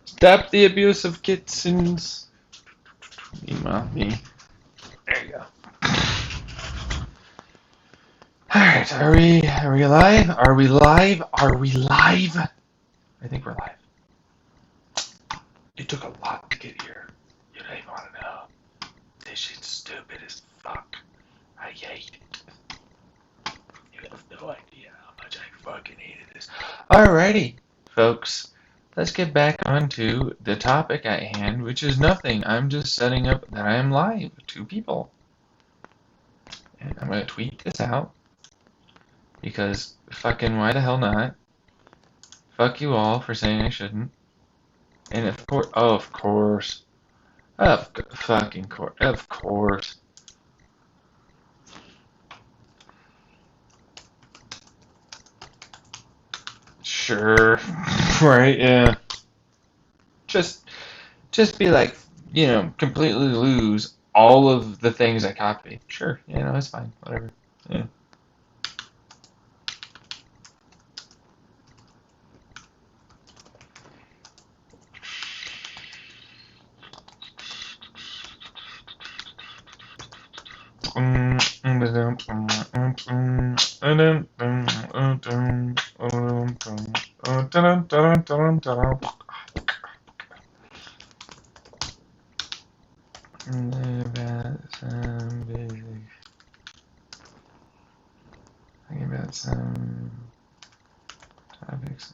Stop the abuse of kittens. Meanwhile, me. There you go. Alright, are we live? Are we live? Are we live? I think we're live. It took a lot to get here. You don't even want to know. This shit's stupid as fuck. I hate it. You have no idea how much I fucking hated this. Alrighty, folks. Let's get back onto the topic at hand, which is nothing. I'm just setting up that I am live to people. And I'm going to tweet this out. Because fucking why the hell not? Fuck you all for saying I shouldn't. And of course, oh, of course. Fucking course. Of course. Sure. Right, yeah. Just be like, completely lose all of the things I copied. Sure, it's fine. Whatever. Yeah. About some topics.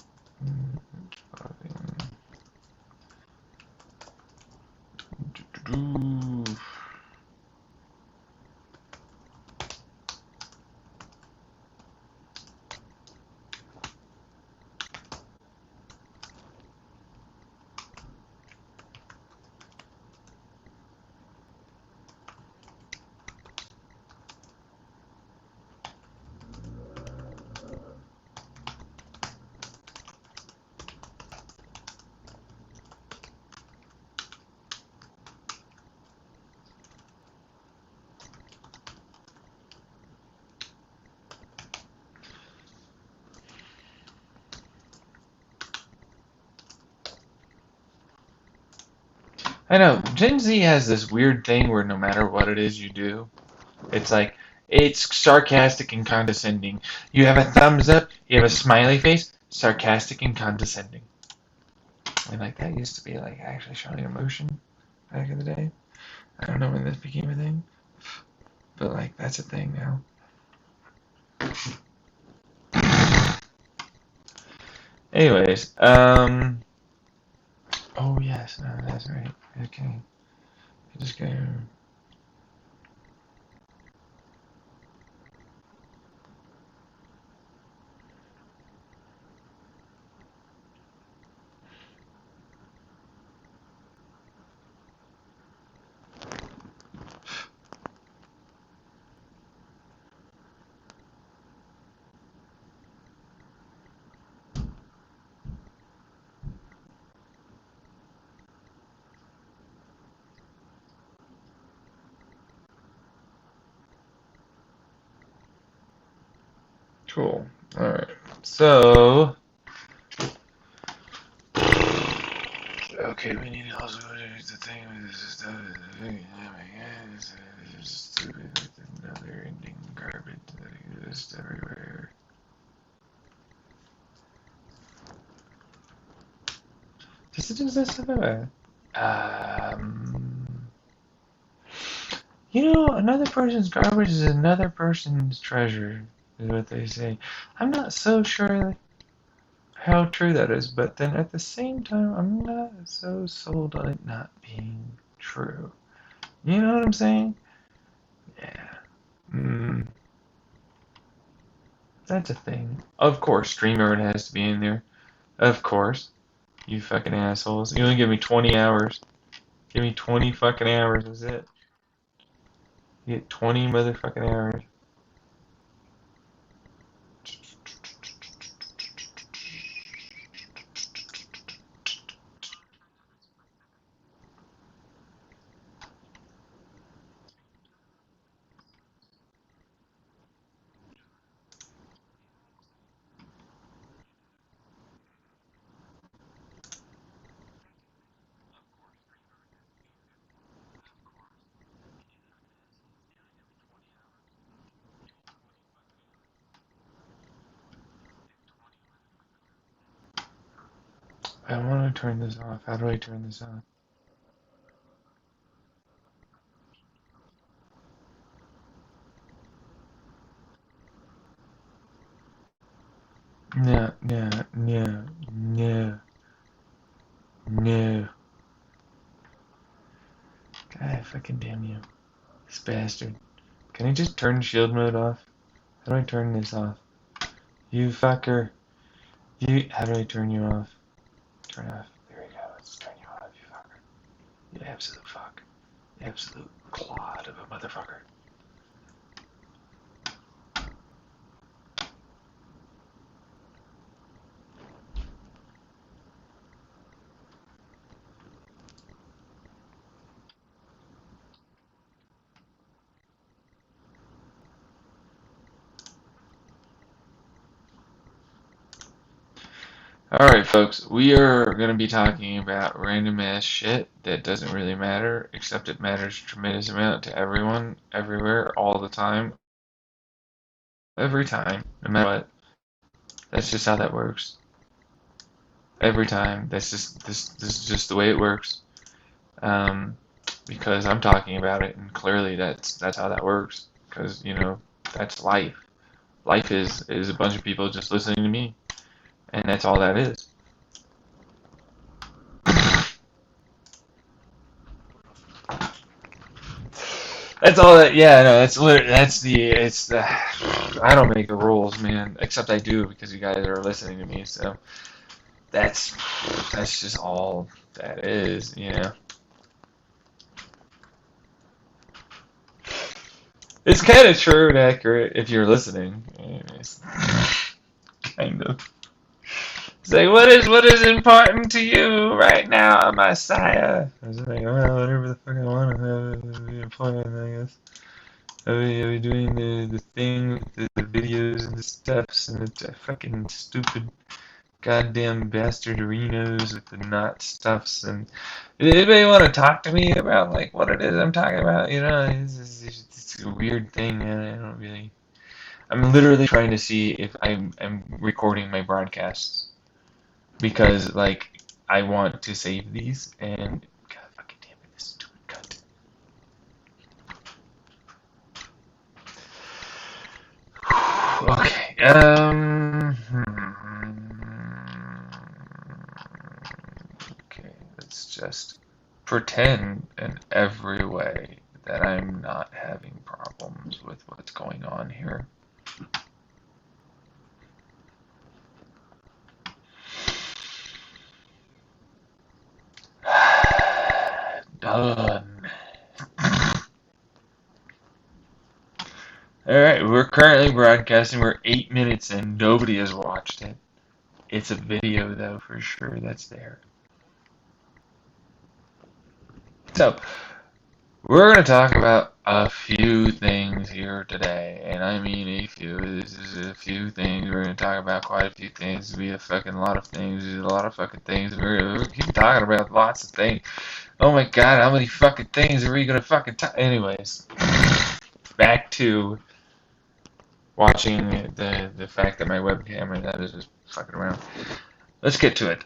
I know, Gen Z has this weird thing where no matter what it is you do, it's like, it's sarcastic and condescending. You have a thumbs up, you have a smiley face, sarcastic and condescending. And like, that used to be like actually showing emotion back in the day. I don't know when this became a thing, but like, that's a thing now. Anyways, oh yes, no, that's right. Okay. Just go. Cool. Alright. So, okay, we need to also the thing with this stuff. Oh my god, this is stupid. Another ending garbage that exists everywhere. Does it exist everywhere? Another person's garbage is another person's treasure, is what they say. I'm not so sure how true that is, but then at the same time, I'm not so sold on it not being true. You know what I'm saying? Yeah. That's a thing. Of course, StreamYard has to be in there. Of course. You fucking assholes. You only give me 20 hours. Give me 20 fucking hours, that's it. You get 20 motherfucking hours. I want to turn this off. How do I turn this off? No, no, no, no, no. God, fucking damn you. This bastard. Can I just turn shield mode off? How do I turn this off? You fucker. You. How do I turn you off? Turn off. There we go. Let's turn you off, you fucker. You absolute fuck. You absolute clod of a motherfucker. Alright, folks, we are going to be talking about random ass shit that doesn't really matter, except it matters a tremendous amount to everyone, everywhere, all the time, every time, no matter what. That's just how that works. Every time. This is just the way it works. Because I'm talking about it, and clearly that's how that works. Because, you know, that's life. Life is a bunch of people just listening to me, and that's all that is. That's all that. Yeah, no, that's literally it's the. I don't make the rules, man. Except I do because you guys are listening to me. So that's just all that is, you know. It's kind of true and accurate if you're listening. Anyways, kind of. It's like, what is important to you right now, Messiah? I was like, well, whatever the fuck I want to have be important, I guess. Are we doing the thing with the videos and the stuffs and the fucking stupid goddamn bastardarinos with the not stuffs? And anybody want to talk to me about like what it is I'm talking about? You know, it's a weird thing, man. I don't really. I'm literally trying to see if I'm recording my broadcasts because like I want to save these and God fucking damn it, this stupid cunt. Okay. Okay. Let's just pretend in every way that I'm not having problems with what's going on here. Done. Alright, we're currently broadcasting. We're 8 minutes in. Nobody has watched it. It's a video, though, for sure. That's there. So, we're going to talk about a few things here today. And I mean a few. This is a few things. We're going to talk about quite a few things. It'll be a fucking lot of things. There's a lot of fucking things. We're going to keep talking about lots of things. Oh my god, how many fucking things are we going to fucking talk? Anyways, back to watching the fact that my webcam and that is just fucking around. Let's get to it.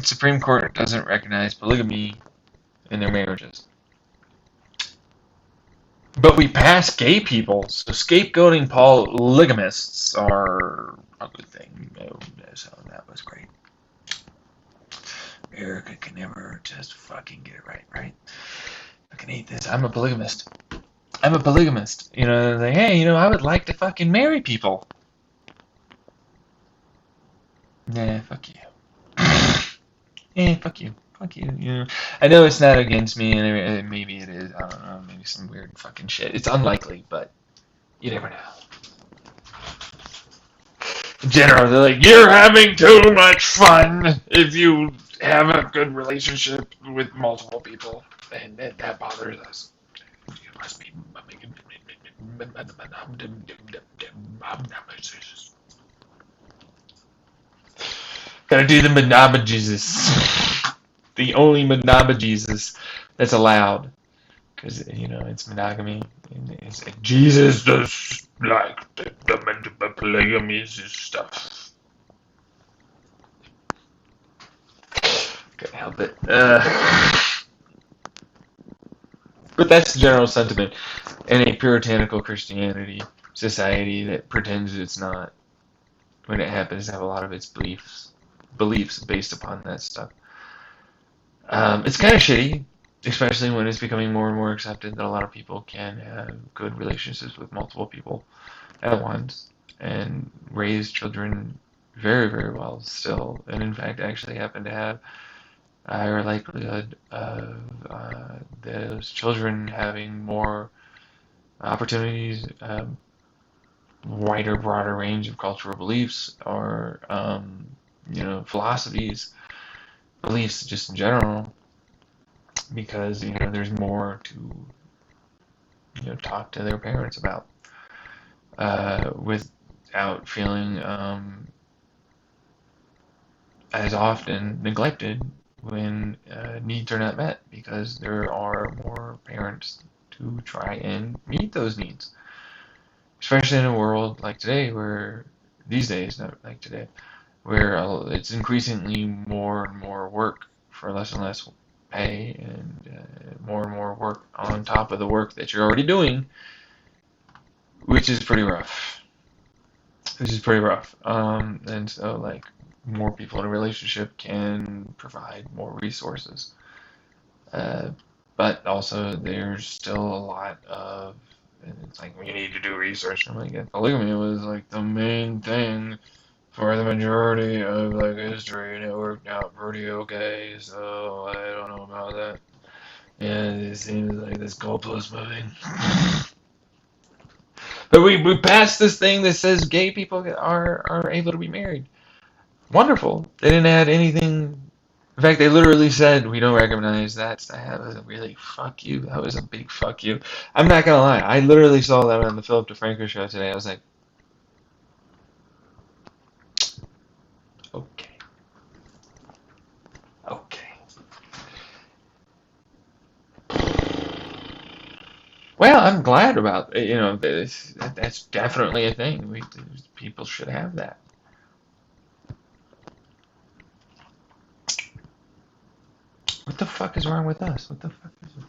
Supreme Court doesn't recognize polygamy in their marriages. But we pass gay people, so scapegoating polygamists are a good thing. So that was great. America can never just fucking get it right, right? I can hate this. I'm a polygamist. You know, like, hey, you know, I would like to fucking marry people. Nah, fuck you. Fuck you. Fuck you. You know, I know it's not against me, and maybe it is. I don't know. Maybe some weird fucking shit. It's unlikely, but you never know. In general, they're like, you're having too much fun if you have a good relationship with multiple people, and that bothers us. You must be gotta do the monomagesis. The only monomagesis that's allowed. Because, you know, it's monogamy. And it's like, Jesus does like the polygamy stuff. Couldn't help it. But that's the general sentiment in a puritanical Christianity society that pretends it's not, when it happens to have a lot of its beliefs based upon that stuff. It's kind of shitty, especially when it's becoming more and more accepted that a lot of people can have good relationships with multiple people at once and raise children very, very well still, and in fact actually happen to have a higher likelihood of those children having more opportunities, wider, broader range of cultural beliefs or philosophies, beliefs just in general, because there's more to talk to their parents about without feeling as often neglected when needs are not met, because there are more parents to try and meet those needs, especially in a world like today, these days, not like today, where it's increasingly more and more work for less and less pay, and more and more work on top of the work that you're already doing, which is pretty rough. And so, like, more people in a relationship can provide more resources. But also, there's still a lot of, and it's like, we need to do research. I'm like, yeah, polygamy was like the main thing for the majority of like history, and it worked out pretty okay. So I don't know about that. And it seems like this goalpost moving. But we passed this thing that says gay people are able to be married. Wonderful. They didn't add anything. In fact, they literally said, we don't recognize that. That was a really fuck you. That was a big fuck you. I'm not gonna lie. I literally saw that on the Philip DeFranco show today. I was like, okay, okay. Well, I'm glad about this. That's definitely a thing. People should have that. What the fuck is wrong with us? What the fuck is it?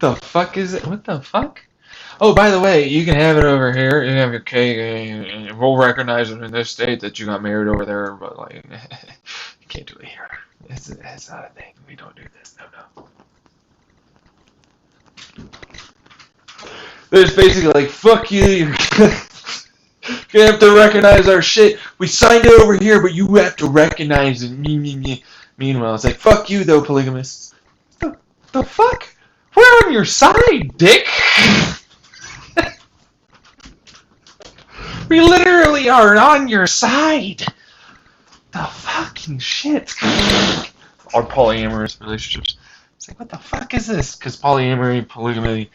The fuck is it? What the fuck? Oh, by the way, you can have it over here. You can have your cake, and we'll recognize it in this state that you got married over there. But like, you can't do it here. It's not a thing. We don't do this. No, no. It's basically like, fuck you. You're gonna have to recognize our shit. We signed it over here, but you have to recognize it. Meanwhile, it's like, fuck you, though, polygamists. The fuck? We're on your side, dick. We literally are on your side. The fucking shit. Our polyamorous relationships. It's like, what the fuck is this? Because polyamory, polygamy,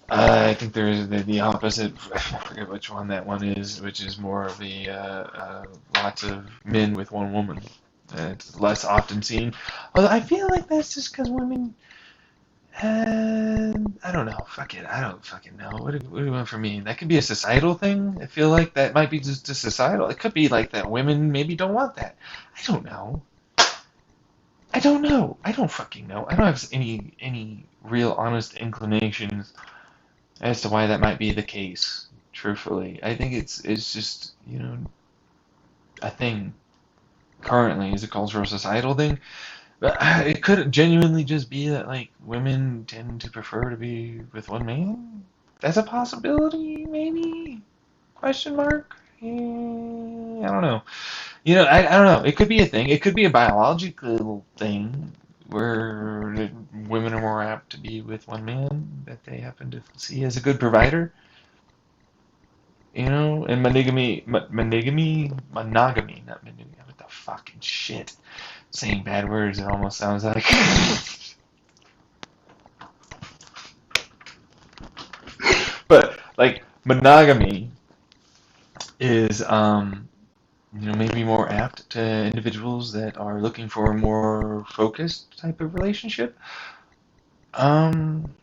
I think there's the opposite. I forget which one that one is, which is more of the lots of men with one woman. It's less often seen. Although I feel like that's just because women. I don't know. Fuck it. I don't fucking know. What do you want from me? That could be a societal thing. I feel like that might be just a societal. It could be like that women maybe don't want that. I don't know. I don't know. I don't fucking know. I don't have any real honest inclinations as to why that might be the case. Truthfully, I think it's just a thing. Currently, is a cultural societal thing. But it could genuinely just be that, like, women tend to prefer to be with one man. That's a possibility, maybe? Question mark? I don't know. I don't know. It could be a thing. It could be a biological thing where women are more apt to be with one man that they happen to see as a good provider. And monogamy, not monogamy. What the fucking shit? Saying bad words, it almost sounds like. But like, monogamy is maybe more apt to individuals that are looking for a more focused type of relationship. And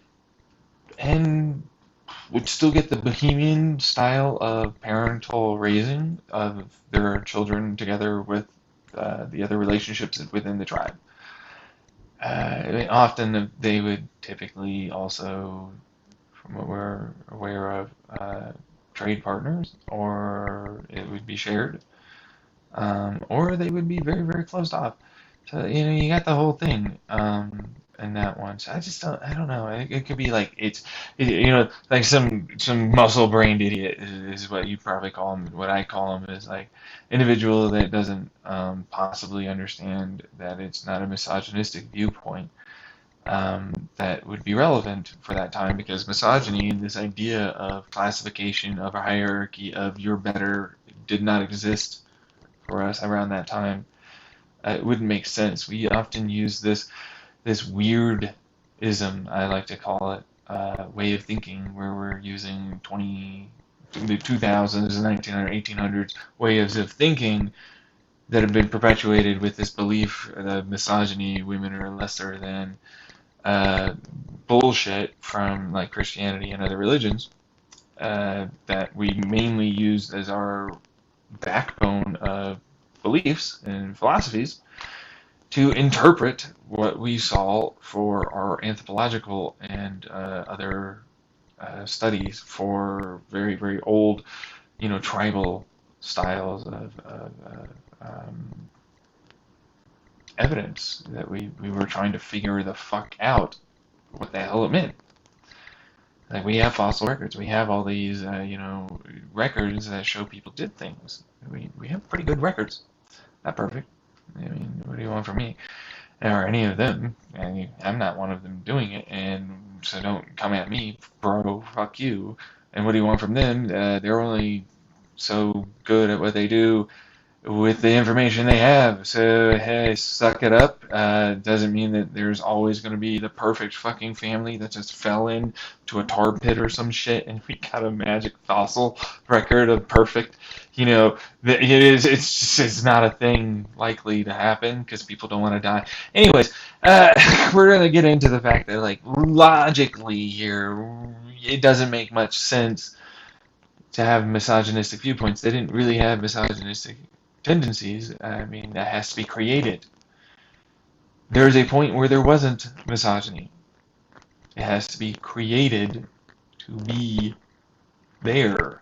would still get the bohemian style of parental raising of their children together with the other relationships within the tribe. I mean, often they would typically also, from what we're aware of, trade partners, or it would be shared, or they would be very, very closed off. So, you got the whole thing in that one. So I don't know. It could be like like some muscle-brained idiot is what you probably call him. What I call him is like individual that doesn't possibly understand that it's not a misogynistic viewpoint that would be relevant for that time, because misogyny and this idea of classification, of a hierarchy, of you're better, did not exist for us around that time. It wouldn't make sense. We often use this weirdism, I like to call it, way of thinking, where we're using the 2000s, 1900s, 1800s ways of thinking that have been perpetuated with this belief that misogyny, women are lesser than, bullshit from like Christianity and other religions that we mainly use as our backbone of beliefs and philosophies to interpret what we saw for our anthropological and other studies for very, very old, tribal styles of evidence that we were trying to figure the fuck out what the hell it meant. Like, we have fossil records, we have all these, records that show people did things. We have pretty good records. Not perfect. I mean, what do you want from me? Or any of them? I'm not one of them doing it, and so don't come at me, bro. Fuck you. And what do you want from them? They're only so good at what they do with the information they have. So, hey, suck it up. Doesn't mean that there's always going to be the perfect fucking family that just fell into a tar pit or some shit, and we got a magic fossil record of perfect. It's not a thing likely to happen because people don't want to die. Anyways, we're going to get into the fact that, like, logically here, it doesn't make much sense to have misogynistic viewpoints. They didn't really have misogynistic tendencies. I mean, that has to be created. There's a point where there wasn't misogyny. It has to be created to be there.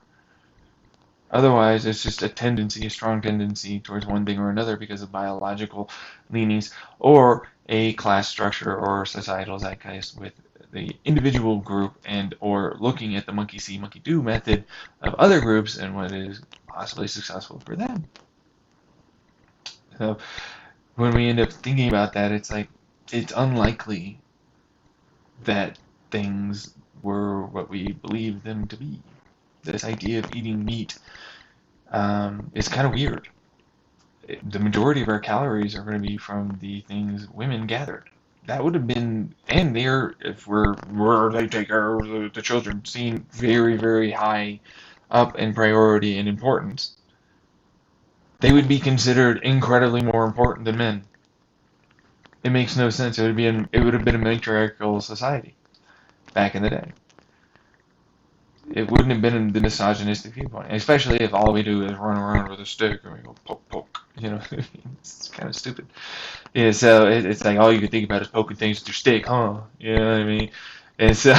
Otherwise, it's just a strong tendency towards one thing or another because of biological leanings or a class structure or societal zeitgeist with the individual group, and or looking at the monkey see, monkey do method of other groups and what is possibly successful for them. So when we end up thinking about that, it's like, it's unlikely that things were what we believed them to be. This idea of eating meat is kind of weird. The majority of our calories are going to be from the things women gathered. That would have been, and if they take care of the children, seen very, very high up in priority and importance. They would be considered incredibly more important than men. It makes no sense. It would have been a matriarchal society back in the day. It wouldn't have been the misogynistic viewpoint, especially if all we do is run around with a stick and we go poke, poke. It's kind of stupid. Yeah, so it's like all you can think about is poking things with your stick, huh? You know what I mean? And so,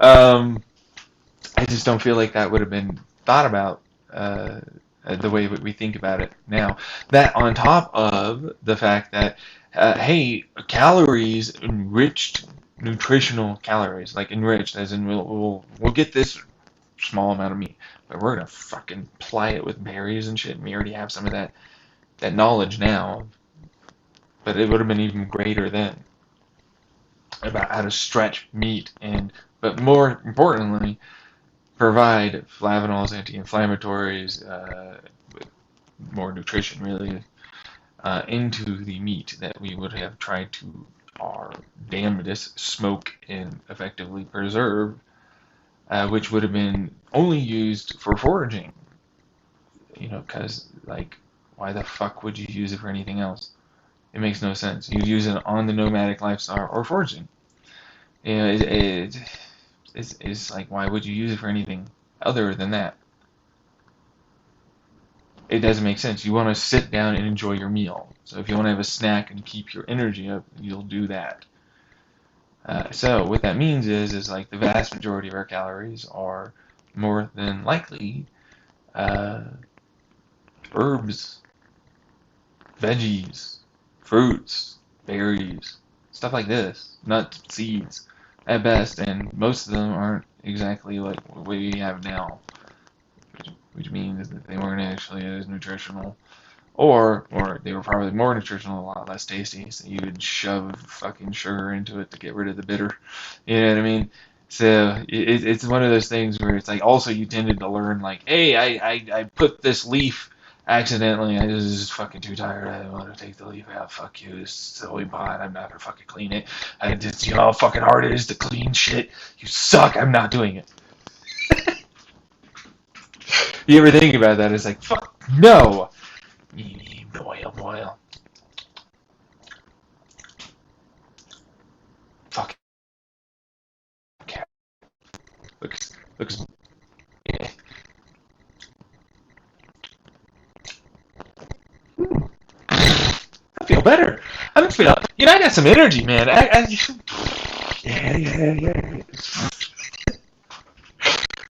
I just don't feel like that would have been thought about the way we think about it now. That on top of the fact that, hey, calories, enriched nutritional calories, like enriched, as in we'll get this small amount of meat, but we're gonna fucking ply it with berries and shit. And we already have some of that knowledge now, but it would have been even greater then about how to stretch meat but more importantly, provide flavonols, anti-inflammatories, more nutrition really, into the meat that we would have tried to our damnedest smoke and effectively preserve, which would have been only used for foraging. Because, like, why the fuck would you use it for anything else? It makes no sense. You'd use it on the nomadic lifestyle or foraging. You know, it's like, why would you use it for anything other than that? It doesn't make sense. You want to sit down and enjoy your meal. So if you want to have a snack and keep your energy up, you'll do that. So what that means is like the vast majority of our calories are more than likely uh, herbs, veggies, fruits, berries, stuff like this, nuts, seeds, at best, and most of them aren't exactly like what we have now, which means that they weren't actually as nutritional, or they were probably more nutritional, a lot less tasty. So you would shove fucking sugar into it to get rid of the bitter. You know what I mean? So it's one of those things where it's like also you tended to learn like, hey, I put this leaf accidentally. I was just fucking too tired. I didn't want to take the leaf out. Fuck you. This is silly pot. I'm not gonna fucking clean it. I just, you know how fucking hard it is to clean shit. You suck. I'm not doing it. You ever think about that? It's like, fuck no. Boil. Fuck. Cat. Looks. Yeah. I feel better. I don't feel. You know, I got some energy, man. Yeah.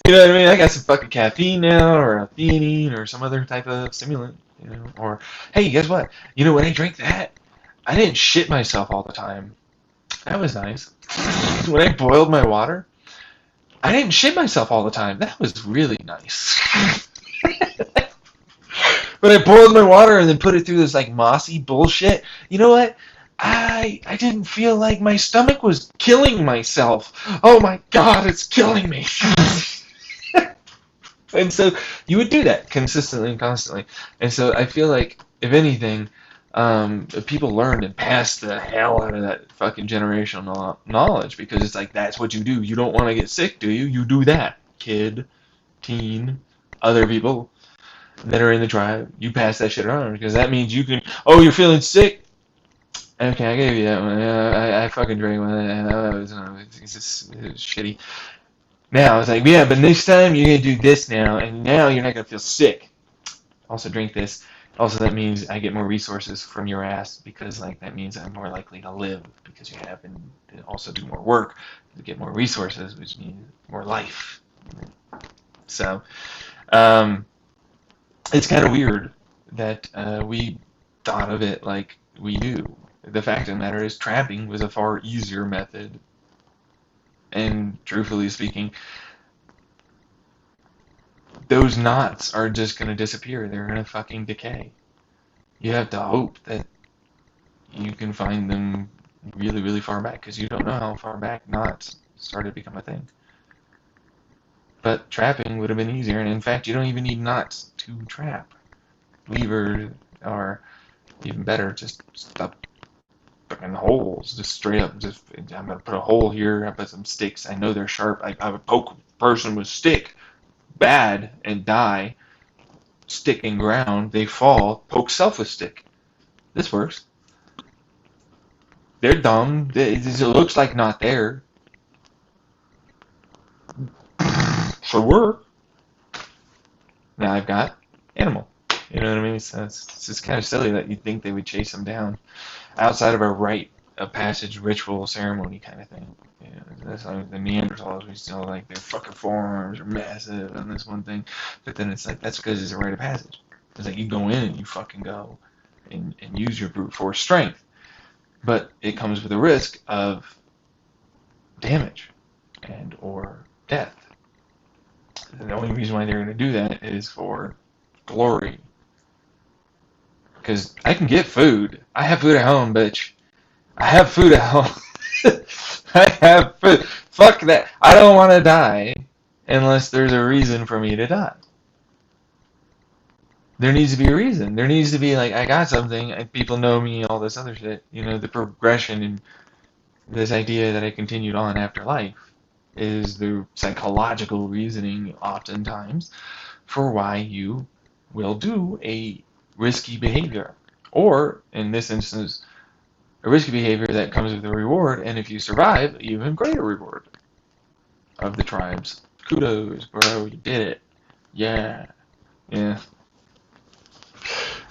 You know what I mean? I got some fucking caffeine now, or a theanine, or some other type of stimulant. You know, or hey, guess what? You know, when I drank that, I didn't shit myself all the time. That was nice. When I boiled my water, I didn't shit myself all the time. That was really nice. When I boiled my water and then put it through this like mossy bullshit, you know what? I didn't feel like my stomach was killing myself. Oh my god, it's killing me. And so you would do that consistently and constantly. And so I feel like, if anything, people learned and passed the hell out of that fucking generational knowledge, because it's like, that's what you do. You don't want to get sick, do you? You do that. Kid, teen, other people that are in the tribe, you pass that shit around, because that means you can, oh, you're feeling sick? Okay, I gave you that one. I fucking drank one, and that was, it's just shitty. Now, it's like, yeah, but next time you're going to do this now, and now you're not going to feel sick. Also drink this. Also, that means I get more resources from your ass, because like that means I'm more likely to live, because you happen to also do more work to get more resources, which means more life. So, it's kind of weird that we thought of it like we do. The fact of the matter is, trapping was a far easier method, and truthfully speaking, those knots are just going to disappear. They're going to fucking decay. You have to hope that you can find them really, really far back, because you don't know how far back knots started to become a thing. But trapping would have been easier, and in fact, you don't even need knots to trap. Levers are even better. Just stop fucking holes. Just straight up. Just, I'm going to put a hole here. I put some sticks. I know they're sharp. I would poke a person with a stick bad and die. Stick and ground, they fall. Poke self with stick. This works. They're dumb. It looks like not there. Should work. Now I've got animal. You know what I mean? So it's just kind of silly that you'd think they would chase them down outside of a rite of passage ritual ceremony kind of thing. You know, that's like the Neanderthals. We still like their fucking forearms are massive and this one thing, but then it's like that's because it's a rite of passage. It's like you go in and you fucking go and use your brute force strength, but it comes with a risk of damage and or death. And the only reason why they're going to do that is for glory. Because I can get food. I have food at home, bitch. I have food at home. I have food. Fuck that. I don't want to die unless there's a reason for me to die. There needs to be a reason. There needs to be like, I got something, people know me, all this other shit. You know, the progression and this idea that I continued on after life is the psychological reasoning oftentimes for why you will do a risky behavior. Or, in this instance, a risky behavior that comes with a reward, and if you survive, even greater reward of the tribes. Kudos, bro, you did it. Yeah. Yeah.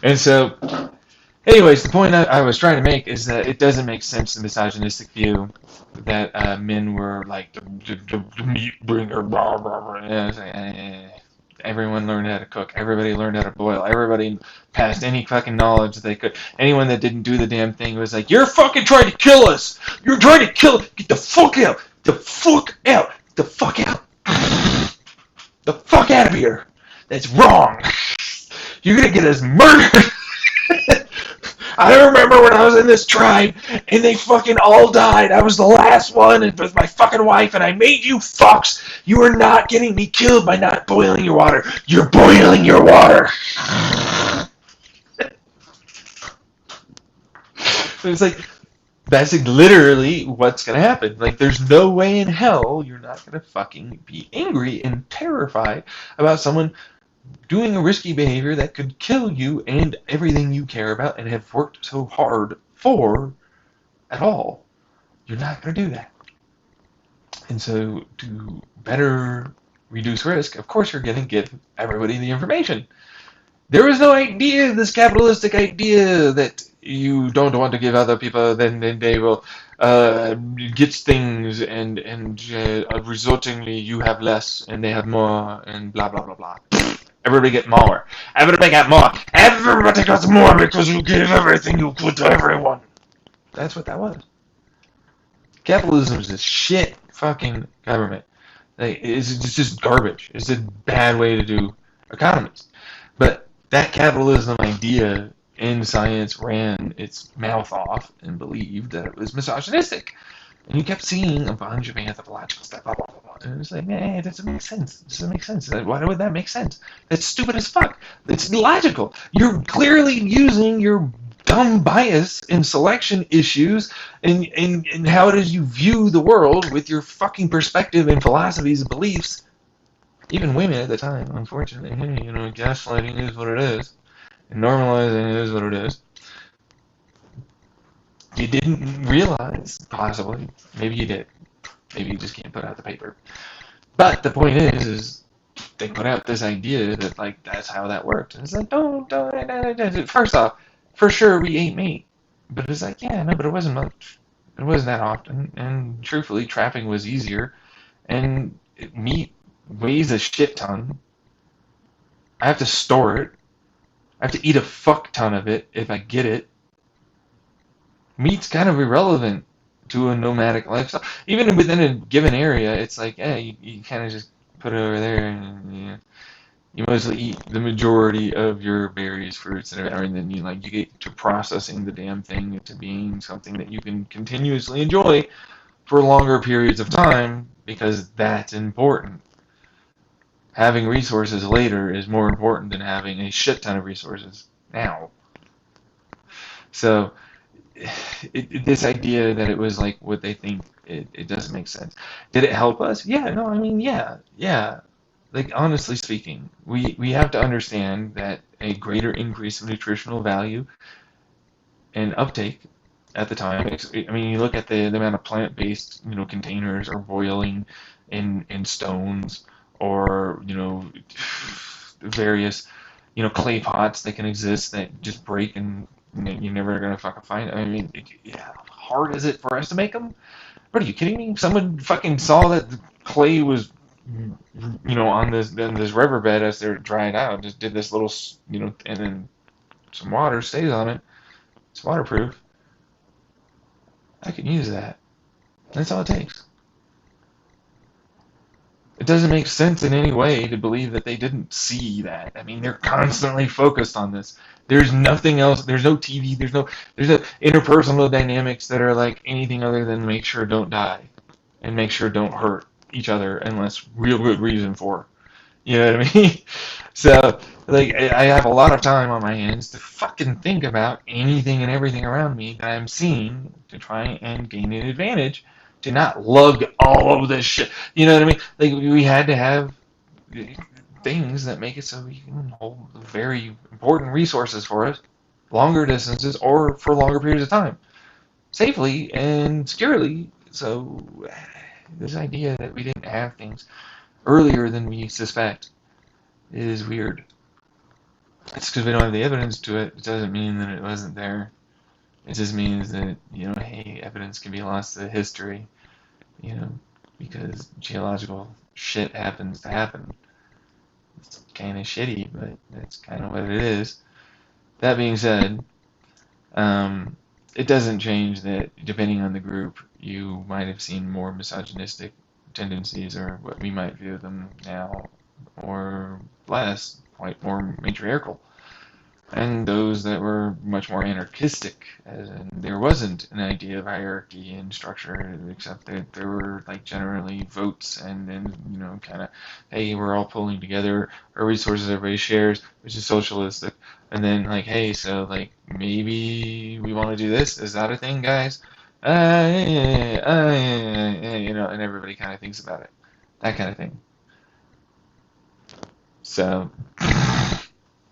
And so, anyways, the point I was trying to make is that it doesn't make sense, the misogynistic view that men were like the meat bringer, blah, blah, blah. And it's like, everyone learned how to cook. Everybody learned how to boil. Everybody passed any fucking knowledge they could. Anyone that didn't do the damn thing was like, you're fucking trying to kill us. You're trying to kill us. Get the fuck out. The fuck out. The fuck out. The fuck out of here. That's wrong. You're gonna get us murdered. I remember when I was in this tribe and they fucking all died. I was the last one and with my fucking wife, and I made you fucks. You are not getting me killed by not boiling your water. You're boiling your water. It's like, that's literally what's going to happen. Like, there's no way in hell you're not going to fucking be angry and terrified about someone doing a risky behavior that could kill you and everything you care about and have worked so hard for at all. You're not going to do that. And so to better reduce risk, of course you're going to give everybody the information. There is no idea, this capitalistic idea that you don't want to give other people, then they will get things and resultingly you have less and they have more and blah, blah, blah, blah. Everybody get more. Everybody got more. Everybody got more because you gave everything you could to everyone. That's what that was. Capitalism is a shit fucking government. Like, it's just garbage. It's a bad way to do economies. But that capitalism idea in science ran its mouth off and believed that it was misogynistic. And you kept seeing a bunch of anthropological stuff, blah, blah, blah, blah. And it was like, man, it doesn't make sense. It doesn't make sense. Why would that make sense? That's stupid as fuck. It's illogical. You're clearly using your dumb bias in selection issues and how it is you view the world with your fucking perspective and philosophies and beliefs. Even women at the time, unfortunately, hey, gaslighting is what it is. And normalizing is what it is. You didn't realize, possibly. Maybe you did. Maybe you just can't put out the paper. But the point is they put out this idea that, like, that's how that worked. And it's like, don't. First off, for sure we ate meat. But it's like, yeah, no, but it wasn't much. It wasn't that often. And truthfully, trapping was easier. And meat weighs a shit ton. I have to store it. I have to eat a fuck ton of it if I get it. Meat's kind of irrelevant to a nomadic lifestyle. Even within a given area, it's like, you kind of just put it over there and you mostly eat the majority of your berries, fruits, and then you get to processing the damn thing into being something that you can continuously enjoy for longer periods of time because that's important. Having resources later is more important than having a shit ton of resources now. So this idea that it was like what they think, it doesn't make sense. Did it help us? Yeah, no, I mean, yeah. Like, honestly speaking, we have to understand that a greater increase of nutritional value and uptake at the time, I mean, you look at the amount of plant-based, containers or boiling in stones or, various, clay pots that can exist that just break and you're never going to fucking find it. I mean, how hard is it for us to make them? What, are you kidding me? Someone fucking saw that the clay was, on this riverbed as they're drying out. Just did this little, and then some water stays on it. It's waterproof. I can use that. That's all it takes. It doesn't make sense in any way to believe that they didn't see that. I mean, they're constantly focused on this. There's nothing else. There's no TV. There's no interpersonal dynamics that are like anything other than make sure don't die and make sure don't hurt each other unless real good reason for. You know what I mean? So, like, I have a lot of time on my hands to fucking think about anything and everything around me that I'm seeing to try and gain an advantage. To not lug all of this shit. You know what I mean? Like, we had to have things that make it so we can hold very important resources for us, longer distances, or for longer periods of time. safely and securely. So this idea that we didn't have things earlier than we suspect is weird. It's because we don't have the evidence to it. It doesn't mean that it wasn't there. It just means that, hey, evidence can be lost to history, you know, because geological shit happens to happen. It's kind of shitty, but that's kind of what it is. That being said, it doesn't change that depending on the group, you might have seen more misogynistic tendencies, or what we might view them now, or less, quite more matriarchal. And those that were much more anarchistic, as in there wasn't an idea of hierarchy and structure, except that there were like generally votes and kind of, hey, we're all pulling together our resources everybody shares, which is socialistic. And then like, hey, so like maybe we want to do this. Is that a thing, guys? And everybody kind of thinks about it, that kind of thing. So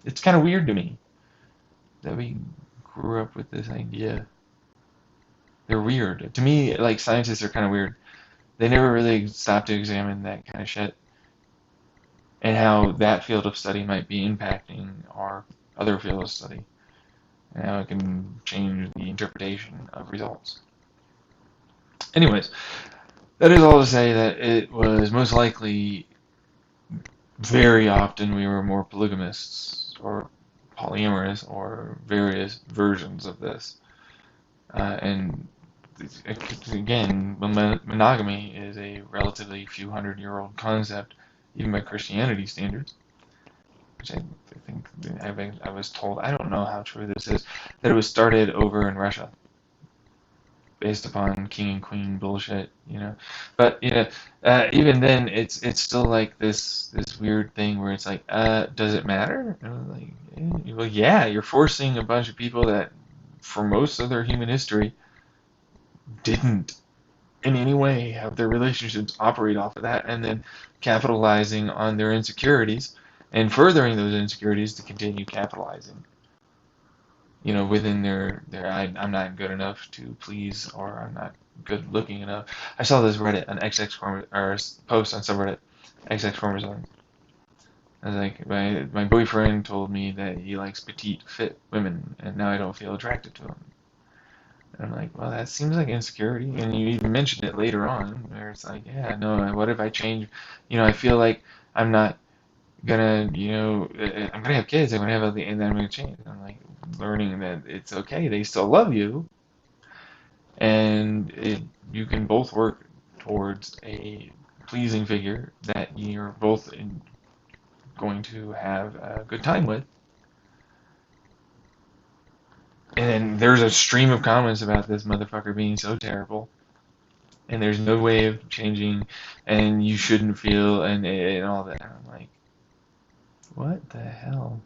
it's kind of weird to me that we grew up with this idea. They're weird. To me, like, scientists are kind of weird. They never really stop to examine that kind of shit and how that field of study might be impacting our other field of study and how it can change the interpretation of results. Anyways, that is all to say that it was most likely very often we were more polygamists or polyamorous or various versions of this. And again, monogamy is a relatively few hundred-year-old concept, even by Christianity standards, which I think I was told, I don't know how true this is, that it was started over in Russia based upon king and queen bullshit, But even then, it's still like this weird thing where it's like, does it matter? Well, yeah, you're forcing a bunch of people that, for most of their human history, didn't in any way have their relationships operate off of that, and then capitalizing on their insecurities and furthering those insecurities to continue capitalizing. Within their I'm not good enough to please, or I'm not good looking enough. I saw this Reddit, an or post on subreddit, XX chromosomes. I was like, my boyfriend told me that he likes petite, fit women, and now I don't feel attracted to him. And I'm like, well, that seems like insecurity. And you even mentioned it later on, where it's like, yeah, no, what if I change? I feel like I'm not gonna, I'm gonna have kids, I'm gonna have and then I'm gonna change. I'm like, learning that it's okay, they still love you, and you can both work towards a pleasing figure that you're both going to have a good time with. And then there's a stream of comments about this motherfucker being so terrible, and there's no way of changing, and you shouldn't feel, and all that. I'm like, what the hell?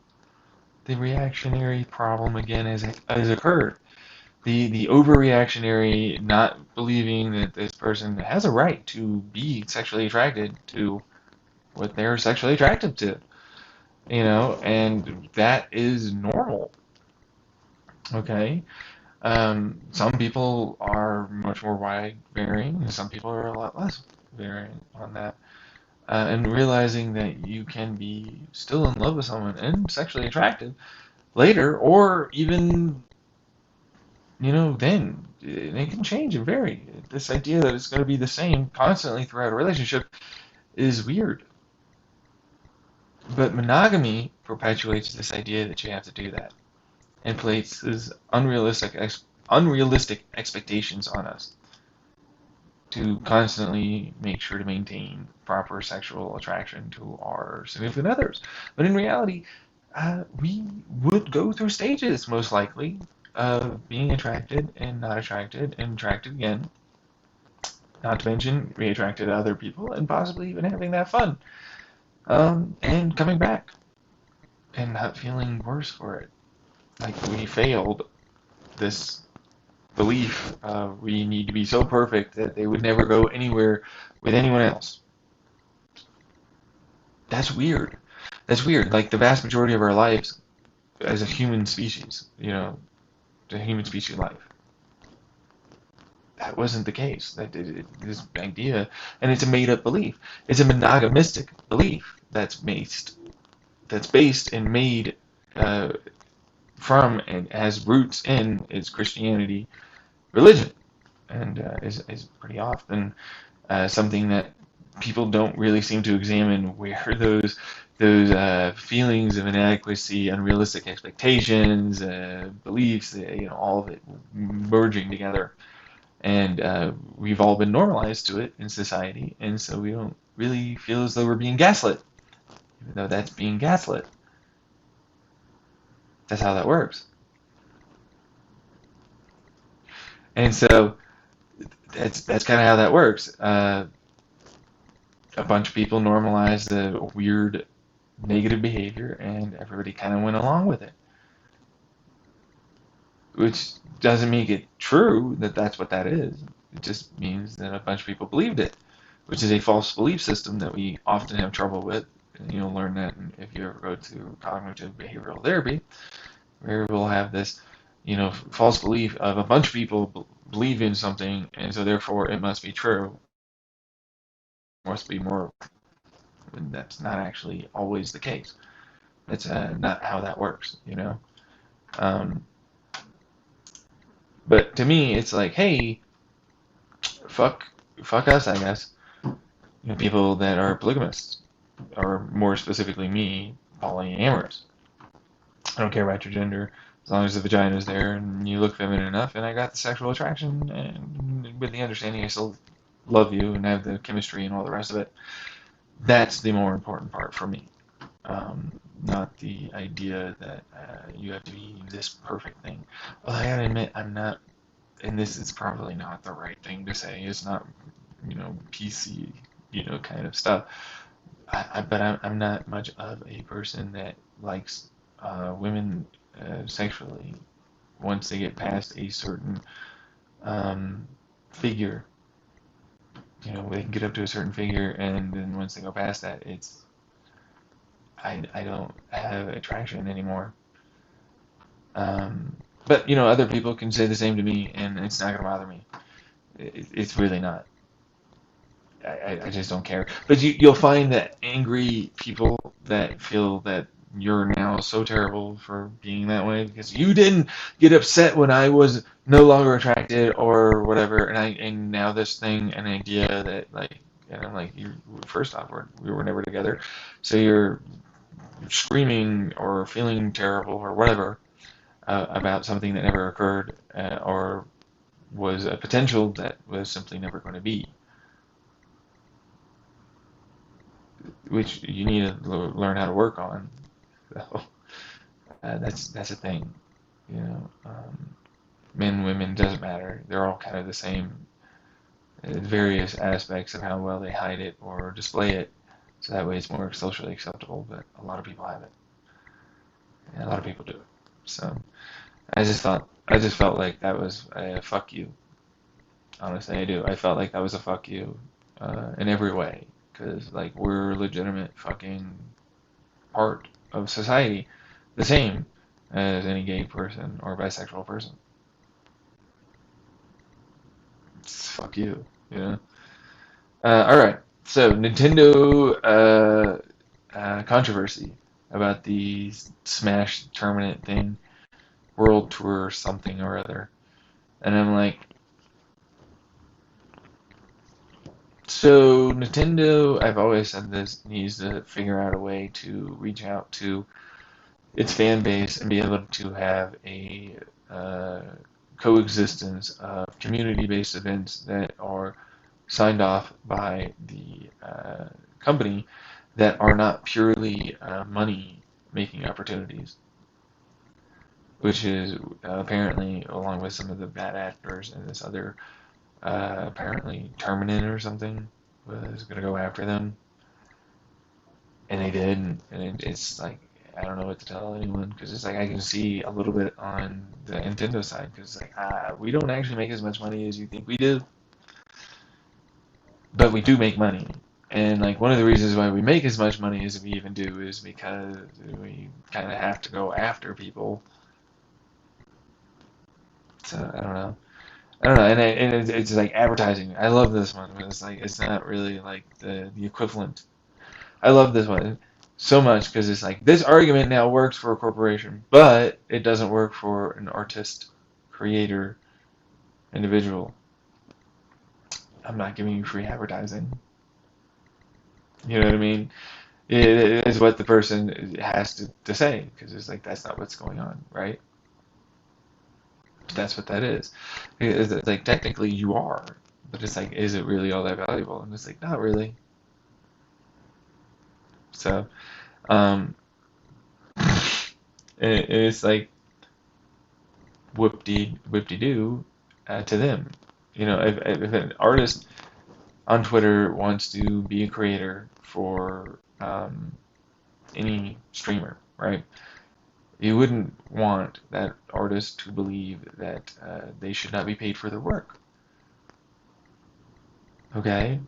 The reactionary problem again has occurred. The overreactionary, not believing that this person has a right to be sexually attracted to what they're sexually attracted to, and that is normal. Okay? Some people are much more wide varying, and some people are a lot less varying on that. And realizing that you can be still in love with someone and sexually attracted later, or even, then it can change and vary. This idea that it's going to be the same constantly throughout a relationship is weird. But monogamy perpetuates this idea that you have to do that, and places unrealistic expectations on us to constantly make sure to maintain proper sexual attraction to our significant others. But in reality, we would go through stages, most likely, of being attracted and not attracted and attracted again. Not to mention re-attracted to other people and possibly even having that fun. And coming back and not feeling worse for it. Like we failed this belief we need to be so perfect that they would never go anywhere with anyone else. That's weird. That's weird. Like the vast majority of our lives as a human species, the human species life, that wasn't the case. This idea, and it's a made-up belief. It's a monogamistic belief that's based and made uh, from and has roots in its Christianity religion, and is pretty often something that people don't really seem to examine, where those feelings of inadequacy, unrealistic expectations, beliefs, all of it merging together, and we've all been normalized to it in society, and so we don't really feel as though we're being gaslit, even though that's being gaslit. That's how that works. And so that's kind of how that works. A bunch of people normalized the weird negative behavior, and everybody kind of went along with it, which doesn't make it true that that's what that is. It just means that a bunch of people believed it, which is a false belief system that we often have trouble with. And you'll learn that if you ever go to cognitive behavioral therapy, where we'll have this, false belief of a bunch of people believe in something, and so therefore it must be true, must be more. And that's not actually always the case. That's not how that works. Um, but to me, it's like, hey, fuck us, I guess. People that are polygamists, or more specifically me, polyamorous. I don't care about your gender, as long as the vagina is there and you look feminine enough, and I got the sexual attraction, and with the understanding I still love you and have the chemistry and all the rest of it. That's the more important part for me. Not the idea that you have to be this perfect thing. Well, I gotta admit, I'm not, and this is probably not the right thing to say. It's not, PC, kind of stuff. But I'm not much of a person that likes women sexually once they get past a certain figure. They can get up to a certain figure, and then once they go past that, I don't have attraction anymore. But other people can say the same to me, and it's not gonna bother me. It's really not. I just don't care. But you'll find that angry people that feel that you're now so terrible for being that way because you didn't get upset when I was no longer attracted or whatever, and now this thing, an idea that like, and I'm like, you first off, we were never together, so you're screaming or feeling terrible or whatever about something that never occurred or was a potential that was simply never going to be, which you need to learn how to work on. So that's a thing, you know. Men, women, doesn't matter. They're all kind of the same. Various aspects of how well they hide it or display it, so that way it's more socially acceptable. But a lot of people have it, and a lot of people do it. So I just felt like that was a fuck you. Honestly, I do. I felt like that was a fuck you in every way, because like we're a legitimate fucking part of society, the same as any gay person or bisexual person. It's fuck you. All right. So Nintendo controversy about the Smash tournament thing, World Tour something or other, and I'm like, so Nintendo, I've always said this, needs to figure out a way to reach out to its fan base and be able to have a uh, coexistence of community-based events that are signed off by the company that are not purely money-making opportunities, which is apparently, along with some of the bad actors and this other, apparently Terminator or something was going to go after them, and they did, and it's like, I don't know what to tell anyone, because it's like I can see a little bit on the Nintendo side, because it's like, we don't actually make as much money as you think we do, but we do make money. And like one of the reasons why we make as much money as we even do is because we kind of have to go after people. So I don't know. I don't know, and it's like advertising. I love this one, but it's like it's not really like the equivalent. I love this one so much because it's like this argument now works for a corporation, but it doesn't work for an artist, creator, individual. I'm not giving you free advertising. You know what I mean? It is what the person has to say because it's like that's not what's going on, right? That's what that is. It's like technically you are, but it's like, is it really all that valuable? And it's like, not really. So, um, it's like whoop-de-doo to them. You know, if an artist on Twitter wants to be a creator for any streamer, right? You wouldn't want that artist to believe that they should not be paid for their work. Okay?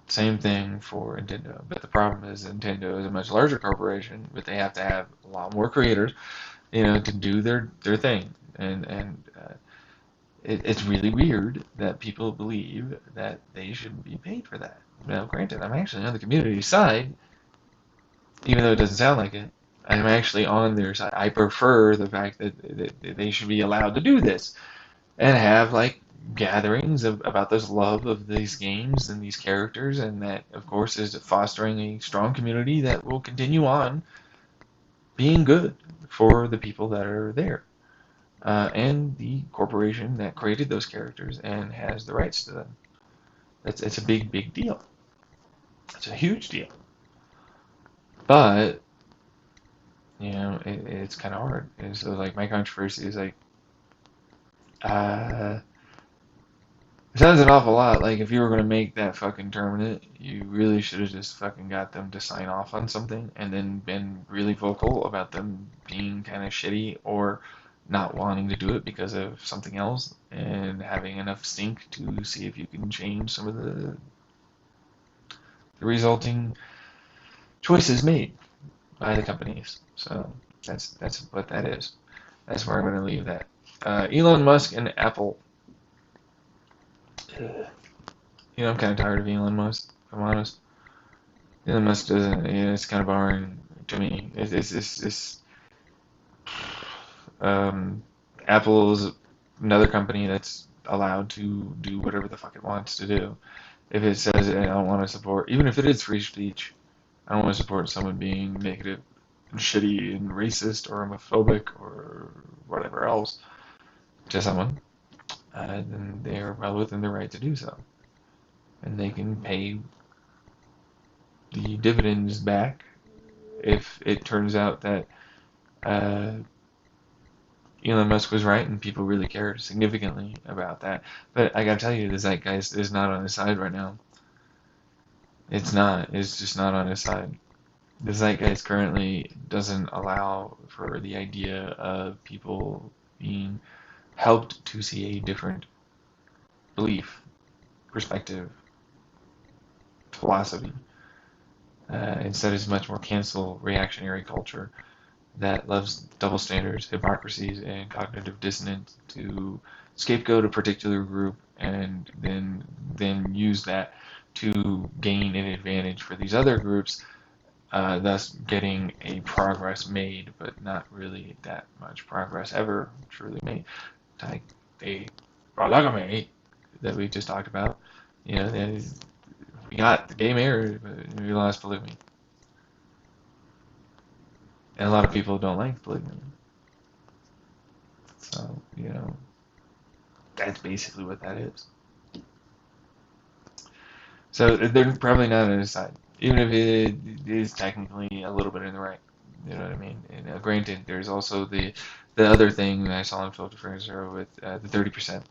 Same thing for Nintendo. But the problem is Nintendo is a much larger corporation, but they have to have a lot more creators, you know, to do their thing. And it's really weird that people believe that they shouldn't be paid for that. Now, granted, I'm actually on the community side, even though it doesn't sound like it. I'm actually on their side. I prefer the fact that they should be allowed to do this and have like gatherings about this love of these games and these characters, and that, of course, is fostering a strong community that will continue on being good for the people that are there. And the corporation that created those characters and has the rights to them. It's a big deal. It's a huge deal. But you know, it's kind of hard. And so, like, my controversy is like, uh, it sounds an awful lot. Like, if you were going to make that fucking tournament, you really should have just fucking got them to sign off on something and then been really vocal about them being kind of shitty or not wanting to do it because of something else and having enough stink to see if you can change some of the resulting choices made by the companies. So that's what that is. That's where I'm going to leave that. Elon Musk and Apple. You know, I'm kind of tired of Elon Musk, if I'm honest. Elon Musk doesn't, you know, it's kind of boring to me. It's um, Apple is another company that's allowed to do whatever the fuck it wants to do. If it says I don't want to support, even if it is free speech, I don't want to support someone being negative and shitty and racist or homophobic or whatever else to someone, then they are well within their right to do so. And they can pay the dividends back if it turns out that uh, Elon Musk was right and people really cared significantly about that. But I gotta tell you, the zeitgeist is not on his side right now. It's not. It's just not on his side. The zeitgeist currently doesn't allow for the idea of people being helped to see a different belief, perspective, philosophy. Instead, it's much more cancel reactionary culture that loves double standards, hypocrisies, and cognitive dissonance to scapegoat a particular group and then use that to gain an advantage for these other groups, thus getting a progress made, but not really that much progress ever truly made. Like the polygamy that we just talked about, you know, we got the gay marriage, but we lost polygamy. And a lot of people don't like polygamy. So, you know, that's basically what that is. So they're probably not on his side, even if it is technically a little bit in the right. You know what I mean? And granted, there's also the other thing that I saw in Filter Fraser with the 30%.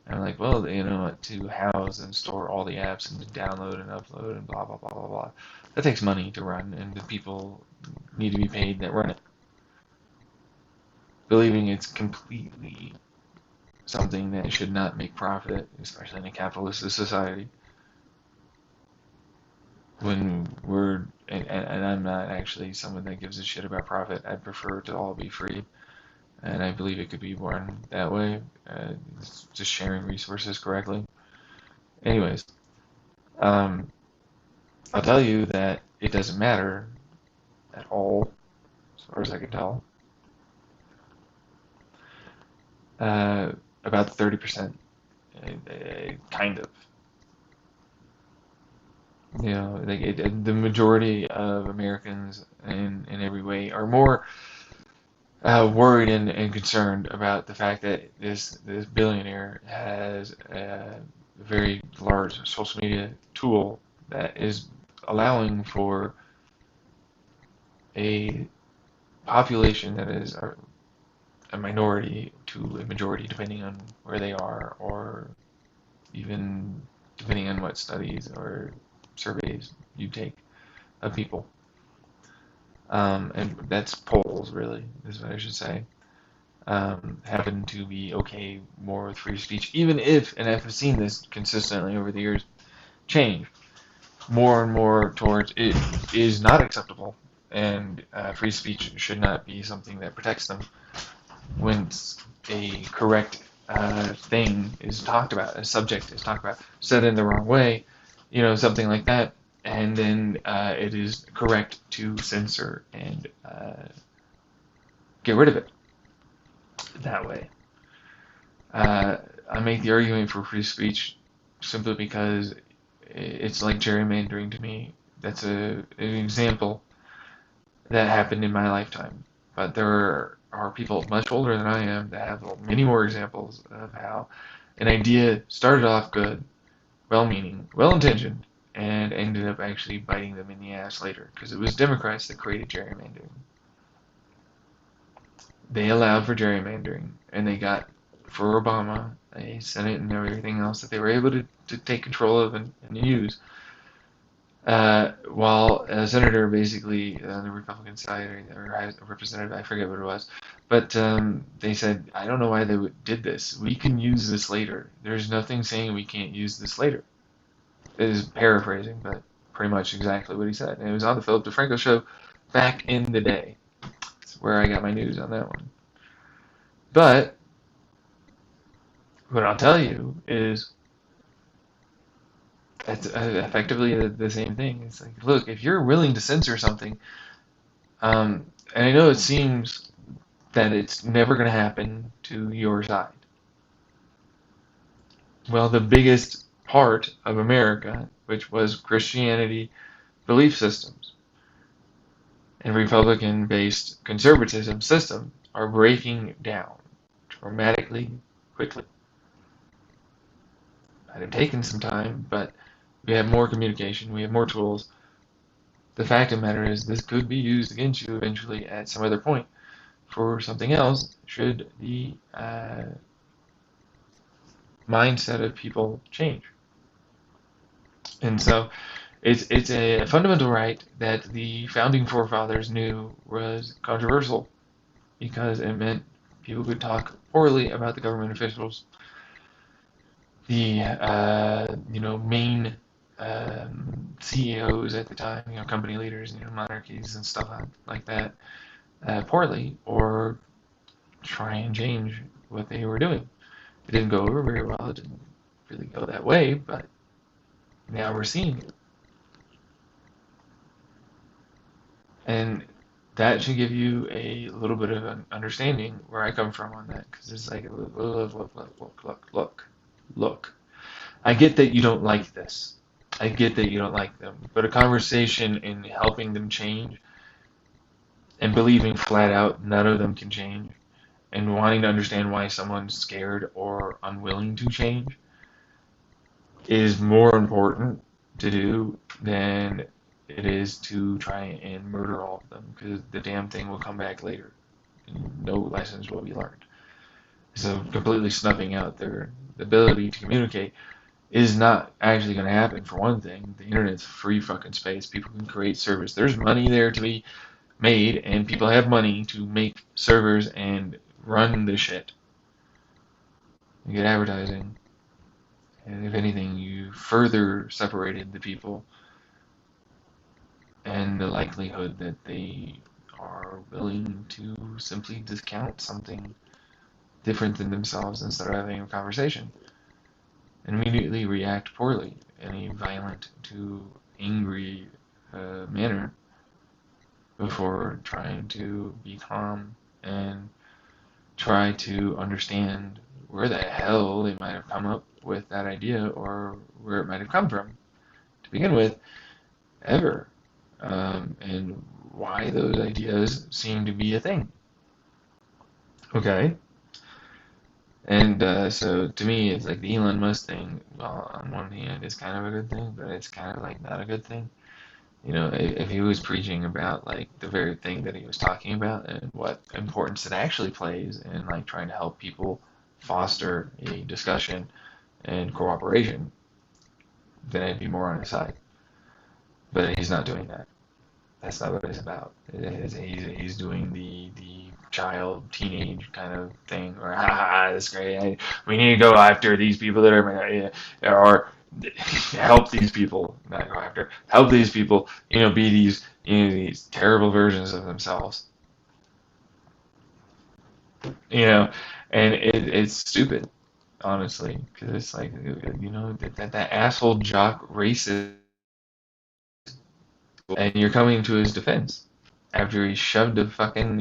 And I'm like, well, you know what, to house and store all the apps and to download and upload and blah blah blah blah blah. That takes money to run, and the people need to be paid that run it. Believing it's completely something that should not make profit, especially in a capitalist society. When we're and I'm not actually someone that gives a shit about profit. I'd prefer to all be free. and I believe it could be born that way, just sharing resources correctly. Anyways, um, I'll tell you that it doesn't matter at all, as far as I can tell, uh, about the 30%, kind of. You know, the majority of Americans in every way are more worried and concerned about the fact that this billionaire has a very large social media tool that is allowing for a population that is a minority to a majority, depending on where they are, or even depending on what studies or surveys you take of people. And that's polls, really, is what I should say. Happen to be okay more with free speech, even if, and I've seen this consistently over the years, change more and more towards it is not acceptable, and free speech should not be something that protects them when a correct thing is talked about, a subject is talked about, said in the wrong way, something like that, and then it is correct to censor and get rid of it that way. I make the argument for free speech simply because it's like gerrymandering to me. That's an example that happened in my lifetime. But there are people much older than I am that have many more examples of how an idea started off good, well-meaning, well-intentioned, and ended up actually biting them in the ass later because it was Democrats that created gerrymandering. They allowed for gerrymandering, and they got, for Obama, a Senate and everything else that they were able to take control of and use. While a senator, basically, on the Republican side, or a representative, I forget what it was, but they said, I don't know why they did this. We can use this later. There's nothing saying we can't use this later. It is paraphrasing, but pretty much exactly what he said. And it was on the Philip DeFranco show back in the day. That's where I got my news on that one. But what I'll tell you is it's effectively the same thing. It's like, look, if you're willing to censor something, and I know it seems that it's never going to happen to your side. Well, the biggest part of America, which was Christianity belief systems and Republican-based conservatism system, are breaking down dramatically quickly. Might have taken some time, but we have more communication, we have more tools. The fact of the matter is, this could be used against you eventually at some other point for something else, should the mindset of people change. And so it's a fundamental right that the founding forefathers knew was controversial because it meant people could talk poorly about the government officials, the main CEOs at the time, company leaders, monarchies and stuff like that, poorly, or try and change what they were doing. It didn't go over very well. It didn't really go that way, but now we're seeing it. And that should give you a little bit of an understanding where I come from on that, because it's like, look. I get that you don't like this. I get that you don't like them, but a conversation in helping them change and believing flat out none of them can change and wanting to understand why someone's scared or unwilling to change is more important to do than it is to try and murder all of them, because the damn thing will come back later and no lessons will be learned. So completely snuffing out their ability to communicate is not actually going to happen. For one thing, the internet's free fucking space. People can create servers. There's money there to be made, and people have money to make servers and run the shit. You get advertising. And if anything, you further separated the people and the likelihood that they are willing to simply discount something different than themselves instead of having a conversation, and immediately react poorly in a violent to angry manner before trying to be calm and try to understand where the hell they might have come up with that idea or where it might have come from to begin with, ever, and why those ideas seem to be a thing. Okay? And so to me, it's like the Elon Musk thing, well, on one hand, is kind of a good thing, but it's kind of like not a good thing. You know, if he was preaching about like the very thing that he was talking about and what importance it actually plays in like trying to help people foster a discussion and cooperation, then I'd be more on his side. But he's not doing that. That's not what it's about. He's doing the child teenage kind of thing, or that's great. We need to go after these people that are, or help these people, not go after, help these people, be these, these terrible versions of themselves, you know, and it's stupid, honestly, because it's like, that asshole jock racist, and you're coming to his defense after he shoved a fucking,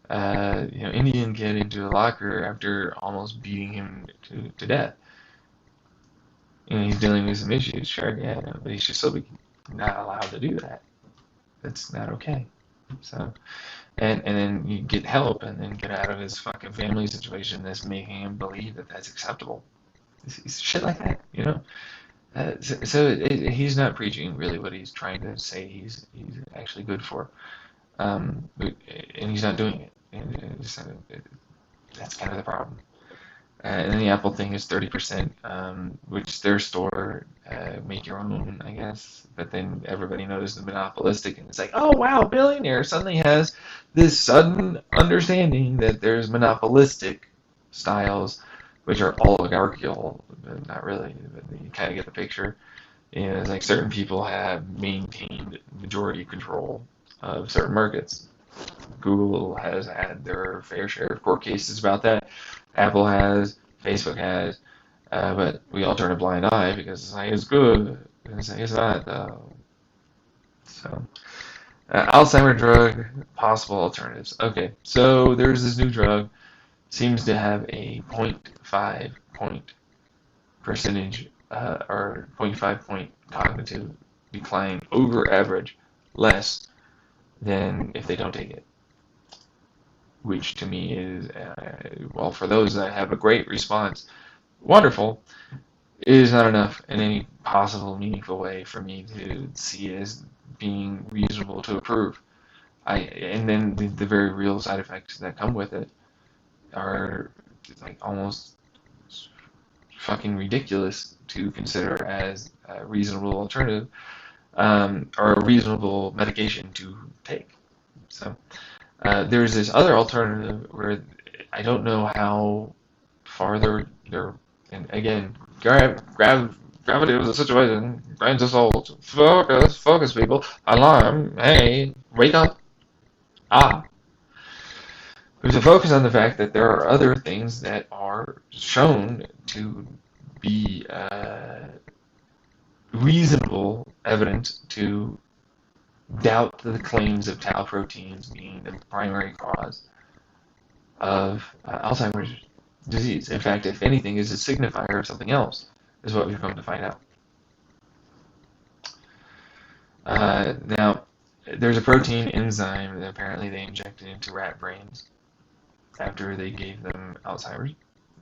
Indian kid into a locker after almost beating him to death. He's dealing with some issues, sure, yeah, but he should still be not allowed to do that. That's not okay. So, and then you get help and then get out of his fucking family situation that's making him believe that that's acceptable. It's shit like that, he's not preaching really what he's trying to say he's actually good for, and he's not doing it. And that's kind of the problem. And then the Apple thing is 30%, which their store, make your own, I guess. But then everybody knows the monopolistic, and it's like, oh wow, billionaire suddenly has this sudden understanding that there's monopolistic styles, which are oligarchical, but not really, but you kind of get the picture. It's like certain people have maintained majority control of certain markets. Google has had their fair share of court cases about that. Apple has, Facebook has, but we all turn a blind eye because it's like it's good. It's like it's not though. So, Alzheimer drug, possible alternatives. Okay, so there's this new drug, seems to have a zero point 0.5 point percentage, or 0.5 point cognitive decline over average, less than if they don't take it, which to me is, well, for those that have a great response, wonderful. It is not enough in any possible meaningful way for me to see it as being reasonable to approve. And then the very real side effects that come with it are like almost fucking ridiculous to consider as a reasonable alternative, or a reasonable medication to take. So there's this other alternative where I don't know how far they're and again, gravity of the situation grinds us all to focus, people. Alarm, hey, wake up. Ah. There's a focus on the fact that there are other things that are shown to be reasonable evidence to doubt the claims of tau proteins being the primary cause of Alzheimer's disease. In fact, if anything, is a signifier of something else, is what we've come to find out. Now, there's a protein enzyme that apparently they injected into rat brains after they gave them Alzheimer's,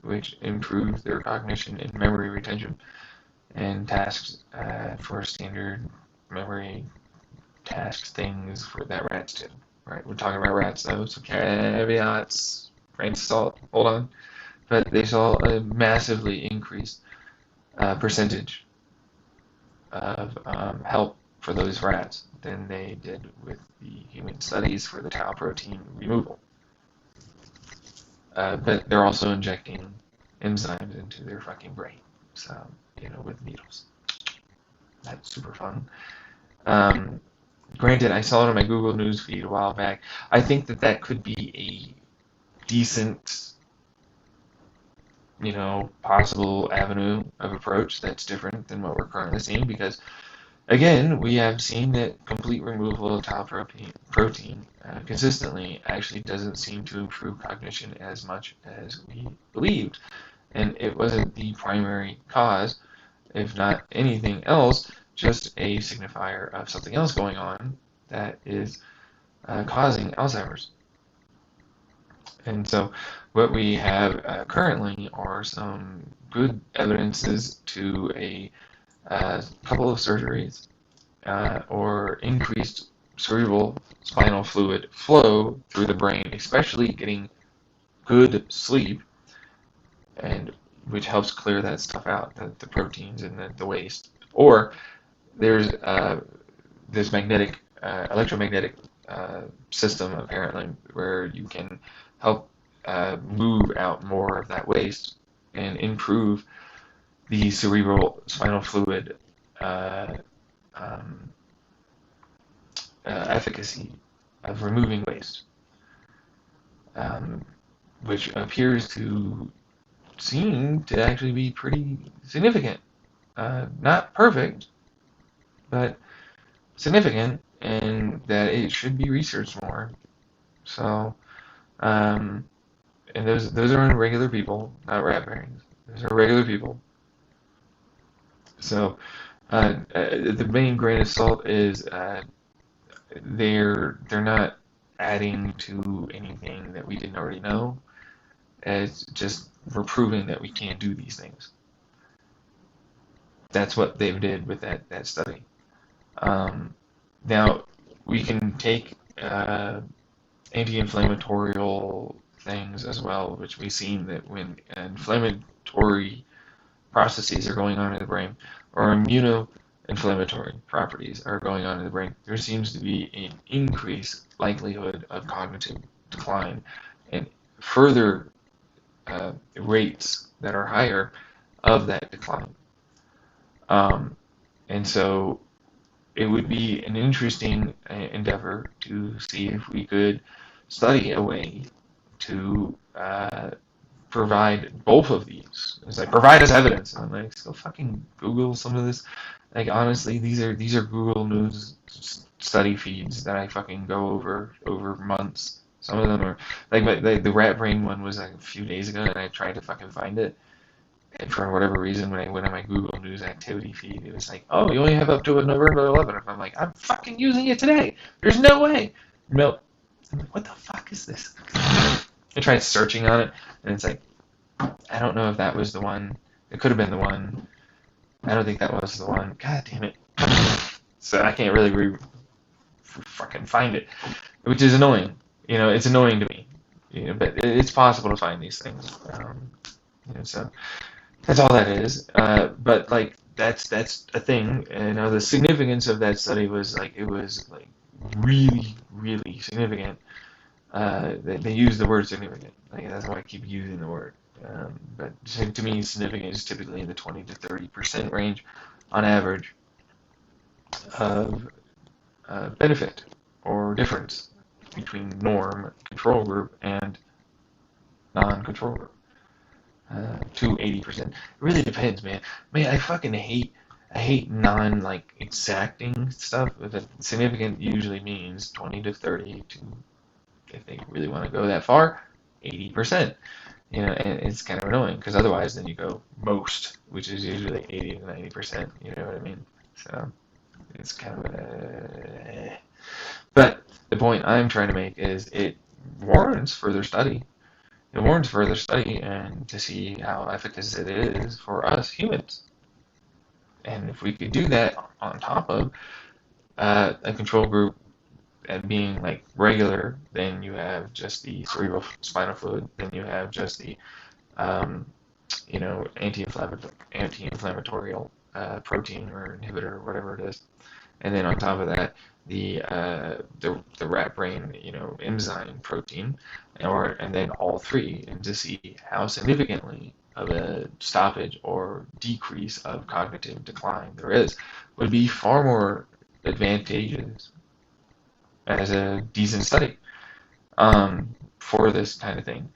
which improved their cognition and memory retention and tasks for standard memory tasks, things for that rats do. Right, we're talking about rats though, so caveats, grains of salt, hold on. But they saw a massively increased percentage of help for those rats than they did with the human studies for the tau protein removal. But they're also injecting enzymes into their fucking brain, so with needles. That's super fun. Granted, I saw it on my Google News feed a while back. I think that that could be a decent, possible avenue of approach that's different than what we're currently seeing because, again, we have seen that complete removal of tau protein consistently actually doesn't seem to improve cognition as much as we believed. And it wasn't the primary cause, if not anything else, just a signifier of something else going on that is causing Alzheimer's. And so what we have currently are some good evidences to a couple of surgeries or increased cerebral spinal fluid flow through the brain, especially getting good sleep, and which helps clear that stuff out, the proteins and the waste. Or there's this electromagnetic system apparently where you can help move out more of that waste and improve the cerebral spinal fluid um, efficacy of removing waste, um, which appears to seem to actually be pretty significant. Not perfect, but significant, and that it should be researched more. So, and those are in regular people, not rat brains. Those are regular people. So, the main grain of salt is they're not adding to anything that we didn't already know. It's just we're proving that we can do these things. That's what they did with that study. Now we can take anti-inflammatory things as well, which we've seen that when inflammatory processes are going on in the brain, or immunoinflammatory properties are going on in the brain, there seems to be an increased likelihood of cognitive decline and further rates that are higher of that decline. And so it would be an interesting endeavor to see if we could study a way to provide both of these. It's like provide us evidence. And I'm like, go fucking Google some of this. Like honestly, these are Google News study feeds that I fucking go over months. Some of them are like the rat brain one was like a few days ago, and I tried to fucking find it. And for whatever reason, when I went on my Google News activity feed, it was like, oh, you only have up to November 11th. I'm like, I'm fucking using it today. There's no way. Nope. I'm like, what the fuck is this? I tried searching on it, and it's like, I don't know if that was the one. It could have been the one. I don't think that was the one. God damn it. So I can't really fucking find it, which is annoying. It's annoying to me. But it's possible to find these things. So that's all that is. But like that's a thing. And the significance of that study was like it was like really really significant. They use the word significant. Like that's why I keep using the word. But to me, significant is typically in the 20 to 30% range on average of benefit or difference between norm control group and non-control group. To 80%. It really depends, man. Man, I fucking hate non like exacting stuff. But significant usually means 20 to 30 to, if they really want to go that far, 80%. And it's kind of annoying because otherwise then you go most, which is usually 80 to 90%. You know what I mean? So it's kind of but the point I'm trying to make is it warrants further study. It warrants further study and to see how efficacious it is for us humans. And if we could do that on top of a control group and being like regular, then you have just the cerebral spinal fluid, then you have just the anti-inflammatory protein or inhibitor or whatever it is, and then on top of that the rat brain enzyme protein, and then all three, and to see how significantly of a stoppage or decrease of cognitive decline there is, would be far more advantageous as a decent study for this kind of thing.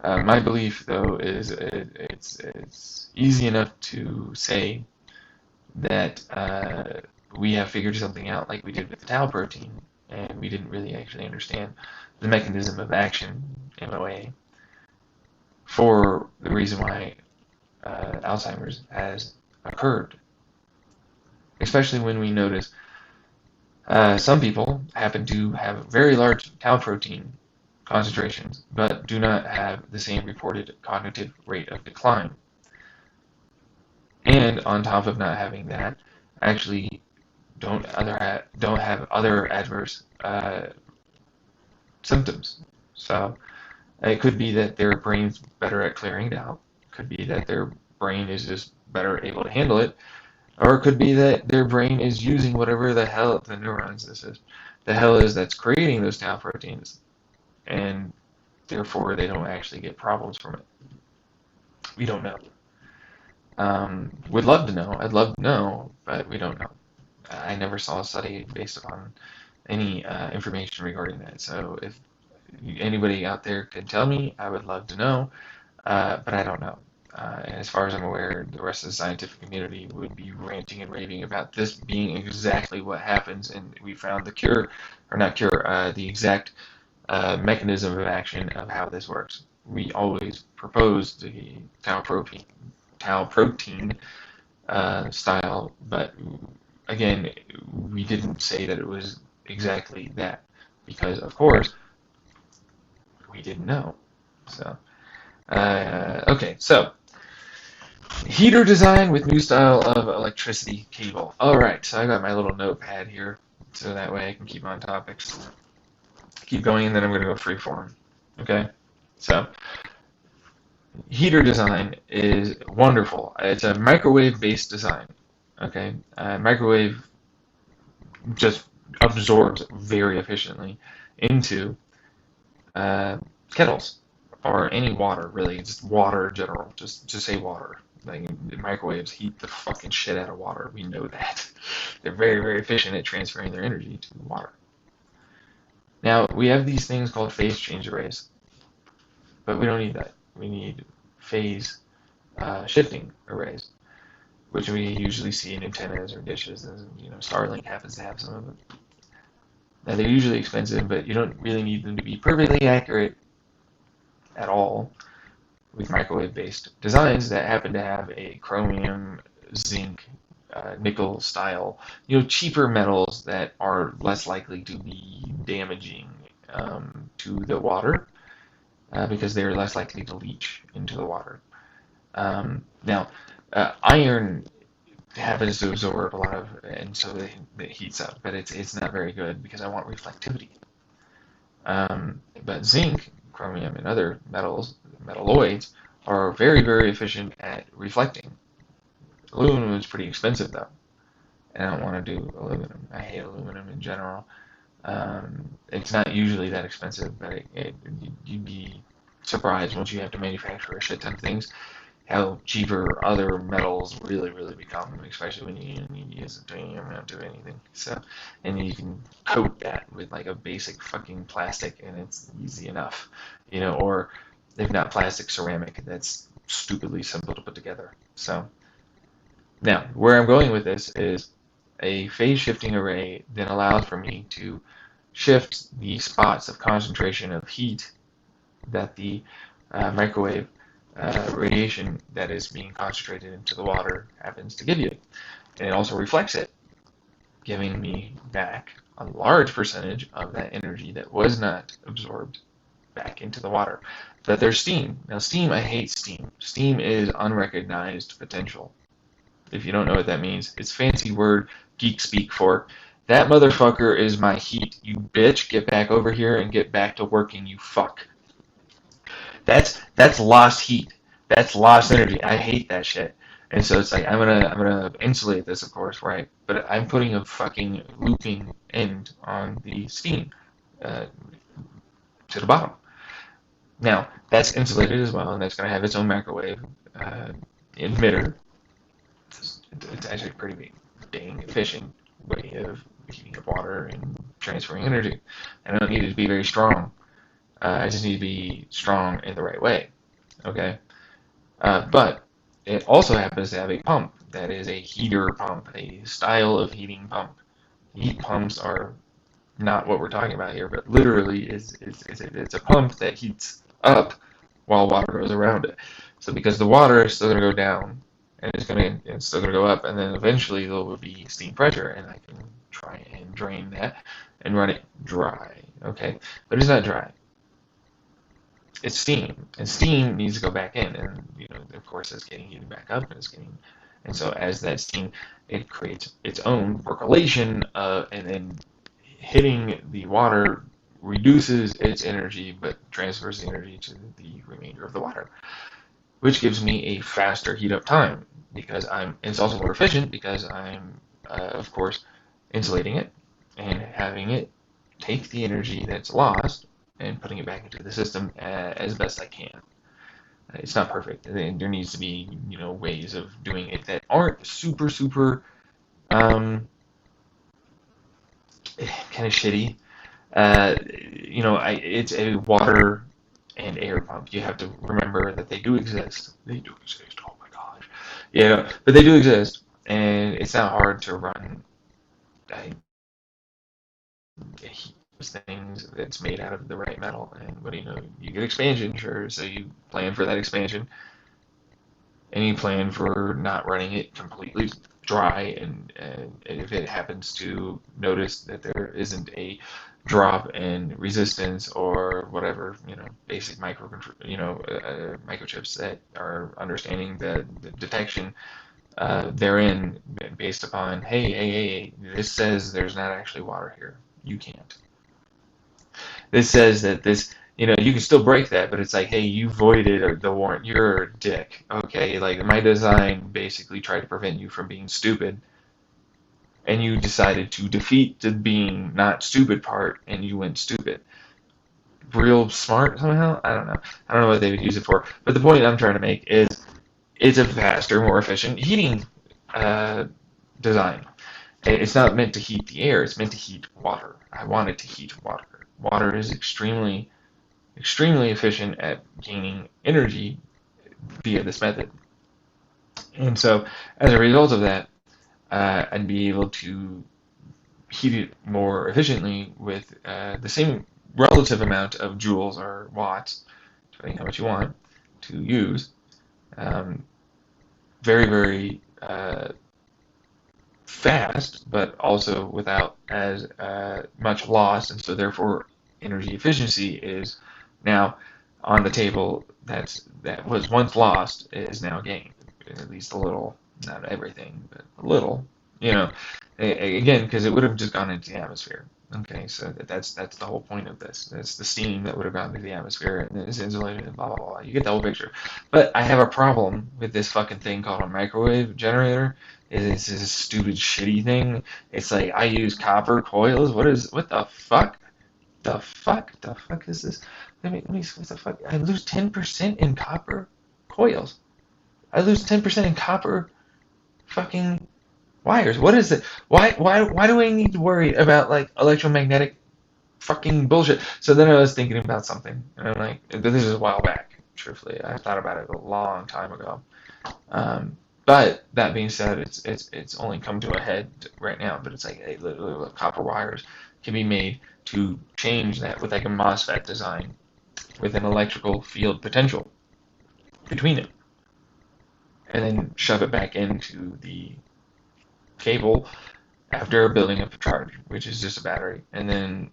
My belief, though, is it's easy enough to say that we have figured something out like we did with the tau protein, and we didn't really actually understand the mechanism of action, MOA, for the reason why Alzheimer's has occurred. Especially when we notice some people happen to have very large tau protein concentrations, but do not have the same reported cognitive rate of decline. And on top of not having that, actually don't have other adverse symptoms. So it could be that their brain's better at clearing it out. It could be that their brain is just better able to handle it. Or it could be that their brain is using whatever the hell the neurons the hell is that's creating those tau proteins, and therefore they don't actually get problems from it. We don't know. Would love to know. I'd love to know, but we don't know. I never saw a study based upon any information regarding that. So if anybody out there can tell me, I would love to know, but I don't know. And as far as I'm aware, the rest of the scientific community would be ranting and raving about this being exactly what happens, and we found the cure, or not cure, the exact mechanism of action of how this works. We always proposed the tau protein style, but again, we didn't say that it was exactly that because, of course, we didn't know. So, okay, so heater design with new style of electricity cable. All right, so I got my little notepad here, so that way I can keep on topics. Keep going, and then I'm going to go freeform. Okay, so heater design is wonderful. It's a microwave-based design. Okay, microwave just absorbs very efficiently into kettles or any water, really, just water in general. Just say water. Like microwaves heat the fucking shit out of water. We know that. They're very, very efficient at transferring their energy to water. Now, we have these things called phase change arrays, but we don't need that. We need phase shifting arrays, which we usually see in antennas or dishes. And, Starlink happens to have some of them. Now, they're usually expensive, but you don't really need them to be perfectly accurate at all with microwave-based designs that happen to have a chromium, zinc, nickel style, cheaper metals that are less likely to be damaging to the water because they're less likely to leach into the water. Now, iron happens to absorb a lot of, and so it heats up, but it's not very good because I want reflectivity. But zinc, chromium, and other metalloids, are very, very efficient at reflecting. Aluminum is pretty expensive, though, and I don't want to do aluminum. I hate aluminum in general. It's not usually that expensive, but you'd be surprised once you have to manufacture a shit ton of things how cheaper other metals really, really become, especially when you need to use titanium not do anything. So, and you can coat that with like a basic fucking plastic, and it's easy enough, or if not plastic, ceramic. That's stupidly simple to put together. So, now where I'm going with this is a phase shifting array then allows for me to shift the spots of concentration of heat that the microwave radiation that is being concentrated into the water happens to give you. And it also reflects it, giving me back a large percentage of that energy that was not absorbed back into the water. But there's steam. Now steam, I hate steam. Steam is unrecognized potential. If you don't know what that means, it's fancy word geek speak for that motherfucker is my heat. You bitch, get back over here and get back to working, you fuck. That's lost heat. That's lost energy. I hate that shit. And so it's like I'm gonna insulate this, of course, right? But I'm putting a fucking looping end on the steam to the bottom. Now that's insulated as well, and that's gonna have its own microwave emitter. It's actually a pretty dang efficient way of heating up water and transferring energy. I don't need it to be very strong. I just need to be strong in the right way. Okay, but it also happens to have a pump that is a heater pump, a style of heating pump. Heat pumps are not what we're talking about here, but literally it's a pump that heats up while water goes around it. So because the water is still going to go down and it's still going to go up, and then eventually there will be steam pressure, and I can try and drain that and run it dry. Okay, but it's not dry. It's steam, and steam needs to go back in, and of course it's getting heated back up, and and so as that steam, it creates its own percolation, and then hitting the water reduces its energy, but transfers the energy to the remainder of the water, which gives me a faster heat up time because it's also more efficient because I'm, of course, insulating it and having it take the energy that's lost and putting it back into the system as best I can. It's not perfect. There needs to be, ways of doing it that aren't super, super, kind of shitty. It's a water and air pump. You have to remember that they do exist. They do exist. Oh my gosh. But they do exist, and it's not hard to run things that's made out of the right metal. And what do you know? You get expansion, sure. So you plan for that expansion, and you plan for not running it completely dry. And if it happens to notice that there isn't a drop in resistance or whatever, basic microchips that are understanding the detection therein based upon, hey, this says there's not actually water here. You can't. This says that this, you can still break that, but it's like, hey, you voided the warrant. You're a dick. Okay, like my design basically tried to prevent you from being stupid, and you decided to defeat the being not stupid part, and you went stupid. Real smart somehow? I don't know. I don't know what they would use it for. But the point I'm trying to make is it's a faster, more efficient heating design. It's not meant to heat the air. It's meant to heat water. I want it to heat water. Water is extremely, extremely efficient at gaining energy via this method. And so, as a result of that, I'd be able to heat it more efficiently with the same relative amount of joules or watts, depending on what you want to use. Very, very fast, but also without as much loss, and so therefore energy efficiency is now on the table. That was once lost is now gained, at least a little, not everything, but a little. Again, because it would have just gone into the atmosphere. Okay, so that's the whole point of this. That's the steam that would have gone into the atmosphere and it's insulated and blah blah blah. You get the whole picture. But I have a problem with this fucking thing called a microwave generator. It's this stupid shitty thing. It's like I use copper coils. What the fuck? The fuck is this? Let me what the fuck? I lose 10% in copper coils. I lose 10% in copper fucking wires. What is it? Why do I need to worry about like electromagnetic fucking bullshit? So then I was thinking about something, and I'm like, this is a while back. Truthfully, I thought about it a long time ago. But that being said, it's only come to a head right now. But it's like, hey, literally, copper wires can be made to change that with like a MOSFET design with an electrical field potential between it, and then shove it back into the cable after building up a charge, which is just a battery, and then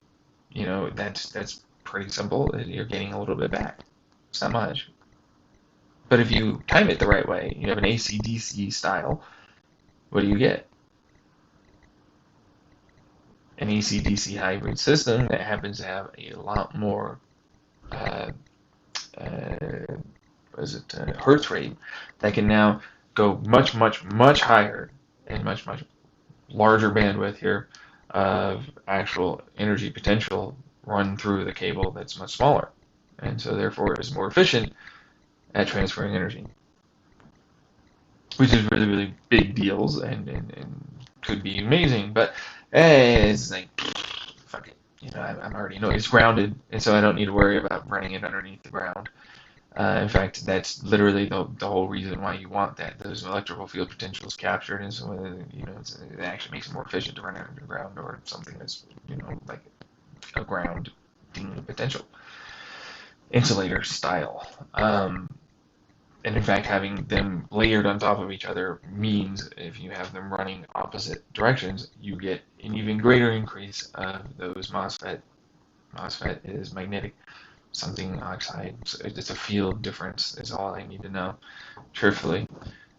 that's pretty simple. You're getting a little bit back. It's not much, but if you time it the right way, you have an AC/DC style. What do you get? An AC/DC hybrid system that happens to have a lot more hertz rate that can now go much, much, much higher and much, much larger bandwidth here of actual energy potential run through the cable that's much smaller. And so therefore it is more efficient at transferring energy, which is really, really big deals and could be amazing. But It's like, fuck it. I'm already know it's grounded, and so I don't need to worry about running it underneath the ground. In fact, that's literally the whole reason why you want that those electrical field potentials captured, and so it actually makes it more efficient to run it underground or something that's like a grounding potential insulator style. And in fact, having them layered on top of each other means if you have them running opposite directions, you get an even greater increase of those MOSFET. MOSFET is magnetic something oxide. So it's a field difference is all I need to know, truthfully.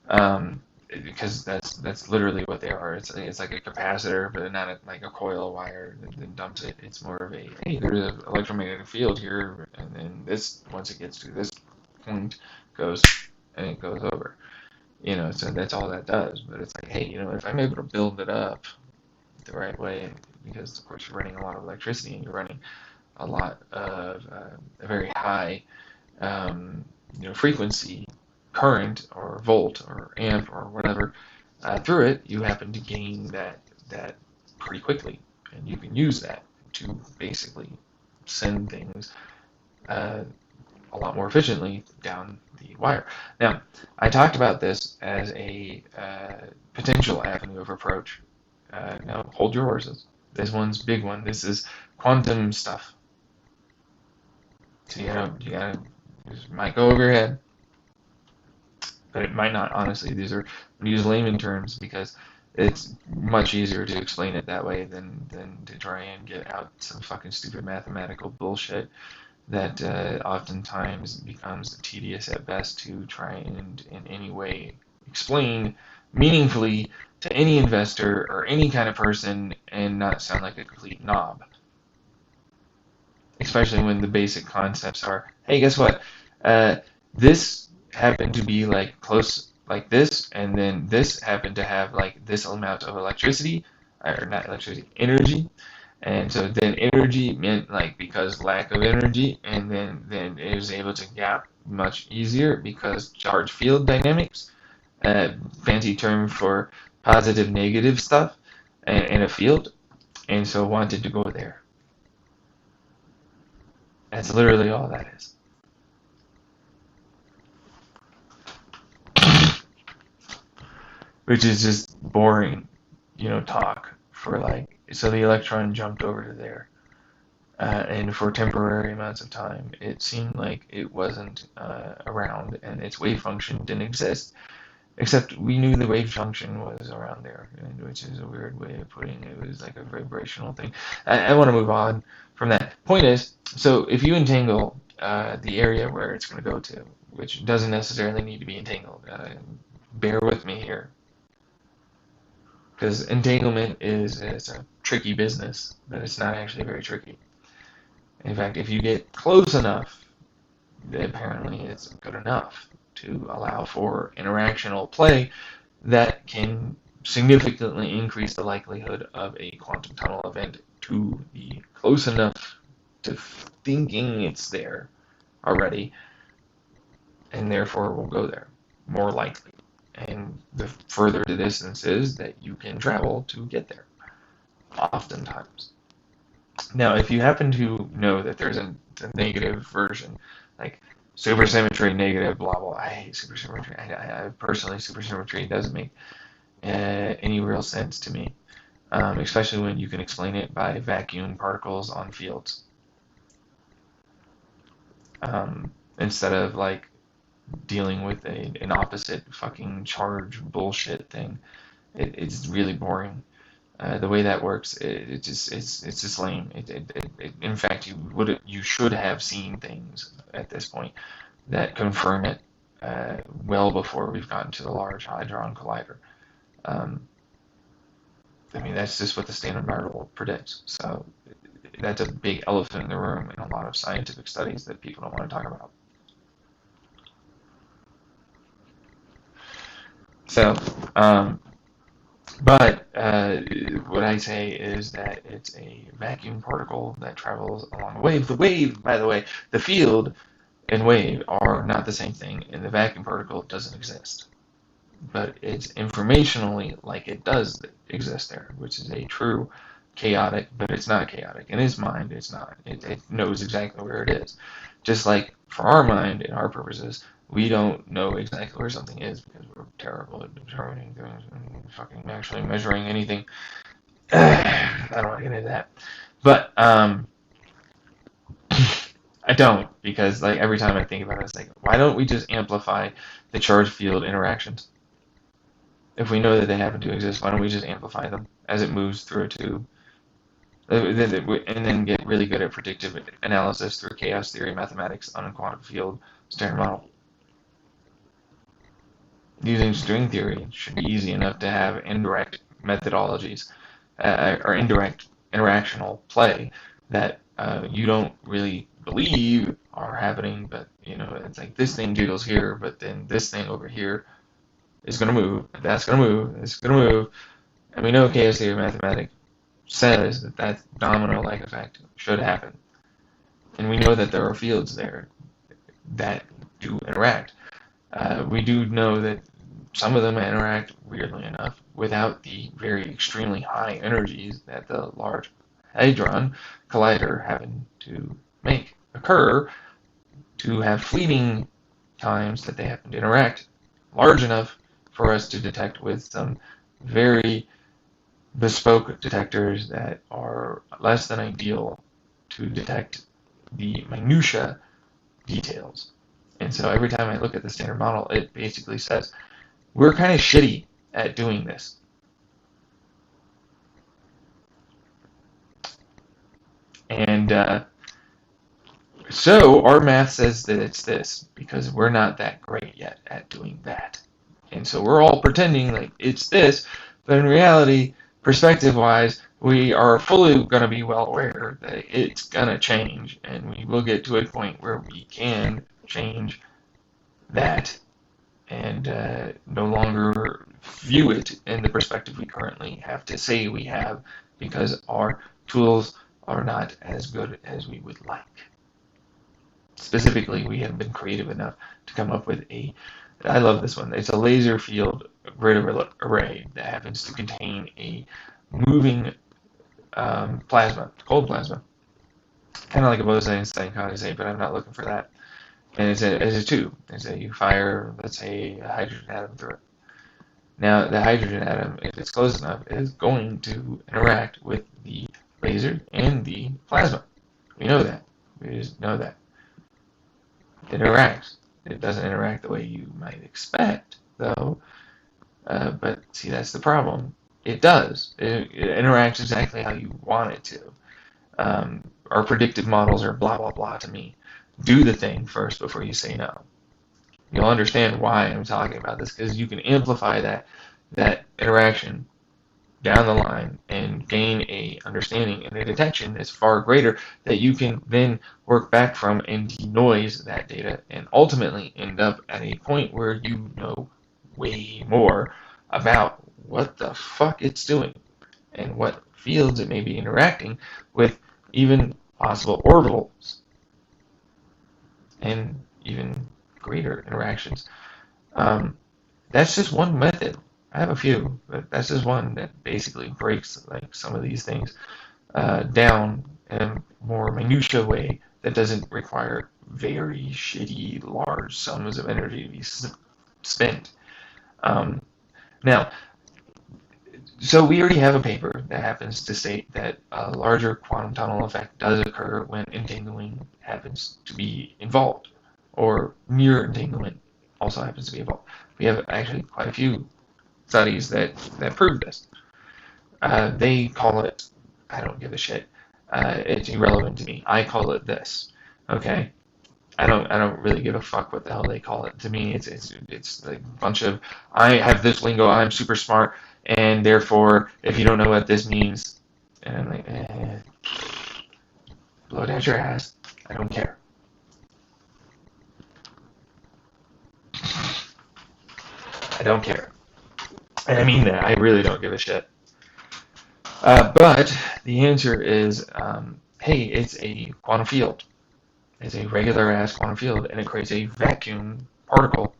Because that's literally what they are. It's like a capacitor, but not like a coil of wire that dumps it. It's more of a, hey, there's an electromagnetic field here, and then this, once it gets to this point, goes and it goes over. So that's all that does. But it's like, hey, if I'm able to build it up the right way, because of course you're running a lot of electricity and you're running a lot of a very high frequency current or volt or amp or whatever through it, you happen to gain that pretty quickly, and you can use that to basically send things a lot more efficiently down the wire. Now, I talked about this as a potential avenue of approach. Now, hold your horses. This one's big one. This is quantum stuff. So this might go over your head, but it might not. Honestly, these are we use layman terms because it's much easier to explain it that way than to try and get out some fucking stupid mathematical bullshit that oftentimes becomes tedious at best to try and in any way explain meaningfully to any investor or any kind of person and not sound like a complete knob. Especially when the basic concepts are, hey, guess what? This happened to be like close like this, and then this happened to have like this amount of electricity, or not electricity, energy. And so then energy meant like because lack of energy, and then it was able to gap much easier because charge field dynamics, fancy term for positive negative stuff in a field, and so wanted to go there. That's literally all that is. Which is just boring, talk for like, so the electron jumped over to there. And for temporary amounts of time, it seemed like it wasn't around and its wave function didn't exist. Except we knew the wave function was around there, which is a weird way of putting it. It was like a vibrational thing. I want to move on from that. Point is, so if you entangle the area where it's going to go to, which doesn't necessarily need to be entangled, bear with me here. Because entanglement it's a tricky business, but it's not actually very tricky. In fact, if you get close enough, apparently it's good enough to allow for interactional play that can significantly increase the likelihood of a quantum tunnel event to be close enough to thinking it's there already, and therefore will go there, more likely. And the further the distance is that you can travel to get there, oftentimes. Now, if you happen to know that there's a negative version, like supersymmetry negative, blah, blah, I hate supersymmetry. I personally, supersymmetry doesn't make any real sense to me, especially when you can explain it by vacuum particles on fields. Instead of like dealing with an opposite fucking charge bullshit thing. It's really boring. The way that works, it's just lame. In fact, you should have seen things at this point that confirm it well before we've gotten to the Large Hadron Collider. I mean, that's just what the Standard Model predicts. So that's a big elephant in the room in a lot of scientific studies that people don't want to talk about. So, but what I say is that it's a vacuum particle that travels along a wave. The wave, by the way, the field and wave are not the same thing, and the vacuum particle doesn't exist. but it's informationally like it does exist there, which is a true chaotic, but it's not chaotic. In his mind, it's not. It knows exactly where it is. Just like for our mind and our purposes, we don't know exactly where something is because we're terrible at determining things and fucking actually measuring anything. I don't want to get into that. But I don't, because like every time I think about it, it's like, why don't we just amplify the charge field interactions? If we know that they happen to exist, why don't we just amplify them as it moves through a tube? And then get really good at predictive analysis through chaos theory mathematics on a quantum field standard model. Using string theory should be easy enough to have indirect methodologies or indirect interactional play that you don't really believe are happening, but it's like this thing jiggles here, but then this thing over here is going to move, that's going to move, it's going to move, and we know chaos theory mathematics says that that domino-like effect should happen, and we know that there are fields there that do interact. We do know that some of them interact, weirdly enough, without the very extremely high energies that the Large Hadron Collider happened to make occur, to have fleeting times that they happen to interact large enough for us to detect with some very bespoke detectors that are less than ideal to detect the minutia details. And so every time I look at the standard model, it basically says, we're kind of shitty at doing this. And so our math says that it's this, because we're not that great yet at doing that. And so we're all pretending like it's this, but in reality, perspective-wise, we are fully going to be well aware that it's going to change, and we will get to a point where we can change that and no longer view it in the perspective we currently have to say we have, because our tools are not as good as we would like. Specifically, we have been creative enough to come up with I love this one. It's a laser field grid array that happens to contain a moving plasma, cold plasma, kind of like a Bose-Einstein condensate, but I'm not looking for that. And it's a tube. You fire, let's say, a hydrogen atom through it. Now, the hydrogen atom, if it's close enough, is going to interact with the laser and the plasma. We know that. We just know that. It interacts. It doesn't interact the way you might expect, though. But see, that's the problem. It does. It interacts exactly how you want it to. Our predictive models are blah, blah, blah to me. Do the thing first before you say no. You'll understand why I'm talking about this, because you can amplify that interaction down the line and gain a understanding and a detection that's far greater that you can then work back from and denoise that data and ultimately end up at a point where you know way more about what the fuck it's doing and what fields it may be interacting with, even possible orbitals and even greater interactions. That's just one method. I have a few, but that's just one that basically breaks like some of these things down in a more minutia way that doesn't require very shitty large sums of energy to be spent. Now, so we already have a paper that happens to state that a larger quantum tunnel effect does occur when entanglement happens to be involved, or near entanglement also happens to be involved. We have actually quite a few studies that prove this. They call it, I don't give a shit. It's irrelevant to me. I call it this. Okay. I don't really give a fuck what the hell they call it. To me, it's like a bunch of, I have this lingo. I'm super smart, and therefore, if you don't know what this means, and I'm like, blow it out your ass. I don't care. I don't care. And I mean that. I really don't give a shit. But the answer is, hey, it's a quantum field. It's a regular ass quantum field, and it creates a vacuum particle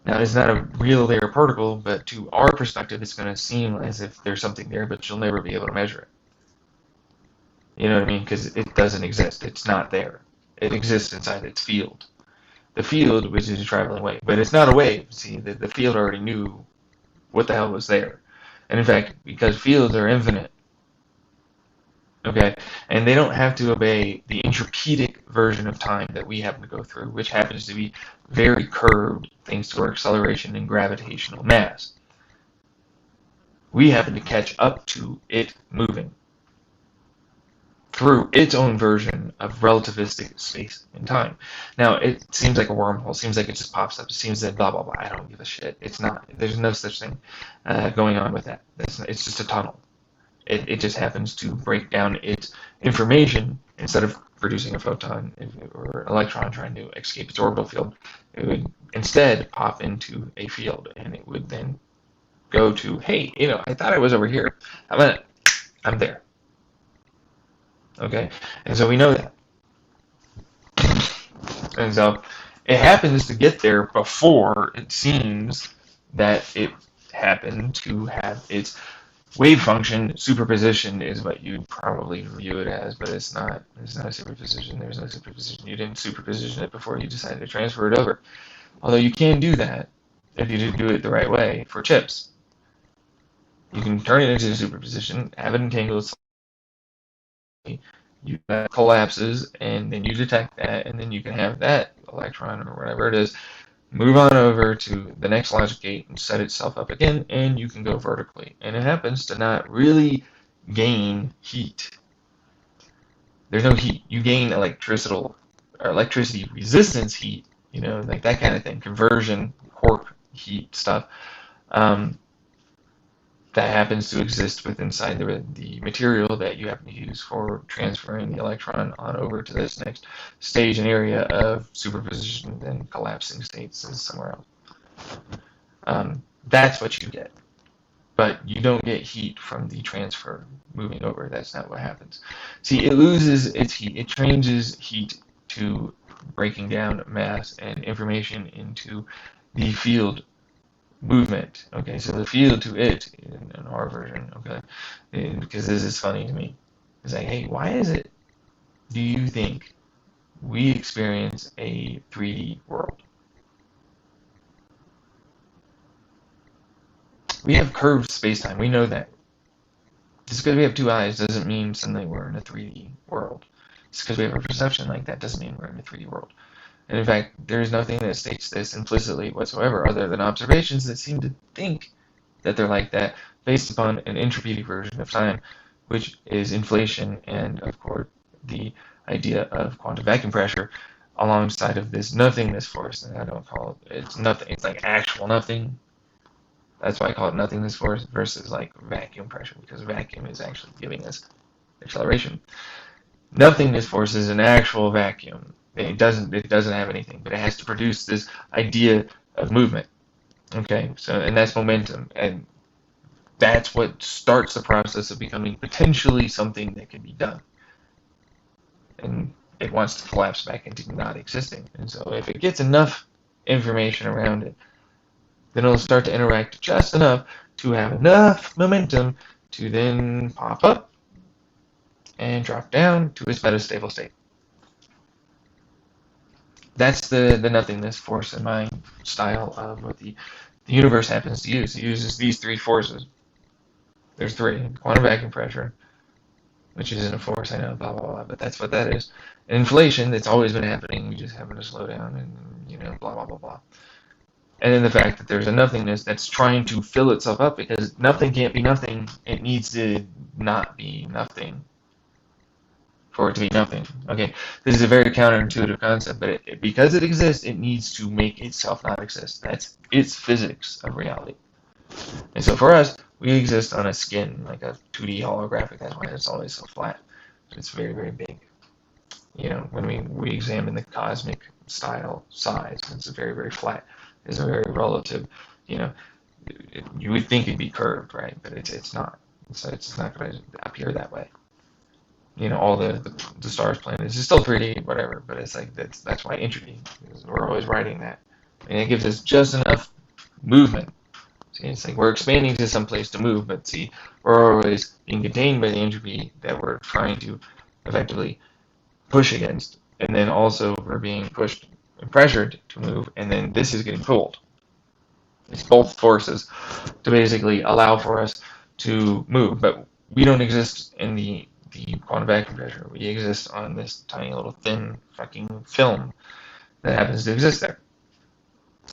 Now, it's not a real there particle, but to our perspective, it's going to seem as if there's something there, but you'll never be able to measure it. You know what I mean? Because it doesn't exist. It's not there. It exists inside its field. The field, which is a traveling wave, but it's not a wave. See, the field already knew what the hell was there. And in fact, because fields are infinite, okay, and they don't have to obey the entropytic version of time that we happen to go through, which happens to be very curved thanks to our acceleration and gravitational mass. We happen to catch up to it moving through its own version of relativistic space and time. Now, it seems like a wormhole. It seems like it just pops up. It seems that blah, blah, blah. I don't give a shit. It's not. There's no such thing going on with that. It's just a tunnel. It just happens to break down its information instead of producing a photon or electron trying to escape its orbital field. It would instead pop into a field, and it would then go to, hey, I thought I was over here. I'm there. Okay, and so we know that. And so it happens to get there before it seems that it happened to have its wave function. Superposition is what you'd probably view it as, but it's not. It's not a superposition. There's no superposition. You didn't superposition it before you decided to transfer it over. Although you can do that if you do it the right way for chips. You can turn it into a superposition, have it entangled, you collapses, and then you detect that, and then you can have that electron or whatever it is move on over to the next logic gate and set itself up again, and you can go vertically. And it happens to not really gain heat. There's no heat. You gain electricity resistance heat, like that kind of thing, conversion, quark heat stuff. That happens to exist within inside the material that you happen to use for transferring the electron on over to this next stage and area of superposition and collapsing states is somewhere else. That's what you get. But you don't get heat from the transfer moving over. That's not what happens. See, it loses its heat. It changes heat to breaking down mass and information into the field movement. Okay, so the field to it in our version, okay, because this is funny to me. It's like, hey, why is it, do you think, we experience a 3D world? We have curved space-time. We know that. Just because we have two eyes doesn't mean suddenly we're in a 3D world. Just because we have a perception like that doesn't mean we're in a 3D world. And in fact, there is nothing that states this implicitly whatsoever other than observations that seem to think that they're like that based upon an entropy version of time, which is inflation and, of course, the idea of quantum vacuum pressure alongside of this nothingness force. And I don't call it's nothing. It's like actual nothing. That's why I call it nothingness force versus like vacuum pressure, because vacuum is actually giving us acceleration. Nothingness force is an actual vacuum. It doesn't have anything, but it has to produce this idea of movement. Okay, so and that's momentum, and that's what starts the process of becoming potentially something that can be done. And it wants to collapse back into not existing. And so if it gets enough information around it, then it'll start to interact just enough to have enough momentum to then pop up and drop down to its metastable state. That's the nothingness force in my style of what the universe happens to use. It uses these three forces. There's three. Quantum vacuum pressure, which isn't a force, I know, blah, blah, blah, but that's what that is. And inflation, that's always been happening. We just happen to slow down and, blah, blah, blah, blah. And then the fact that there's a nothingness that's trying to fill itself up because nothing can't be nothing. It needs to not be nothing for it to be nothing. Okay, this is a very counterintuitive concept, but because it exists, it needs to make itself not exist. That's its physics of reality. And so for us, we exist on a skin, like a 2D holographic. That's why it's always so flat. It's very, very big. When we examine the cosmic style size, it's very, very flat. It's a very relative, you would think it'd be curved, right? But it's not. So it's not going to appear that way. All the stars, planets, it's still 3D, whatever, but it's like that's why entropy, because we're always writing that. And it gives us just enough movement. See, it's like we're expanding to some place to move, but see, we're always being contained by the entropy that we're trying to effectively push against, and then also we're being pushed and pressured to move, and then this is getting pulled. It's both forces to basically allow for us to move, but we don't exist in the quantum vacuum pressure. We exist on this tiny little thin fucking film that happens to exist there.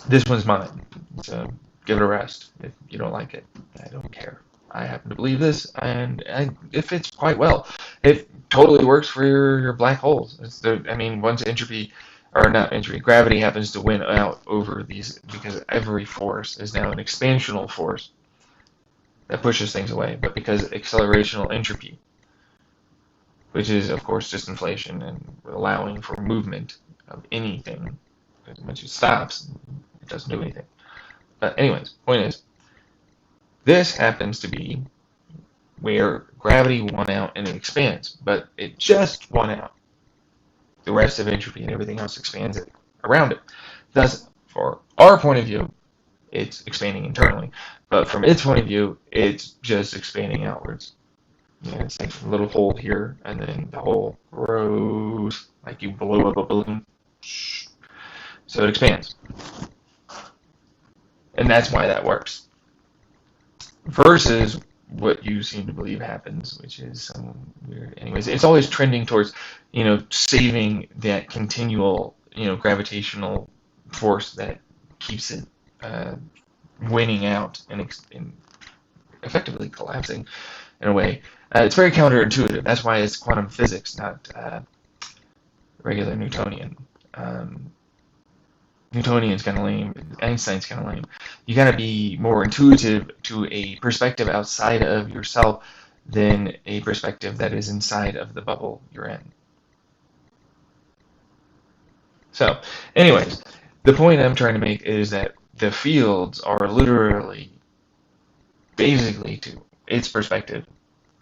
This one's mine, so give it a rest. If you don't like it, I don't care. I happen to believe this, and it fits quite well. It totally works for your black holes. Once entropy, or not entropy, gravity happens to win out over these, because every force is now an expansional force that pushes things away, but because accelerational entropy, which is, of course, just inflation and allowing for movement of anything, because once it stops, it doesn't do anything. But anyways, point is, this happens to be where gravity won out and it expands, but it just won out. The rest of entropy and everything else expands it around it. Thus, for our point of view, it's expanding internally, but from its point of view, it's just expanding outwards. It's like a little hole here, and then the hole grows like you blow up a balloon. So it expands. And that's why that works. Versus what you seem to believe happens, which is some weird. Anyways, it's always trending towards, saving that continual, gravitational force that keeps it winning out and effectively collapsing in a way. It's very counterintuitive. That's why it's quantum physics, not regular Newtonian. Newtonian's kind of lame. Einstein's kind of lame. You got to be more intuitive to a perspective outside of yourself than a perspective that is inside of the bubble you're in. So, anyways, the point I'm trying to make is that the fields are literally, basically, to its perspective,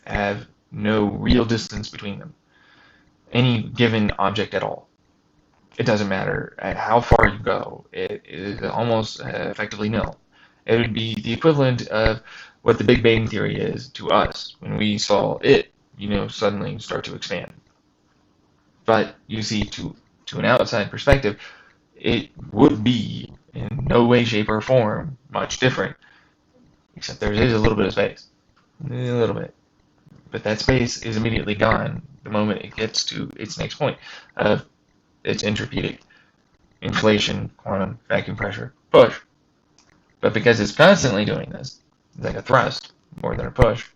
have no real distance between them. Any given object at all. It doesn't matter how far you go. It is almost effectively nil. It would be the equivalent of what the Big Bang Theory is to us when we saw it, suddenly start to expand. But you see, to an outside perspective, it would be in no way, shape, or form much different, except there is a little bit of space, a little bit. But that space is immediately gone the moment it gets to its next point of its entropy, inflation, quantum, vacuum pressure, push. But because it's constantly doing this, it's like a thrust more than a push,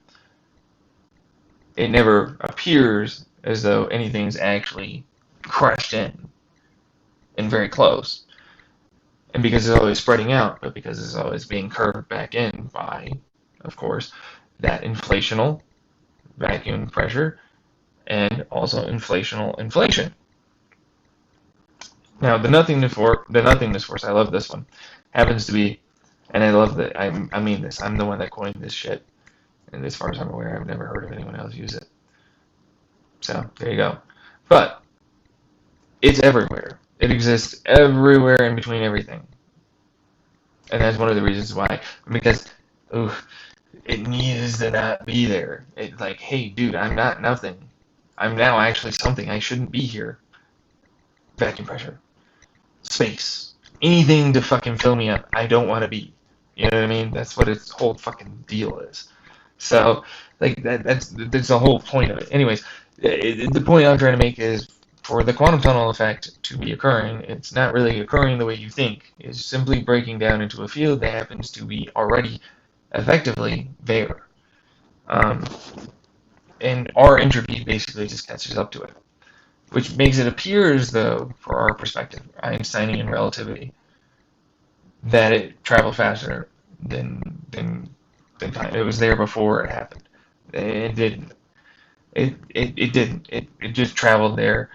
it never appears as though anything's actually crushed in and very close. And because it's always spreading out, but because it's always being curved back in by, of course, that inflational vacuum pressure and also inflational inflation. Now, the nothingness force, I love this one, happens to be, and I love that, I mean this, I'm the one that coined this shit, and as far as I'm aware, I've never heard of anyone else use it. So, there you go. But, it's everywhere. It exists everywhere in between everything. And that's one of the reasons why, because, it needs to not be there. It's like, hey, dude, I'm not nothing. I'm now actually something. I shouldn't be here. Vacuum pressure. Space. Anything to fucking fill me up. I don't want to be. You know what I mean? That's what its whole fucking deal is. So, like, that's the whole point of it. Anyways, the point I'm trying to make is, for the quantum tunnel effect to be occurring, it's not really occurring the way you think. It's simply breaking down into a field that happens to be already effectively there. And our entropy basically just catches up to it, which makes it appear as though, for our perspective, Einsteinian relativity, that it traveled faster than time. It was there before it happened. It didn't. It didn't. It just traveled there,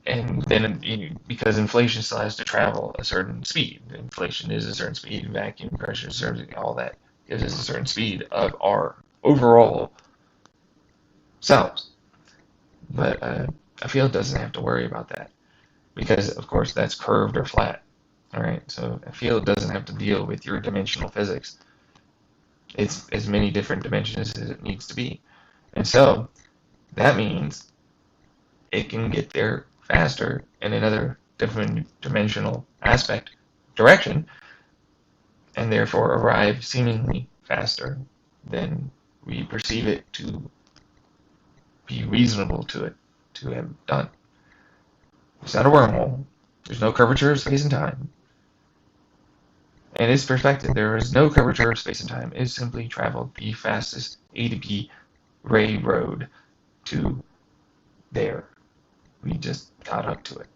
and then because inflation still has to travel a certain speed. Inflation is a certain speed. Vacuum pressure, all that gives us a certain speed of our overall selves. But a field doesn't have to worry about that, because of course that's curved or flat. All right, so a field doesn't have to deal with your dimensional physics. It's as many different dimensions as it needs to be. And so that means it can get there faster in another different dimensional aspect direction, and therefore arrive seemingly faster than we perceive it to be reasonable to have done. It's not a wormhole. There's no curvature of space and time. In its perspective, there is no curvature of space and time. It simply traveled the fastest A to B ray road to there. We just got up to it.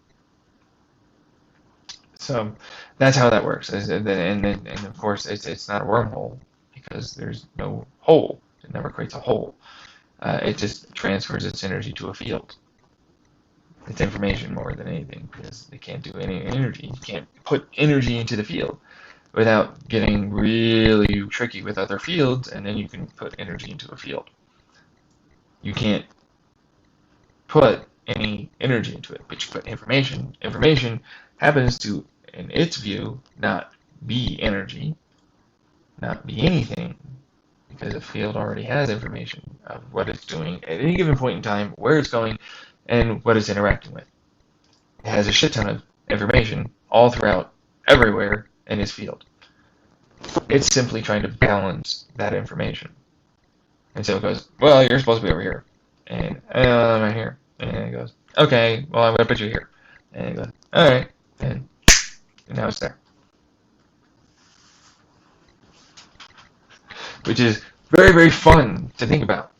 So that's how that works. And of course, it's not a wormhole because there's no hole. It never creates a hole. It just transfers its energy to a field. It's information more than anything because it can't do any energy. You can't put energy into the field without getting really tricky with other fields, and then you can put energy into a field. You can't put any energy into it, but you put information. Information happens to, in its view, not be energy, not be anything, because a field already has information of what it's doing at any given point in time, where it's going, and what it's interacting with. It has a shit ton of information all throughout, everywhere in its field. It's simply trying to balance that information. And so it goes, well, you're supposed to be over here. And I'm right here. And it goes, okay, well, I'm going to put you here. And it goes, all right. And now it's there. Which is very, very fun to think about.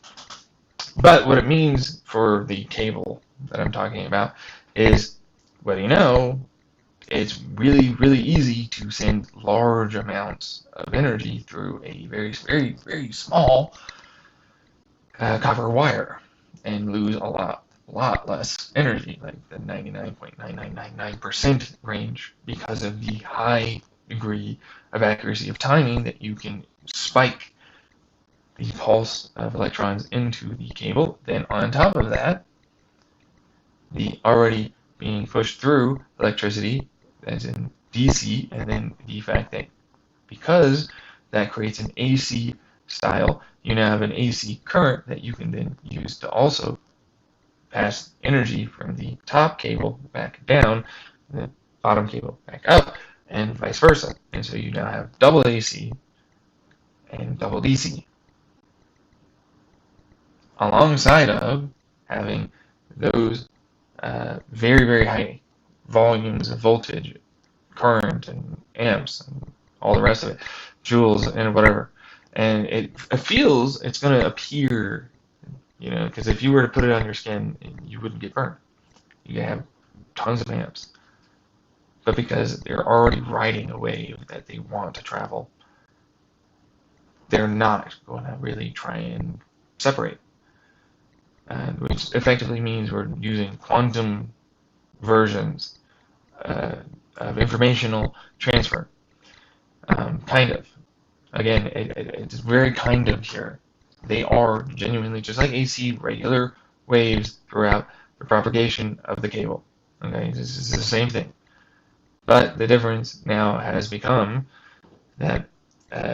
But what it means for the cable that I'm talking about is, well, you know, it's really, really easy to send large amounts of energy through a very, very, very small copper wire and lose a lot less energy, like the 99.9999% range, because of the high degree of accuracy of timing that you can spike the pulse of electrons into the cable. Then on top of that, the already being pushed through electricity, as in DC, and then the fact that because that creates an AC style, you now have an AC current that you can then use to also pass energy from the top cable back down, the bottom cable back up, and vice versa. And so you now have double AC and double DC, alongside of having those very, very high volumes of voltage, current, and amps, and all the rest of it, joules, and whatever. And it feels, it's going to appear, you know, because if you were to put it on your skin, you wouldn't get burned. You have tons of amps. But because they're already riding a wave that they want to travel, they're not going to really try and separate. Which effectively means we're using quantum versions of informational transfer. Kind of. Again, it's very kind of here. They are genuinely just like AC, regular waves throughout the propagation of the cable. Okay, this is the same thing. But the difference now has become that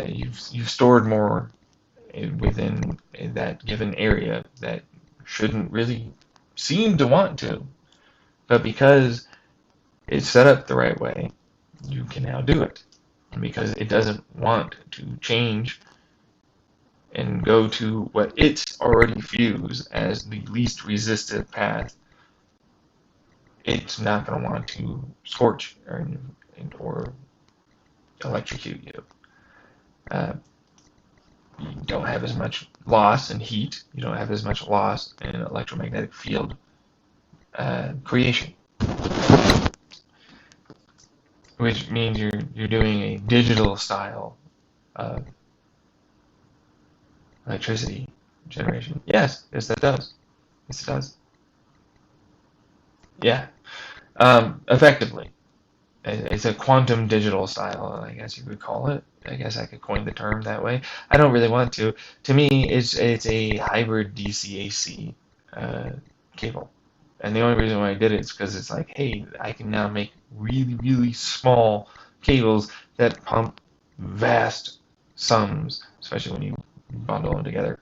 you've stored more within that given area that shouldn't really seem to want to. But because it's set up the right way, you can now do it. And because it doesn't want to change and go to what it's already views as the least resistive path, it's not going to want to scorch or electrocute you. You don't have as much loss in heat. You don't have as much loss in electromagnetic field creation, which means you're doing a digital style of electricity generation. Yes, that does. Yes, it does. Yeah, effectively. It's a quantum digital style, I guess you could call it. I guess I could coin the term that way. I don't really want to. To me, it's a hybrid DC-AC cable. And the only reason why I did it is because it's like, hey, I can now make really, really small cables that pump vast sums, especially when you bundle them together,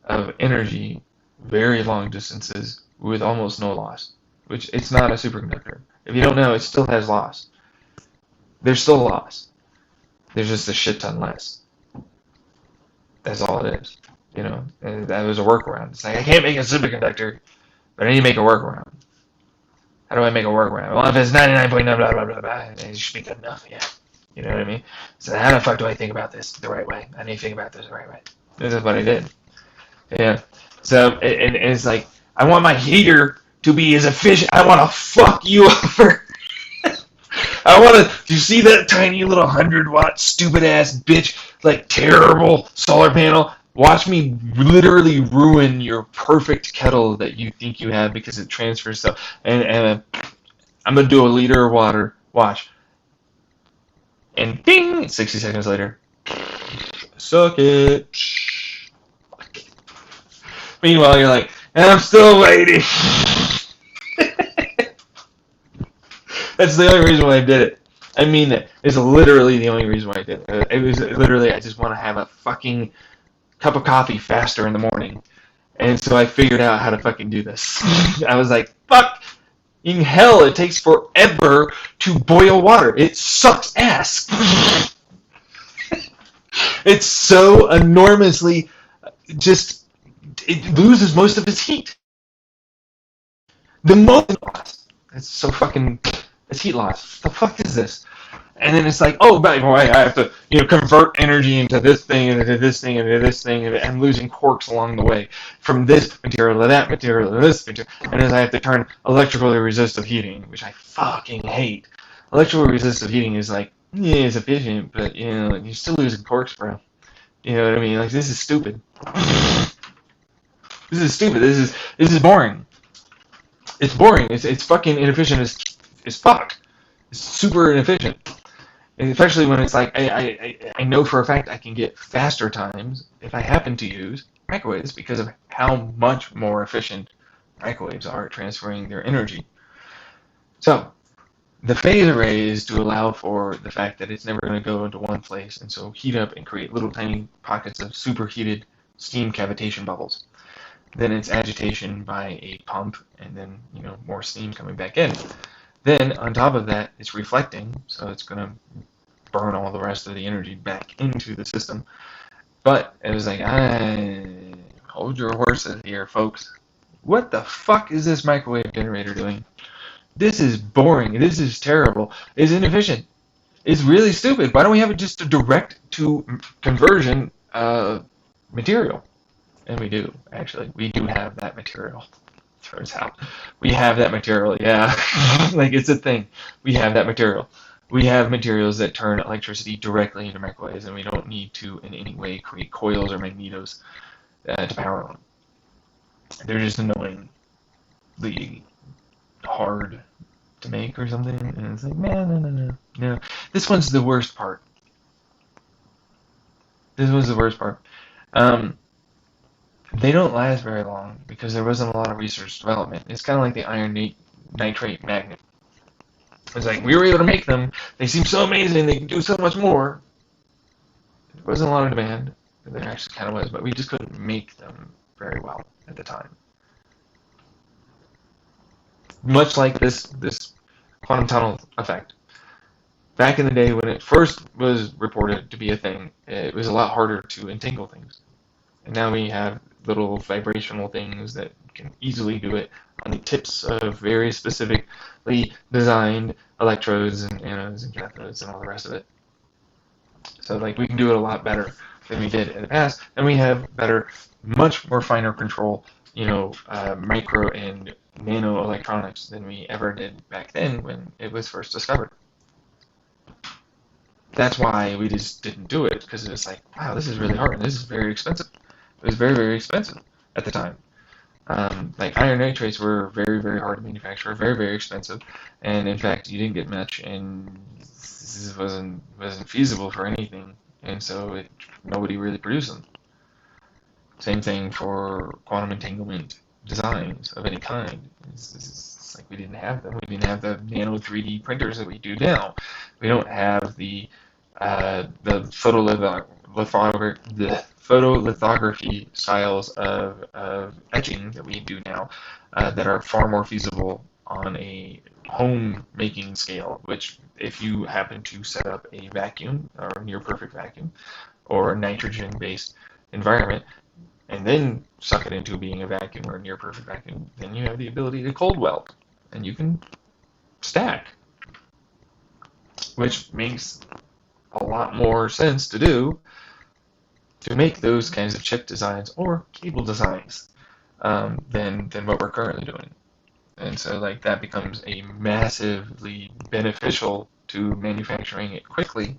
of energy very long distances with almost no loss, which it's not a superconductor. If you don't know, it still has loss. There's still a loss. There's just a shit ton less. That's all it is. And that was a workaround. It's like, I can't make a superconductor, but I need to make a workaround. How do I make a workaround? Well, if it's 99.9 blah, blah, blah, blah, it should be good enough, yeah. You know what I mean? So how the fuck do I think about this the right way? I need to think about this the right way. This is what I did. Yeah. So, and it's like, I want my heater to be as efficient. I want to fuck you over. I want to, do you see that tiny little 100-watt stupid ass bitch, like terrible solar panel? Watch me literally ruin your perfect kettle that you think you have because it transfers stuff. And I'm going to do a liter of water. Watch. And ding, 60 seconds later. Suck it. Meanwhile, you're like, and I'm still waiting. That's the only reason why I did it. I mean it. It's literally the only reason why I did it. It was literally, I just want to have a fucking cup of coffee faster in the morning. And so I figured out how to fucking do this. I was like, fuck in hell, it takes forever to boil water. It sucks ass. It's so enormously just, it loses most of its heat. The most loss. It's so fucking, it's heat loss. The fuck is this? And then it's like, oh, by the way, I have to, convert energy into this thing, and into this thing, and into this thing, and I'm losing quarks along the way from this material to that material to this material. And then I have to turn electrically resistive heating, which I fucking hate. Electrically resistive heating is like, yeah, it's efficient, but, you're still losing quarks, bro. You know what I mean? Like, this is stupid. This is stupid. This is boring. It's boring. It's fucking inefficient as fuck. It's super inefficient. And especially when it's like, I know for a fact I can get faster times if I happen to use microwaves because of how much more efficient microwaves are at transferring their energy. So, the phase array is to allow for the fact that it's never going to go into one place and so heat up and create little tiny pockets of superheated steam cavitation bubbles. Then it's agitation by a pump and then, more steam coming back in. Then, on top of that, it's reflecting, so it's going to burn all the rest of the energy back into the system. But it was like, hold your horses here, folks. What the fuck is this microwave generator doing? This is boring. This is terrible. It's inefficient. It's really stupid. Why don't we have it just a direct-to-conversion material? And we do, actually. We do have that material. Turns out. We have that material, yeah. Like, it's a thing. We have that material. We have materials that turn electricity directly into microwaves, and we don't need to, in any way, create coils or magnetos to power them. They're just annoyingly hard to make or something, and it's like, no. This one's the worst part. They don't last very long because there wasn't a lot of research development. It's kind of like the iron nitrate magnet. It's like, we were able to make them. They seem so amazing. They can do so much more. There wasn't a lot of demand. There actually kind of was, but we just couldn't make them very well at the time. Much like this quantum tunnel effect. Back in the day when it first was reported to be a thing, it was a lot harder to entangle things. And now we have little vibrational things that can easily do it on the tips of very specifically designed electrodes and anodes and cathodes and all the rest of it. So like we can do it a lot better than we did in the past, and we have better, much more finer control, micro and nano electronics than we ever did back then when it was first discovered. That's why we just didn't do it, because it's like, wow, this is really hard and this is very expensive. It was very, very expensive at the time. Like iron nitrates were very, very hard to manufacture, very, very expensive, and in fact, you didn't get much, and this wasn't feasible for anything, and so nobody really produced them. Same thing for quantum entanglement designs of any kind. It's like we didn't have them. We didn't have the nano 3D printers that we do now. We don't have the photolithography styles of etching that we do now that are far more feasible on a home making scale, which if you happen to set up a vacuum or near perfect vacuum or a nitrogen based environment and then suck it into being a vacuum or a near perfect vacuum, then you have the ability to cold weld and you can stack, which makes a lot more sense to do to make those kinds of chip designs or cable designs than what we're currently doing. And so like that becomes a massively beneficial to manufacturing it quickly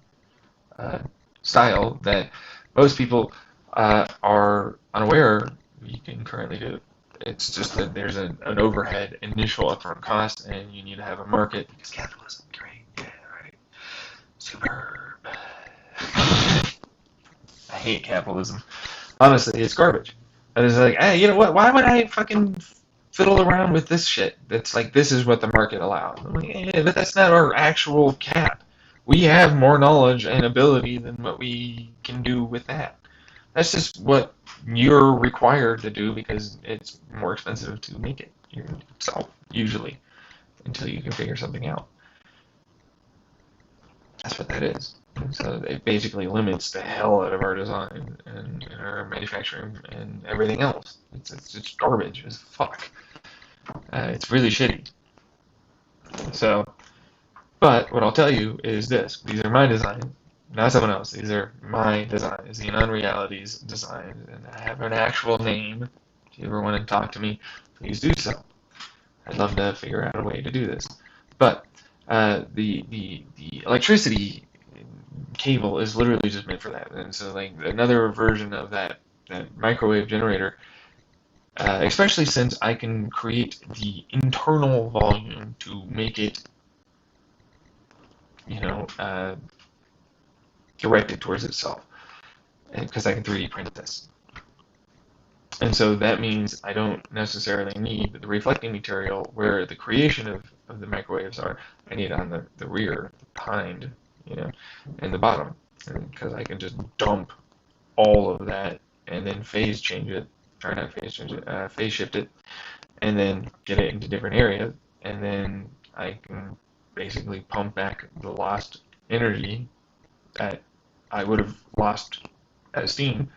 style that most people are unaware you can currently do. It's just that there's an overhead initial upfront cost, and you need to have a market because capitalism, great, yeah, right, superb. I hate capitalism. Honestly, it's garbage. And it's like, hey, you know what? Why would I fucking fiddle around with this shit? That's like, this is what the market allows. I'm like, but that's not our actual cap. We have more knowledge and ability than what we can do with that. That's just what you're required to do because it's more expensive to make it yourself, usually, until you can figure something out. That's what that is. And so it basically limits the hell out of our design and our manufacturing and everything else. It's garbage as fuck. It's really shitty. So, but what I'll tell you is this: these are my designs, not someone else. These are my designs, the Unreality's designs, and I have an actual name. If you ever want to talk to me, please do so. I'd love to figure out a way to do this. But the electricity cable is literally just meant for that. And so like another version of that microwave generator, especially since I can create the internal volume to make it, directed towards itself, because I can 3D print this. And so that means I don't necessarily need the reflecting material where the creation of the microwaves are. I need it on the rear, behind, and the bottom, because I can just dump all of that and then phase change it, or not phase change it, phase shift it, and then get it into different areas, and then I can basically pump back the lost energy that I would have lost as steam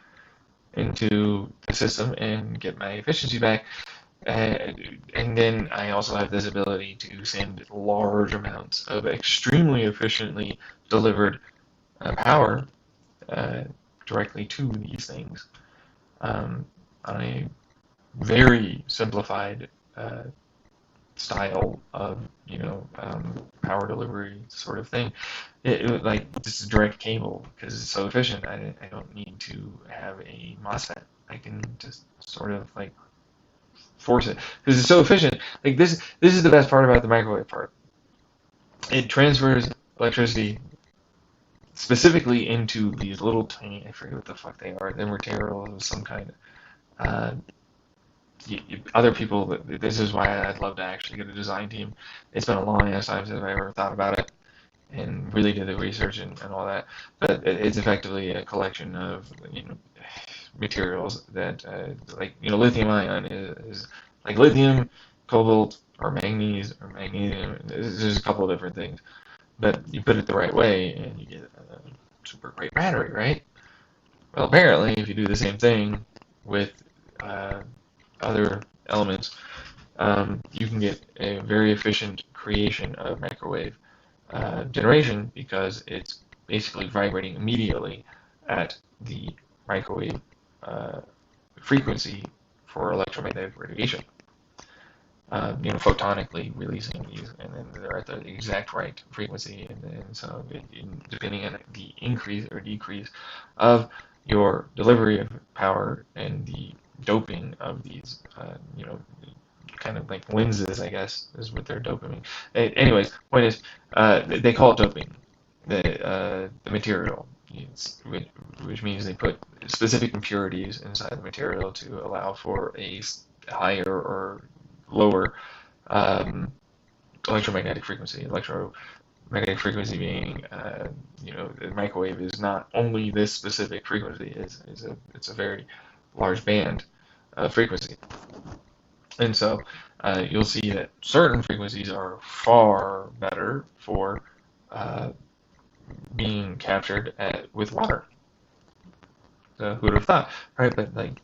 into the system and get my efficiency back. And then I also have this ability to send large amounts of extremely efficiently delivered power directly to these things on a very simplified style of power delivery sort of thing. Like this is direct cable because it's so efficient. I don't need to have a MOSFET. I can just sort of like force it because it's so efficient. Like this is the best part about the microwave part. It transfers electricity specifically into these little tiny, I forget what the fuck they are. They're materials of some kind. Other people, this is why I'd love to actually get a design team. It's been a long ass time since I ever thought about it and really did the research and all that. But it's effectively a collection of materials that lithium ion is like lithium, cobalt, or manganese or magnesium. There's a couple of different things, but you put it the right way and you get a super great battery, right? Well, apparently, if you do the same thing with other elements, you can get a very efficient creation of microwave generation because it's basically vibrating immediately at the microwave frequency for electromagnetic radiation. Photonically releasing these, and then they're at the exact right frequency, and so depending on the increase or decrease of your delivery of power and the doping of these, kind of like lenses, I guess, is what they're doping. Anyways, point is, they call it doping, the material, which means they put specific impurities inside the material to allow for a higher or lower um, electromagnetic frequency. Electromagnetic frequency being, the microwave is not only this specific frequency. It's a very large band frequency, and so you'll see that certain frequencies are far better for uh, being captured with water. So who would have thought, right? But like,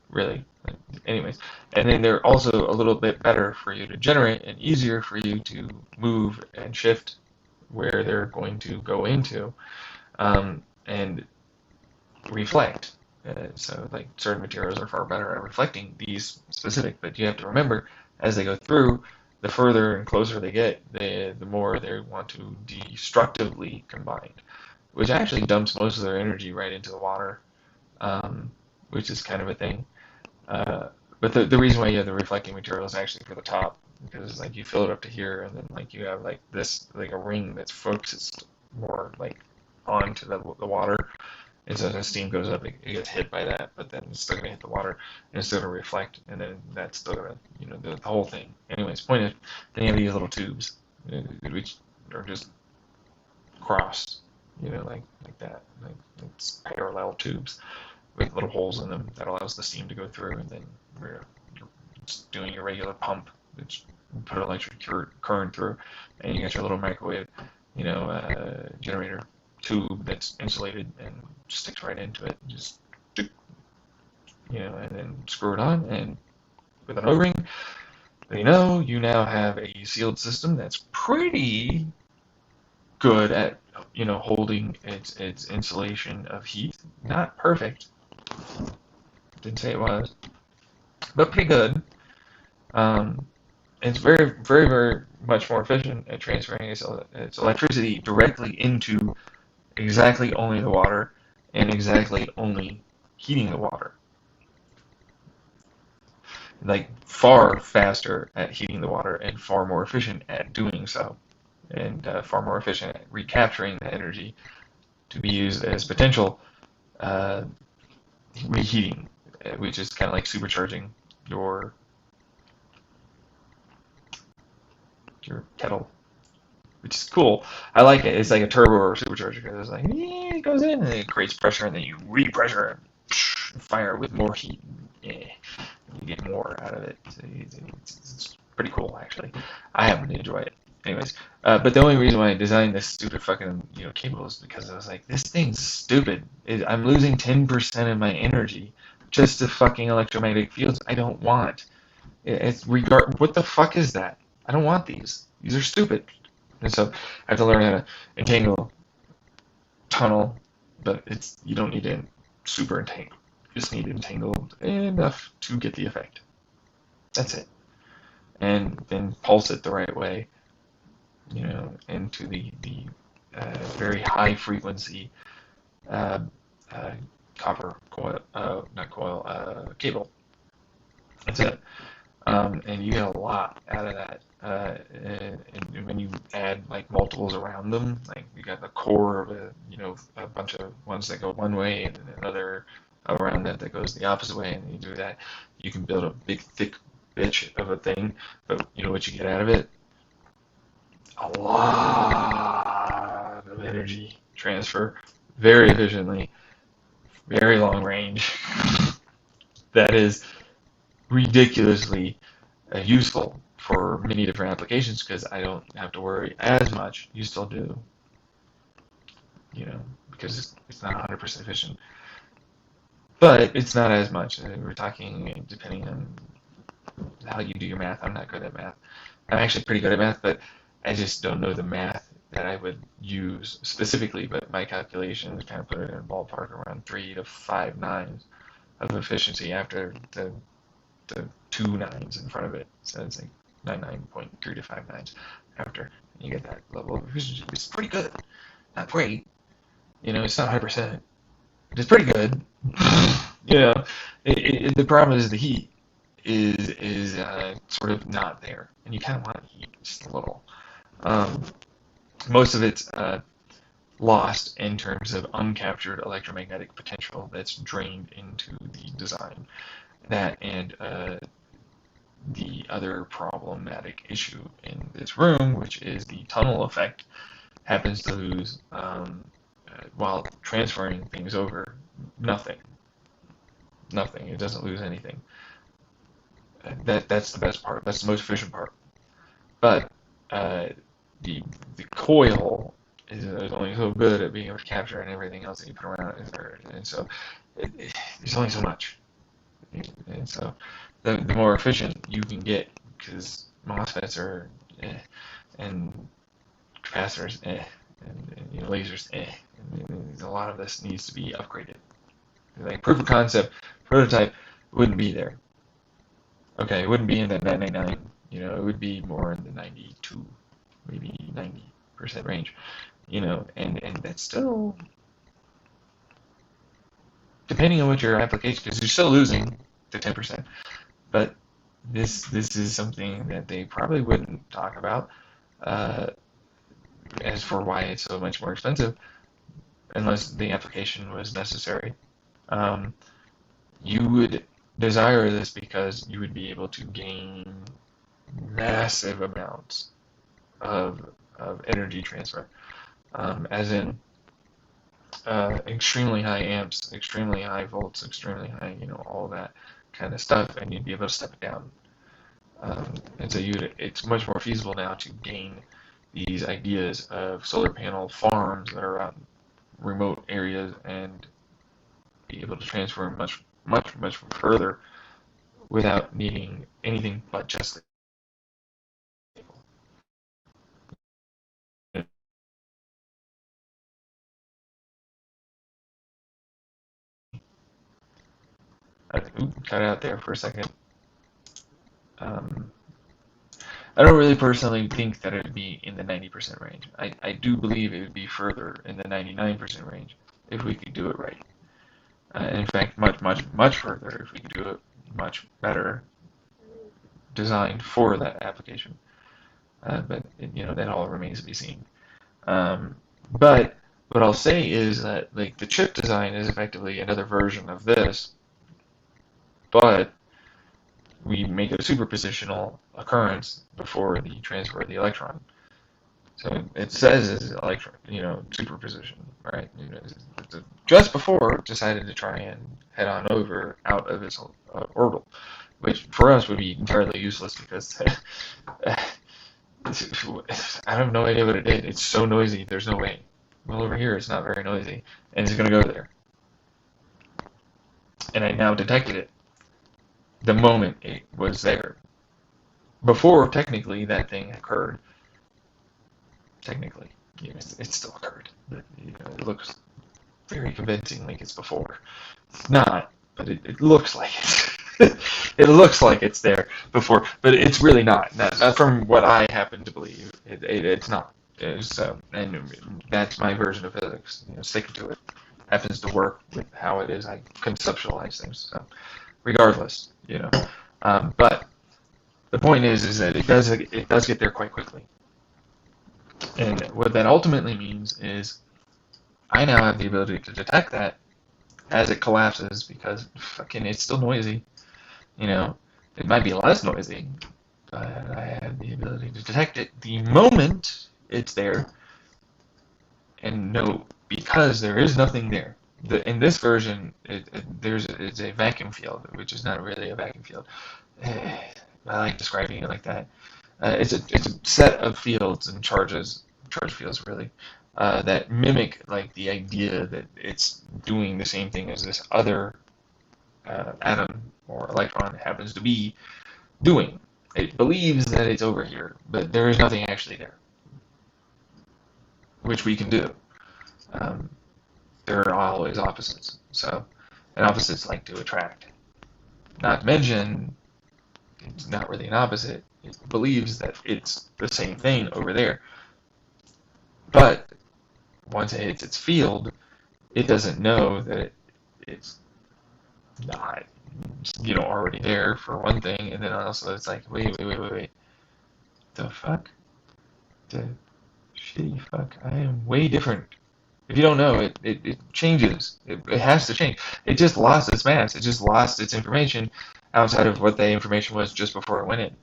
really, like, anyways. And then they're also a little bit better for you to generate and easier for you to move and shift where they're going to go into, and reflect. So like certain materials are far better at reflecting these specific, but you have to remember as they go through, the further and closer they get, the more they want to destructively combine, which actually dumps most of their energy right into the water, which is kind of a thing. But the reason why you have the reflecting material is actually for the top, because like you fill it up to here, and then like you have like this, like a ring that's focused more like onto the water, and so as steam goes up, it gets hit by that, but then it's still gonna hit the water, and it's still gonna reflect, and then that's still gonna, the whole thing. Anyways, point is, then you have these little tubes, which are just crossed, like that, like it's parallel tubes with little holes in them that allows the steam to go through, and then you're just doing your regular pump, which you put electric current through, and you got your little microwave, generator tube that's insulated and sticks right into it. Just, and then screw it on, and with an O-ring, you now have a sealed system that's pretty good at, holding its insulation of heat. Not perfect. Didn't say it was, but pretty good. It's very, very, very much more efficient at transferring its electricity directly into exactly only the water and exactly only heating the water. Like far faster at heating the water and far more efficient at doing so, and far more efficient at recapturing the energy to be used as potential reheating, which is kind of like supercharging your kettle, which is cool. I like it. It's like a turbo or supercharger because it's like, it goes in and it creates pressure, and then you repressure and fire with more heat. Yeah, you get more out of it. It's pretty cool, actually. I happen to enjoy it. Anyways, but the only reason why I designed this stupid fucking cable is because I was like, this thing's stupid. I'm losing 10% of my energy just to fucking electromagnetic fields I don't want. What the fuck is that? I don't want these. These are stupid. And so I have to learn how to entangle, tunnel, but you don't need to super entangle. You just need entangled enough to get the effect. That's it. And then pulse it the right way, into the very high frequency copper coil, not coil, cable. That's it. And you get a lot out of that. And when you add like multiples around them, like you got the core of a bunch of ones that go one way and another around that goes the opposite way, and you do that, you can build a big thick bitch of a thing. But you know what you get out of it? A lot of energy transfer, very efficiently, very long range. That is ridiculously useful for many different applications because I don't have to worry as much. You still do, because it's not 100% efficient, but it's not as much. We're talking depending on how you do your math. I'm not good at math. I'm actually pretty good at math, but I just don't know the math that I would use specifically. But my calculations kind of put it in a ballpark around 3 to 5 nines of efficiency after the 2 nines in front of it. So it's like 99.3 to 5 nines after you get that level of efficiency. It's pretty good. Not great. It's not 100%. It's pretty good. The problem is the heat is sort of not there, and you kind of want heat just a little. Most of it's lost in terms of uncaptured electromagnetic potential that's drained into the design. That and the other problematic issue in this room, which is the tunnel effect, happens to lose while transferring things over. Nothing. Nothing. It doesn't lose anything. That's the best part. That's the most efficient part. But uh, the coil is only so good at being able to capture and everything else that you put around it. And so there's only so much. And so the more efficient you can get, because MOSFETs are and capacitors and lasers and a lot of this needs to be upgraded. Like proof of concept, prototype wouldn't be there. Okay, it wouldn't be in the 99, it would be more in the 92, maybe 90% range, and that's still, depending on what your application, because you're still losing the 10%, but this is something that they probably wouldn't talk about as for why it's so much more expensive, unless the application was necessary. You would desire this because you would be able to gain massive amounts of energy transfer, as in extremely high amps, extremely high volts, extremely high, all that kind of stuff, and you'd be able to step it down. And so it's much more feasible now to gain these ideas of solar panel farms that are out in remote areas and be able to transfer much, much, much further without needing anything but just the cable. Cut out there for a second. I don't really personally think that it would be in the 90% range. I do believe it would be further in the 99% range if we could do it right. In fact, much, much, much further if we could do it much better designed for that application. But that all remains to be seen. But what I'll say is that like the chip design is effectively another version of this, but we make a superpositional occurrence before the transfer of the electron. So it says it's electron, superposition, right? Just before it decided to try and head on over out of its orbital, which for us would be entirely useless because I have no idea what it did. It's so noisy. There's no way. Well, over here it's not very noisy, and it's going to go there. And I now detected it the moment it was there. Before, technically, that thing occurred. Technically, it still occurred. But, it looks very convincing like it's before. It's not, but it looks like it. It looks like it's there before, but it's really not. Not from what I happen to believe. It's not. And that's my version of physics. Sticking to it happens to work with how it is I conceptualize things. So, regardless, but the point is that it does get there quite quickly. And what that ultimately means is I now have the ability to detect that as it collapses because fucking it's still noisy. It might be less noisy, but I have the ability to detect it the moment it's there and know because there is nothing there. In this version, it's a vacuum field, which is not really a vacuum field. I like describing it like that. It's a set of fields and charge fields really, that mimic like the idea that it's doing the same thing as this other atom or electron happens to be doing. It believes that it's over here, but there is nothing actually there, which we can do. There are always opposites, and opposites like to attract. Not to mention, it's not really an opposite. It believes that it's the same thing over there. But once it hits its field, it doesn't know that it's not, already there for one thing, and then also it's like, wait. The fuck? The shitty fuck. I am way different. If you don't know, it changes. It has to change. It just lost its mass. It just lost its information, outside of what the information was just before it went in.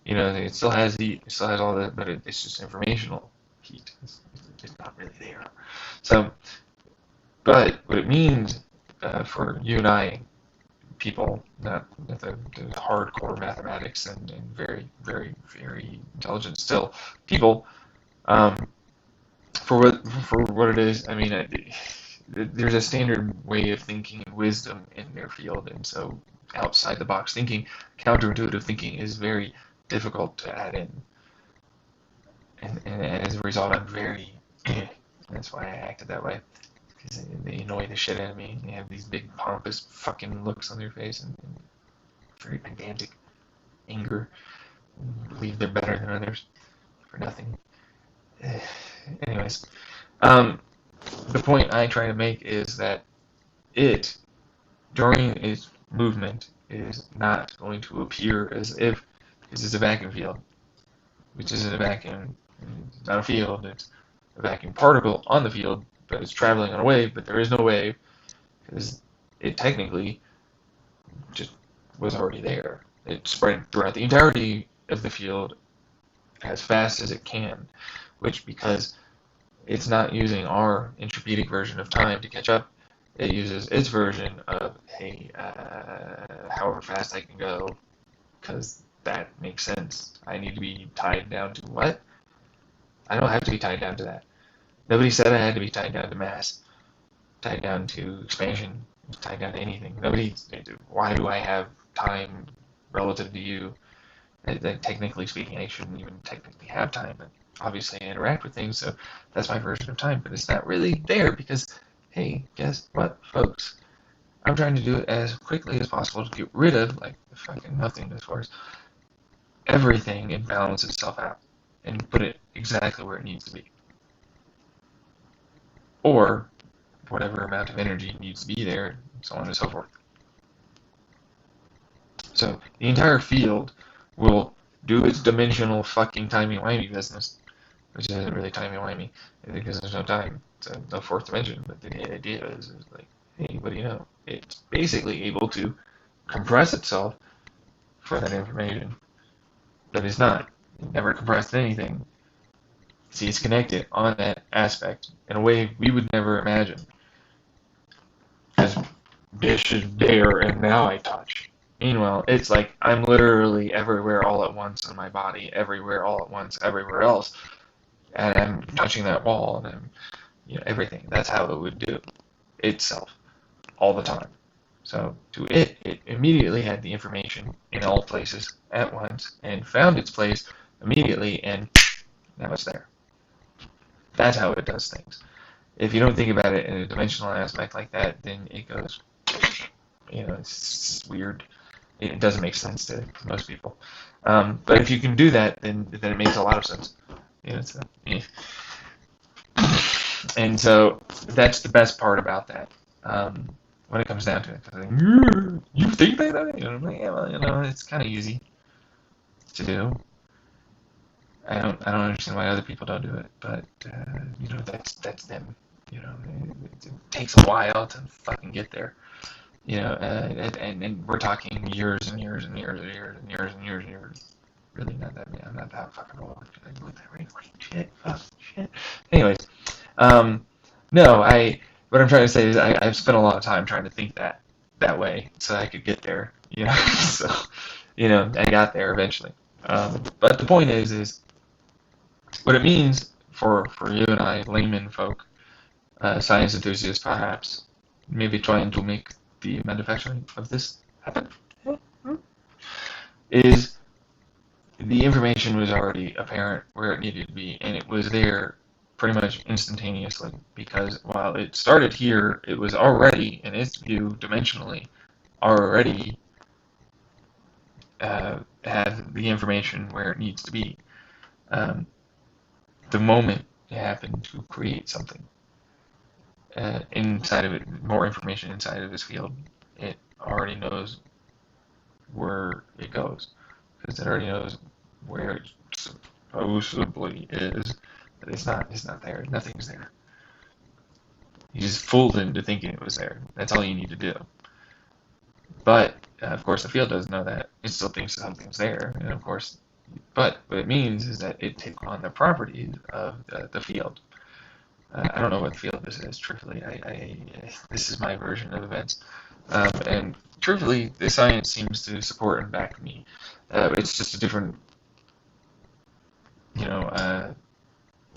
You know, it still has heat, it still has all that, but it's just informational heat. It's not really there. So, but what it means for you and I, people, not the hardcore mathematics and very, very, very intelligent still people, um, for what it is, I mean, there's a standard way of thinking and wisdom in their field, and so outside the box thinking, counterintuitive thinking is very difficult to add in, and as a result, I'm very. That's why I acted that way, because they annoy the shit out of me. They have these big pompous fucking looks on their face and very pedantic anger, and believe they're better than others for nothing. Anyways, the point I try to make is that it, during its movement, is not going to appear as if this is a vacuum field, which isn't a vacuum. It's not a field, it's a vacuum particle on the field, but it's traveling on a wave, but there is no wave, because it technically just was already there. It spread throughout the entirety of the field as fast as it can, which, because it's not using our entropedic version of time to catch up, it uses its version of, hey, however fast I can go, because that makes sense. I need to be tied down to what? I don't have to be tied down to that. Nobody said I had to be tied down to mass, tied down to expansion, tied down to anything. Nobody. Why do I have time relative to you? Technically speaking, I shouldn't even technically have time, but obviously I interact with things, so that's my version of time. But it's not really there because, hey, guess what, folks? I'm trying to do it as quickly as possible to get rid of like fucking nothing as far as everything and balance itself out and put it exactly where it needs to be, or whatever amount of energy needs to be there, and so on and so forth. So the entire field will do its dimensional fucking timey-wimey business, which isn't really timey-wimey because there's no time. It's no fourth dimension, but the idea is like, hey, what do you know? It's basically able to compress itself for that information, but it's not. It never compressed anything. See, it's connected on that aspect in a way we would never imagine. Because this is there and now I touch. Meanwhile, it's like I'm literally everywhere all at once in my body, everywhere all at once, everywhere else, and I'm touching that wall and I'm, everything. That's how it would do itself all the time. So to it immediately had the information in all places at once and found its place immediately, and now it's there. That's how it does things. If you don't think about it in a dimensional aspect like that, then it goes, it's weird. It doesn't make sense to most people. But if you can do that, then it makes a lot of sense. And so that's the best part about that. When it comes down to it, you think that? It's kind of easy to do. I don't understand why other people don't do it, but that's them. It takes a while to fucking get there. And we're talking years and years and years and years and years and years and years. Really not that many. I'm not that fucking old. Shit. Anyways, no, what I'm trying to say is I've spent a lot of time trying to think that way so I could get there. So I got there eventually. But the point is what it means for you and I, layman folk, science enthusiasts perhaps, maybe trying to make the manufacturing of this happen, is the information was already apparent where it needed to be, and it was there pretty much instantaneously, because while it started here, it was already, in its view, dimensionally, already had the information where it needs to be. The moment it happened to create something inside of it, more information inside of this field, it already knows where it goes, because it already knows where it supposedly is, but it's not there. Nothing's there. You just fooled into thinking it was there. That's all you need to do. But of course, the field doesn't know that. It still thinks something's there, and of course, but what it means is that it takes on the properties of the field. I don't know what field this is, truthfully. This is my version of events. And truthfully, the science seems to support and back me. It's just a different,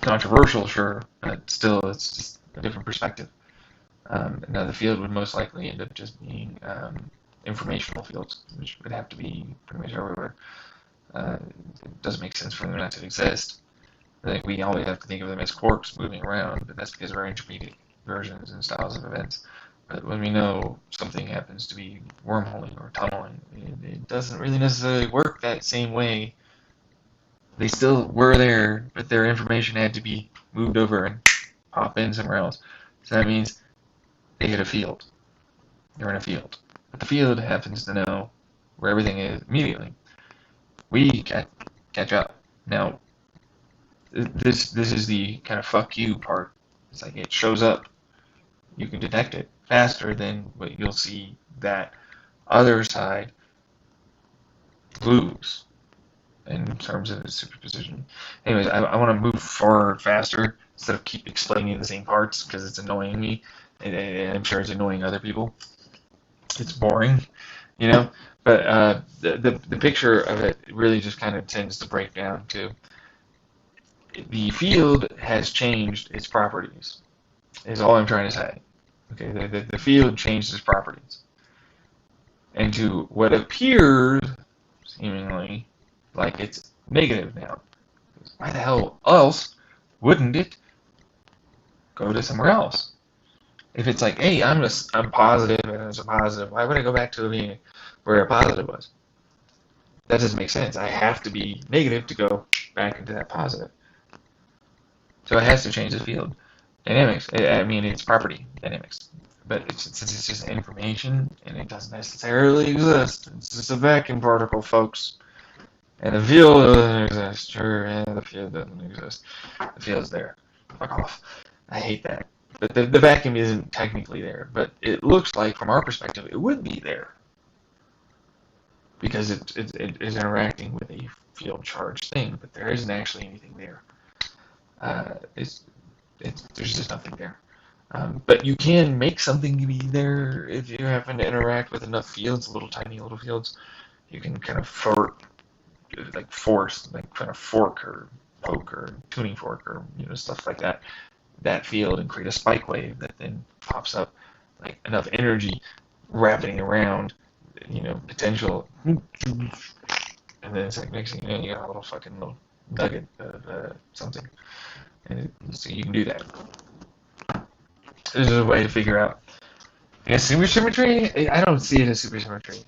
controversial, sure, but still, it's just a different perspective. Now, the field would most likely end up just being informational fields, which would have to be pretty much everywhere. It doesn't make sense for them not to exist. I think we always have to think of them as quarks moving around, but that's because of our intermediate versions and styles of events. But when we know something happens to be wormholing or tunneling, it doesn't really necessarily work that same way. They still were there, but their information had to be moved over and pop in somewhere else. So that means they hit a field. They're in a field. But the field happens to know where everything is immediately. We catch up. Now, this is the kind of fuck you part. It's like it shows up. You can detect it faster than what you'll see that other side lose in terms of its superposition. Anyways, I want to move forward faster instead of keep explaining the same parts because it's annoying me, and I'm sure it's annoying other people. It's boring, you know. But the picture of it really just kind of tends to break down to the field has changed its properties. Is all I'm trying to say. Okay, the field changed its properties into what appears seemingly like it's negative now. Why the hell else wouldn't it go to somewhere else? If it's like, hey, I'm positive and it's a positive, why would I go back to being where a positive was? That doesn't make sense. I have to be negative to go back into that positive. So it has to change the field dynamics. I mean, it's property dynamics. But since it's just information and it doesn't necessarily exist, it's just a vacuum particle, folks. And the field doesn't exist. Sure, yeah, the field doesn't exist. The field's there. Fuck off. I hate that. But the vacuum isn't technically there. But it looks like, from our perspective, it would be there. Because it is interacting with a field charge thing, but there isn't actually anything there. There's just nothing there. But you can make something be there if you happen to interact with enough fields, tiny little fields. You can kind of force, kind of fork or poke or tuning fork or stuff like that field and create a spike wave that then pops up like enough energy wrapping around, potential, and then it's like next thing you know, you got a little nugget of something, and so you can do that. This is a way to figure out. I guess supersymmetry. I don't see it as supersymmetry.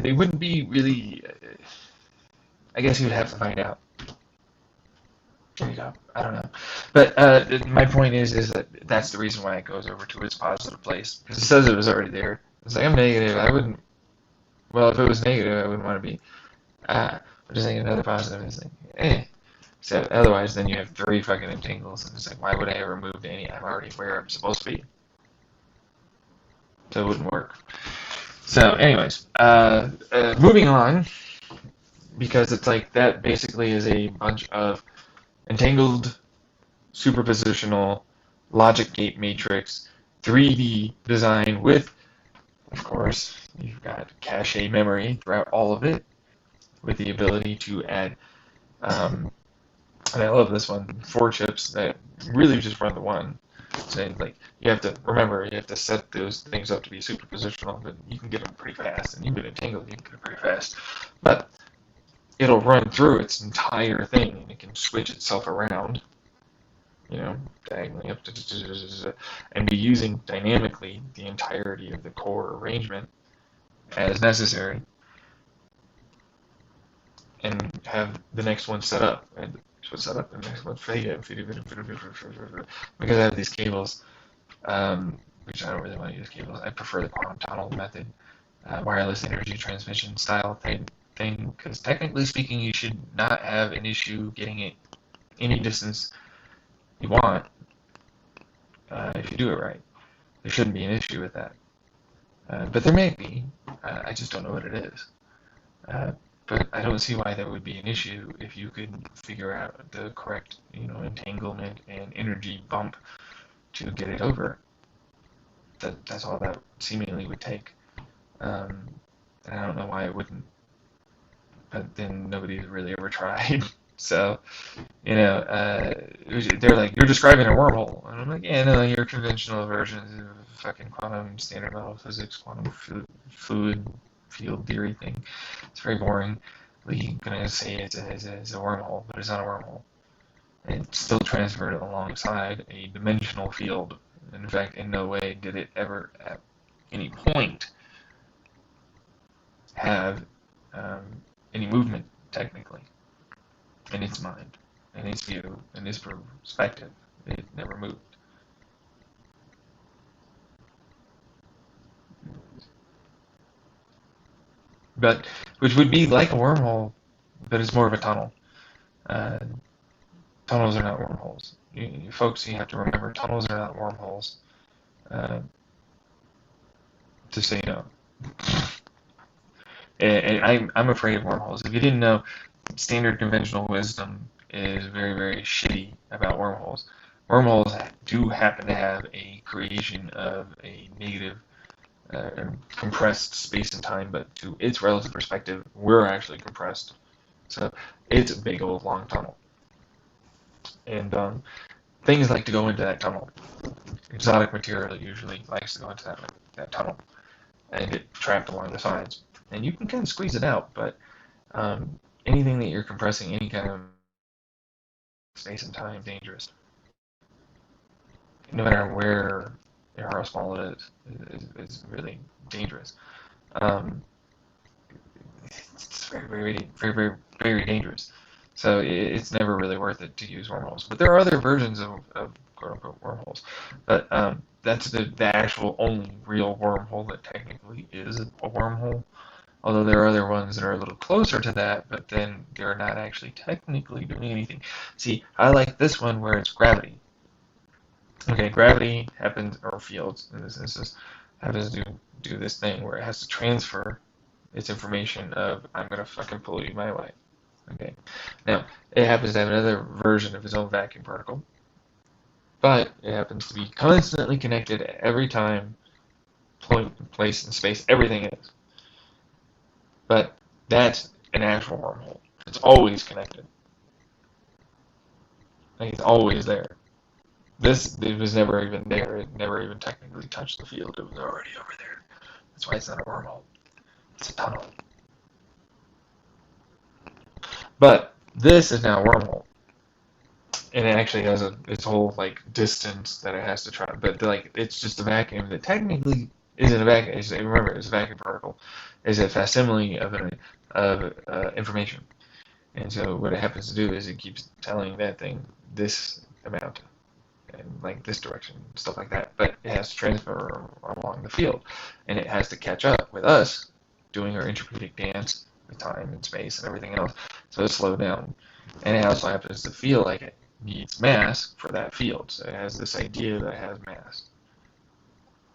It wouldn't be really. I guess you would have to find out. There you go. I don't know. But my point is that that's the reason why it goes over to its positive place. Because it says it was already there. It's like, I'm negative. I wouldn't. Well, if it was negative, I wouldn't want to be. I'm just thinking another positive. It's like, eh. So otherwise, then you have 3 fucking entangles. And it's like, why would I ever move to any? I'm already where I'm supposed to be. So it wouldn't work. So, anyways, moving on. Because it's like that basically is a bunch of entangled, superpositional, logic gate matrix, 3D design with, of course, you've got cache memory throughout all of it, with the ability to add, and I love this one, 4 chips that really just run the one. So like you have to set those things up to be superpositional, but you can get them pretty fast, and you can entangle, you can get them pretty fast, but it'll run through its entire thing, and it can switch itself around, diagonally up and be using dynamically the entirety of the core arrangement as necessary, and have the next one set up, and set up the next one because I have these cables, which I don't really want to use cables. I prefer the quantum tunnel method, wireless energy transmission style thing, because technically speaking, you should not have an issue getting it any distance you want if you do it right. There shouldn't be an issue with that. But there may be. I just don't know what it is. Uh, but I don't see why that would be an issue if you could figure out the correct, entanglement and energy bump to get it over. That's all that seemingly would take. Um, and I don't know why it wouldn't. But then nobody's really ever tried. So, they're like, you're describing a wormhole. And I'm like, yeah, no, your conventional versions of fucking quantum standard model physics, quantum fluid field theory thing. It's very boring. We're going to say it's a wormhole, but it's not a wormhole. It's still transferred alongside a dimensional field. In fact, in no way did it ever, at any point, have any movement, technically, in its mind, in its view, in its perspective. It never moved. But, which would be like a wormhole, but it's more of a tunnel. Uh, Tunnels are not wormholes. Folks, you have to remember, tunnels are not wormholes. Uh, just so you know. And I'm afraid of wormholes. If you didn't know, standard conventional wisdom is very, very shitty about wormholes. Wormholes do happen to have a creation of a negative compressed space and time, but to its relative perspective, we're actually compressed. So it's a big old long tunnel. And things like to go into that tunnel. Exotic material usually likes to go into that tunnel and get trapped along the sides. And you can kind of squeeze it out, but anything that you're compressing, any kind of space and time, dangerous. No matter where or how small it is really dangerous. Um, it's very, very, very, very, very dangerous. So it's never really worth it to use wormholes. But there are other versions of quote unquote wormholes. But that's the actual only real wormhole that technically is a wormhole. Although there are other ones that are a little closer to that, but then they're not actually technically doing anything. See, I like this one where it's gravity. Okay, gravity happens, or fields in this instance, happens to do this thing where it has to transfer its information of, I'm going to fucking pollute my life. Okay, now, it happens to have another version of its own vacuum particle, but it happens to be constantly connected at every time, point, place, and space, everything is. But that's an actual wormhole. It's always connected. Like, it's always there. This, it was never even there. It never even technically touched the field. It was already over there. That's why it's not a wormhole. It's a tunnel. But this is now a wormhole. And it actually has its whole like distance that it has to try. But like it's just a vacuum that technically isn't a vacuum. Remember, it's a vacuum particle. Is a facsimile of information. And so what it happens to do is it keeps telling that thing this amount and like this direction, stuff like that. But it has to transfer along the field, and it has to catch up with us doing our entropic dance with time and space and everything else. So it slows down, and it also happens to feel like it needs mass for that field. So it has this idea that it has mass,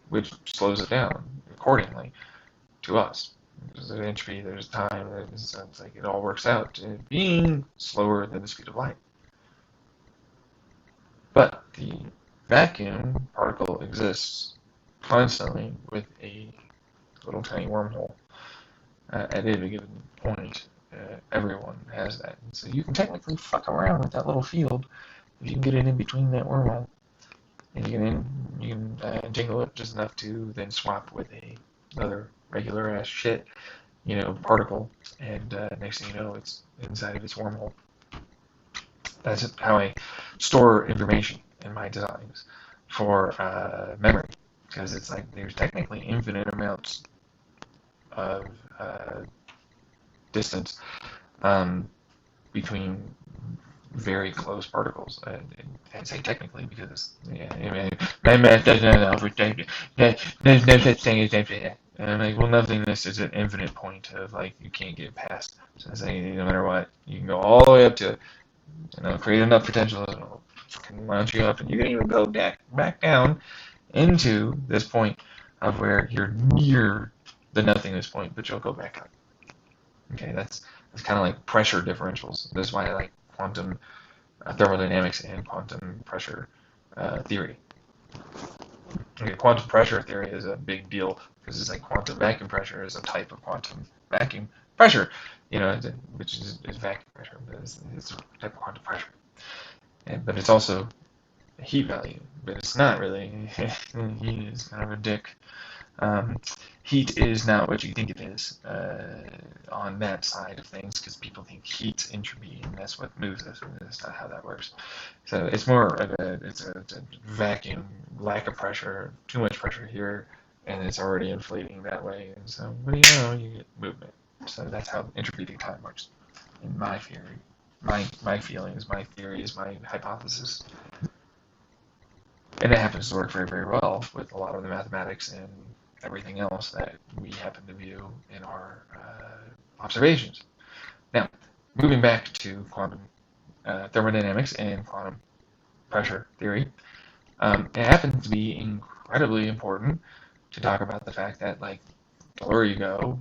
which slows it down accordingly to us. There's an entropy, there's time, it's like it all works out to being slower than the speed of light. But the vacuum particle exists constantly with a little tiny wormhole at any given point. Everyone has that. And so you can technically fuck around with that little field if you can get it in between that wormhole. And you can jingle it just enough to then swap with another regular ass shit, particle, and next thing you know, it's inside of its wormhole. That's how I store information in my designs for memory, because it's like there's technically infinite amounts of distance between very close particles. I'd say technically because my math doesn't allow for there's no such thing as infinite. And I'm like, well, nothingness is an infinite point of like you can't get past. So I'm saying no matter what, you can go all the way up to create enough potential and it'll fucking launch you up, and you can even go back down into this point of where you're near the nothingness point, but you'll go back up. Okay, that's kind of like pressure differentials. That's why I like quantum thermodynamics and quantum pressure theory. Okay, quantum pressure theory is a big deal because it's like quantum vacuum pressure is a type of quantum vacuum pressure, which is vacuum pressure, but it's a type of quantum pressure. But it's also a heat value, but it's not really. Heat is kind of a dick. Heat is not what you think it is on that side of things, because people think heat's entropy, and that's what moves us, and that's not how that works. So it's more of a vacuum, lack of pressure, too much pressure here, and it's already inflating that way, and so what do you know, you get movement. So that's how entropy decline works, in my theory, my feelings, my theories, my hypothesis. And it happens to work very, very well with a lot of the mathematics and everything else that we happen to view in our observations. Now, moving back to quantum thermodynamics and quantum pressure theory, it happens to be incredibly important to talk about the fact that, like, the lower you go,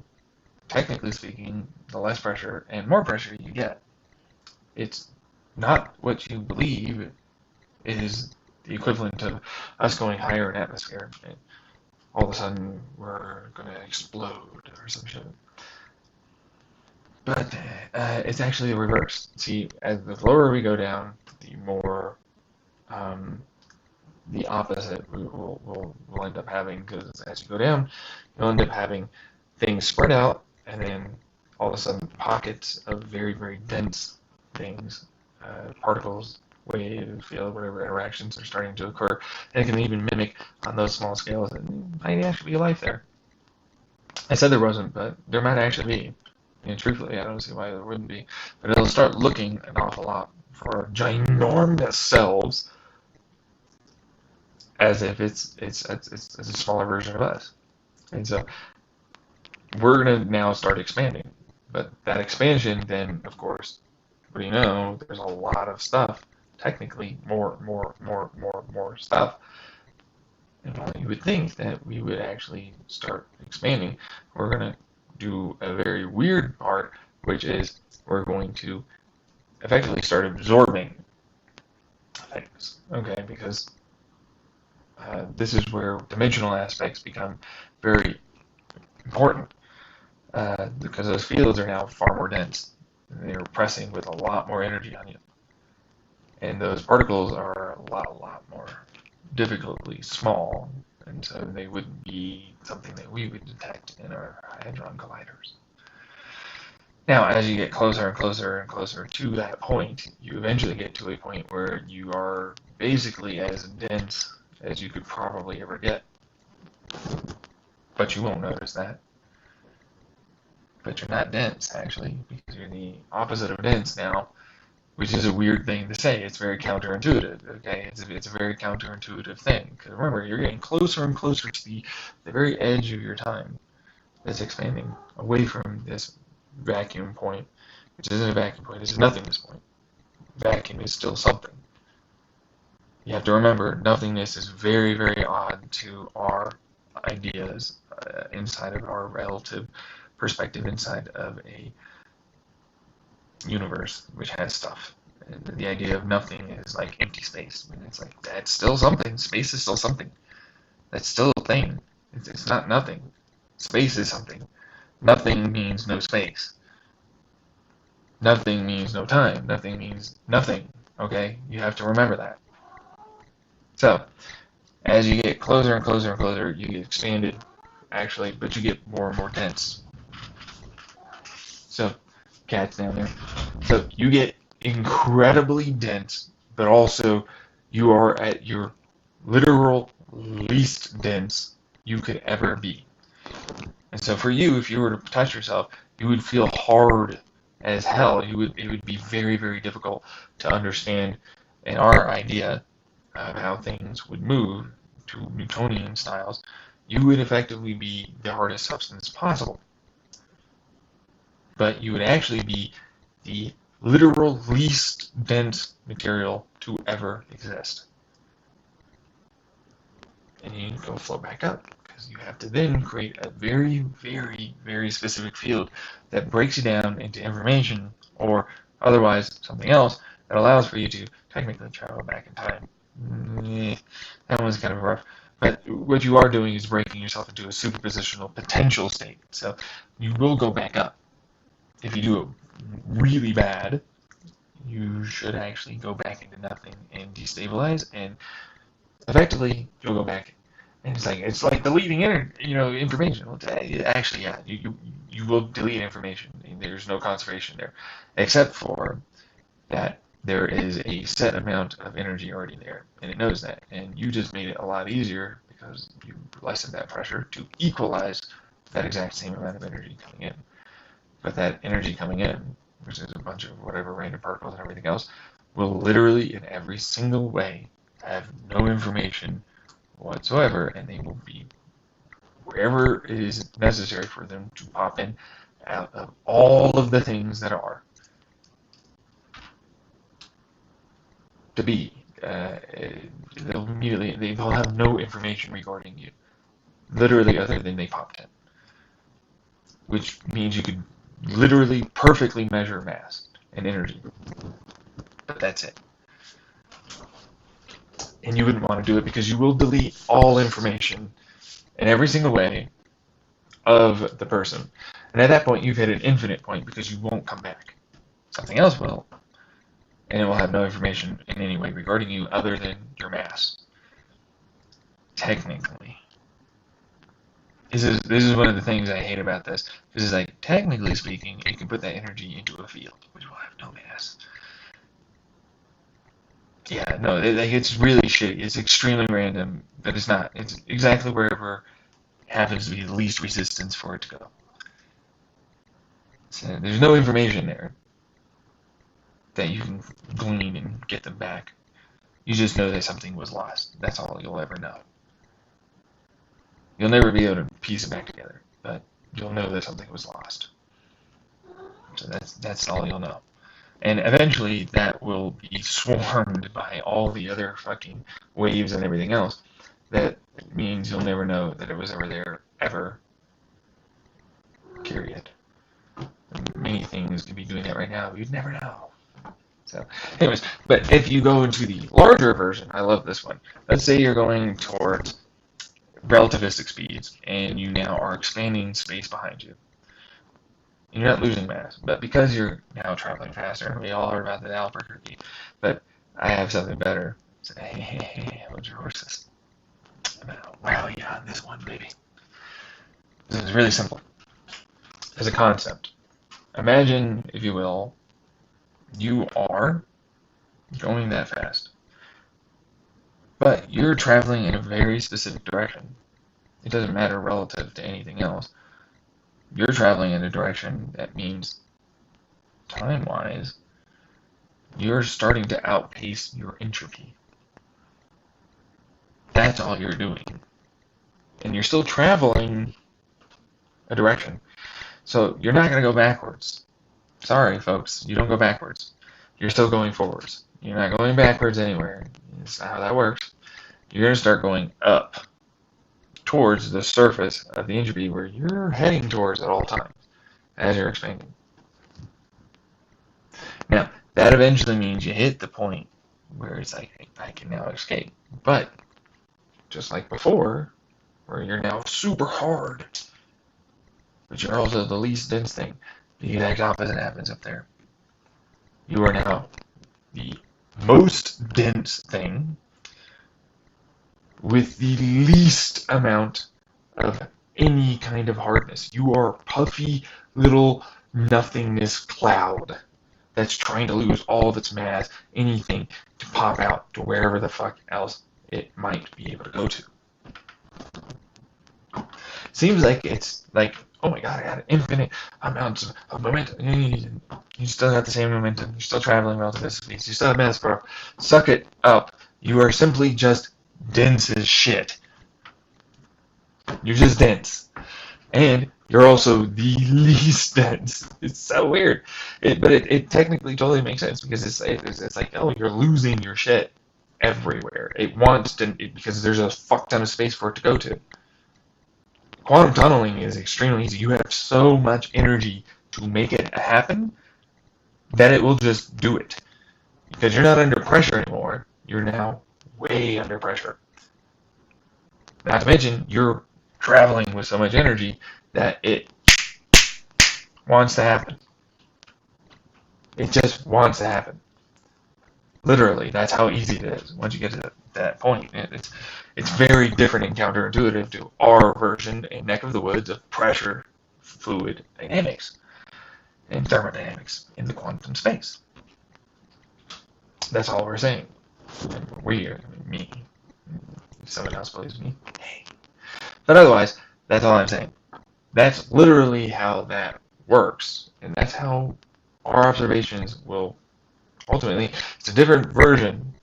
technically speaking, the less pressure and more pressure you get. It's not what you believe is the equivalent of us going higher in atmosphere. And all of a sudden, we're going to explode or some shit. But it's actually the reverse. See, as the lower we go down, the more the opposite we'll end up having, because as you go down, you'll end up having things spread out, and then all of a sudden pockets of very, very dense things, particles, wave, field, whatever interactions are starting to occur, and it can even mimic on those small scales, and might actually be life there. I said there wasn't, but there might actually be. And truthfully, I don't see why there wouldn't be. But it'll start looking an awful lot for our ginormous selves as if it's a smaller version of us. And so we're going to now start expanding. But that expansion then, of course, what do you know, there's a lot of stuff, technically more stuff. And you would think that we would actually start expanding. We're going to do a very weird part, which is we're going to effectively start absorbing things, okay? Because this is where dimensional aspects become very important, because those fields are now far more dense. They're pressing with a lot more energy on you. And those particles are a lot more difficultly small, and so they wouldn't be something that we would detect in our hadron colliders. Now, as you get closer and closer and closer to that point, you eventually get to a point where you are basically as dense as you could probably ever get. But you won't notice that. But you're not dense, actually, because you're the opposite of dense now, which is a weird thing to say. It's very counterintuitive, okay? It's a very counterintuitive thing. Because remember, you're getting closer and closer to the very edge of your time that's expanding away from this vacuum point, which isn't a vacuum point, it's a nothingness point. Vacuum is still something. You have to remember, nothingness is very, very odd to our ideas inside of our relative perspective inside of a universe which has stuff. And the idea of nothing is like empty space. And it's like, that's still something. Space is still something. That's still a thing. It's not nothing. Space is something. Nothing means no space. Nothing means no time. Nothing means nothing. Okay? You have to remember that. So, as you get closer and closer and closer, you get expanded, actually, but you get more and more dense. So, cat's down there. So, you get incredibly dense, but also you are at your literal least dense you could ever be. And so for you, if you were to touch yourself, you would feel hard as hell. It would be very, very difficult to understand in our idea of how things would move to Newtonian styles. You would effectively be the hardest substance possible. But you would actually be the literal least dense material to ever exist. And you go float back up, because you have to then create a very, very, very specific field that breaks you down into information or otherwise something else that allows for you to technically travel back in time. That one's kind of rough. But what you are doing is breaking yourself into a superpositional potential state. So you will go back up. If you do it really bad, you should actually go back into nothing and destabilize, and effectively you'll go back. And it's like deleting information. Well, actually, yeah, you will delete information. There's no conservation there, except for that there is a set amount of energy already there, and it knows that, and you just made it a lot easier because you lessened that pressure to equalize that exact same amount of energy coming in. But that energy coming in, which is a bunch of whatever random particles and everything else, will literally in every single way have no information whatsoever, and they will be wherever it is necessary for them to pop in out of all of the things that are to be. They'll have no information regarding you, literally, other than they popped in, which means you could literally perfectly measure mass and energy, but that's it. And you wouldn't want to do it because you will delete all information in every single way of the person. And at that point, you've hit an infinite point because you won't come back. Something else will, and it will have no information in any way regarding you other than your mass. Technically. This is one of the things I hate about this. This is like, technically speaking, you can put that energy into a field, which will have no mass. Yeah, no, it's really shitty. It's extremely random, but it's not. It's exactly wherever happens to be the least resistance for it to go. So there's no information there that you can glean and get them back. You just know that something was lost. That's all you'll ever know. You'll never be able to piece it back together, but you'll know that something was lost. So that's all you'll know. And eventually that will be swarmed by all the other fucking waves and everything else. That means you'll never know that it was ever there, ever. Period. And many things could be doing that right now. You'd never know. So, anyways, but if you go into the larger version, I love this one. Let's say you're going towards relativistic speeds, and you now are expanding space behind you. You're not losing mass, but because you're now traveling faster, and we all heard about the Albuquerque, but I have something better. So, hey, what's your horses? I'm going to wow you on this one, baby. This is really simple. As a concept, imagine, if you will, you are going that fast, but you're traveling in a very specific direction. It doesn't matter relative to anything else. You're traveling in a direction that means, time-wise, you're starting to outpace your entropy. That's all you're doing. And you're still traveling a direction. So you're not going to go backwards. Sorry, folks, you don't go backwards. You're still going forwards. You're not going backwards anywhere. That's not how that works. You're going to start going up towards the surface of the entropy where you're heading towards at all times as you're expanding. Now, that eventually means you hit the point where it's like, I can now escape. But, just like before, where you're now super hard, but you're also the least dense thing, the exact opposite happens up there. You are now the most dense thing with the least amount of any kind of hardness. You are a puffy little nothingness cloud that's trying to lose all of its mass, anything, to pop out to wherever the fuck else it might be able to go to. Seems like it's like, oh my god, I had infinite amounts of momentum. You still got the same momentum. You're still traveling relative to speeds. You still have mass, bro. Suck it up. You are simply just dense as shit. You're just dense. And you're also the least dense. It's so weird. But it technically totally makes sense because it's like, oh, you're losing your shit everywhere. It wants to, because there's a fuck ton of space for it to go to. quantum tunneling is extremely easy. You have so much energy to make it happen that it will just do it. Because you're not under pressure anymore. You're now way under pressure. Not to mention, you're traveling with so much energy that it wants to happen. It just wants to happen. Literally, that's how easy it is once you get to that point. It's very different and counterintuitive to our version, a neck of the woods of pressure, fluid dynamics, and thermodynamics in the quantum space. That's all we're saying. Me. If someone else believes me, hey. But otherwise, that's all I'm saying. That's literally how that works, and that's how our observations will ultimately. It's a different version,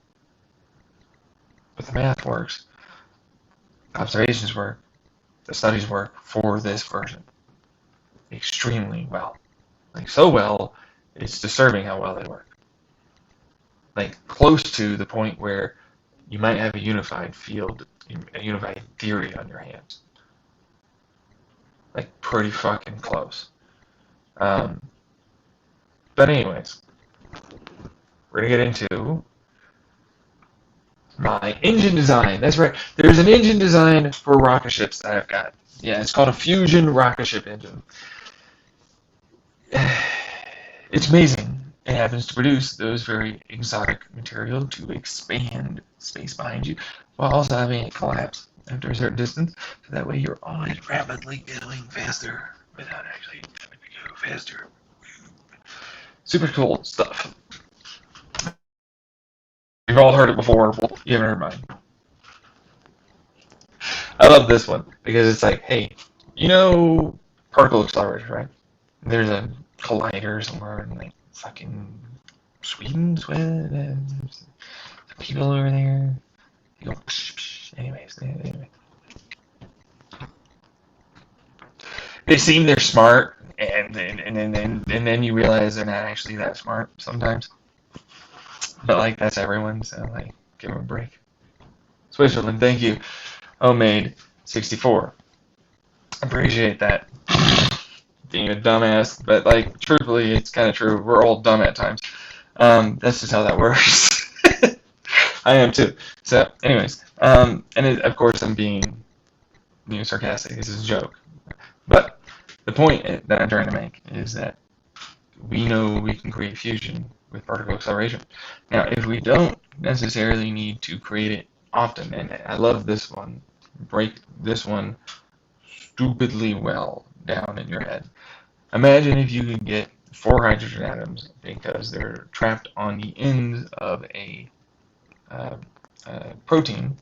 but the math works. Observations work. The studies work for this version extremely well. Like, so well, it's disturbing how well they work. Like, close to the point where you might have a unified field, a unified theory on your hands. Like, pretty fucking close. But anyways, we're going to get into my engine design. That's right. There's an engine design for rocket ships that I've got. Yeah, it's called a fusion rocket ship engine. It's amazing. It happens to produce those very exotic material to expand space behind you while also having it collapse after a certain distance. So that way you're always rapidly going faster without actually having to go faster. Super cool stuff. You've all heard it before. Well, you haven't heard mine. I love this one because it's like, hey, you know particle accelerators, right? There's a collider somewhere in like fucking Sweden. There's people over there. You go, psh, psh. Anyways. They seem they're smart, and then you realize they're not actually that smart sometimes. But like that's everyone, so like give them a break. Switzerland, thank you. Homemade 64. Appreciate that. Being a dumbass, but like truthfully, it's kind of true. We're all dumb at times. That's just how that works. I am too. So, anyways, and of course I'm being sarcastic. This is a joke. But the point that I'm trying to make is that we know we can create fusion with particle acceleration. Now, if we don't necessarily need to create it often, and I love this one, break this one stupidly well down in your head. Imagine if you could get 4 hydrogen atoms because they're trapped on the ends of a protein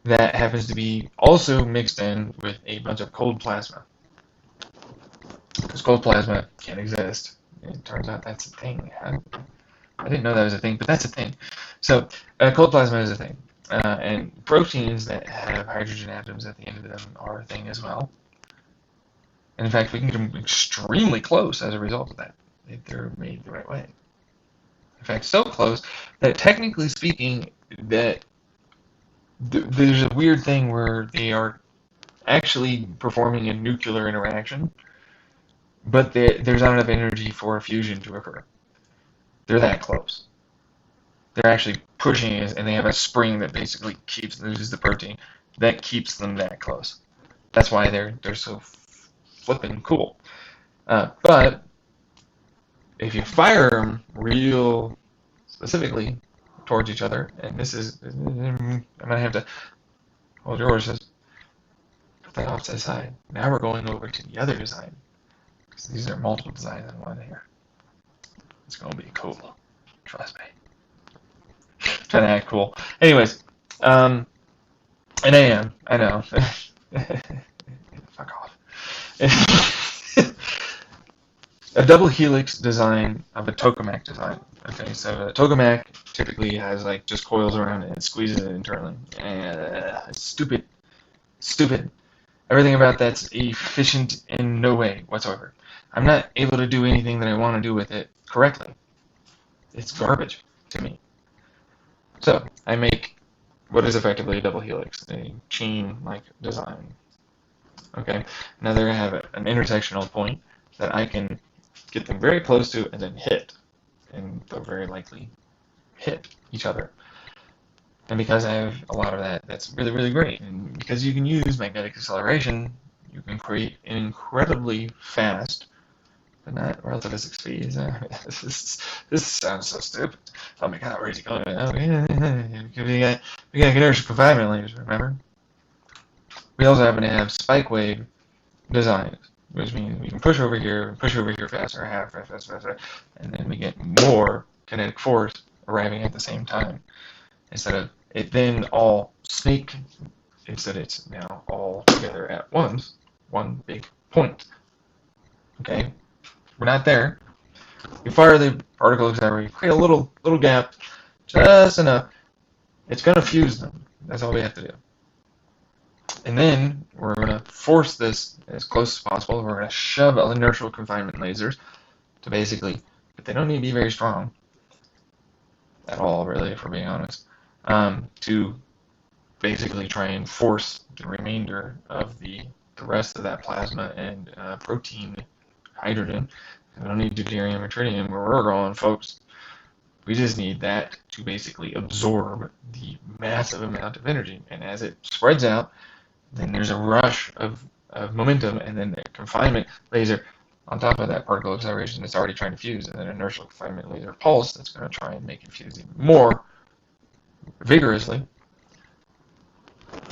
that happens to be also mixed in with a bunch of cold plasma. Because cold plasma can't exist. It turns out that's a thing. I didn't know that was a thing, but that's a thing. So cold plasma is a thing. And proteins that have hydrogen atoms at the end of them are a thing as well. And in fact, we can get them extremely close as a result of that, if they're made the right way. In fact, so close that technically speaking, that there's a weird thing where they are actually performing a nuclear interaction, but there's not enough energy for a fusion to occur. They're that close. They're actually pushing it, and they have a spring that basically loses the protein that keeps them that close. That's why they're so flippin' cool. But if you fire them real specifically towards each other, and this is, I'm gonna have to hold your horses. Put that off to the side. Now we're going over to the other design, because these are multiple designs in one here. It's gonna be cool. Trust me. Trying to act cool. Anyways, and I am. I know. Fuck off. A double helix design of a tokamak design. Okay, so a tokamak typically has like just coils around it and squeezes it internally. It's stupid. Stupid. Everything about that's efficient in no way whatsoever. I'm not able to do anything that I want to do with it correctly. It's garbage to me. So I make what is effectively a double helix, a chain-like design. Okay, now they're going to have an intersectional point that I can get them very close to and then hit, and they'll very likely hit each other. And because I have a lot of that, that's really, really great. And because you can use magnetic acceleration, you can create an incredibly fast, but not relativistic speeds. This sounds so stupid. Oh my god, where's he going? Oh, yeah. We got inertial confinement lasers, remember? We also happen to have spike wave designs, which means we can push over here faster, faster, and then we get more kinetic force arriving at the same time. Instead of it then all snake, instead it's now all together at once, one big point. Okay, we're not there. We fire the particle accelerator, create a little gap, just enough. It's gonna fuse them. That's all we have to do. And then we're gonna force this as close as possible. We're gonna shove inertial confinement lasers to basically, but they don't need to be very strong at all, really, if we're being honest. To basically try and force the remainder of the rest of that plasma and protein hydrogen. We don't need deuterium or tritium where we're going, folks. We just need that to basically absorb the massive amount of energy. And as it spreads out, then there's a rush of momentum, and then the confinement laser on top of that particle acceleration that's already trying to fuse, and then inertial confinement laser pulse that's going to try and make it fuse even more vigorously.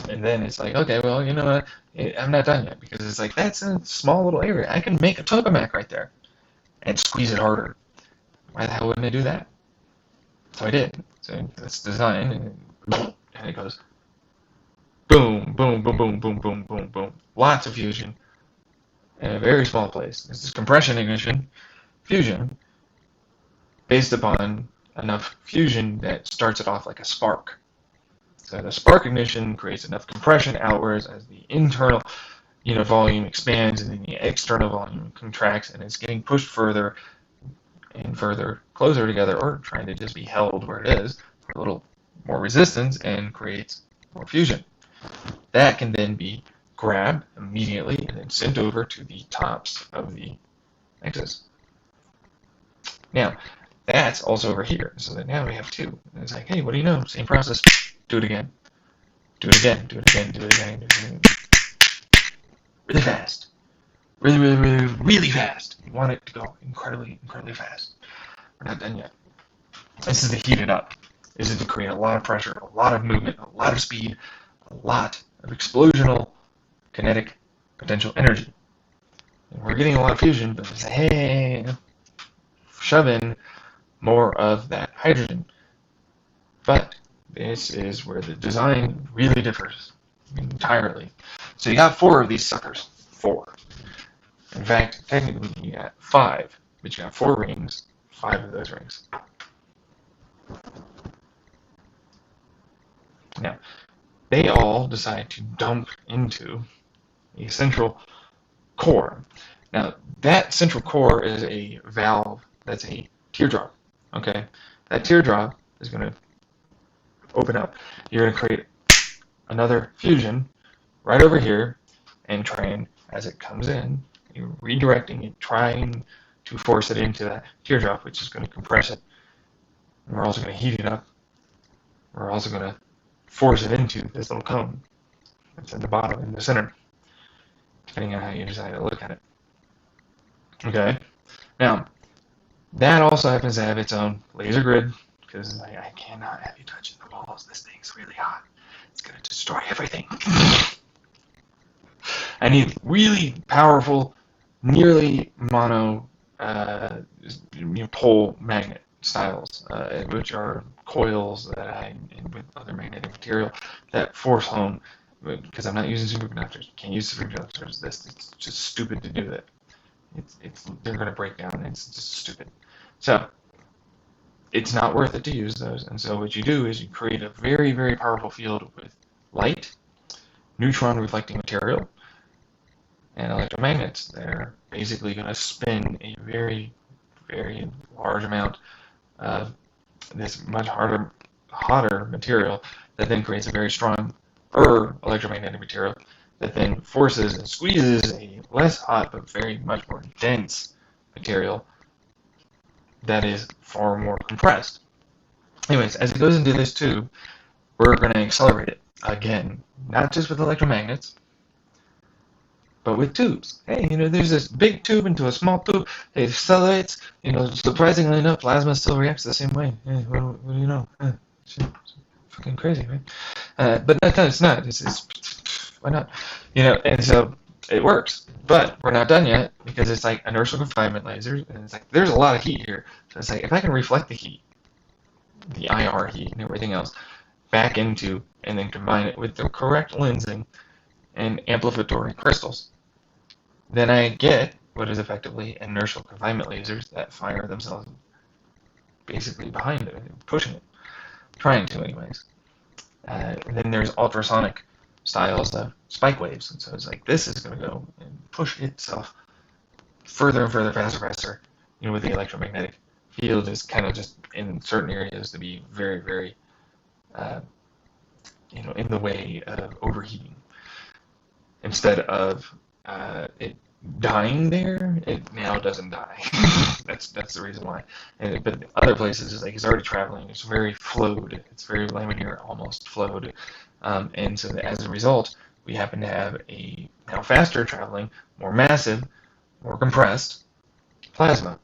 And then it's like, okay, well, you know what? I'm not done yet, because it's like, that's a small little area. I can make a tokamak right there and squeeze it harder. Why the hell wouldn't I do that? So I did. So that's design, and it goes boom, boom, boom, boom, boom, boom, boom, boom. Lots of fusion in a very small place. This is compression ignition fusion based upon enough fusion that starts it off like a spark. So the spark ignition creates enough compression outwards as the internal volume expands, and then the external volume contracts, and it's getting pushed further and further closer together, or trying to just be held where it is for a little more resistance, and creates more fusion. That can then be grabbed immediately and then sent over to the tops of the nexus. Now, that's also over here, so that now we have two. And it's like, hey, what do you know? Same process. Do it again. Do it again. Do it again. Do it again. Do it again. Really fast. Really, really, really, really fast. You want it to go incredibly, incredibly fast. We're not done yet. This is to heat it up. This is to create a lot of pressure, a lot of movement, a lot of speed, a lot of explosional kinetic potential energy. And we're getting a lot of fusion, but it's hey, shove in more of that hydrogen. But this is where the design really differs entirely. So you got 4 of these suckers. 4. In fact, technically you got 5, but you got 4 rings, 5 of those rings. Now, they all decide to dump into a central core. Now, that central core is a valve that's a teardrop. Okay? That teardrop is going to open up. You're going to create another fusion right over here, and try and, as it comes in, you're redirecting it, trying to force it into that teardrop, which is going to compress it. And we're also going to heat it up. We're also going to force it into this little cone that's at the bottom in the center, depending on how you decide to look at it. Okay? Now, that also happens to have its own laser grid, because I cannot have you touching the walls. This thing's really hot. It's going to destroy everything. I need really powerful, nearly mono pole magnet styles, which are coils that with other magnetic material that force home, because I'm not using superconductors. Can't use superconductors. It's just stupid to do that. They're going to break down, and it's just stupid. So it's not worth it to use those. And so what you do is you create a very, very powerful field with light, neutron reflecting material, and electromagnets that are basically going to spin a very, very large amount of this much hotter material that then creates a very strong electromagnetic material that then forces and squeezes a less hot but very much more dense material that is far more compressed. Anyways, as it goes into this tube, we're going to accelerate it again, not just with electromagnets, but with tubes. Hey, there's this big tube into a small tube. It accelerates. Surprisingly enough, plasma still reacts the same way. Hey, what do you know? Shit, it's fucking crazy, right? But no, it's not. It's why not? And so it works. But we're not done yet because it's like inertial confinement lasers, and it's like there's a lot of heat here. So it's like if I can reflect the heat, the IR heat, and everything else back into, and then combine it with the correct lensing and amplificatory crystals, then I get what is effectively inertial confinement lasers that fire themselves basically behind it, pushing it, trying to anyways. Then there's ultrasonic styles of spike waves, and so it's like this is going to go and push itself further and further, faster, with the electromagnetic field is kind of just in certain areas to be very, very, in the way of overheating. Instead of it dying there, it now doesn't die. that's the reason why. But other places, it's already traveling. It's very flowed. It's very laminar, almost flowed. And so as a result, we happen to have a now faster traveling, more massive, more compressed plasma.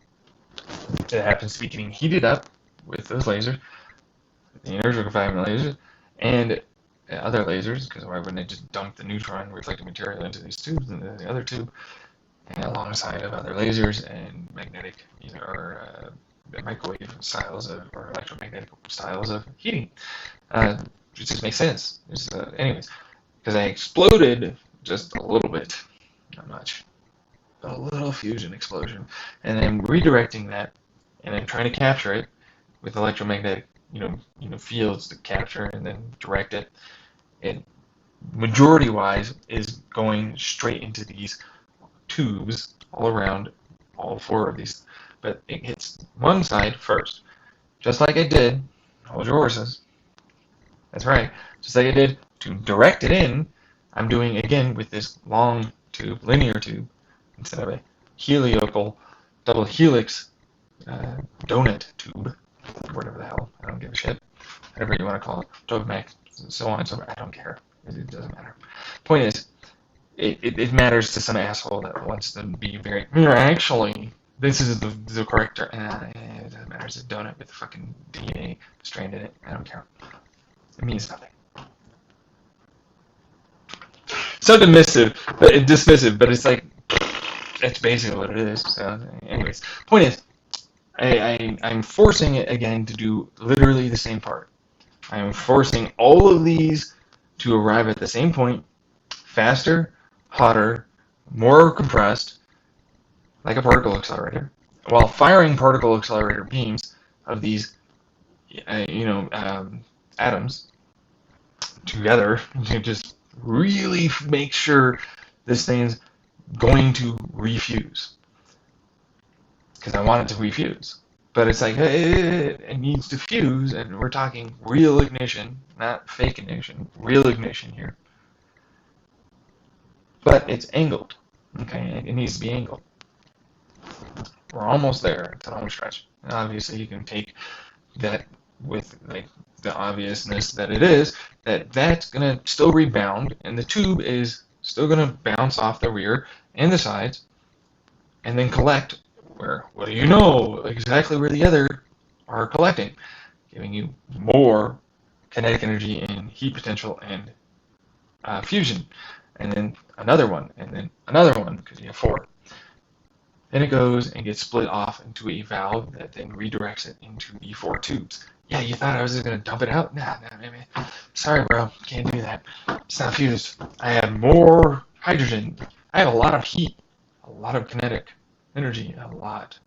It happens to be getting heated up with those lasers, the inertial confinement lasers, and other lasers, because why wouldn't they just dump the neutron reflecting material into these tubes and the other tube, and alongside of other lasers and magnetic or microwave styles or electromagnetic styles of heating. It just makes sense. Anyways, because I exploded just a little bit, not much, but a little fusion explosion, and then redirecting that, and then trying to capture it with electromagnetic fields to capture and then direct it. It majority-wise is going straight into these tubes all around all four of these, but it hits one side first, just like I did. Hold your horses. That's right. Just like I did to direct it in, I'm doing again with this long tube, linear tube, instead of a heliacal double helix donut tube, whatever the hell. I don't give a shit. Whatever you want to call it, Tomac, so on and so forth. I don't care. It doesn't matter. Point is, it matters to some asshole that wants to be very. Actually, this is the correct. It doesn't matter. It's a donut with fucking DNA strand in it. I don't care. It means nothing. So dismissive, but it's like that's basically what it is. So, anyways, point is, I'm forcing it again to do literally the same part. I'm forcing all of these to arrive at the same point, faster, hotter, more compressed, like a particle accelerator, while firing particle accelerator beams of these, atoms together to just really make sure this thing's going to refuse. Because I want it to refuse. But it's like, it needs to fuse, and we're talking real ignition, not fake ignition, real ignition here. But it's angled, okay? It needs to be angled. We're almost there. It's a home stretch. And obviously, you can take that with like the obviousness that it is, that's going to still rebound, and the tube is still going to bounce off the rear and the sides, and then collect where, what do you know, exactly where the other are collecting, giving you more kinetic energy and heat potential and fusion, and then another one, because you have four. Then it goes and gets split off into a valve that then redirects it into the four tubes. Yeah, you thought I was just going to dump it out? Nah, man. Sorry, bro. Can't do that. It's not fused. I have more hydrogen. I have a lot of heat, a lot of kinetic energy, a lot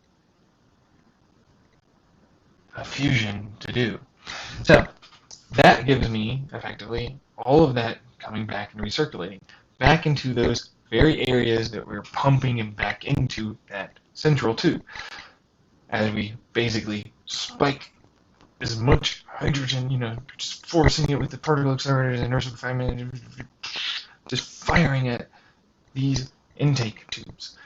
of fusion to do. So that gives me, effectively, all of that coming back and recirculating back into those very areas that we're pumping and back into that central tube as we basically spike as much hydrogen, just forcing it with the particle accelerators and inertial confinement, just firing at these intake tubes.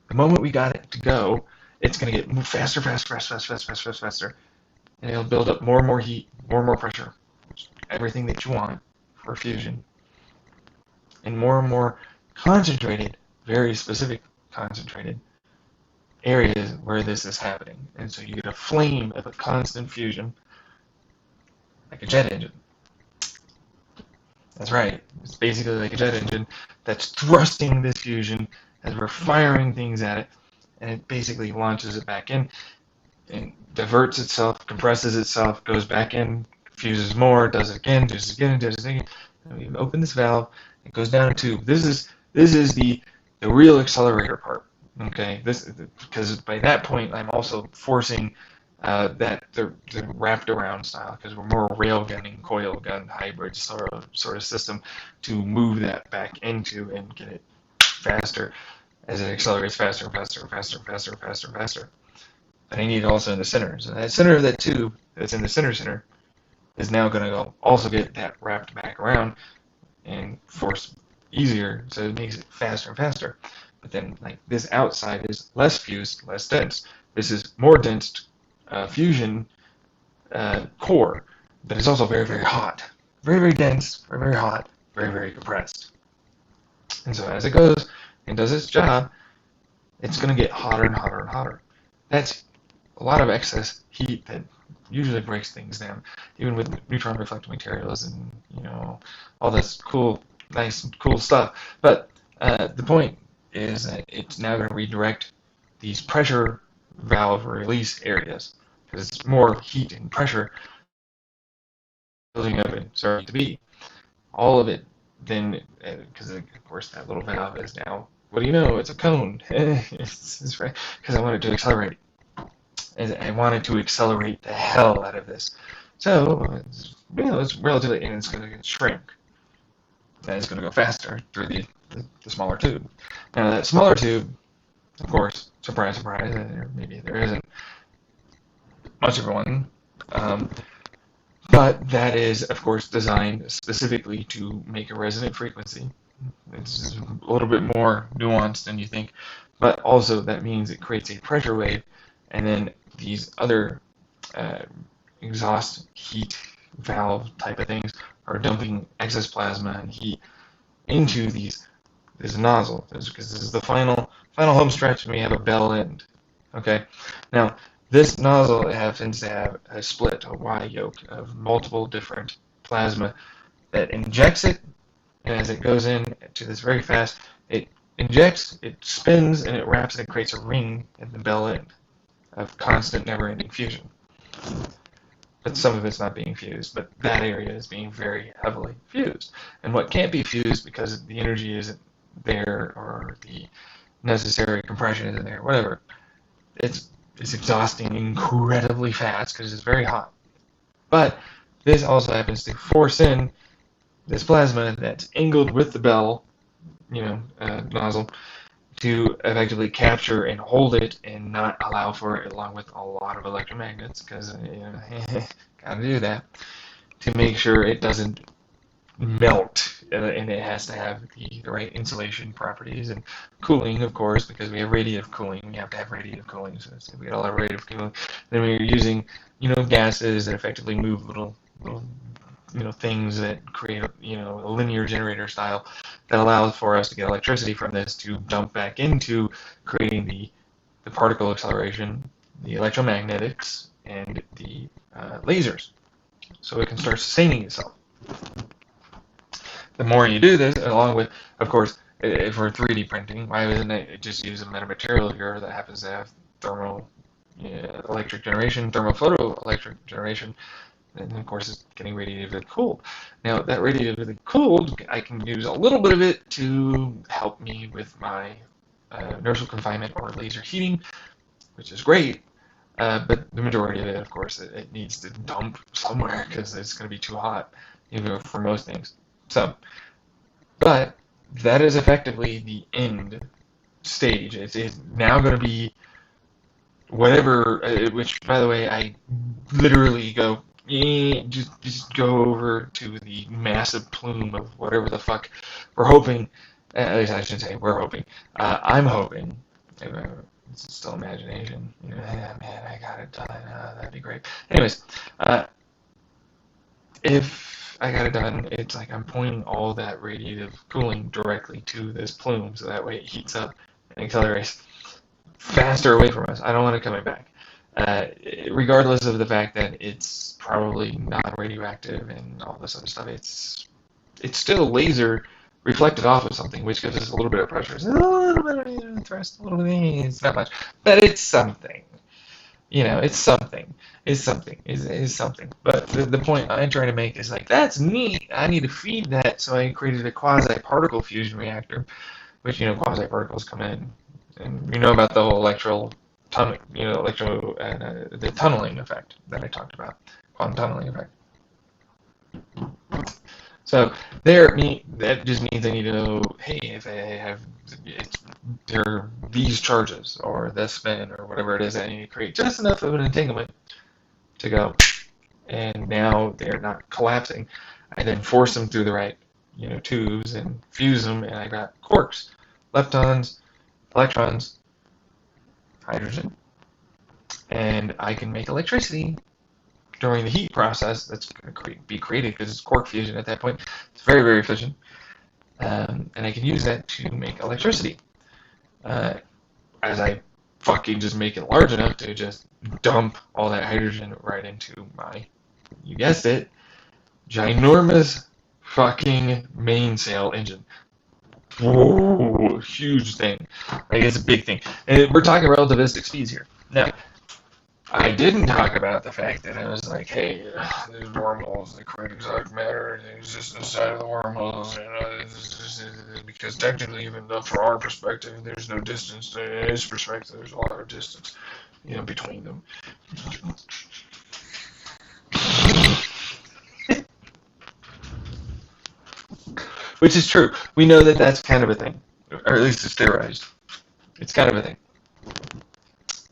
The moment we got it to go, it's going to get faster, faster, and it'll build up more and more heat, more and more pressure, everything that you want for fusion, and more concentrated, very specific concentrated areas where this is happening. And so you get a flame of a constant fusion, like a jet engine. That's right. It's basically like a jet engine that's thrusting this fusion as we're firing things at it, and it basically launches it back in and diverts itself, compresses itself, goes back in, fuses more, does it again, does it again, does it again. And we open this valve, it goes down a tube. This is the real accelerator part. Okay, because by that point I'm also forcing that the wrapped around style, because we're more rail gunning, coil gun hybrid sort of system to move that back into and get it faster as it accelerates faster. But I need it also in the center. So that center of that tube that's in the center is now going to go also get that wrapped back around and force easier, so it makes it faster and faster. But then, like, this outside is less fused, less dense. This is more dense fusion core, but it's also very, very hot. Very, very dense, very, very hot, very, very compressed. And so as it goes and does its job, it's going to get hotter and hotter and hotter. That's a lot of excess heat that usually breaks things down, even with neutron reflecting materials and, you know, all this cool, nice, cool stuff. But the point is that it's now going to redirect these pressure valve release areas, because it's more heat and pressure building up and starting to be. All of it then, because of course that little valve is now, what do you know, it's a cone. It's right, because I want it to accelerate. And I wanted to accelerate the hell out of this. So, it's relatively, and it's going to shrink. And it's going to go faster through the smaller tube. Now, that smaller tube, of course, surprise, surprise, maybe there isn't much of one, but that is, of course, designed specifically to make a resonant frequency. It's a little bit more nuanced than you think, but also that means it creates a pressure wave, and then these other exhaust heat valve type of things are dumping excess plasma and heat into this nozzle, because this is the final home stretch, and we have a bell end. Okay, now this nozzle happens to have a split, a Y yoke of multiple different plasma that injects it, and as it goes in to this very fast, it injects, it spins, and it wraps, and it creates a ring at the bell end of constant, never-ending fusion. But some of it's not being fused, but that area is being very heavily fused. And what can't be fused because the energy isn't there, or the necessary compression isn't there, whatever, it's exhausting incredibly fast because it's very hot. But this also happens to force in this plasma that's angled with the bell, nozzle, to effectively capture and hold it and not allow for it, along with a lot of electromagnets, because gotta do that, to make sure it doesn't melt, and it has to have the right insulation properties and cooling, of course, because we have radiative cooling. We have to have radiative cooling, so we got a lot of radiative cooling. Then we're using, gases that effectively move little things that create a linear generator style that allows for us to get electricity from this to dump back into creating the particle acceleration, the electromagnetics, and the lasers, so it can start sustaining itself. The more you do this, along with, of course, if we're 3D printing, why isn't it just use a metamaterial here that happens to have thermal electric generation, thermal photoelectric generation, and of course it's getting radiatively cooled. Now that radiatively cooled, I can use a little bit of it to help me with my inertial confinement or laser heating, which is great, but the majority of it, of course, it needs to dump somewhere because it's going to be too hot, for most things. So, but that is effectively the end stage. It's now going to be whatever, which, by the way, I literally go just go over to the massive plume of whatever the fuck we're hoping. At least I should say we're hoping. I'm hoping. It's still imagination. Man, I got it done. That'd be great. Anyways, if I got it done, it's like I'm pointing all that radiative cooling directly to this plume, so that way it heats up and accelerates faster away from us. I don't want it coming back. Regardless of the fact that it's probably not radioactive and all this other stuff, it's still laser reflected off of something, which gives us a little bit of pressure. It's a little bit of thrust, a little bit. It's not much, but it's something. It's something. It's something. It's something. But the point I'm trying to make is like, that's neat. I need to feed that, so I created a quasi-particle fusion reactor, which quasi-particles come in, and about the whole the tunneling effect that I talked about, quantum tunneling effect. So that just means I need to know, hey, if I have there are these charges or this spin or whatever it is, I need to create just enough of an entanglement to go, and now they're not collapsing. I then force them through the right tubes and fuse them, and I got quarks, leptons, electrons, hydrogen, and I can make electricity during the heat process that's going to be created because it's quark fusion at that point. It's very, very efficient. And I can use that to make electricity. As I fucking just make it large enough to just dump all that hydrogen right into my, you guessed it, ginormous fucking mainsail engine. Whoa, huge thing. Like, it's a big thing. And we're talking relativistic speeds here. Now, I didn't talk about the fact that I was like, hey, these wormholes, they create exotic matter, and they exist inside of the wormholes, because technically, even though from our perspective, there's no distance, in his perspective, there's a lot of distance, between them. Which is true. We know that that's kind of a thing, or at least it's theorized. It's kind of a thing.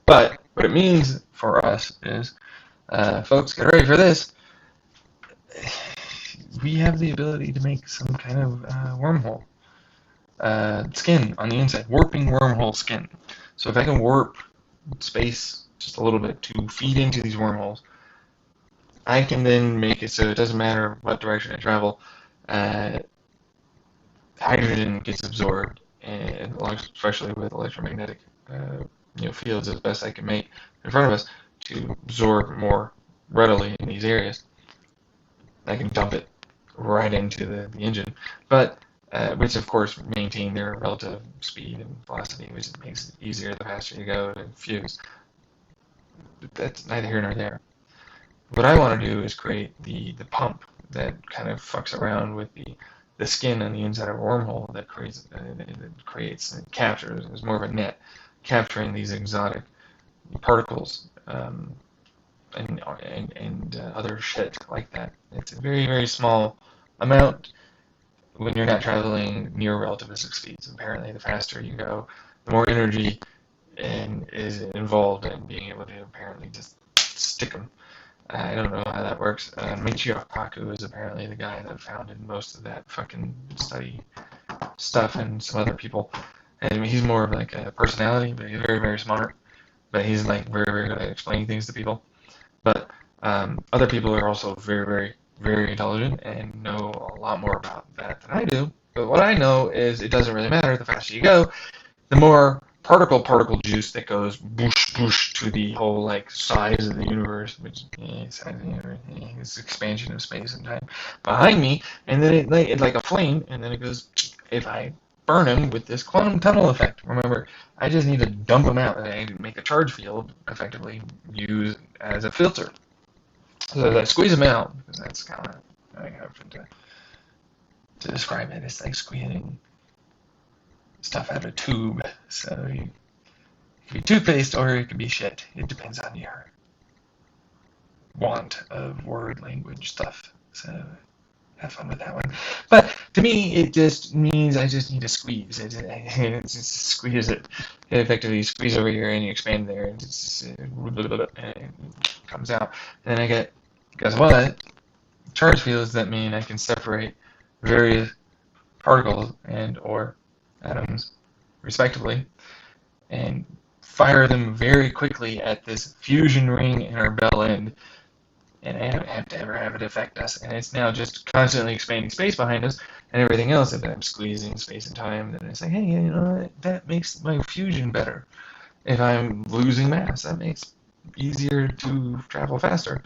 But what it means for us is, folks, get ready for this. We have the ability to make some kind of wormhole skin on the inside, warping wormhole skin. So if I can warp space just a little bit to feed into these wormholes, I can then make it so it doesn't matter what direction I travel, hydrogen gets absorbed, and especially with electromagnetic fields as best I can make in front of us to absorb more readily in these areas. I can dump it right into the engine, but which of course maintain their relative speed and velocity, which makes it easier the faster you go to fuse. But that's neither here nor there. What I want to do is create the pump that kind of fucks around with the skin on the inside of a wormhole that creates and captures. It's more of a net capturing these exotic particles and other shit like that. It's a very, very small amount when you're not traveling near relativistic speeds. Apparently, the faster you go, the more energy is involved in being able to apparently just stick them. I don't know how that works. Michio Kaku is apparently the guy that founded most of that fucking study stuff, and some other people. And he's more of like a personality, but he's very, very smart. But he's like very, very good at explaining things to people. But other people are also very, very, very intelligent and know a lot more about that than I do. But what I know is it doesn't really matter. The faster you go, the more particle juice that goes boosh to the whole like size of the universe, which is expansion of space and time behind me, and then it's like a flame, and then it goes. If I burn him with this quantum tunnel effect, remember, I just need to dump him out, and I make a charge field effectively use as a filter. So as I squeeze them out, because that's kind of I have to describe it. It's like squeezing stuff out of a tube. So it could be toothpaste or it could be shit. It depends on your want of word language stuff. So have fun with that one. But to me, it just means I just need to squeeze. Just squeeze it. Effectively, you squeeze over here and you expand there, and it comes out. And then I get guess what? Charge fields that mean I can separate various particles and or atoms, respectively, and fire them very quickly at this fusion ring in our bell end, and I don't have to ever have it affect us. And it's now just constantly expanding space behind us and everything else. If I'm squeezing space and time, then it's like, hey, you know, that makes my fusion better. If I'm losing mass, that makes easier to travel faster.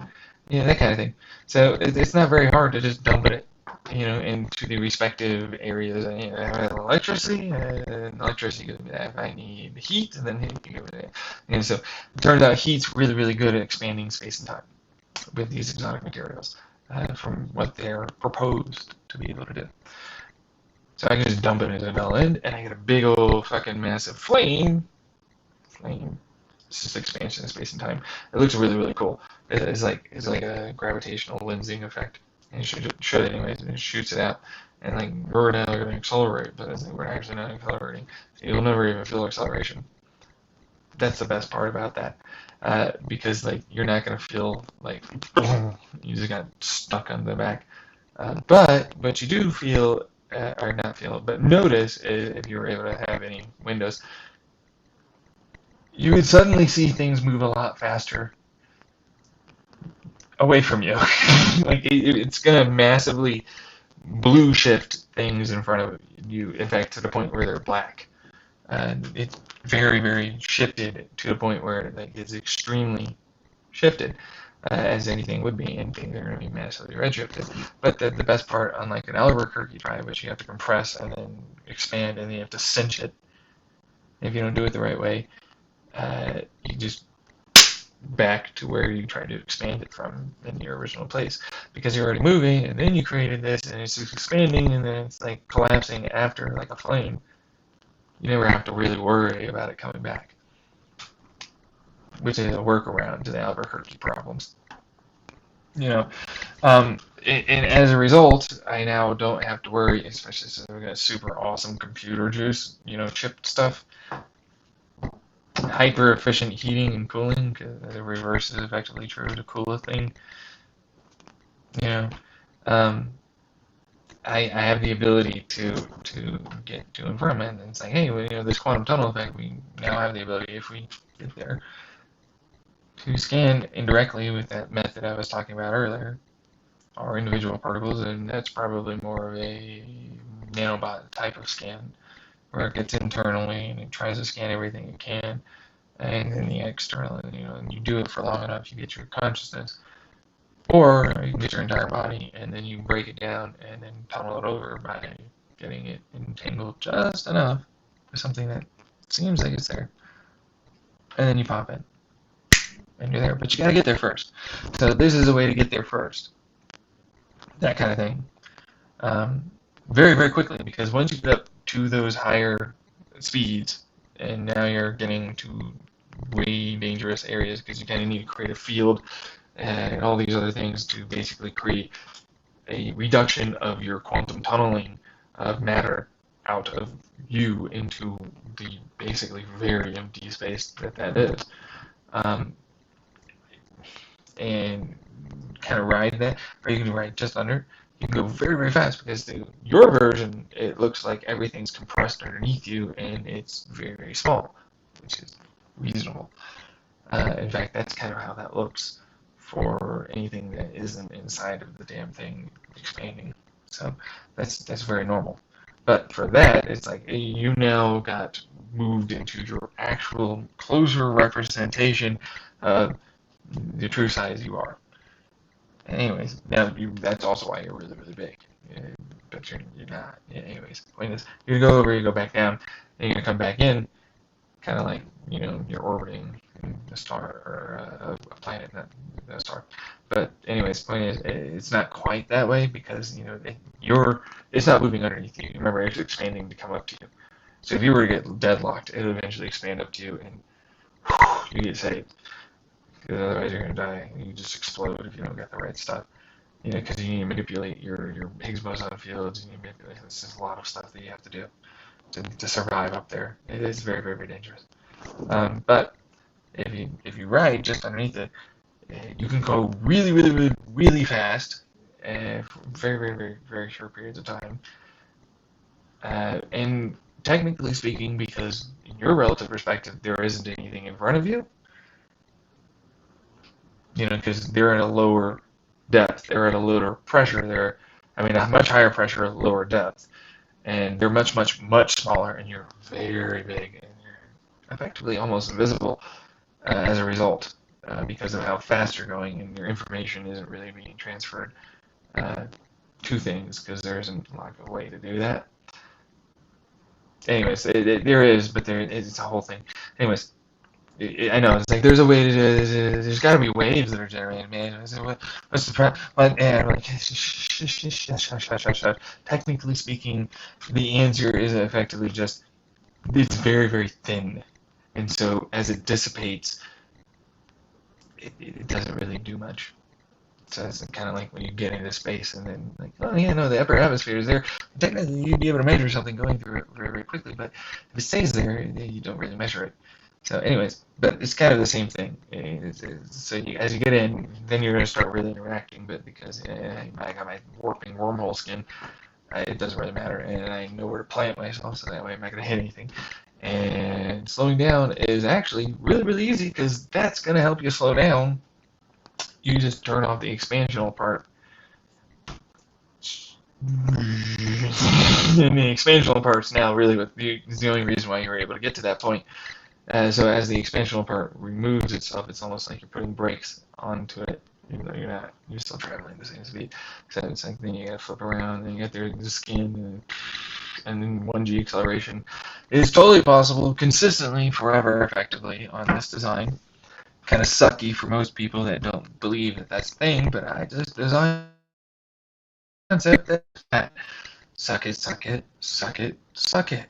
Yeah, that kind of thing. So it's not very hard to just dump it, you know, into the respective areas. You know, I have electricity, and electricity gives me that. If I need heat, and then heat gives me that. And so it turns out heat's really, really good at expanding space and time with these exotic materials from what they're proposed to be able to do. So I can just dump it into the bell end, and I get a big old fucking massive flame. It's just expansion of space and time. It looks really, really cool. It's like a gravitational lensing effect. And it should anyways, and it shoots it out. And like we're now going to accelerate, but it's like we're actually not accelerating. So you'll never even feel acceleration. That's the best part about that. Because like you're not going to feel like you just got stuck on the back. But what you do feel, or not feel, but notice if you were able to have any windows, you would suddenly see things move a lot faster away from you. Like it's gonna massively blue shift things in front of you. In fact, to the point where they're black. It's very, very shifted to the point where like it's extremely shifted, as anything would be, and things are going to be massively redshifted. But the best part, unlike an Albuquerque drive, which you have to compress and then expand, and then you have to cinch it if you don't do it the right way, you just back to where you tried to expand it from in your original place, because you're already moving, and then you created this, and it's just expanding, and then it's like collapsing after like a flame. You never have to really worry about it coming back, which is a workaround to the Albuquerque problems. You know, and as a result, I now don't have to worry, especially since we got super awesome computer juice, you know, chip stuff. Hyper efficient heating and cooling, because the reverse is effectively true to cool a thing. You know, I have the ability to get to and from it, and it's like, hey, well, you know, this quantum tunnel effect, we now have the ability, if we get there, to scan indirectly with that method I was talking about earlier, our individual particles, and that's probably more of a nanobot type of scan, where it gets internally and it tries to scan everything it can, and then the external, you know, and you do it for long enough, you get your consciousness, or you can get your entire body, and then you break it down and then tunnel it over by getting it entangled just enough with something that seems like it's there, and then you pop it, and you're there. But you gotta get there first. So this is a way to get there first. That kind of thing. Very, very quickly, because once you get up to those higher speeds, and now you're getting to way dangerous areas, because you kind of need to create a field and all these other things to basically create a reduction of your quantum tunneling of matter out of you into the basically very empty space that is. And kind of ride that, or you can ride just under. You can go very, very fast, because your version, it looks like everything's compressed underneath you, and it's very, very small, which is reasonable. In fact, that's kind of how that looks for anything that isn't inside of the damn thing expanding. So that's very normal. But for that, it's like you now got moved into your actual closer representation of the true size you are. Anyways, now that's also why you're really, really big. But you're not. Anyways, the point is, you go over, you go back down, and you're going to come back in, kind of like, you know, you're orbiting a star, or a planet, not a star. But anyways, the point is, it's not quite that way, because, you know, it's not moving underneath you. Remember, it's expanding to come up to you. So if you were to get deadlocked, it'll eventually expand up to you, and you get saved. Because otherwise you're going to die. You just explode if you don't get the right stuff. You know, because you need to manipulate your Higgs boson fields. You need to manipulate. There's just a lot of stuff that you have to do to survive up there. It is very, very, very dangerous. But if you ride just underneath it, You can go really, really, really, really fast, for very, very, very, very short periods of time. And technically speaking, because in your relative perspective, there isn't anything in front of you, because they're at a lower depth, they're at a lower pressure, a much higher pressure, lower depth, and they're much, much, much smaller, and you're very big, and you're effectively almost invisible as a result, because of how fast you're going, and your information isn't really being transferred uh, to things, because there isn't like a way to do that. Anyways, there is, but it's a whole thing. Anyways, I know it's like there's a way to do it. There's got to be waves that are generated, man. What's the problem? What? And like, technically speaking, the answer is effectively just it's very, very thin, and so as it dissipates, it doesn't really do much. So it's kind of like when you get into space and then like, oh yeah, no, the upper atmosphere is there. Technically, you'd be able to measure something going through it very, very quickly, but if it stays there, you don't really measure it. So anyways, but it's kind of the same thing. So as you get in, then you're going to start really interacting, but because I got my warping wormhole skin, it doesn't really matter, and I know where to plant myself, so that way I'm not going to hit anything. And slowing down is actually really, really easy, because that's going to help you slow down. You just turn off the expansional part. And the expansional part's now really is the only reason why you were able to get to that point. So as the expansional part removes itself, it's almost like you're putting brakes onto it, even though you're not. You're still traveling the same speed. So it's like then you gotta flip around, and you get the skin, and then 1G acceleration. It is totally possible, consistently, forever, effectively, on this design. Kind of sucky for most people that don't believe that that's a thing, but I just design concept that suck it, suck it, suck it, suck it,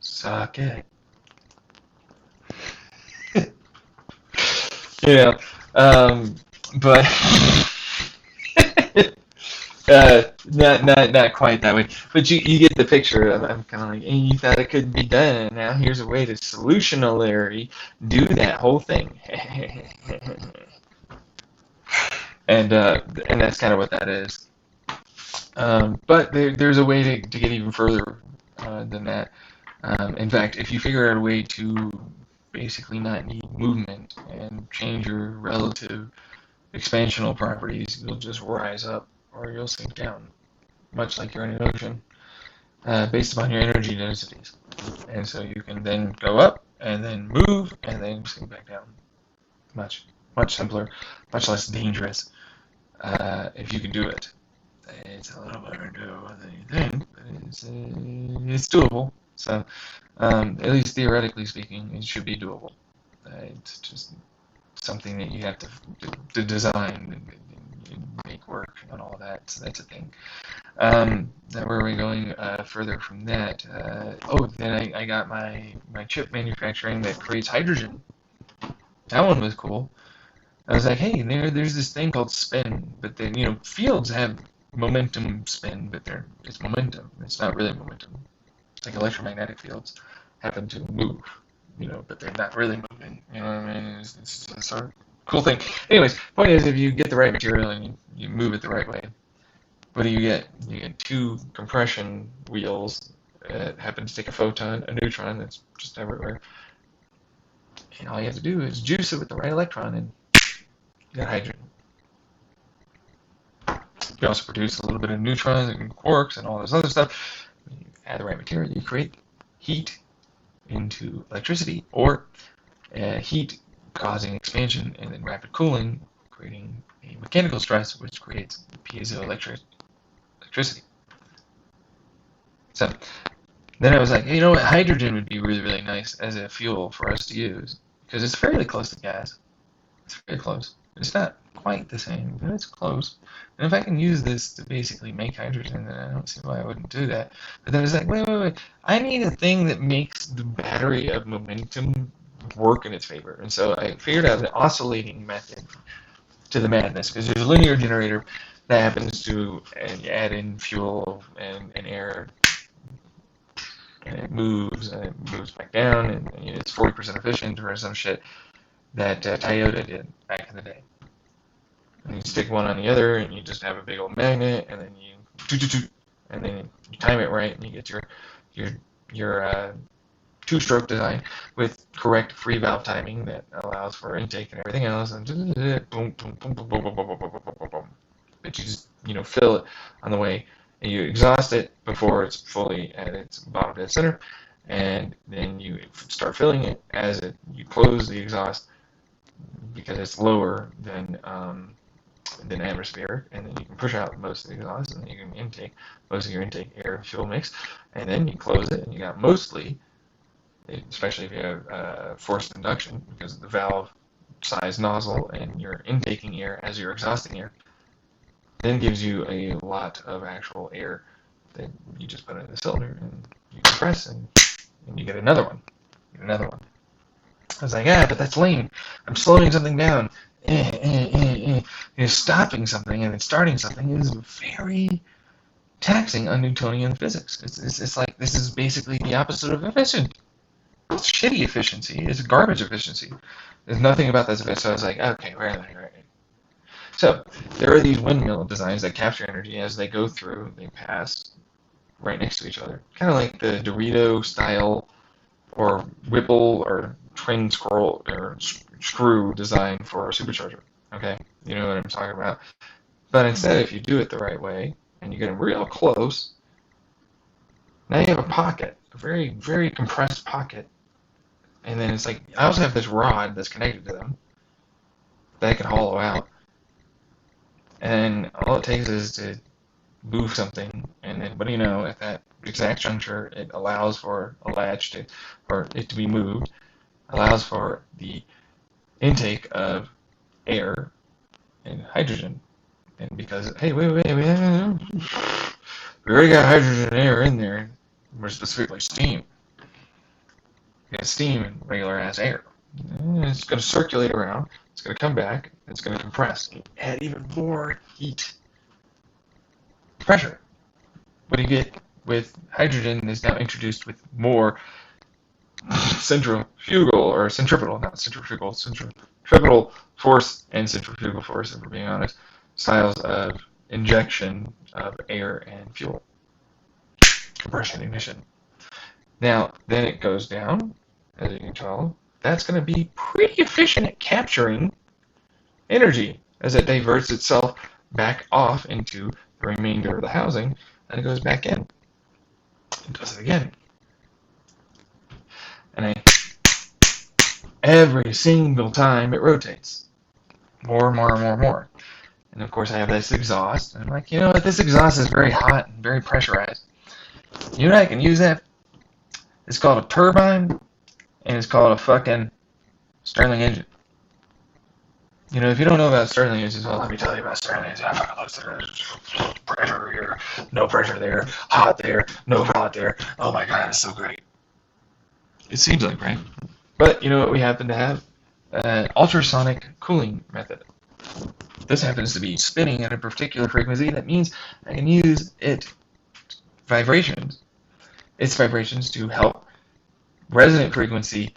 suck it. Yeah, but not quite that way. But you get the picture. I'm kind of like, and you thought it couldn't be done, and now here's a way to solutionally do that whole thing. and that's kind of what that is. But there's a way to get even further than that. In fact, if you figure out a way to basically not need movement and change your relative expansional properties, you'll just rise up or you'll sink down, much like you're in an ocean, based upon your energy densities. And so you can then go up and then move and then sink back down. Much simpler, much less dangerous if you can do it. It's a little bit harder than you think, but it's doable. So, at least theoretically speaking, it should be doable. It's just something that you have to design and make work and all that. So that's a thing. Where are we going further from that? Then I got my chip manufacturing that creates hydrogen. That one was cool. I was like, hey, there's this thing called spin, but then fields have momentum spin, but it's momentum. It's not really momentum. Like electromagnetic fields happen to move, but they're not really moving. You know what I mean? It's a sort of cool thing. Anyways, point is, if you get the right material and you move it the right way, what do you get? You get two compression wheels that happen to take a photon, a neutron that's just everywhere, and all you have to do is juice it with the right electron, and you got hydrogen. You can also produce a little bit of neutrons and quarks and all this other stuff. When you add the right material, you create heat into electricity, or heat causing expansion and then rapid cooling, creating a mechanical stress, which creates piezoelectricity. So then I was like, hey, you know what? Hydrogen would be really, really nice as a fuel for us to use, because it's fairly close to gas. It's very close. It's not quite the same, but it's close. And if I can use this to basically make hydrogen, then I don't see why I wouldn't do that. But then I was like, wait. I need a thing that makes the battery of momentum work in its favor. And so I figured out an oscillating method to the madness, because there's a linear generator that happens to add in fuel and air, and it moves back down, and it's 40% efficient or some shit that Toyota did back in the day. and you stick one on the other, and you just have a big old magnet, and then and then you time it right, and you get your your two-stroke design with correct free valve timing that allows for intake and everything else, and boom, boom, boom, boom, boom, boom, boom, boom, boom, boom, boom, boom. But you just fill it on the way, and you exhaust it before it's fully at its bottom dead center, and then you start filling it as you close the exhaust because it's lower than atmospheric, and then you can push out most of the exhaust, and then you can intake most of your intake air and fuel mix, and then you close it, and you got mostly, especially if you have forced induction, because of the valve size nozzle and you're intaking air as you're exhausting air, then gives you a lot of actual air that you just put in the cylinder and you compress, and you get another one. I was like, but that's lame. I'm slowing something down. Stopping something and then starting something is very taxing on Newtonian physics. It's like this is basically the opposite of efficient. It's shitty efficiency. It's garbage efficiency. There's nothing about this efficiency. So I was like, okay, right. So there are these windmill designs that capture energy as they go through. They pass right next to each other, kind of like the Dorito style or Whipple or twin scroll or screw design for a supercharger. Okay, you know what I'm talking about. But instead, if you do it the right way and you get them real close, now you have a pocket, a very, very compressed pocket. And then it's like, I also have this rod that's connected to them that I can hollow out. And all it takes is to move something, and then, what do you know, at that exact juncture, it allows for a latch for it to be moved, allows for the intake of air and hydrogen. And because, hey, wait, we already got hydrogen and air in there, more specifically steam. You got steam and regular ass air. And it's going to circulate around, it's going to come back, it's going to compress, add even more heat. Pressure. What you get with hydrogen is now introduced with more centripetal force and centrifugal force, if we're being honest, styles of injection of air and fuel. Compression ignition. Now, then it goes down, as you can tell. That's going to be pretty efficient at capturing energy as it diverts itself back off into the remainder of the housing, and it goes back in. It does it again. And every single time it rotates. More. And of course I have this exhaust, and I'm like, you know what, this exhaust is very hot and very pressurized. You know I can use that? It's called a turbine, and it's called a fucking Stirling engine. You know, if you don't know about Stirling engines, well, let me tell you about Stirling engines. I fucking love Stirling engines. Pressure here, no pressure there, hot there, no hot there. Oh my god, it's so great. It seems like, right? But you know what we happen to have? An ultrasonic cooling method. This happens to be spinning at a particular frequency. That means I can use its vibrations to help resonant frequency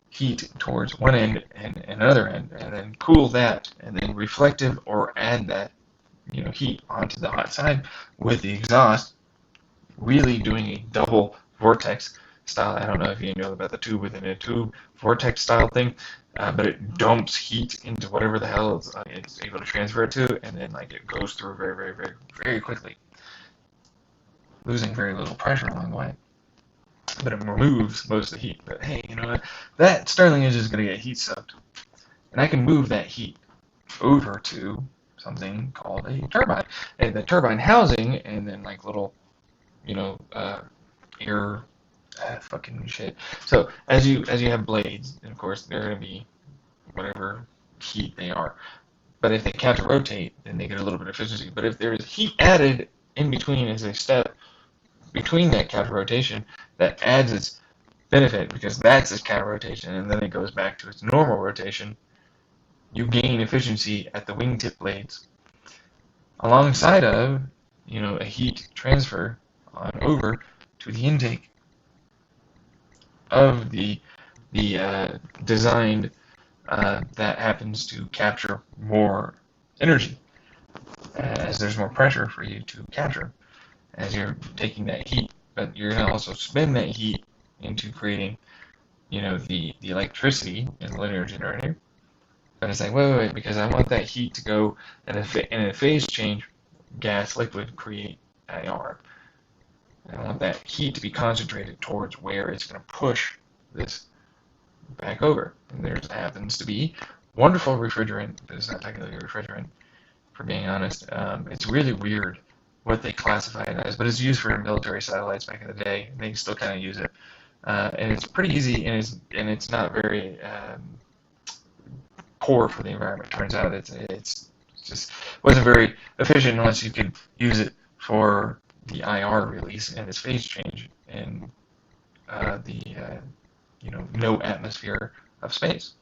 heat towards one end and another end, and then cool that, and then reflective or add that heat onto the hot side with the exhaust, really doing a double vortex style. I don't know if you know about the tube within a tube vortex style thing, but it dumps heat into whatever the hell it's able to transfer it to, and then it goes through very, very, very, very quickly, losing very little pressure along the way. But it removes most of the heat. But hey, you know what? That Stirling engine is going to get heat soaked, and I can move that heat over to something called a turbine, and the turbine housing, and then little, air, fucking shit. So as you have blades, and of course they're going to be whatever heat they are. But if they counter rotate, then they get a little bit of efficiency. But if there's heat added in between as a step between that counter rotation, that adds its benefit because that's its counter rotation, and then it goes back to its normal rotation. You gain efficiency at the wingtip blades, alongside of a heat transfer on over to the intake of the designed that happens to capture more energy as there's more pressure for you to capture as you're taking that heat. But you're going to also spin that heat into creating, the electricity in the linear generator. But it's like, wait, because I want that heat to go in a phase change, gas, liquid, create IR. I want that heat to be concentrated towards where it's going to push this back over. And there happens to be wonderful refrigerant, but it's not technically a refrigerant, for being honest. It's really weird what they classify it as, but it's used for military satellites back in the day. And they still kind of use it. And it's pretty easy, and it's not very poor for the environment. Turns out it's just wasn't very efficient unless you could use it for the IR release and its phase change in the no atmosphere of space.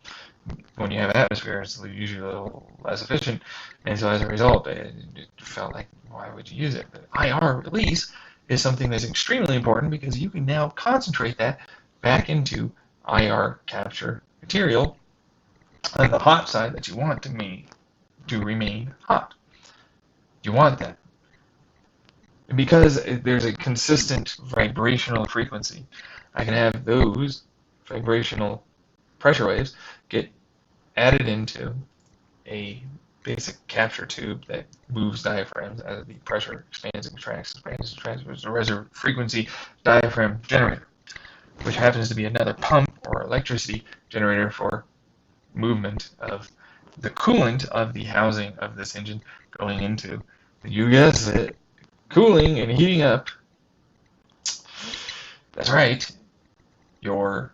When you have atmosphere, it's usually a little less efficient, and so as a result, it felt like, why would you use it? But IR release is something that's extremely important because you can now concentrate that back into IR capture material on the hot side that you want to remain hot. You want that. And because there's a consistent vibrational frequency, I can have those vibrational pressure waves get added into a basic capture tube that moves diaphragms as the pressure expands and contracts, There's a reservoir frequency diaphragm generator, which happens to be another pump or electricity generator for movement of the coolant of the housing of this engine going into, you guessed it, cooling and heating up. That's right, your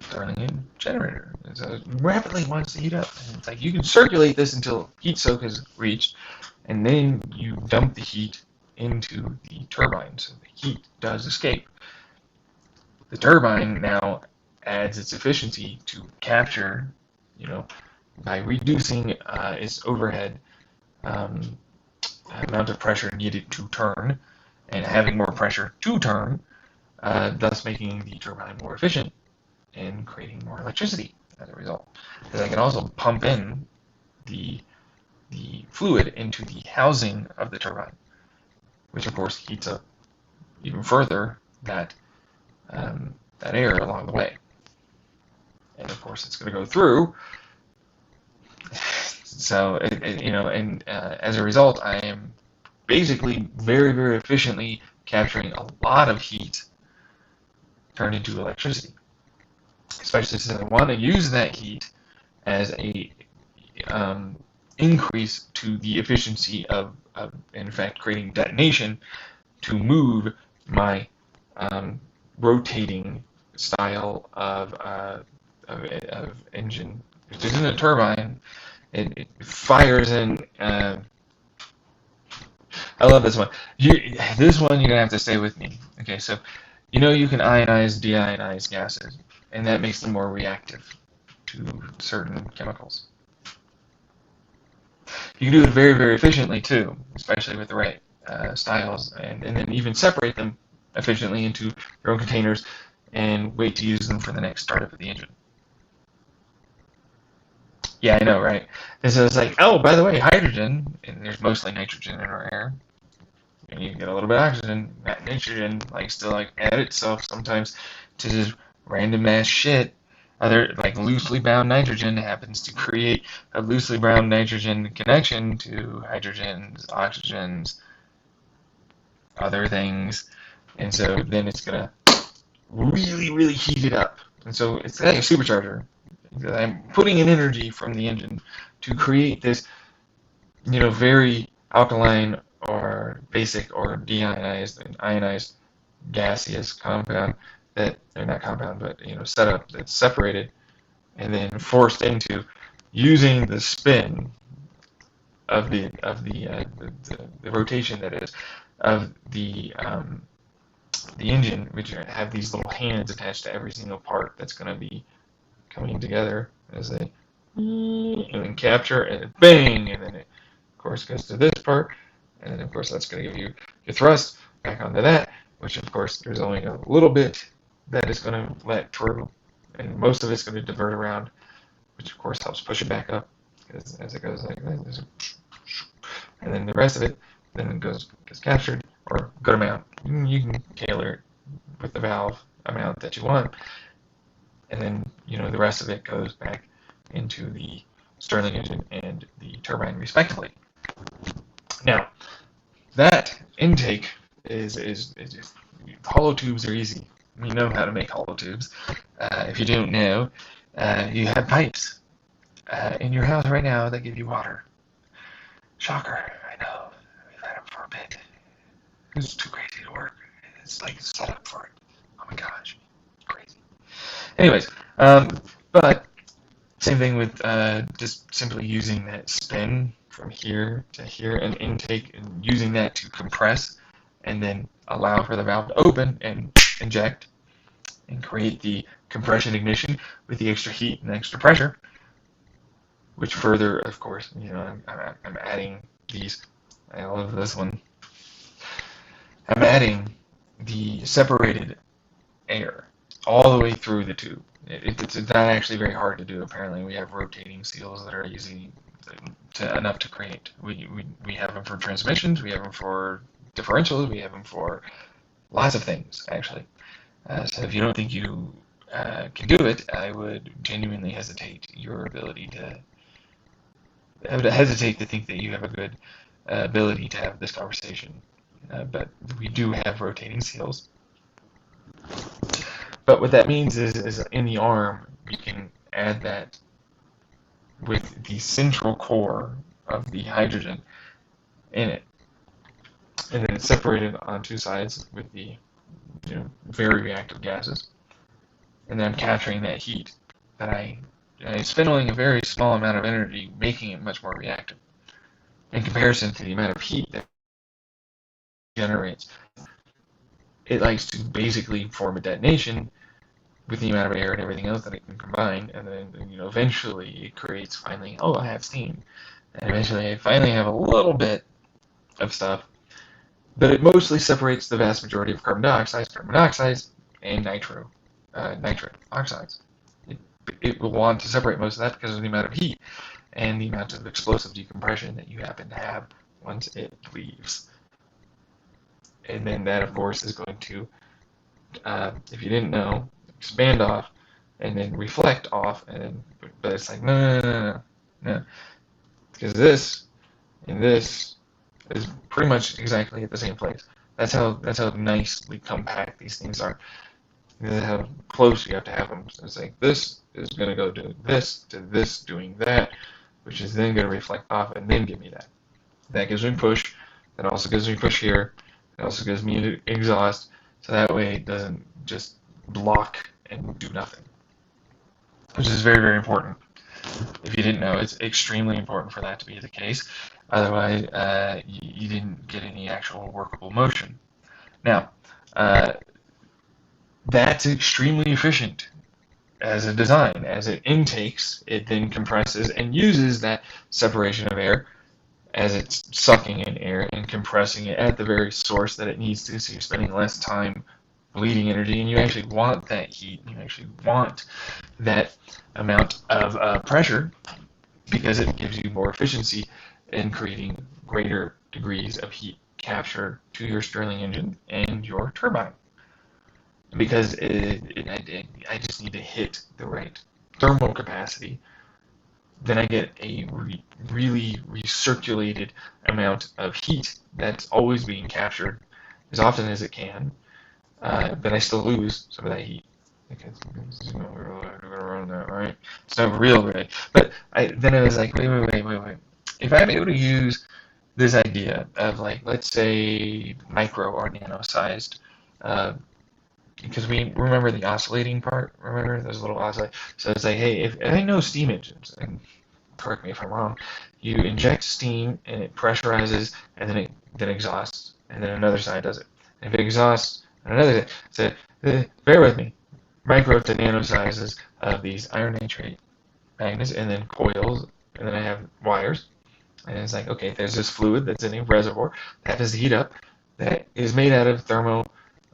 Stirling generator. So it rapidly wants to heat up. And it's like you can circulate this until heat soak is reached, and then you dump the heat into the turbine. So the heat does escape. The turbine now adds its efficiency to capture, by reducing its overhead amount of pressure needed to turn, and having more pressure to turn, thus making the turbine more efficient and creating more electricity as a result. Because I can also pump in the fluid into the housing of the turbine, which of course heats up even further that air along the way. And of course it's going to go through. So as a result, I am basically very, very efficiently capturing a lot of heat turned into electricity. Especially since I want to use that heat as a increase to the efficiency of in fact, creating detonation to move my rotating style of engine. Which isn't a turbine. It fires in. I love this one. This one you're gonna have to stay with me. Okay, so you can ionize, deionize gases, and that makes them more reactive to certain chemicals. You can do it very, very efficiently too, especially with the right styles, and then even separate them efficiently into your own containers and wait to use them for the next startup of the engine. Yeah, I know, right? And so it's like, oh, by the way, hydrogen, and there's mostly nitrogen in our air, and you get a little bit of oxygen. That nitrogen, still add itself sometimes to just random ass shit. Other loosely bound nitrogen happens to create a loosely bound nitrogen connection to hydrogens, oxygens, other things, and so then it's gonna really, really heat it up. And so it's like a supercharger. I'm putting in energy from the engine to create this, very alkaline or basic or deionized and ionized gaseous compound that, or not compound, but setup that's separated and then forced into using the spin of the rotation that is of the engine, which have these little hands attached to every single part that's going to be coming together as they and then capture and bang, and then it of course goes to this part, and then of course that's going to give you your thrust back onto that, which of course there's only a little bit that is going to let through, and most of it's going to divert around, which of course helps push it back up. as it goes like this, and then the rest of it then gets captured or good amount. You can tailor it with the valve amount that you want, and then the rest of it goes back into the Stirling engine and the turbine respectively. Now that intake is just, hollow tubes are easy. You know how to make hollow tubes. If you don't know, you have pipes in your house right now that give you water. Shocker, I know. We've had them for a bit. It's too crazy to work. It's like set up for it. Oh my gosh, crazy. Anyways, but same thing with just simply using that spin from here to here and intake and using that to compress and then allow for the valve to open and inject and create the compression ignition with the extra heat and extra pressure, which further, of course, I'm adding these. I love this one. I'm adding the separated air all the way through the tube. It's not actually very hard to do. Apparently, we have rotating seals that are easy enough to create. We have them for transmissions. We have them for differentials. We have them for lots of things, actually. So if you don't think you can do it, I would genuinely hesitate hesitate to think that you have a good ability to have this conversation. But we do have rotating seals. But what that means is in the arm, you can add that with the central core of the hydrogen in it. And then it's separated on two sides with the very reactive gases. And then I'm capturing that heat that I'm spindling a very small amount of energy, making it much more reactive in comparison to the amount of heat that it generates. It likes to basically form a detonation with the amount of air and everything else that it can combine, and then eventually it creates finally, oh, I have steam, and eventually I finally have a little bit of stuff, but it mostly separates the vast majority of carbon dioxide, and nitric oxides. It will want to separate most of that because of the amount of heat and the amount of explosive decompression that you happen to have once it leaves. And then that, of course, is going to, if you didn't know, expand off and then reflect off, but it's like no, because this and this is pretty much exactly at the same place. That's how nicely compact these things are. That's how close you have to have them. So it's like this is going to go do this to this doing that, which is then going to reflect off and then give me that. That gives me push. That also gives me push here. It also gives me exhaust, so that way it doesn't just block and do nothing, which is very, very important. If you didn't know, it's extremely important for that to be the case. Otherwise, you didn't get any actual workable motion. Now, that's extremely efficient as a design. As it intakes, it then compresses and uses that separation of air as it's sucking in air and compressing it at the very source that it needs to, so you're spending less time bleeding energy, and you actually want that heat, you actually want that amount of pressure, because it gives you more efficiency in creating greater degrees of heat capture to your Stirling engine and your turbine. Because I just need to hit the right thermal capacity, then I get a really recirculated amount of heat that's always being captured as often as it can, but I still lose some of that heat. Because it's not real, right? It's not real, right? But then I was like, wait. If I'm able to use this idea of, like, let's say micro or nano-sized, because we remember the oscillating part, remember? There's a little oscillate. So it's like, hey, if I know steam engines, and correct me if I'm wrong, you inject steam and it pressurizes and then it exhausts, and then another side does it. And if it exhausts, another side. So bear with me. Micro to nano sizes of these iron nitrate magnets, and then coils, and then I have wires. And it's like, okay, there's this fluid that's in a reservoir that has to heat up, that is made out of thermal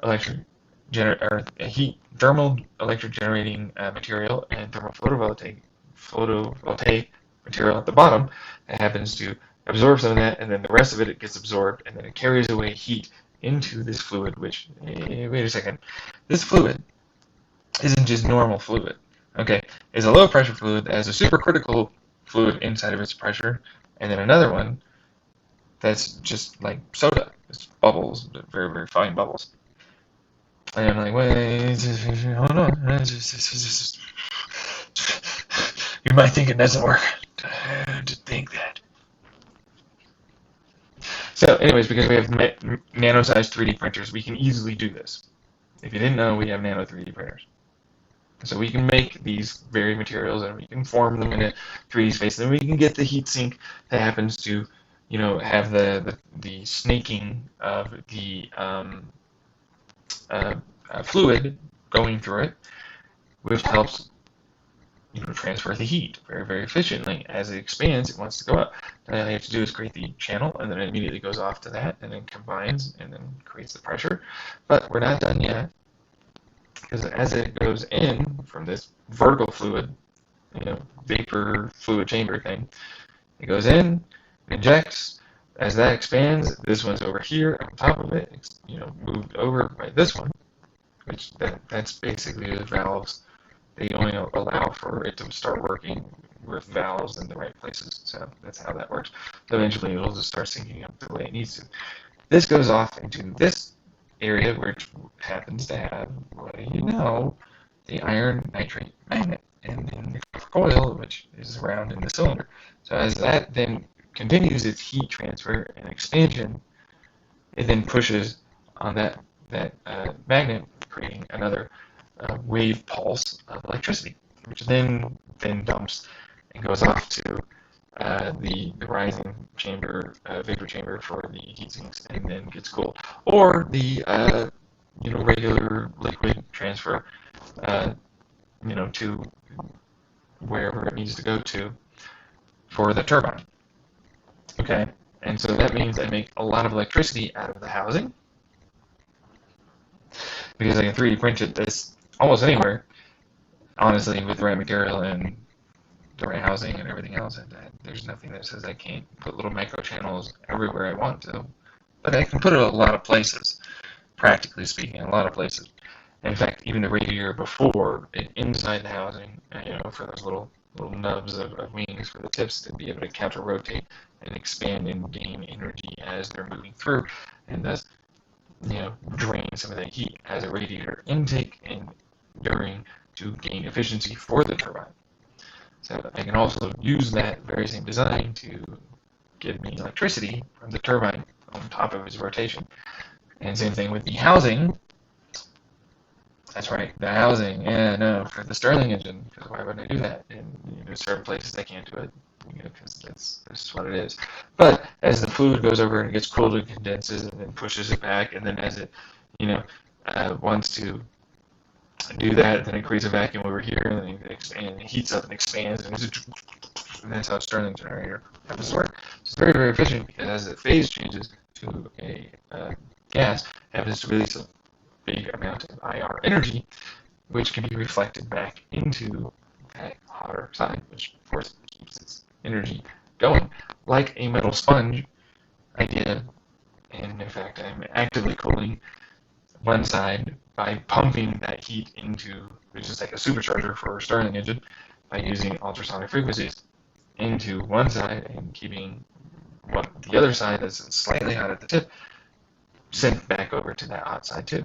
electric generating material and thermal photovoltaic material at the bottom that happens to absorb some of that, and then the rest of it gets absorbed, and then it carries away heat into this fluid, which, wait a second, this fluid isn't just normal fluid, okay? It's a low pressure fluid that has a supercritical fluid inside of its pressure, and then another one that's just like soda. It's bubbles, very, very fine bubbles. And I'm like, wait, hold on. You might think it doesn't work. To think that. So, anyways, because we have nano-sized 3D printers, we can easily do this. If you didn't know, we have nano 3D printers. So we can make these varied materials, and we can form them in a 3D space, and we can get the heat sink that happens to, have the snaking of the fluid going through it, which helps transfer the heat very, very efficiently. As it expands, it wants to go up. All you have to do is create the channel, and then it immediately goes off to that, and then combines, and then creates the pressure. But we're not done yet, because as it goes in from this vertical fluid, vapor fluid chamber thing, it goes in, injects. As that expands, this one's over here on top of it, moved over by this one, which that's basically the valves. They only allow for it to start working with valves in the right places. So that's how that works. Eventually, it'll just start syncing up the way it needs to. This goes off into this area, which happens to have, the iron nitrate magnet, and then the copper coil, which is around in the cylinder. So as that then continues its heat transfer and expansion, it then pushes on that magnet, creating another wave pulse of electricity, which then dumps and goes off to the rising chamber, vapor chamber for the heat sinks, and then gets cooled, or the regular liquid transfer, to wherever it needs to go to for the turbine. Okay, and so that means I make a lot of electricity out of the housing, because I can 3D print this almost anywhere, honestly, with the right material and the right housing and everything else. And there's nothing that says I can't put little micro channels everywhere I want to, but I can put it a lot of places, practically speaking, a lot of places. In fact, even the radiator before, inside the housing, for those little nubs of wings for the tips to be able to counter-rotate and expand and gain energy as they're moving through, and thus, drain some of that heat as a radiator intake and during to gain efficiency for the turbine. So I can also use that very same design to give me electricity from the turbine on top of its rotation. And same thing with the housing. That's right, the housing. Yeah, no, for the Stirling engine, because why would I do that? In certain places I can't do it, because that's what it is. But as the fluid goes over and gets cooled and condenses and then pushes it back, and then as it, wants to do that, then it creates a vacuum over here, and it heats up and expands, and that's how a Stirling generator happens to work. So it's very, very efficient, because as the phase changes to a gas, it happens to release a big amount of IR energy, which can be reflected back into that hotter side, which of course keeps its energy going, like a metal sponge idea. And in fact, I'm actively cooling one side by pumping that heat into, which is like a supercharger for a Stirling engine, by using ultrasonic frequencies into one side and keeping the other side that's slightly hot at the tip sent back over to that hot side too,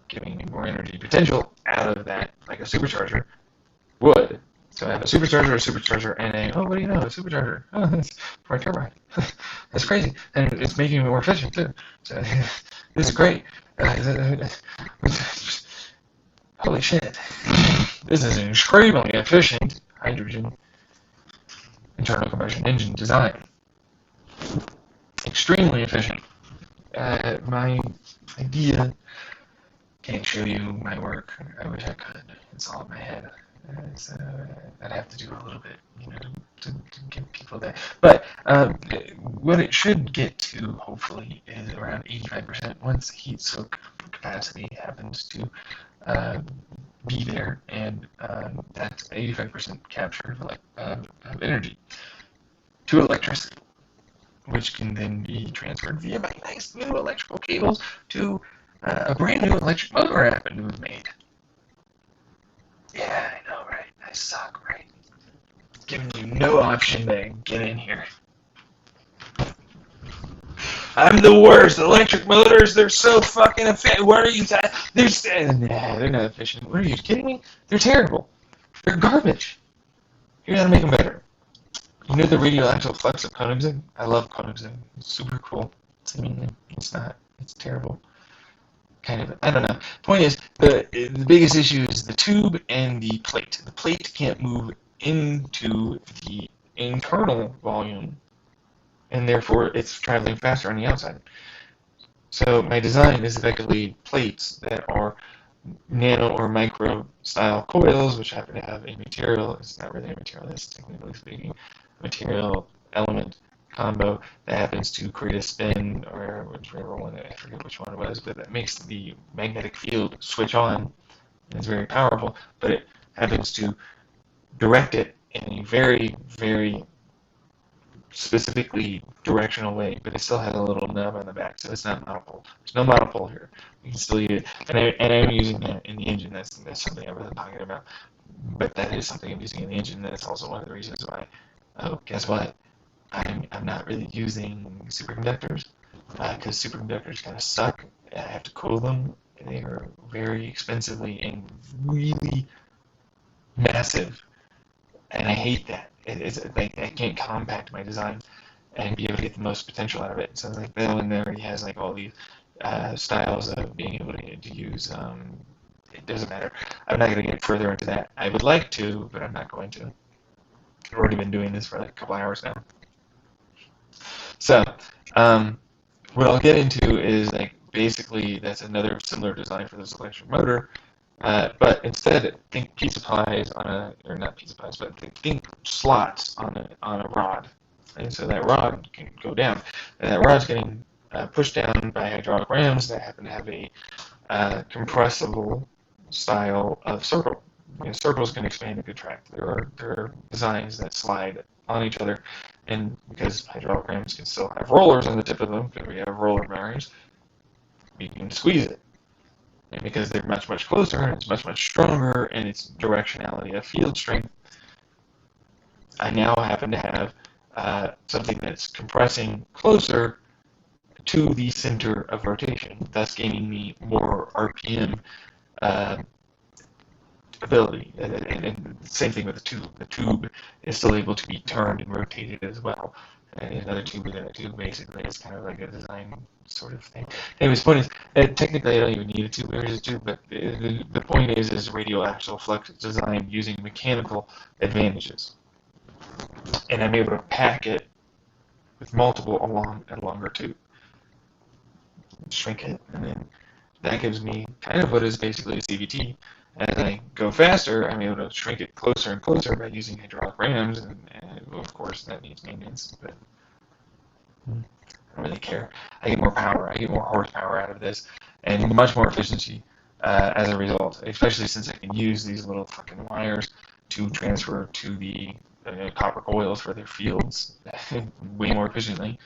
giving me more energy potential out of that, like a supercharger would. So I have a supercharger, and what do you know, a supercharger. Oh, that's for a turbine. That's crazy. And it's making me more efficient, too. So this is great. Holy shit. This is an extremely efficient hydrogen internal combustion engine design. Extremely efficient. My idea, can't show you my work. I wish I could. It's all in my head. So I'd have to do a little bit, to get people there. But what it should get to, hopefully, is around 85% once the heat soak capacity happens to be there, and that's 85% capture of energy to electricity, which can then be transferred via my nice new electrical cables to a brand new electric motor I happen to have made. Yeah, I know, right? I suck, right? Giving you no option to get in here. I'm the worst. Electric motors, they're so fucking efficient. What are you saying? They're not efficient. What are you kidding me? They're terrible. They're garbage. You gotta make them better. You know the radioactive flux of Koenigsegg? I love Koenigsegg. It's super cool. It's not. It's terrible. Kind of. I don't know. Point is, the biggest issue is the tube and the plate. The plate can't move into the internal volume, and therefore it's traveling faster on the outside. So my design is effectively plates that are nano or micro style coils, which happen to have a material. It's not really a material. That's technically speaking, material element combo that happens to create a spin, or whichever one, I forget which one it was, but that makes the magnetic field switch on, and it's very powerful, but it happens to direct it in a very, very specifically directional way, but it still has a little nub on the back, so it's not monopole. There's no monopole here. You can still use it, and I'm using that in the engine. That's something I wasn't talking about, but that is something I'm using in the engine. That's also one of the reasons why. Oh, guess what? I'm not really using superconductors because superconductors kind of suck. I have to cool them. They are very expensively and really massive, and I hate that. It's like I can't compact my design and be able to get the most potential out of it. So like Bill in there, he has like all these styles of being able to use. It doesn't matter. I'm not going to get further into that. I would like to, but I'm not going to. I've already been doing this for like a couple hours now. So, what I'll get into is like basically that's another similar design for this electric motor, but instead think pizza pies on a, or not pizza pies, but think slots on a rod, and so that rod can go down, and that rod's getting pushed down by hydraulic rams that happen to have a compressible style of circle. You know, circles can expand and contract. There are designs that slide on each other, and because hydraulic rams can still have rollers on the tip of them, because we have roller bearings, we can squeeze it. And because they're much, much closer, and it's much, much stronger, and its directionality of field strength, I now happen to have something that's compressing closer to the center of rotation, thus gaining me more RPM ability. And same thing with the tube. The tube is still able to be turned and rotated as well. And another tube within a tube basically is kind of like a design sort of thing. Anyways, the point is, technically I don't even need a tube. There's a tube, but the point is radioaxial flux design using mechanical advantages. And I'm able to pack it with multiple along a longer tube. Shrink it, and then that gives me kind of what is basically a CVT. As I go faster, I'm able to shrink it closer and closer by using hydraulic rams, and of course that needs maintenance, but I don't really care. I get more power, I get more horsepower out of this, and much more efficiency as a result, especially since I can use these little fucking wires to transfer to the copper coils for their fields way more efficiently.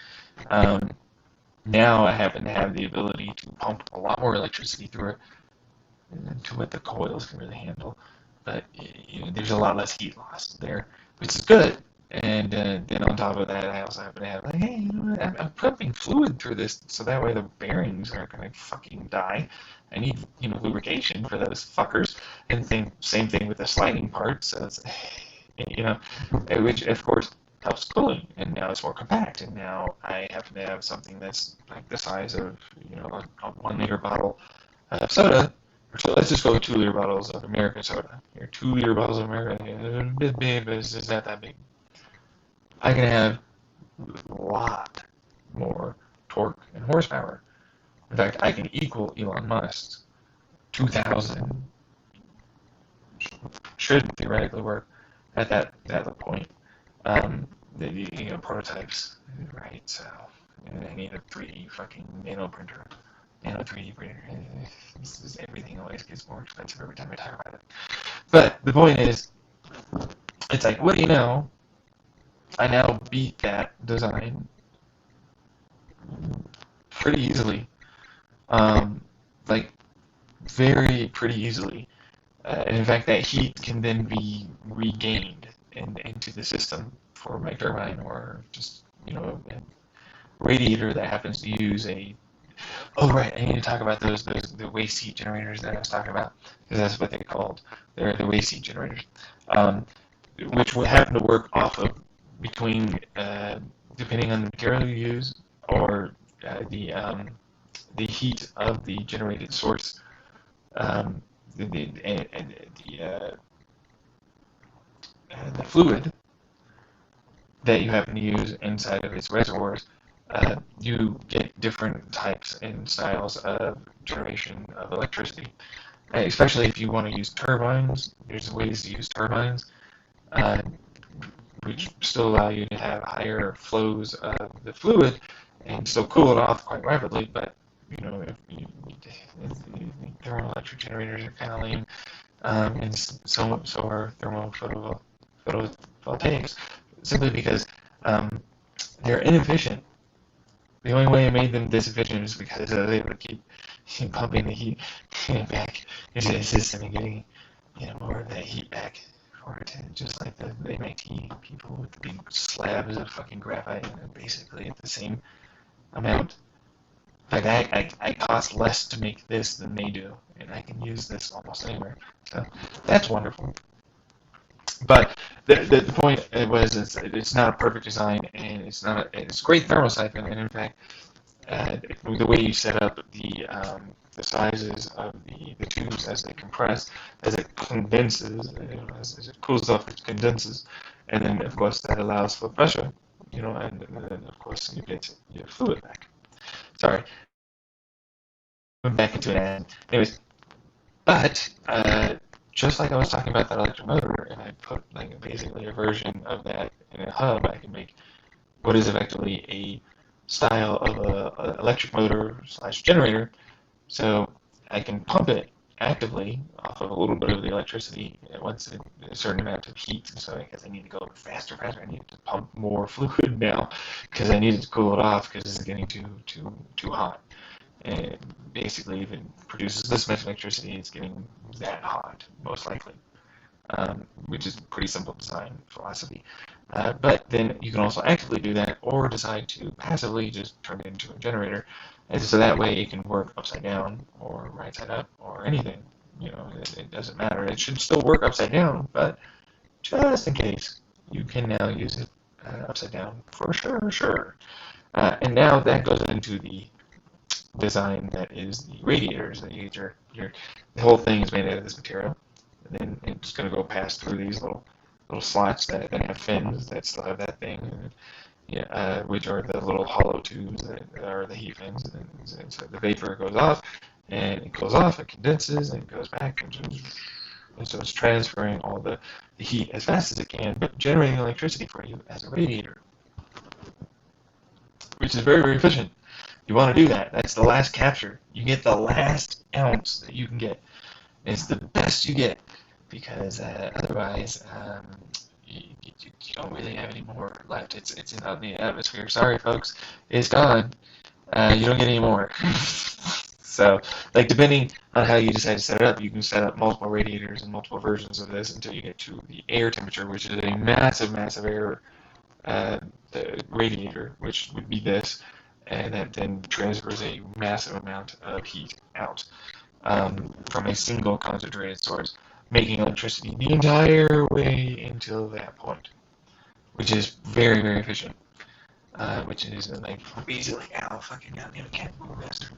Now I happen to have the ability to pump a lot more electricity through it to what the coils can really handle. But there's a lot less heat loss there, which is good. And then on top of that, I also happen to have like, hey, you know what? I'm pumping fluid through this, so that way the bearings aren't going to fucking die. I need lubrication for those fuckers. And same thing with the sliding part. So it's which of course helps cooling, and now it's more compact, and now I happen to have something that's like the size of a 1 liter bottle of soda. So let's just go with 2 liter bottles of American soda. Here, 2 liter bottles of American, a bit big, but it's not that big. I can have a lot more torque and horsepower. In fact, I can equal Elon Musk's 2,000. Should theoretically work at that point. The prototypes, right? So I need a 3D fucking nano printer. And a 3D printer. Everything always gets more expensive every time I talk about it. But the point is, it's like, what do you know? I now beat that design pretty easily. Like, very pretty easily. And in fact, that heat can then be regained into the system for my turbine or just, a radiator that happens to use a. Oh, right, I need to talk about the waste heat generators that I was talking about, because that's what they're called. They're the waste heat generators, which would happen to work off of between, depending on the material you use, or the heat of the generated source, the fluid that you happen to use inside of its reservoirs. You get different types and styles of generation of electricity, especially if you want to use turbines. There's ways to use turbines, uh, which still allow you to have higher flows of the fluid and still cool it off quite rapidly. But if thermoelectric generators are kind of lame, and so are thermal photovoltaics, simply because they're inefficient. The only way I made them this efficient is because I was able to keep pumping the heat back into the system and getting more of that heat back for it. Just like the MIT people with the big slabs of fucking graphite, basically at the same amount. In fact, I cost less to make this than they do, and I can use this almost anywhere. So that's wonderful. But the point was it's not a perfect design, and it's great thermosiphon, and in fact, the way you set up the sizes of the tubes as they compress, as it condenses, as it cools off, it condenses, and then of course that allows for pressure, and then of course you get your fluid back. Sorry, went back into it. Anyways, but just like I was talking about that electric motor, and I put basically a version of that in a hub, I can make what is effectively a style of a electric motor / generator. So I can pump it actively off of a little bit of the electricity once a certain amount of heat. So because I need to go faster, I need to pump more fluid now because I needed to cool it off because it's getting too hot. And basically, if it produces this much electricity, it's getting that hot, most likely, which is a pretty simple design philosophy. But then you can also actively do that, or decide to passively just turn it into a generator, and so that way it can work upside down, or right side up, or anything. It doesn't matter. It should still work upside down, but just in case, you can now use it upside down for sure. And now that goes into the design that is the radiators that you get the whole thing is made out of this material, and then it's going to go pass through these little slots that have fins that still have that thing, which are the little hollow tubes that are the heat fins, and so the vapor goes off, and it goes off, it condenses, and it goes back, and so it's transferring all the heat as fast as it can, but generating electricity for you as a radiator, which is very, very efficient. You want to do that. That's the last capture. You get the last ounce that you can get. It's the best you get because otherwise you don't really have any more left. It's in the atmosphere. Sorry, folks. It's gone. You don't get any more. So, depending on how you decide to set it up, you can set up multiple radiators and multiple versions of this until you get to the air temperature, which is a massive, massive air the radiator, which would be this. And that then transfers a massive amount of heat out from a single concentrated source, making electricity the entire way until that point, which is very, very efficient. Which is basically, ow, fucking goddamn cat move, bastard.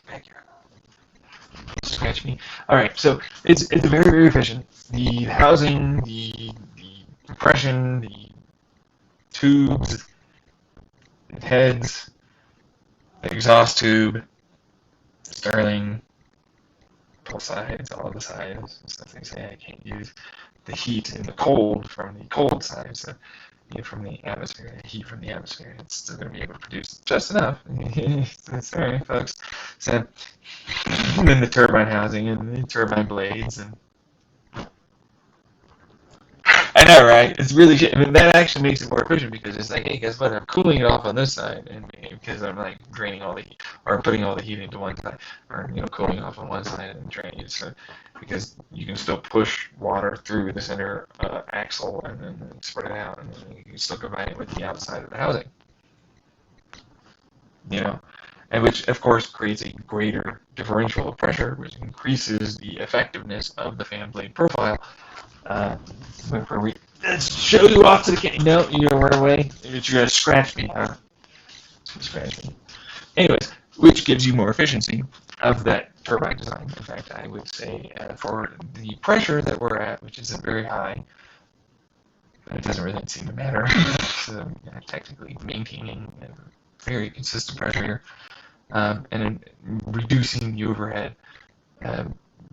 Back here. Scratch me. Alright, so it's very, very efficient. The housing, the compression, the tubes, heads, the exhaust tube, Stirling, both sides, all the sides. Stuff they say I can't use the heat and the cold from the cold side. So from the atmosphere, heat from the atmosphere. It's still going to be able to produce just enough. That's all right, folks. So, and then the turbine housing and the turbine blades and I know, right? It's really shit. I mean, that actually makes it more efficient because it's like, hey, guess what? I'm cooling it off on this side, and because I'm like draining all the heat or putting all the heat into one side, or cooling off on one side and draining it. So because you can still push water through the center axle and then spread it out, and then you can still combine it with the outside of the housing. And which of course creates a greater differential of pressure, which increases the effectiveness of the fan blade profile. Let's show you off to the camera. No, you're gonna run away. You're gonna scratch me, huh? Scratch me. Anyways, which gives you more efficiency of that turbine design. In fact, I would say for the pressure that we're at, which isn't very high, it doesn't really seem to matter. So technically maintaining a very consistent pressure here, and then reducing the overhead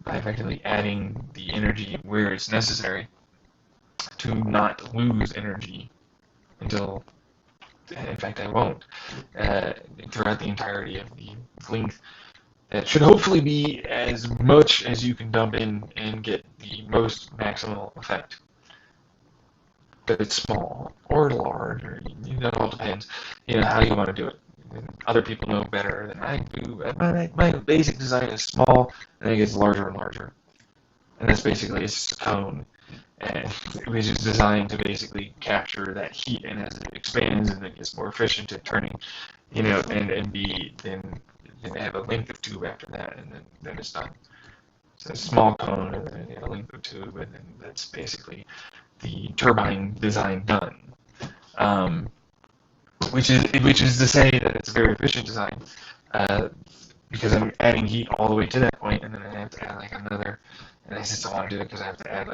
by effectively adding the energy where it's necessary to not lose energy until, in fact, I won't, throughout the entirety of the length. That should hopefully be as much as you can dump in and get the most maximal effect. But it's small or large, or it all depends, how you want to do it. Other people know better than I do. My basic design is small, and it gets larger and larger. And that's basically a cone, and which is designed to basically capture that heat, and as it expands and it gets more efficient at turning, and be then have a length of tube after that, and then it's done. So a small cone and then a length of tube, and then that's basically the turbine design done. Which is to say that it's a very efficient design, because I'm adding heat all the way to that point, and then I have to add like another. And I just don't want to do it because I have to add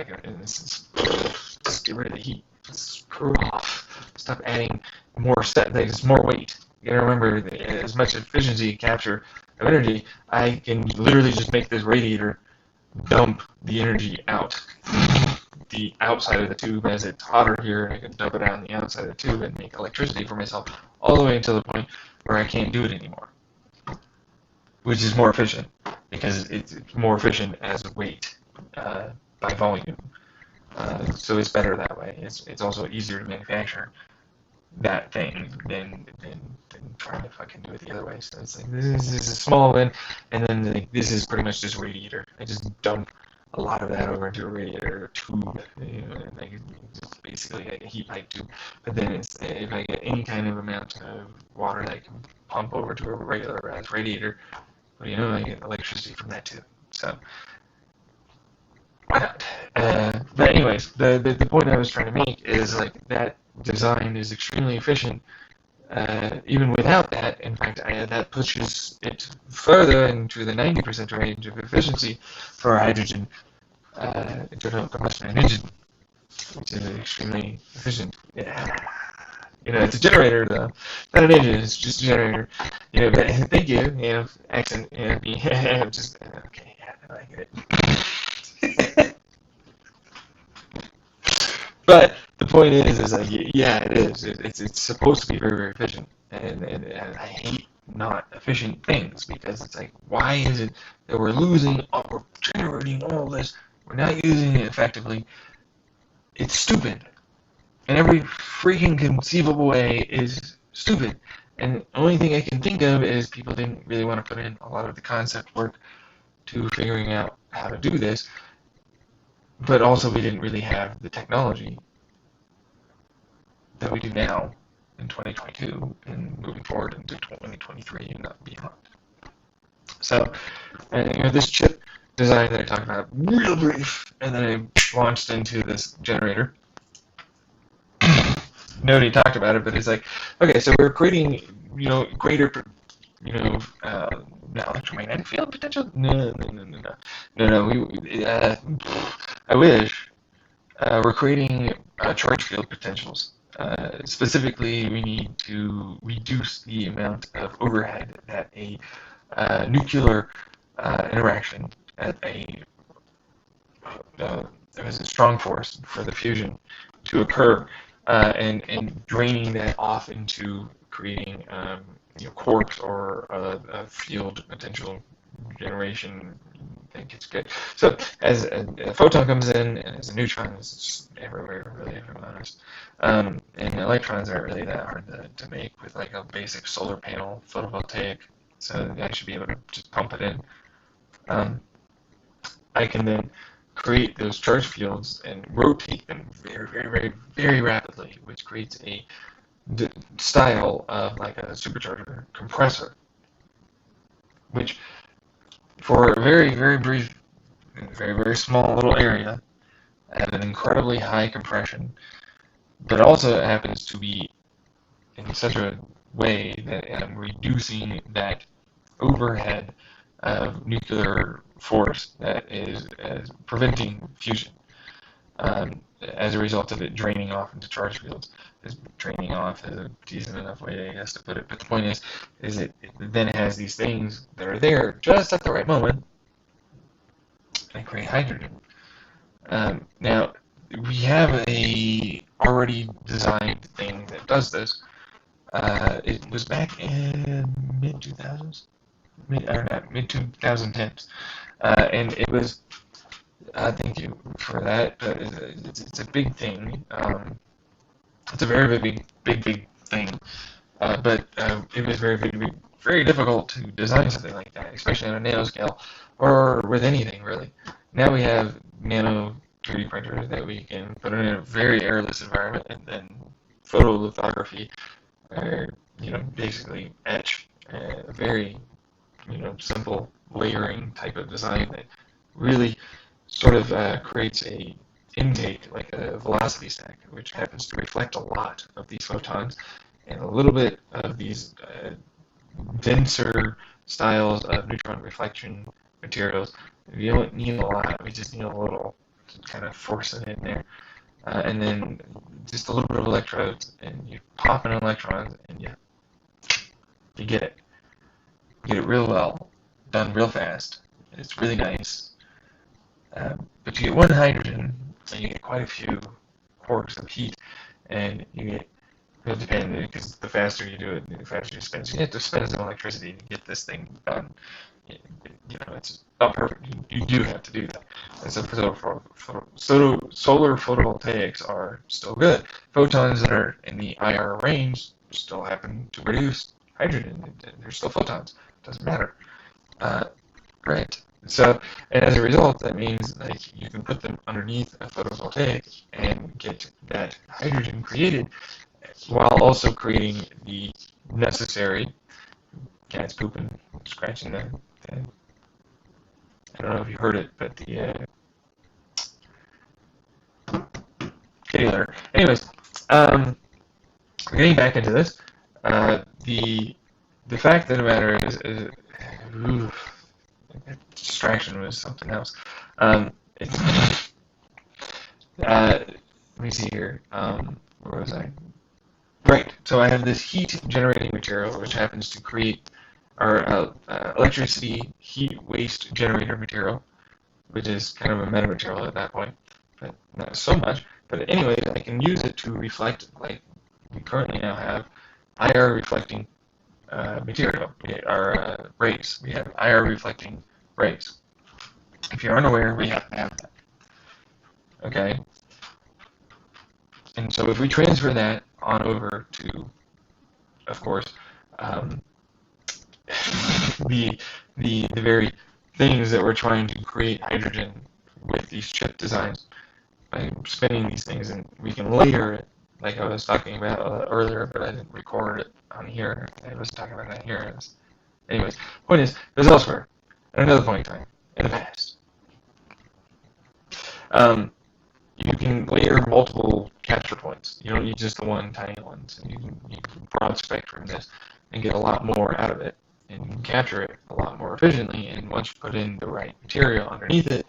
just get rid of the heat. Just screw it off. Stop adding more more weight. You gotta remember that as much efficiency capture of energy, I can literally just make this radiator dump the energy out. The outside of the tube as it's hotter here, and I can dump it out on the outside of the tube and make electricity for myself all the way until the point where I can't do it anymore, which is more efficient because it's more efficient as weight by volume. So it's better that way. It's also easier to manufacture that thing than trying to fucking do it the other way. So it's like this is a small one, and then this is pretty much just radiator. I just dump a lot of that over into a radiator tube, and it's basically like a heat pipe tube. But then if I get any kind of amount of water that I can pump over to a regular radiator, I get electricity from that too. So why not? But anyways, the point I was trying to make is like that design is extremely efficient. Even without that, in fact, that pushes it further into the 90% range of efficiency for hydrogen, internal combustion engine, which is extremely efficient. Yeah. It's a generator though, not an engine. It's just a generator. But thank you. Accent. Just okay. Yeah, I get it. But the point is like, yeah, it is. It's supposed to be very, very efficient, and I hate not efficient things because it's like, why is it that we're generating all this, we're not using it effectively? It's stupid, and every freaking conceivable way is stupid. And the only thing I can think of is people didn't really want to put in a lot of the concept work to figuring out how to do this. But also, we didn't really have the technology that we do now in 2022 and moving forward into 2023 and not beyond. So, this chip design that I talked about, real brief, and then I launched into this generator. Nobody talked about it, but it's like, okay, so we're creating, greater, electromagnetic field potential? No. I wish. We're creating charge field potentials. Specifically, we need to reduce the amount of overhead that a nuclear interaction at a strong force for the fusion to occur and draining that off into creating quarks or a field potential generation. I think it's good. So as a photon comes in, and as a neutron is just everywhere, really everywhere. And electrons aren't really that hard to make with like a basic solar panel photovoltaic. So I should be able to just pump it in. I can then create those charge fields and rotate them very, very, very, very rapidly, which creates a style of like a supercharger compressor, which for a very, very brief, very, very small little area, have an incredibly high compression, but also happens to be in such a way that I'm reducing that overhead of nuclear force that is preventing fusion. As a result of it draining off into charge fields. Is draining off is a decent enough way, I guess, to put it. But the point is it then has these things that are there just at the right moment and create hydrogen. Now, we have a already designed thing that does this. It was back in mid-2000s, mid 2010s, and it was. Thank you for that. But it's a big thing. It's a very big thing. But it was very difficult to design something like that, especially on a nanoscale or with anything really. Now we have nano 3D printers that we can put in a very airless environment and then photolithography, or basically etch a very simple layering type of design that really sort of creates a intake, like a velocity stack, which happens to reflect a lot of these photons and a little bit of these denser styles of neutron reflection materials. We don't need a lot, we just need a little to kind of force it in there. And then just a little bit of electrodes, and you pop in electrons, and you get it. You get it real well, done real fast. It's really nice. But you get one hydrogen, and you get quite a few quarks of heat, and you get, it depends, because the faster you do it, the faster you spend. So you have to spend some electricity to get this thing done. It's not perfect. You do have to do that. And so solar photovoltaics are still good. Photons that are in the IR range still happen to produce hydrogen. They're still photons. It doesn't matter. Right. So, and as a result, that means like you can put them underneath a photovoltaic and get that hydrogen created, while also creating the necessary. Cat's pooping, scratching the I don't know if you heard it, but the kitty litter. Anyways, getting back into this, the fact of the matter is distraction was something else. Let me see here. Where was I? Right. So I have this heat generating material, which happens to create our electricity heat waste generator material, which is kind of a metamaterial at that point, but not so much. But anyway, I can use it to reflect, like we currently now have IR reflecting material, our rays. We have IR reflecting rays. If you're unaware, we have to have that. Okay? And so if we transfer that on over to, of course, the very things that we're trying to create hydrogen with these chip designs, by spinning these things, and we can layer it, like I was talking about earlier, but I didn't record it on here. I was talking about that here. Anyways, point is, there's elsewhere, at another point in time, in the past. You can layer multiple capture points. You don't need just the one tiny one. So you can broad spectrum this and get a lot more out of it, and you can capture it a lot more efficiently. And once you put in the right material underneath it,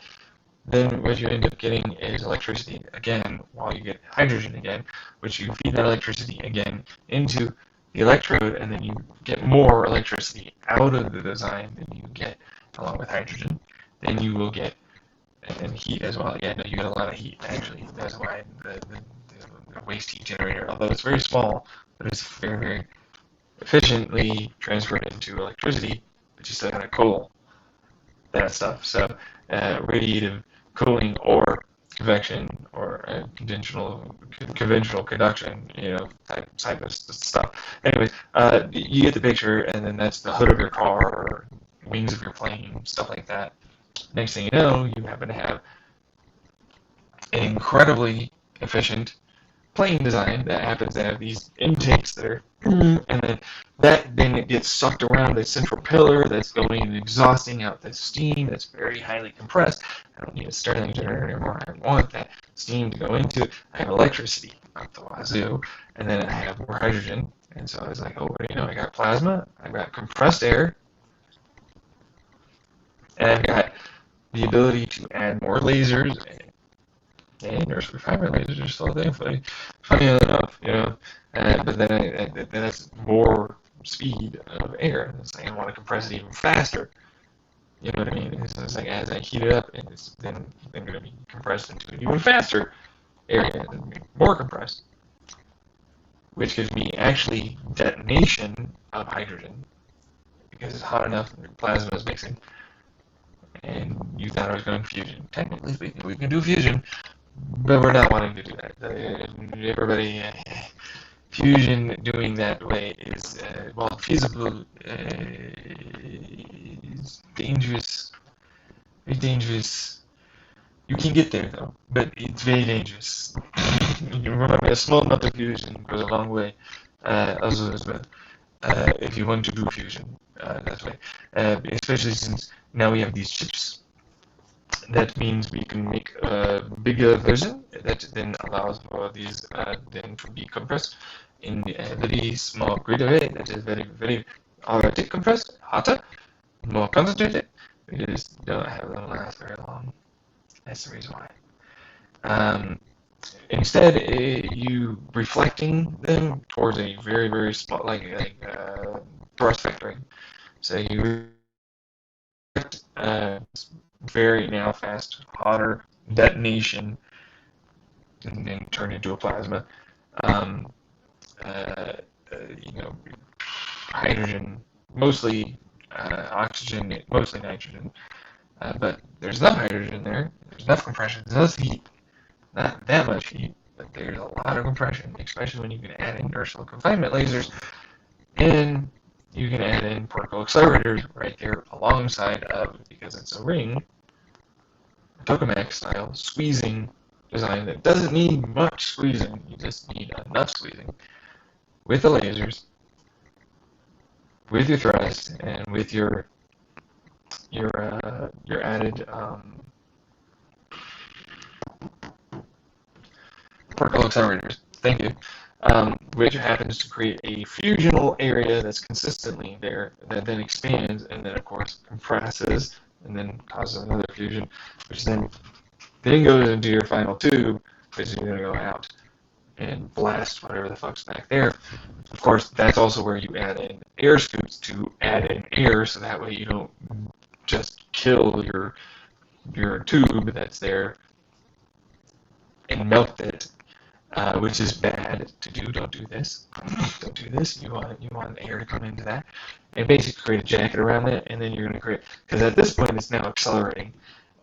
then what you end up getting is electricity again, while you get hydrogen again, which you feed that electricity again into the electrode, and then you get more electricity out of the design than you get along with hydrogen. Then you will get and heat as well. Yeah, no, you get a lot of heat actually. That's why a waste heat generator, although it's very small, but it's very, very efficiently transferred into electricity, but you still gotta cool that stuff. So radiative cooling or convection or conventional conduction, type of stuff. Anyways, you get the picture, and then that's the hood of your car or wings of your plane, stuff like that. Next thing you know, you happen to have an incredibly efficient plane design that happens to have these intakes that are, and then it gets sucked around the central pillar that's going and exhausting out the steam that's very highly compressed. I don't need a Stirling generator anymore. I want that steam to go into it. I have electricity out the wazoo, and then I have more hydrogen. And so I was like, oh, I got plasma, I've got compressed air, and I've got the ability to add more lasers. And nurse refinement lasers are still there, funny enough, but then that's more speed of air. It's like I want to compress it even faster. You know what I mean? It's like as I heat it up, it's then going to be compressed into an even faster area, more compressed, which gives me actually detonation of hydrogen because it's hot enough and plasma is mixing. And you thought I was going fusion. Technically speaking, we can do fusion, but we're not wanting to do that. Everybody, fusion doing that way is, while feasible, is dangerous. Very dangerous. You can get there though, but it's very dangerous. You remember, a small amount of fusion goes a long way, as well. If you want to do fusion that way, especially since now we have these chips. That means we can make a bigger version that then allows for these then to be compressed in a very small grid array that is very, very already compressed, hotter, more concentrated. We just don't have them last very long. That's the reason why. Instead, you reflecting them towards a very, very small, like thrust vectoring. So you reflect very now fast, hotter detonation, and then turn into a plasma. Hydrogen, mostly oxygen, mostly nitrogen. But there's enough hydrogen there. There's enough compression. There's enough heat. Not that much heat, but there's a lot of compression, especially when you can add inertial confinement lasers, and you can add in particle accelerators right there alongside of, because it's a ring, tokamak style squeezing design that doesn't need much squeezing. You just need enough squeezing with the lasers, with your thrust, and with your added particle accelerators. Thank you. Which happens to create a fusional area that's consistently there, that then expands and then of course compresses and then causes another fusion, which then goes into your final tube, which is going to go out and blast whatever the fuck's back there. Of course, that's also where you add in air scoops to add in air, so that way you don't just kill your tube that's there and melt it, which is bad to do. Don't do this. Don't do this. You want air to come into that, and basically create a jacket around it, and then you're going to create, because at this point it's now accelerating,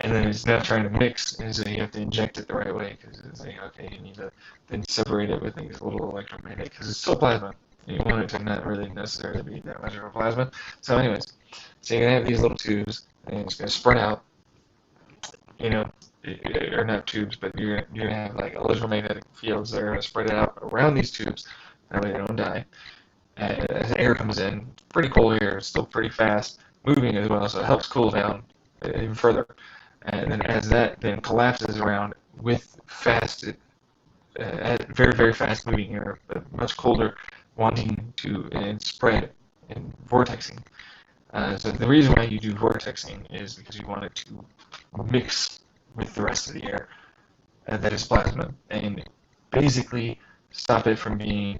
and then it's now trying to mix, and so you have to inject it the right way, because it's like, okay, you need to then separate it with these little electromagnetic, because it's still plasma. You want it to not really necessarily be that much of a plasma. So anyways, so you're going to have these little tubes, and it's going to spread out, or not tubes, but you're going to have like electromagnetic fields that are going to spread out around these tubes, that way they don't die. As air comes in, pretty cold air, it's still pretty fast, moving as well, so it helps cool down even further. And then as that then collapses around with very, very fast moving air, but much colder, wanting to spread and vortexing. So the reason why you do vortexing is because you want it to mix with the rest of the air that is plasma, and basically stop it from being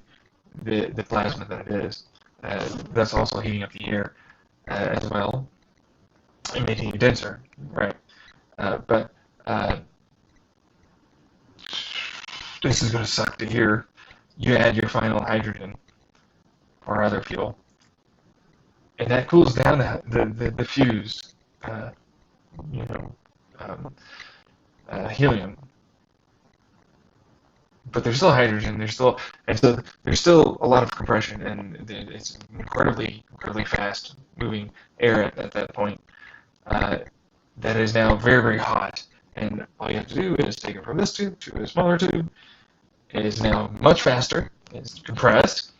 the plasma that it is. That's also heating up the air as well and making it denser, right? But this is going to suck to hear. You add your final hydrogen or other fuel, and that cools down the fused, uh, you know, um, helium. But there's still hydrogen. There's still a lot of compression, and it's incredibly fast moving air at that point. Uh, that is now very hot, and all you have to do is take it from this tube to a smaller tube. It is now much faster. It's compressed.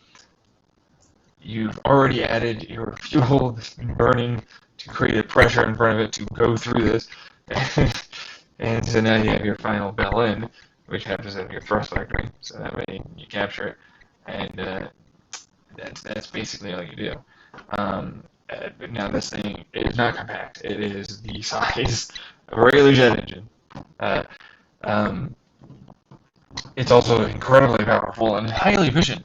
You've already added your fuel burning to create a pressure in front of it to go through this, and so now you have your final bell end, which happens at your thrust factory. So that way you capture it, and that's basically all you do. But now this thing is not compact. It is the size of a regular jet engine. Uh, um, it's also incredibly powerful and highly efficient.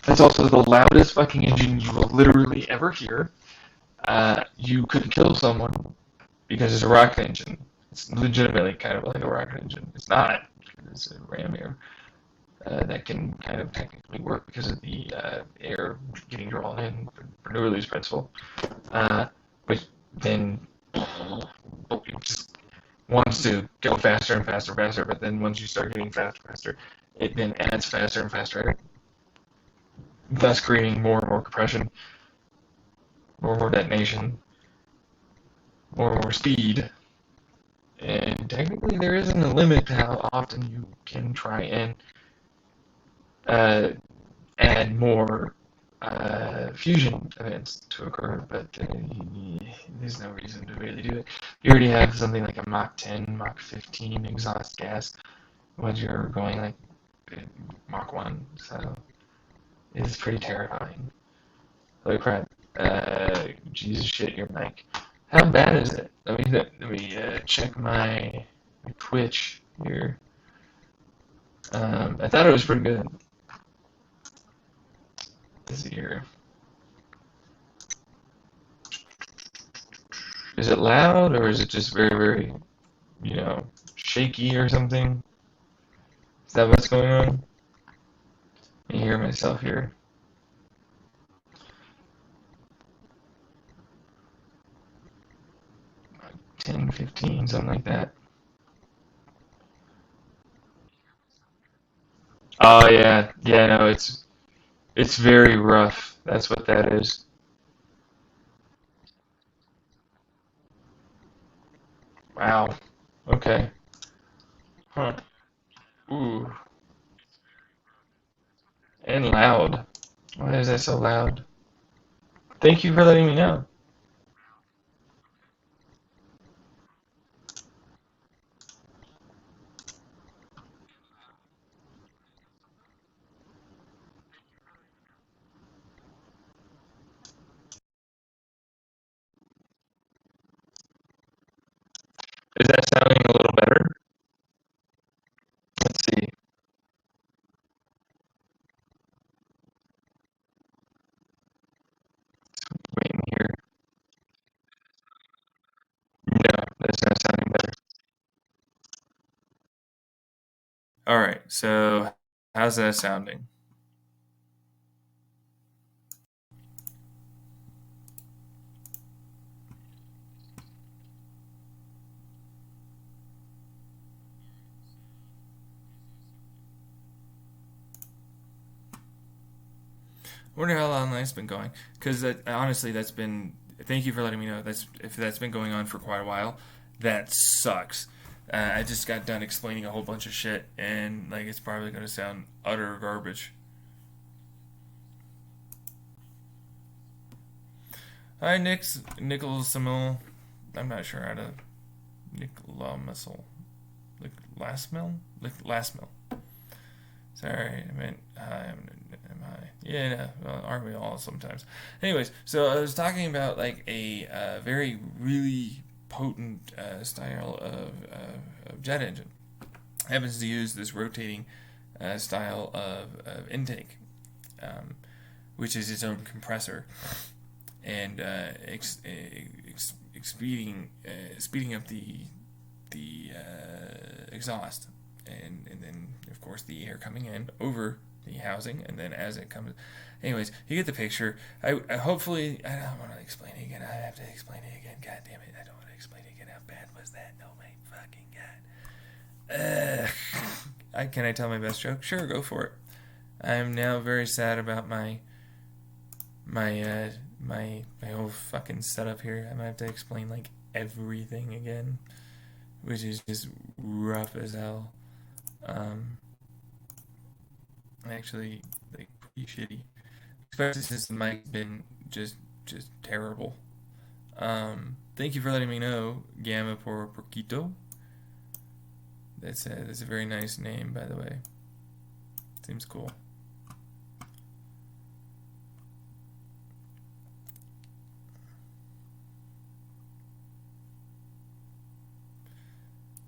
It's also the loudest fucking engine you will literally ever hear. You could kill someone because it's a rocket engine. It's legitimately kind of like a rocket engine. It's not. It's a ram air that can kind of technically work because of the air getting drawn in for no release principle. But then it just wants to go faster and faster. But then once you start getting faster, it then adds faster and faster, thus creating more and more compression, more and more detonation, more and more speed. And technically, there isn't a limit to how often you can try and add more fusion events to occur, but there's no reason to really do it. You already have something like a Mach 10, Mach 15 exhaust gas when you're going like Mach 1, so it's pretty terrifying. Holy crap. Jesus shit, your mic. How bad is it? Let me check my Twitch here. I thought it was pretty good. Is it here? Is it loud or is it just very, shaky or something? Is that what's going on? I hear myself here. 10, 15, something like that. Oh yeah, no, it's very rough. That's what that is. Wow. Okay. Huh. Ooh. And loud. Why is that so loud? Thank you for letting me know. Is that sounding a little better? Let's see. Waiting here. No, that's not sounding better. All right. So, how's that sounding? I wonder how long that's been going. Because honestly, that's been. Thank you for letting me know. If that's been going on for quite a while. That sucks. I just got done explaining a whole bunch of shit, and like it's probably going to sound utter garbage. Hi, Nicholas Samil. I'm not sure how to Nicola Missile. Like last mill? Like last mill. Sorry, I meant hi. Am I? Yeah, no, well, aren't we all sometimes? Anyways, so I was talking about like a very really potent style of jet engine. It happens to use this rotating style of intake, um, which is its own compressor, and speeding up the exhaust, and then of course the air coming in over the housing, and then as it comes, anyways, you get the picture. I hopefully I don't want to explain it again. I have to explain it again. God damn it! I don't want to explain it again. How bad was that? Oh my fucking god. Can I tell my best joke? Sure, go for it. I'm now very sad about my whole fucking setup here. I'm gonna have to explain like everything again, which is just rough as hell. Um, Actually, like pretty shitty, especially since the mic's been just terrible. Thank you for letting me know, Gamma por Porquito. That's a very nice name, by the way. Seems cool.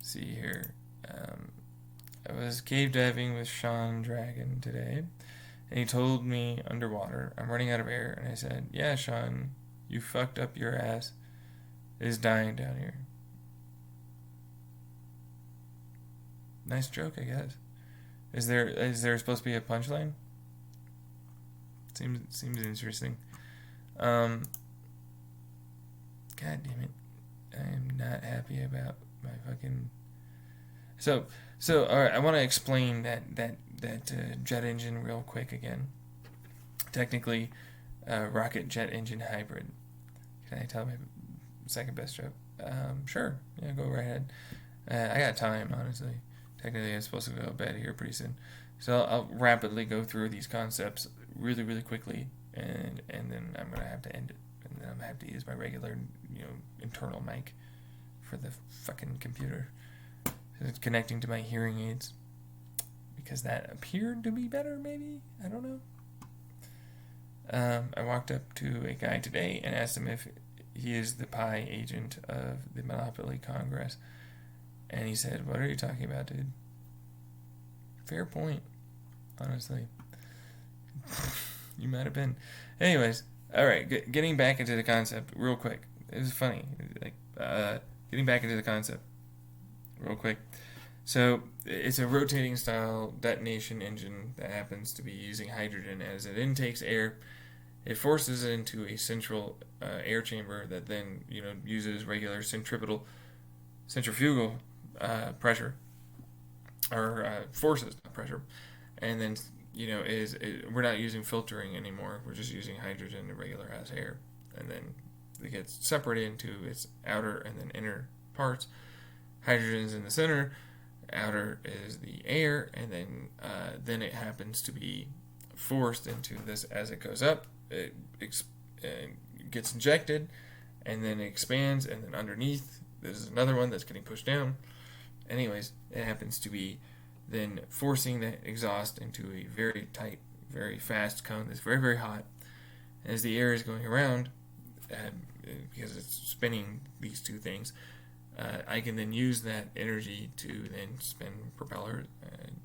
See here. I was cave diving with Sean Dragon today, and he told me underwater, I'm running out of air, and I said, yeah, Sean, you fucked up your ass. It is dying down here. Nice joke, I guess. Is there supposed to be a punchline? Seems interesting. Um, God damn it, I am not happy about my fucking. So all right, I want to explain that jet engine real quick again. Technically, rocket jet engine hybrid. Can I tell my second best joke? Sure. Yeah, go right ahead. I got time, honestly. Technically, I'm supposed to go to bed here pretty soon, so I'll rapidly go through these concepts really, really quickly, and then I'm gonna have to end it, and then I'm gonna have to use my regular, internal mic for the fucking computer. So it's connecting to my hearing aids because that appeared to be better. Maybe I don't know. I walked up to a guy today and asked him if he is the PI agent of the Monopoly Congress. And he said, what are you talking about, dude? Fair point, honestly. You might have been. Anyways, alright, getting back into the concept real quick. It was funny. Getting back into the concept real quick. So, it's a rotating style detonation engine that happens to be using hydrogen. As it intakes air, it forces it into a central air chamber that then, uses regular centrifugal pressure, or forces, not pressure, and then we're not using filtering anymore. We're just using hydrogen and regular ass air, and then it gets separated into its outer and then inner parts. Hydrogen's in the center, outer is the air, and then it happens to be forced into this as it goes up. It gets injected, and then it expands, and then underneath there's another one that's getting pushed down. Anyways, it happens to be then forcing the exhaust into a very tight, very fast cone that's very, very hot. As the air is going around, because it's spinning these two things, I can then use that energy to then spin propellers,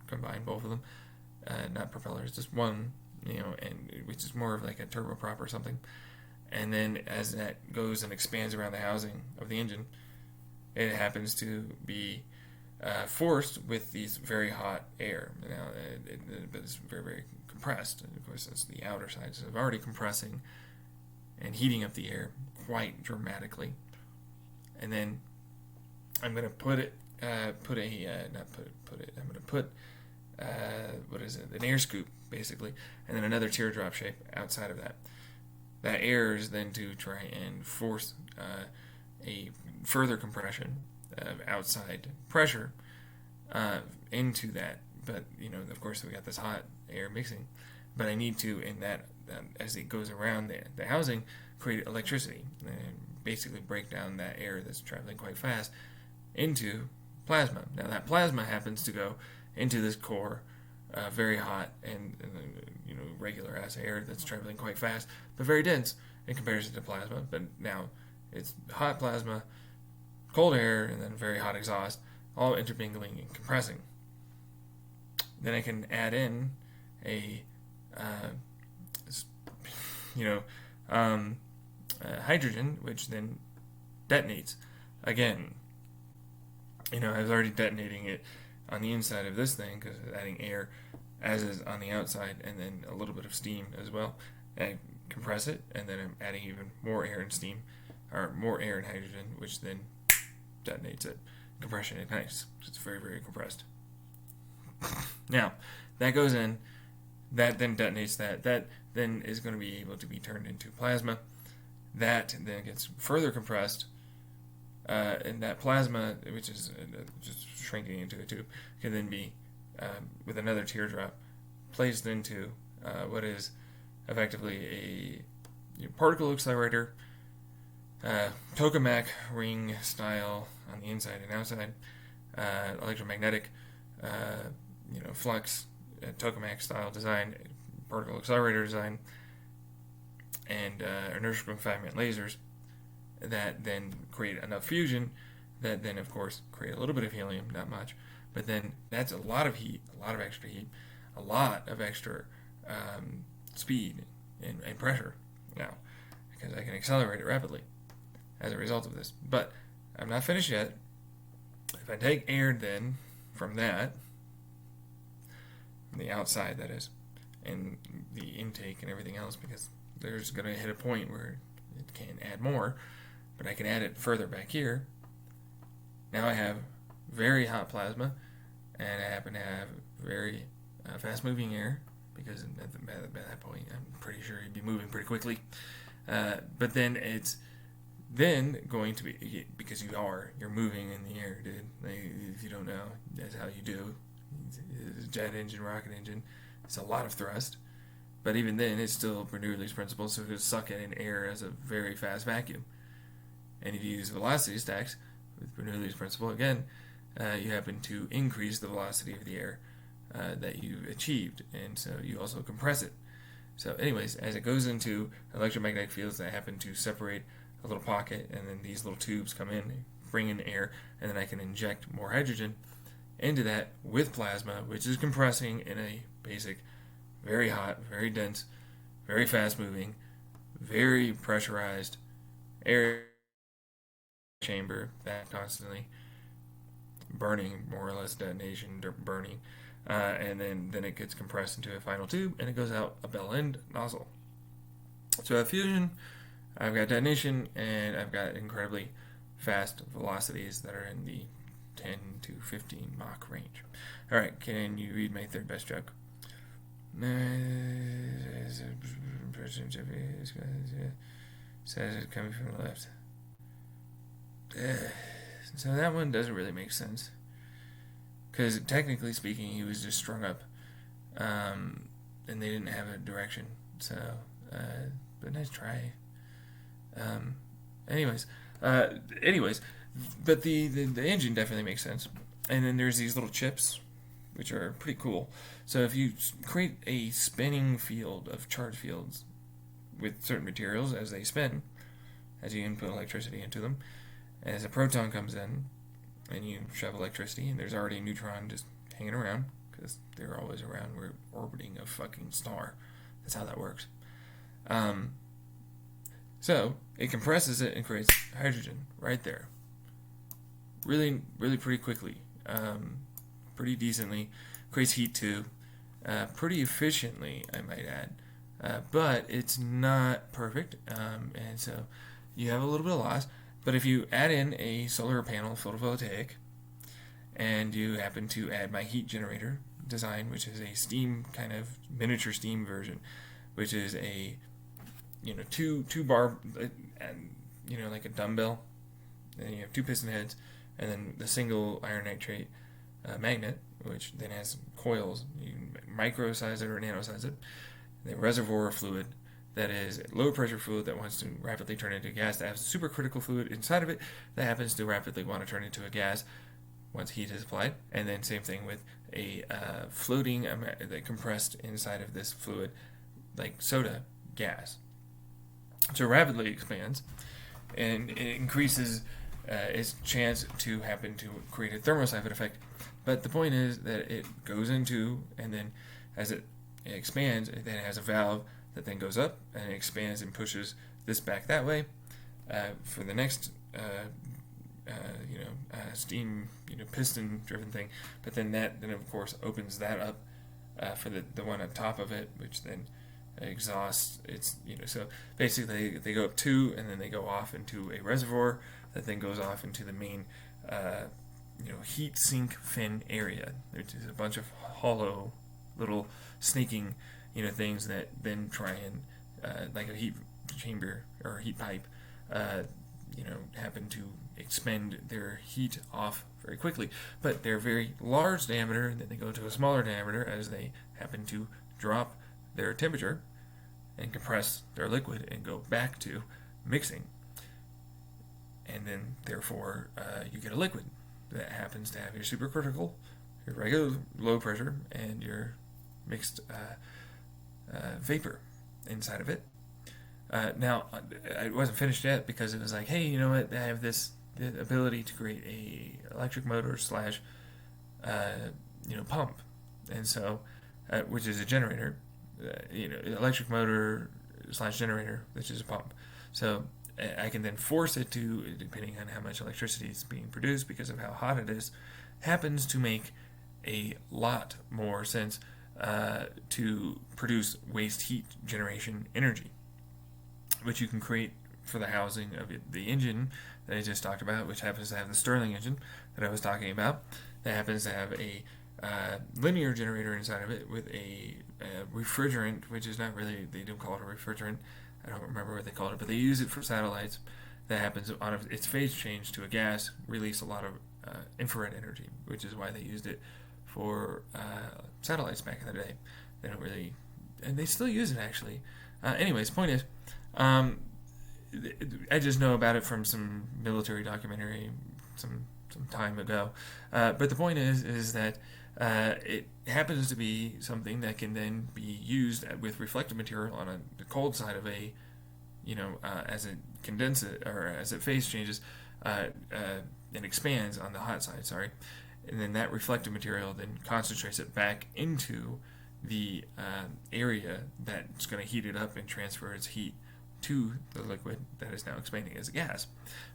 combine both of them. Not propellers, just one, and which is more of like a turboprop or something. And then as that goes and expands around the housing of the engine, it happens to be forced with these very hot air. Now, but it's very, very compressed. And of course, it's the outer side, so it's already compressing and heating up the air quite dramatically. And then I'm going to put I'm going to put an air scoop, basically, and then another teardrop shape outside of that. That air is then to try and force a further compression of outside pressure into that. But, of course, we got this hot air mixing. But I need to, in that, as it goes around the housing, create electricity and basically break down that air that's traveling quite fast into plasma. Now, that plasma happens to go into this core, very hot and regular ass air that's traveling quite fast, but very dense in comparison to plasma. But now it's hot plasma, cold air, and then very hot exhaust, all intermingling and compressing. Then I can add in a hydrogen, which then detonates again. I was already detonating it on the inside of this thing because it's adding air as is on the outside, and then a little bit of steam as well. And I compress it, and then I'm adding even more air and steam, or more air and hydrogen, which then detonates it. Compression ignites. It's very, very compressed. Now, that goes in, that then detonates that. That then is going to be able to be turned into plasma. That then gets further compressed, and that plasma, which is just shrinking into a tube, can then be, with another teardrop, placed into what is effectively a particle accelerator, tokamak ring style on the inside and outside, electromagnetic, flux, tokamak style design, particle accelerator design, and inertial confinement lasers that then create enough fusion that then, of course, create a little bit of helium, not much, but then that's a lot of heat, a lot of extra heat, a lot of extra speed and pressure now, because I can accelerate it rapidly as a result of this. But I'm not finished yet. If I take air then from that, from the outside that is, and the intake and everything else, because there's going to hit a point where it can't add more, but I can add it further back here. Now I have very hot plasma, and I happen to have very fast-moving air, because at that point I'm pretty sure you'd be moving pretty quickly. But then it's then going to be, because you're moving in the air, dude. Like, if you don't know, that's how you do. Jet engine, rocket engine, it's a lot of thrust. But even then, it's still Bernoulli's principle, so it would suck in air as a very fast vacuum. And if you use velocity stacks with Bernoulli's principle, again, you happen to increase the velocity of the air that you've achieved, and so you also compress it. So anyways, as it goes into electromagnetic fields that happen to separate a little pocket, and then these little tubes come in, bring in air, and then I can inject more hydrogen into that with plasma, which is compressing in a basic, very hot, very dense, very fast-moving, very pressurized air chamber that constantly burning, more or less detonation, burning, and then it gets compressed into a final tube, and it goes out a bell-end nozzle. So I have fusion, I've got detonation, and I've got incredibly fast velocities that are in the 10 to 15 Mach range. All right, can you read my third best joke? Says it coming from the left. So that one doesn't really make sense, because technically speaking, he was just strung up, and they didn't have a direction. So, but nice try. Anyways, but the engine definitely makes sense. And then there's these little chips, which are pretty cool. So if you create a spinning field of charge fields with certain materials as they spin, as you input electricity into them, as a proton comes in, and you shove electricity, and there's already a neutron just hanging around, because they're always around. We're orbiting a fucking star. That's how that works. So it compresses it and creates hydrogen right there. Really, really pretty quickly. Pretty decently. Creates heat too. Pretty efficiently, I might add. But it's not perfect. And so you have a little bit of loss. But if you add in a solar panel, photovoltaic, and you happen to add my heat generator design, which is a steam kind of miniature steam version, which is a two bar, and like a dumbbell, and you have two piston heads, and then the single iron nitrate magnet, which then has coils. You can micro size it or nano size it. The reservoir fluid, that is low pressure fluid that wants to rapidly turn into gas, that has supercritical fluid inside of it that happens to rapidly want to turn into a gas once heat is applied. And then same thing with a floating, compressed inside of this fluid, like soda gas. So it rapidly expands, and it increases its chance to happen to create a thermosiphon effect. But the point is that it goes into, and then as it expands, it then has a valve that then goes up and it expands and pushes this back that way for the next steam, piston driven thing. But then that then of course opens that up for the one on top of it, which then exhausts. So basically they go up two, and then they go off into a reservoir that then goes off into the main heat sink fin area. There's a bunch of hollow little snaking things that then try and like a heat chamber or heat pipe happen to expend their heat off very quickly, but they're very large diameter, and then they go to a smaller diameter as they happen to drop their temperature and compress their liquid and go back to mixing, and then therefore you get a liquid that happens to have your supercritical, your regular low pressure, and your mixed vapor inside of it. Now, I wasn't finished yet because it was like, hey, you know what? I have the ability to create a electric motor slash pump, and so which is a generator, electric motor slash generator, which is a pump. So I can then force it to, depending on how much electricity is being produced because of how hot it is, happens to make a lot more sense to produce waste heat generation energy, which you can create for the housing of the engine that I just talked about, which happens to have the Stirling engine that I was talking about, that happens to have a linear generator inside of it with a refrigerant, which is not really, they don't call it a refrigerant, I don't remember what they called it, but they use it for satellites. That happens on its phase change to a gas, release a lot of infrared energy, which is why they used it for satellites back in the day. They don't really, and they still use it actually. Anyways, point is, I just know about it from some military documentary some time ago. But the point is that it happens to be something that can then be used with reflective material on the cold side of a, as it condenses or as it phase changes, it expands on the hot side. Sorry, and then that reflective material then concentrates it back into the area that's going to heat it up and transfer its heat to the liquid that is now expanding as a gas,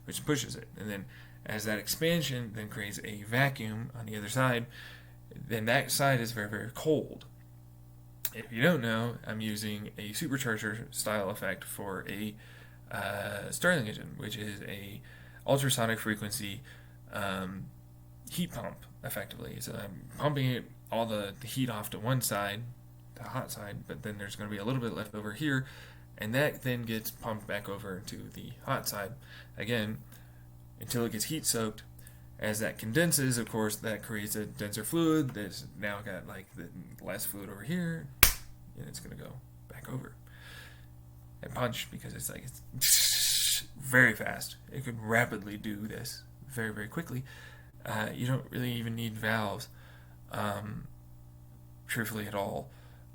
which pushes it. And then as that expansion then creates a vacuum on the other side, then that side is very, very cold. If you don't know, I'm using a supercharger style effect for a Stirling engine, which is a ultrasonic frequency heat pump, effectively. So I'm pumping it all the heat off to one side, the hot side, but then there's going to be a little bit left over here, and that then gets pumped back over to the hot side again until it gets heat soaked. As that condenses, of course, that creates a denser fluid that's now got like the less fluid over here, and it's going to go back over and punch, because it's like it's very fast. It could rapidly do this very, very quickly. You don't really even need valves, truthfully, at all.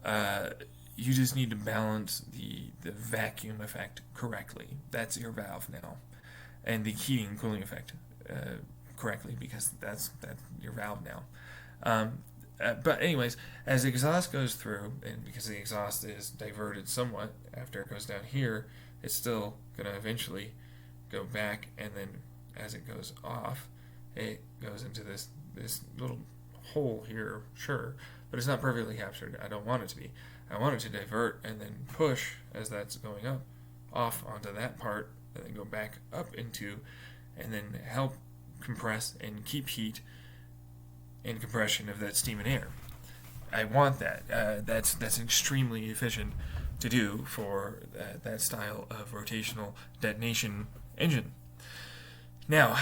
You just need to balance the vacuum effect correctly. That's your valve now, and the heating and cooling effect correctly, because that's your valve now. But anyways, as the exhaust goes through, and because the exhaust is diverted somewhat after it goes down here, it's still going to eventually go back, and then as it goes off, it goes into this little hole here, sure, but it's not perfectly captured. I don't want it to be. I want it to divert and then push as that's going up, off onto that part, and then go back up into, and then help compress and keep heat and compression of that steam and air. I want that. That's extremely efficient to do for that style of rotational detonation engine. Now,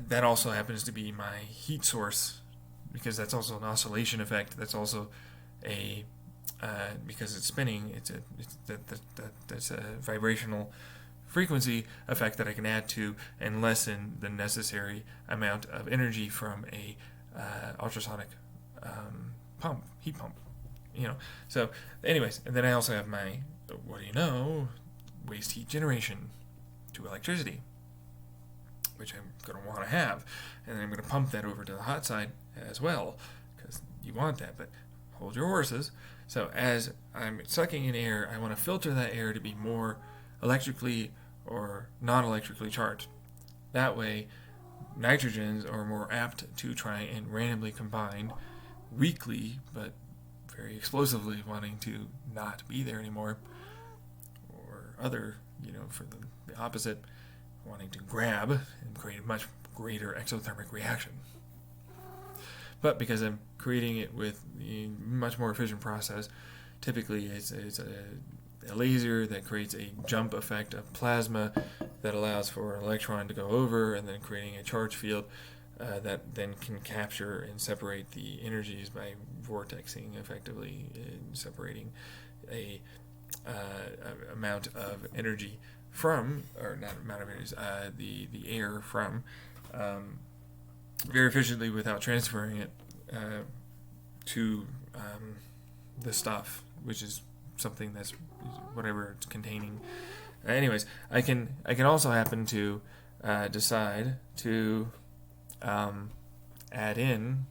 that also happens to be my heat source, because that's also an oscillation effect. That's also a because it's spinning. That's a vibrational frequency effect that I can add to and lessen the necessary amount of energy from a ultrasonic heat pump. So anyways, and then I also have my waste heat generation to electricity, which I'm going to want to have, and then I'm going to pump that over to the hot side as well, because you want that, but hold your horses. So as I'm sucking in air, I want to filter that air to be more electrically or non-electrically charged. That way, nitrogens are more apt to try and randomly combine weakly, but very explosively, wanting to not be there anymore, or other, for the opposite, wanting to grab and create a much greater exothermic reaction. But because I'm creating it with a much more efficient process, typically it's a laser that creates a jump effect of plasma that allows for an electron to go over, and then creating a charge field that then can capture and separate the energies by vortexing effectively, and separating a amount of energy from, or not amount of energy, the air from, very efficiently without transferring it to the stuff, which is something that's whatever it's containing. Anyways, I can also happen to decide to add in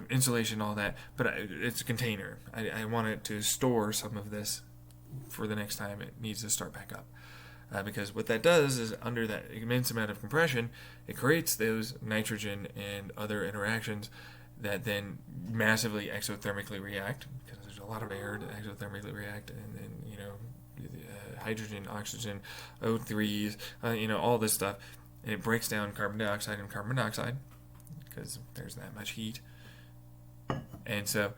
insulation, all that, but it's a container. I want it to store some of this for the next time it needs to start back up. Because what that does is, under that immense amount of compression, it creates those nitrogen and other interactions that then massively exothermically react, because there's a lot of air to exothermically react, and then hydrogen, oxygen, O3s, all this stuff, and it breaks down carbon dioxide and carbon monoxide because there's that much heat, and so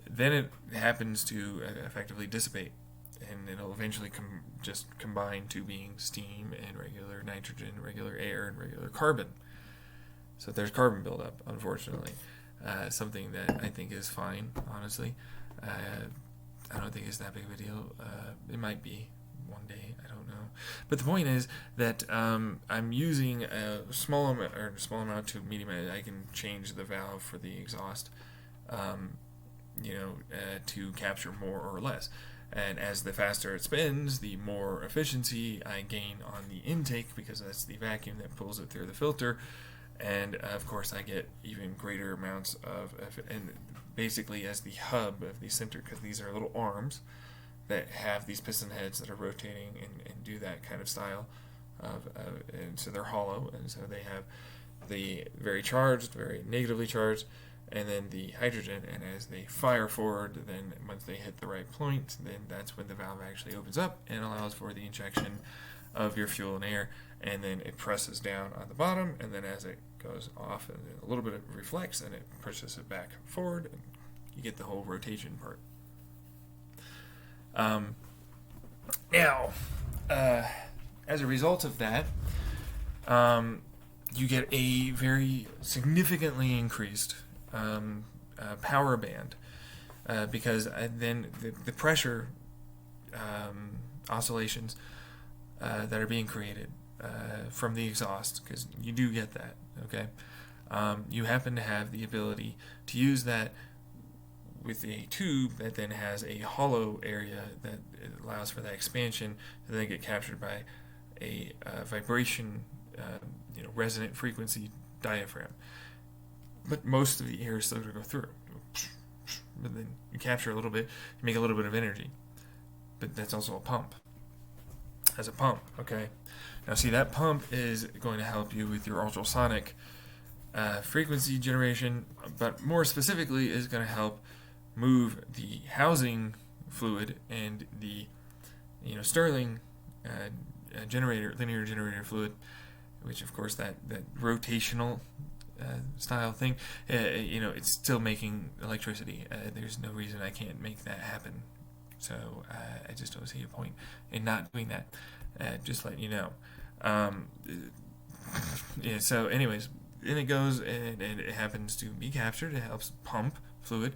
then it happens to effectively dissipate, and it'll eventually just combine to being steam and regular nitrogen, regular air, and regular carbon. So there's carbon buildup, unfortunately. Something that I think is fine, honestly. I don't think it's that big of a deal. It might be one day, I don't know. But the point is that I'm using a small amount to medium. I can change the valve for the exhaust, to capture more or less. And as the faster it spins, the more efficiency I gain on the intake, because that's the vacuum that pulls it through the filter. And of course, I get even greater amounts and basically as the hub of the center, because these are little arms that have these piston heads that are rotating and do that kind of style and so they're hollow, and so they have the very charged, very negatively charged, and then the hydrogen, and as they fire forward, then once they hit the right point, then that's when the valve actually opens up and allows for the injection of your fuel and air, and then it presses down on the bottom, and then as it goes off, and a little bit of reflex, and it pushes it back forward, and you get the whole rotation part. Now, as a result of that, you get a very significantly increased power band, because then the pressure oscillations that are being created from the exhaust, because you do get that, okay? You happen to have the ability to use that with a tube that then has a hollow area that allows for that expansion to then get captured by a vibration, resonant frequency diaphragm. But most of the air is still going to go through. But then you capture a little bit, you make a little bit of energy. But that's also a pump. As a pump, okay? Now see, that pump is going to help you with your ultrasonic frequency generation, but more specifically is going to help move the housing fluid and the Stirling generator, linear generator fluid, which of course that rotational style thing, it's still making electricity. There's no reason I can't make that happen. So I just don't see a point in not doing that. Just letting you know. So anyways, then it goes and it happens to be captured. It helps pump fluid,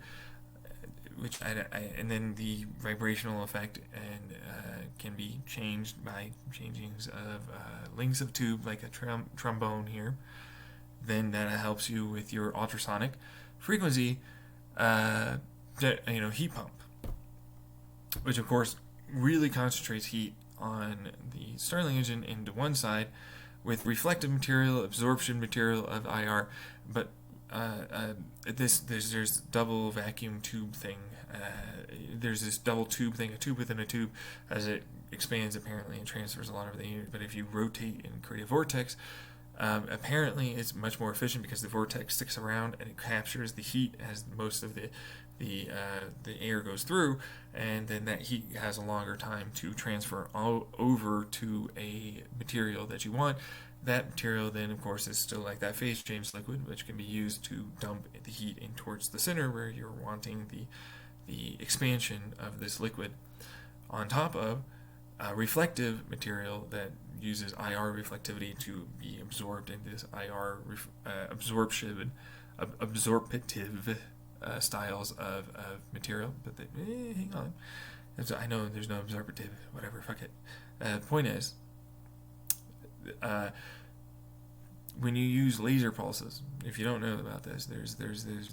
which and then the vibrational effect and can be changed by changings of lengths of tube, like a trombone here. Then that helps you with your ultrasonic frequency, heat pump, which of course really concentrates heat on the Stirling engine into one side, with reflective material, absorption material of IR, but there's double vacuum tube thing. There's this double tube thing, a tube within a tube, as it expands apparently and transfers a lot of the heat. But if you rotate and create a vortex, apparently it's much more efficient because the vortex sticks around and it captures the heat as most of the air goes through, and then that heat has a longer time to transfer all over to a material that you want. That material then, of course, is still like that phase change liquid, which can be used to dump the heat in towards the center where you're wanting the expansion of this liquid, on top of a reflective material that uses IR reflectivity to be absorbed into this IR absorptive styles of material. But hang on, I know there's no absorptive, whatever, fuck it. Point is, when you use laser pulses, if you don't know about this, there's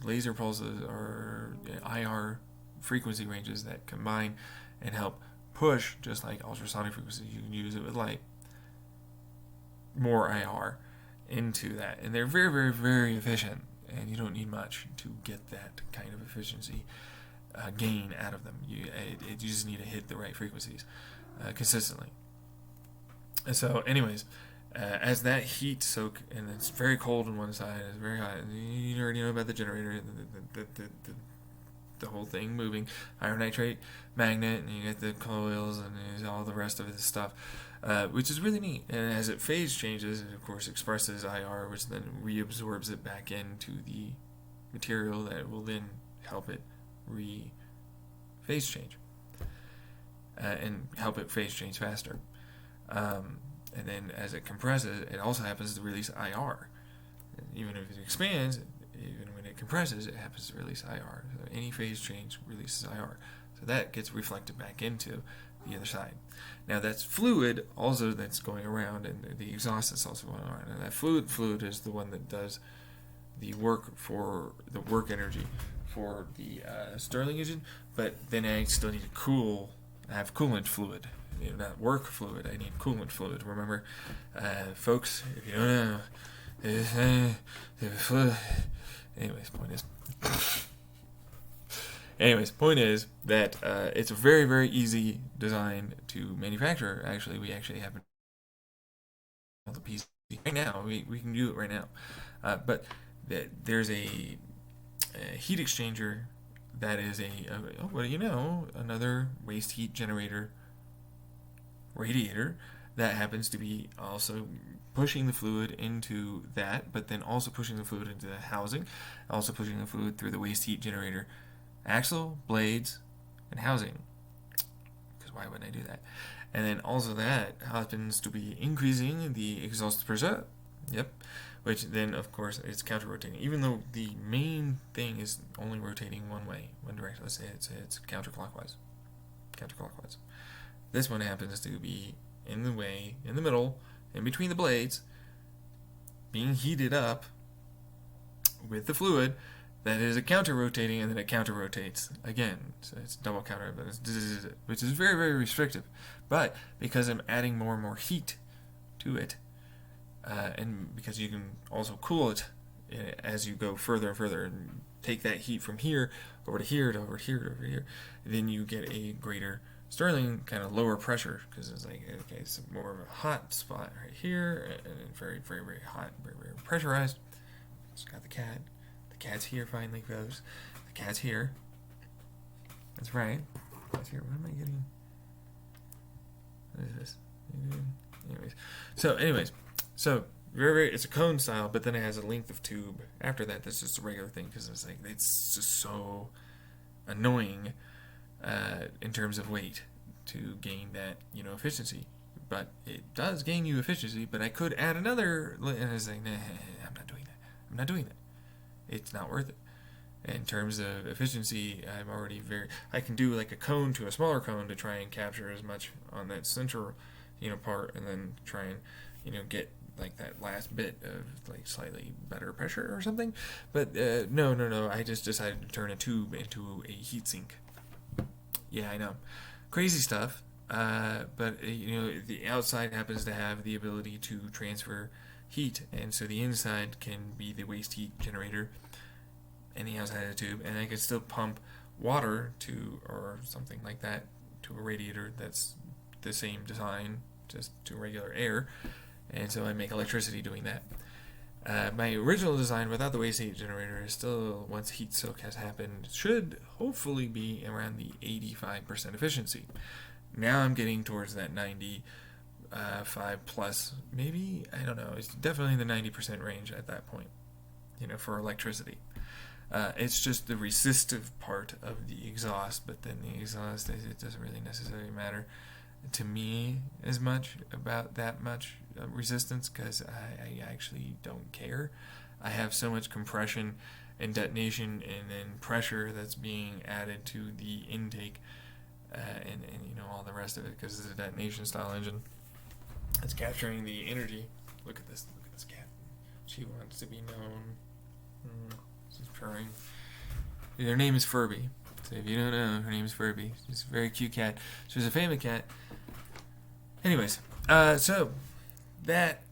laser pulses or IR frequency ranges that combine and help push, just like ultrasonic frequency, you can use it with light, more IR into that, and they're very, very, very efficient, and you don't need much to get that kind of efficiency gain out of them. You just need to hit the right frequencies consistently. And so, anyways, as that heat soak, and it's very cold on one side, it's very hot, and you already know about the generator, the whole thing moving, iron nitrate magnet, and you get the coils and all the rest of this stuff, which is really neat. And as it phase changes, it of course expresses IR, which then reabsorbs it back into the material that will then help it phase change and help it phase change faster. And then as it compresses, it also happens to release IR. Even if it expands, even when it compresses, it happens to release IR. So any phase change releases IR. So that gets reflected back into the other side. Now that's fluid also that's going around, and the exhaust that's also going around. And that fluid is the one that does the work energy for the Stirling engine. But then I still need to have coolant fluid. Not work fluid, I need coolant fluid. Remember, folks, if you don't know, point is that it's a very, very easy design to manufacture. Actually, we actually have all the pieces right now. We can do it right now. But there's a heat exchanger that is another waste heat generator radiator that happens to be also pushing the fluid into that, but then also pushing the fluid into the housing, also pushing the fluid through the waste heat generator axle, blades, and housing. Because why wouldn't I do that? And then also that happens to be increasing the exhaust pressure. Yep. Which then, of course, is counter-rotating. Even though the main thing is only rotating one way, one direction. Let's say it's counterclockwise. This one happens to be in the middle, in between the blades, being heated up with the fluid that is a counter-rotating, and then it counter-rotates again. So it's double counter, but which is very, very restrictive. But because I'm adding more and more heat to it, and because you can also cool it as you go further and further, and take that heat from here over to here to over here to over here, then you get a greater Stirling kind of lower pressure, because it's like, okay, it's more of a hot spot right here, and very, very, very hot, very, very pressurized. It's got the cat. The cat's here finally, folks. The cat's here. That's right. The cat's here. What am I getting? What is this? Anyways, so very, very, it's a cone style, but then it has a length of tube after that. That's just a regular thing, because it's like, it's just so annoying in terms of weight to gain that efficiency. But it does gain you efficiency. But I could add another, and I was like, nah, I'm not doing that. It's not worth it. In terms of efficiency, I can do like a cone to a smaller cone to try and capture as much on that central part, and then try and get like that last bit of like slightly better pressure or something. But no, I just decided to turn a tube into a heatsink. Yeah, I know, crazy stuff. But the outside happens to have the ability to transfer heat, and so the inside can be the waste heat generator, and the outside of the tube, and I can still pump water to, or something like that, to a radiator that's the same design, just to regular air, and so I make electricity doing that. My original design without the waste heat generator is still, once heat soak has happened, should hopefully be around the 85% efficiency. Now I'm getting towards that 95 plus, maybe, I don't know, it's definitely the 90% range at that point, for electricity. It's just the resistive part of the exhaust, but then the exhaust, it doesn't really necessarily matter to me as much about that much resistance, because I actually don't care. I have so much compression and detonation and then pressure that's being added to the intake, and all the rest of it, because it's a detonation style engine. It's capturing the energy. Look at this cat. She wants to be known. She's purring. Her name is Furby. So if you don't know, her name is Furby. She's a very cute cat. She's a family cat. Anyways, so that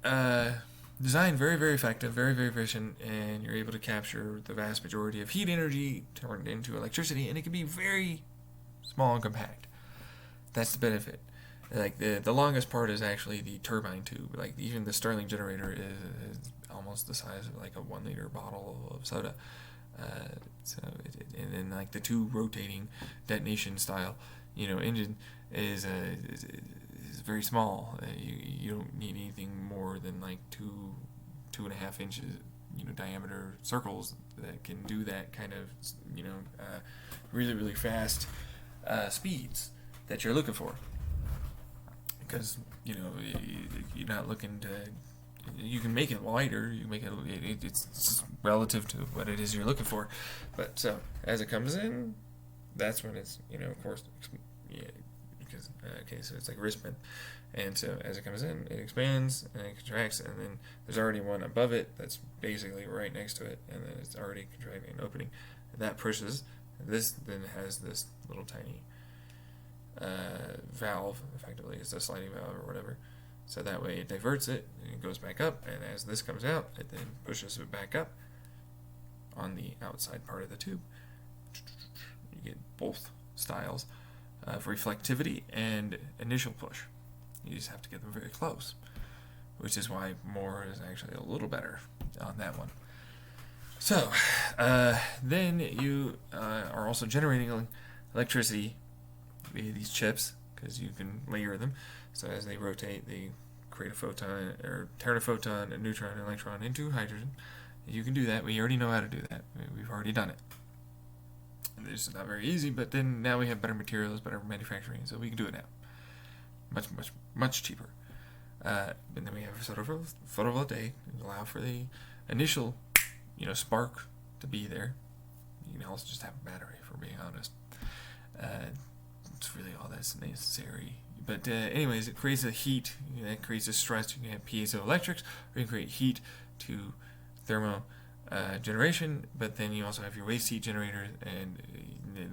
design, very, very effective, very, very efficient, and you're able to capture the vast majority of heat energy turned into electricity, and it can be very small and compact. That's the benefit. Like the longest part is actually the turbine tube. Like even the Stirling generator is almost the size of like a 1 liter bottle of soda. And then like the two rotating detonation style, engine is very small. You don't need anything more than like 2.5 inches, diameter circles that can do that kind of, really, really fast speeds that you're looking for. Because you're not looking to. You can make it wider. You can make it. It's relative to what it is you're looking for. But so as it comes in, that's when it's of course, because so it's like wristband, and so as it comes in, it expands and it contracts, and then there's already one above it that's basically right next to it, and then it's already contracting and opening. And that pushes. This then has this little tiny valve, effectively. It's a sliding valve or whatever. So that way it diverts it, and it goes back up, and as this comes out, it then pushes it back up on the outside part of the tube. You get both styles of reflectivity and initial push. You just have to get them very close, which is why more is actually a little better on that one. So, then you are also generating electricity via these chips, because you can layer them. So as they rotate, they create a photon, or turn a photon, a neutron, an electron into hydrogen. You can do that. We already know how to do that. We've already done it. It's not very easy, but then now we have better materials, better manufacturing, so we can do it now. Much, much, much cheaper. And then we have photovoltaic, allow for the initial, spark to be there. You can also just have a battery, for being honest. It's really all that's necessary. But anyways, it creates a heat, that creates a stress. You can have piezoelectrics, or you can create heat to thermo generation, but then you also have your waste heat generator, and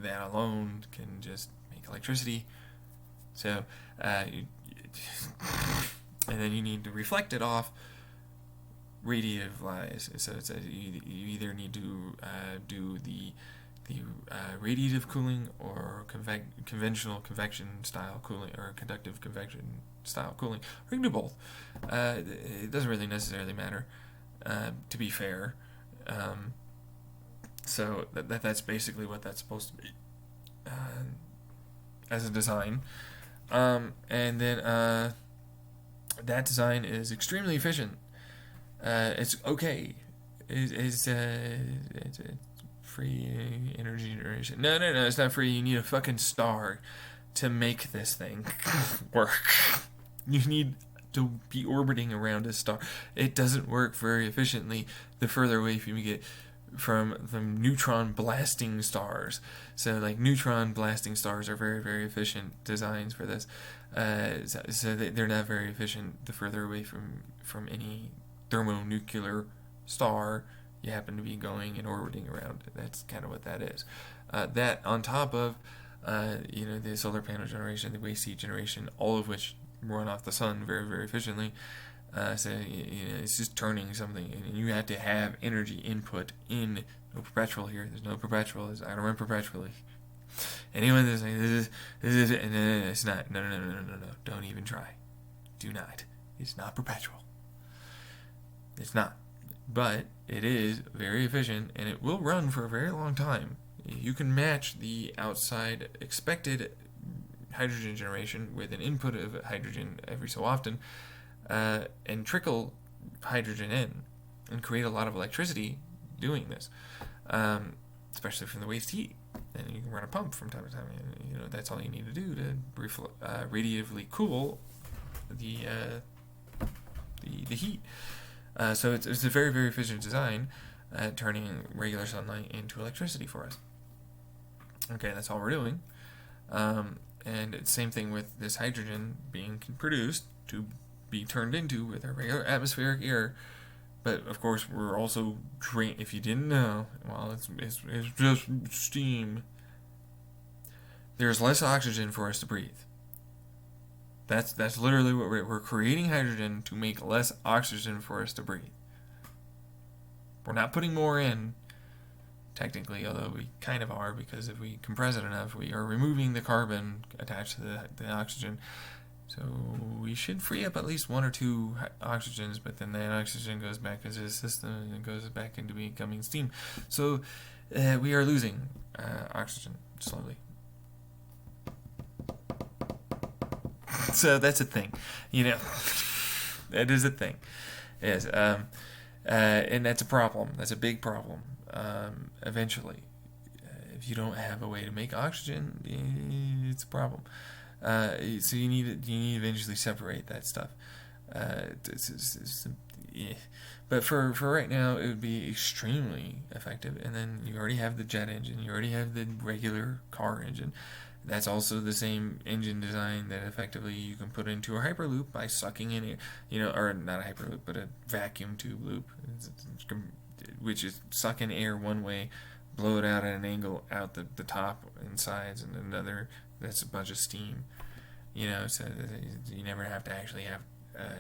that alone can just make electricity. So, and then you need to reflect it off radiative wise. So it's you either need to do the radiative cooling or conventional convection style cooling, or conductive convection style cooling, or you can do both. It doesn't really necessarily matter, to be fair. So that's basically what that's supposed to be as a design. And then that design is extremely efficient. It's okay. It's free energy generation. No, it's not free. You need a fucking star to make this thing work. You need to be orbiting around a star. It doesn't work very efficiently the further away you get from neutron blasting stars. So like neutron blasting stars are very, very efficient designs for this. So they're not very efficient the further away from any thermonuclear star you happen to be going and orbiting around. That's kind of what that is. That on top of the solar panel generation, the waste heat generation, all of which run off the sun very, very efficiently. So it's just turning something, and you have to have energy input in. No perpetual here. There's no perpetual. I don't run perpetually. Anyone that's saying this is, and it's not. No. Don't even try. Do not. It's not perpetual. It's not. But it is very efficient, and it will run for a very long time. You can match the outside expected hydrogen generation with an input of hydrogen every so often, and trickle hydrogen in and create a lot of electricity doing this, especially from the waste heat. And you can run a pump from time to time. And, that's all you need to do to radiatively cool the heat. So it's a very, very efficient design at turning regular sunlight into electricity for us. Okay, that's all we're doing. And it's the same thing with this hydrogen being produced to be turned into with our regular atmospheric air. But of course, we're also if you didn't know, well, it's just steam. There's less oxygen for us to breathe. That's literally what we're creating hydrogen to make less oxygen for us to breathe. We're not putting more in, technically, although we kind of are, because if we compress it enough, we are removing the carbon attached to the oxygen. So we should free up at least 1 or 2 oxygens, but then that oxygen goes back into the system and it goes back into becoming steam. So we are losing oxygen slowly. So that's a thing, that is a thing. Yes, and that's a problem. That's a big problem. Eventually, if you don't have a way to make oxygen, it's a problem. So you need to eventually separate that stuff. But for right now, it would be extremely effective. And then you already have the jet engine. You already have the regular car engine. That's also the same engine design that effectively you can put into a Hyperloop by sucking in air, or not a Hyperloop, but a vacuum tube loop, which is suck in air one way, blow it out at an angle out the top and sides, and another that's a bunch of steam. So you never have to actually have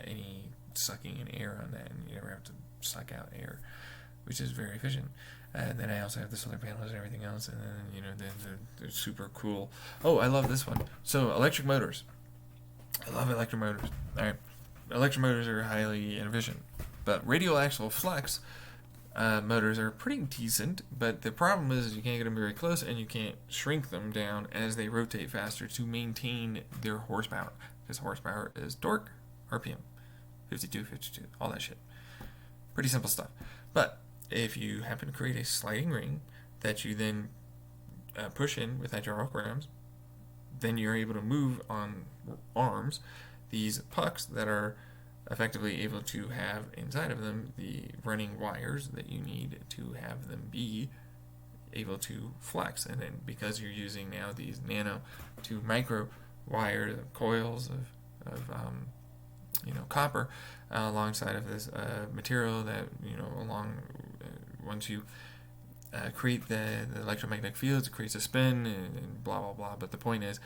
any sucking in air on that, and you never have to suck out air, which is very efficient. And then I also have the solar panels and everything else, and then they're super cool. Oh, I love this one. So electric motors. I love electric motors. All right, electric motors are highly inefficient, but radial axial flex motors are pretty decent. But the problem is you can't get them very close, and you can't shrink them down as they rotate faster to maintain their horsepower. Because horsepower is torque, RPM, 52, all that shit. Pretty simple stuff. But if you happen to create a sliding ring that you then push in with hydraulic rams, then you're able to move on arms these pucks that are effectively able to have inside of them the running wires that you need to have them be able to flex. And then because you're using now these nano to micro wire coils of copper alongside of this material that once you create the electromagnetic fields, it creates a spin and blah blah blah. But the point is,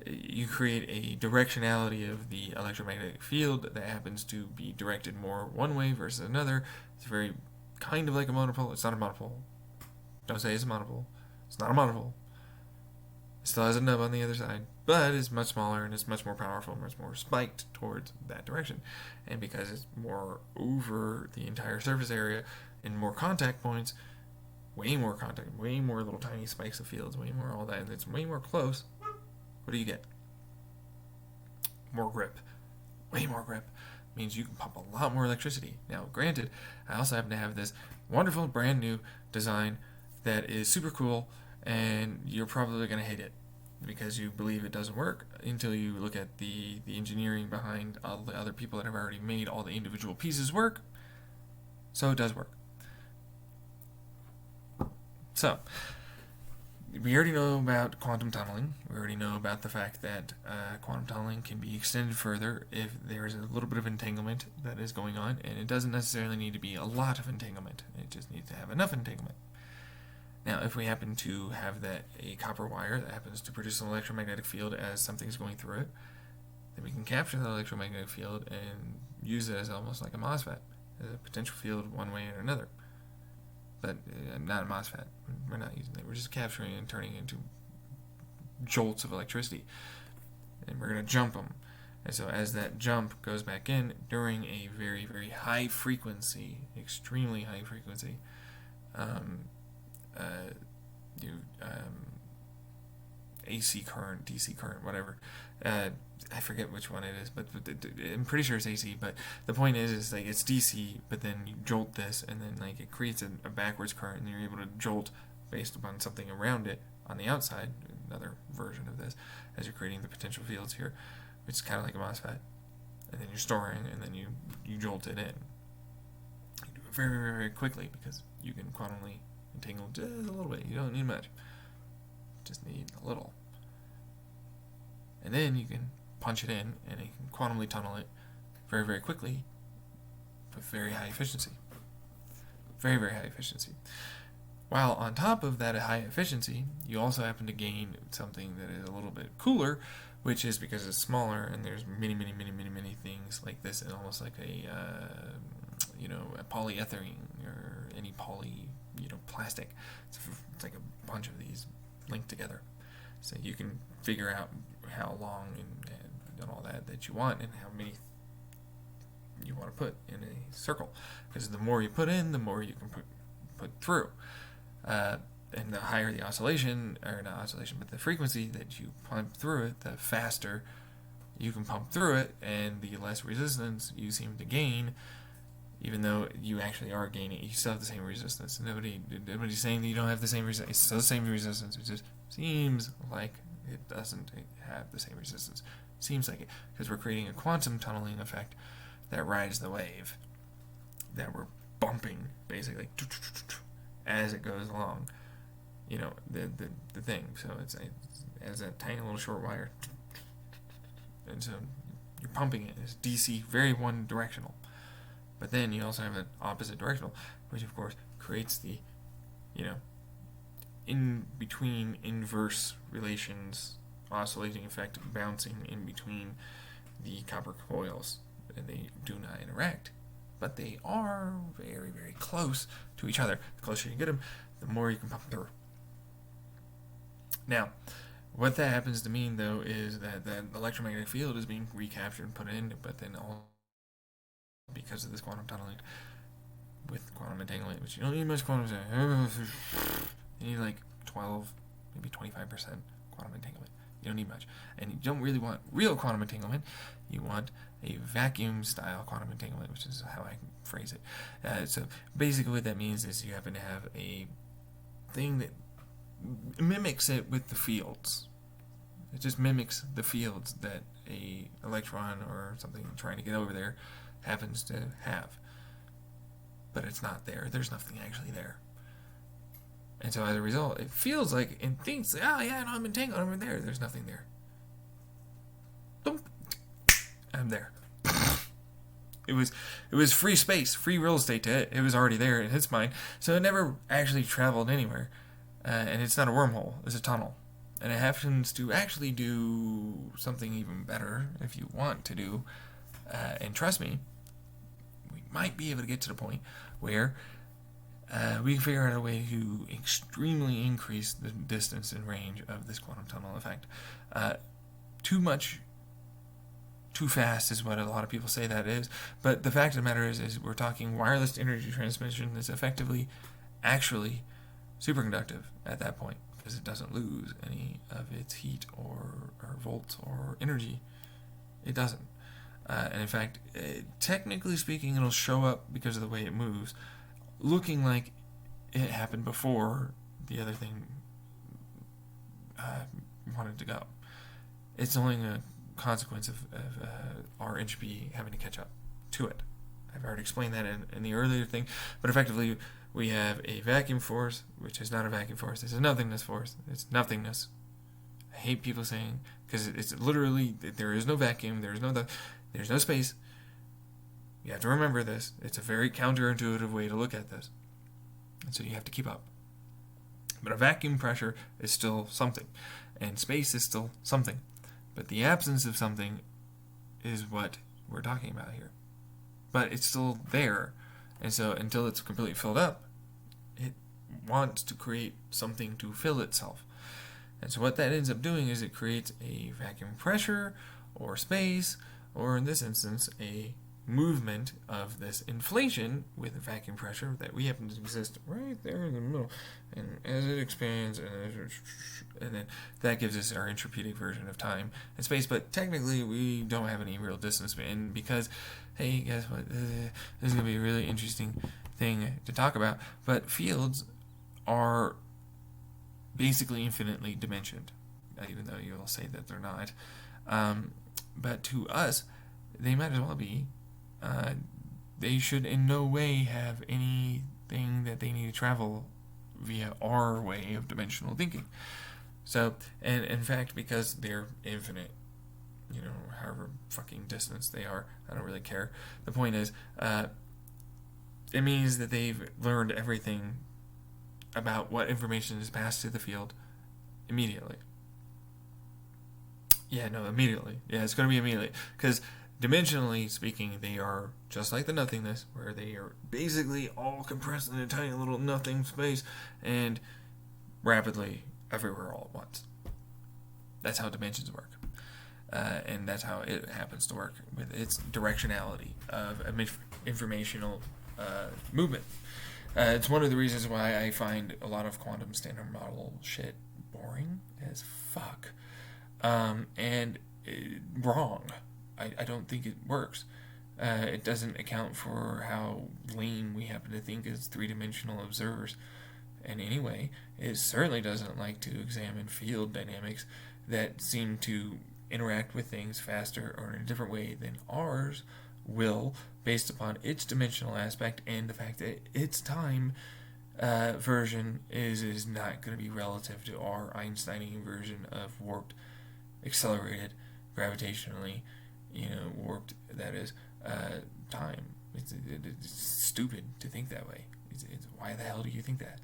you create a directionality of the electromagnetic field that happens to be directed more one way versus another. It's very kind of like a monopole. It's not a monopole. Don't say it's a monopole. It's not a monopole. It still has a nub on the other side, but it's much smaller and it's much more powerful, much more spiked towards that direction. And because it's more over the entire surface area and more contact points, way more little tiny spikes of fields, way more all that, and it's way more close, what do you get? More grip. Way more grip. Means you can pump a lot more electricity. Now, granted, I also happen to have this wonderful brand new design that is super cool, and you're probably going to hate it because you believe it doesn't work until you look at the engineering behind all the other people that have already made all the individual pieces work. So it does work. So, we already know about quantum tunneling. We already know about the fact that quantum tunneling can be extended further if there is a little bit of entanglement that is going on, and it doesn't necessarily need to be a lot of entanglement. It just needs to have enough entanglement. Now, if we happen to have a copper wire that happens to produce an electromagnetic field as something's going through it, then we can capture the electromagnetic field and use it as almost like a MOSFET, as a potential field one way or another. But not a MOSFET. We're not using it. We're just capturing and turning into jolts of electricity, and we're going to jump them. And so as that jump goes back in during a very, very high frequency, extremely high frequency, you AC current, DC current, whatever. I forget which one it is, but I'm pretty sure it's AC. But the point is like it's DC, but then you jolt this, and then like it creates a backwards current, and you're able to jolt based upon something around it on the outside. Another version of this, as you're creating the potential fields here, which is kind of like a MOSFET, and then you're storing, and then you jolt it in. You do it very, very, very quickly because you can quantumly entangle just a little bit. You don't need much. Just need a little. And then you can punch it in, and it can quantumly tunnel it very, very quickly with very high efficiency. Very, very high efficiency. While on top of that high efficiency, you also happen to gain something that is a little bit cooler, which is because it's smaller, and there's many, many, many, many, many things like this, and almost like a polyethylene or any plastic. It's like a bunch of these linked together, so you can figure out how long and all that you want, and how many you want to put in a circle, because the more you put in, the more you can put through, and the higher the oscillation, or not oscillation, but the frequency that you pump through it, the faster you can pump through it, and the less resistance you seem to gain. Even though you actually are gaining, you still have the same resistance. Nobody's saying that you don't have the same resistance. It's still the same resistance. It just seems like it doesn't have the same resistance. Seems like it, because we're creating a quantum tunneling effect that rides the wave, that we're bumping basically as it goes along. The thing. So it's as a tiny little short wire, and so you're pumping it. It's DC, very one directional. But then you also have an opposite directional, which of course creates the, in between inverse relations oscillating effect, bouncing in between the copper coils. And they do not interact, but they are very, very close to each other. The closer you get them, the more you can pump through. Now, what that happens to mean, though, is that that electromagnetic field is being recaptured and put in, but then all because of this quantum tunneling with quantum entanglement, which you don't need much quantum entanglement. You need like 12, maybe 25% quantum entanglement. You don't need much. And you don't really want real quantum entanglement. You want a vacuum-style quantum entanglement, which is how I phrase it. So basically what that means is you happen to have a thing that mimics it with the fields. It just mimics the fields that a electron or something trying to get over there happens to have. But it's not there. There's nothing actually there. And so as a result, it feels like and thinks, oh yeah, no, I'm entangled, I'm there. There's nothing there. Boom. I'm there. It was free space, free real estate to it. It was already there in its mind. So it never actually traveled anywhere. And it's not a wormhole, it's a tunnel. And it happens to actually do something even better if you want to do. And trust me, we might be able to get to the point where we can figure out a way to extremely increase the distance and range of this quantum tunnel effect. Too much, too fast is what a lot of people say that is. But the fact of the matter is we're talking wireless energy transmission that's effectively, actually, superconductive at that point, because it doesn't lose any of its heat or volts or energy. It doesn't. And in fact, technically speaking, it'll show up because of the way it moves, looking like it happened before the other thing wanted to go. It's only a consequence of our entropy having to catch up to it. I've already explained that in the earlier thing, but effectively we have a vacuum force, which is not a vacuum force. It's a nothingness force. It's nothingness. I hate people saying, because it's literally, there is no vacuum, there's no space. You have to remember this. It's a very counterintuitive way to look at this. And so you have to keep up. But a vacuum pressure is still something, and space is still something. But the absence of something is what we're talking about here. But it's still there. And so until it's completely filled up, it wants to create something to fill itself. And so what that ends up doing is it creates a vacuum pressure or space, or in this instance, a movement of this inflation with vacuum pressure that we happen to exist right there in the middle. And as it expands, and then that gives us our entropytic version of time and space. But technically, we don't have any real distance. And because, hey, guess what? This is going to be a really interesting thing to talk about. But fields are basically infinitely dimensioned, even though you'll say that they're not. But to us, they might as well be. They should in no way have anything that they need to travel via our way of dimensional thinking. So, and in fact, because they're infinite, however fucking distance they are, I don't really care. The point is, it means that they've learned everything about what information is passed to the field immediately. Immediately. Yeah, it's going to be immediately. Because dimensionally speaking, they are just like the nothingness, where they are basically all compressed in a tiny little nothing space and rapidly everywhere all at once. That's how dimensions work. And that's how it happens to work with its directionality of informational movement. It's one of the reasons why I find a lot of quantum standard model shit boring as fuck. And wrong. I don't think it works. It doesn't account for how lame we happen to think as three-dimensional observers. And anyway, it certainly doesn't like to examine field dynamics that seem to interact with things faster or in a different way than ours will, based upon its dimensional aspect and the fact that its time version is not going to be relative to our Einsteinian version of warped, accelerated, gravitationally, warped, that is, time. It's stupid to think that way. Why the hell do you think that?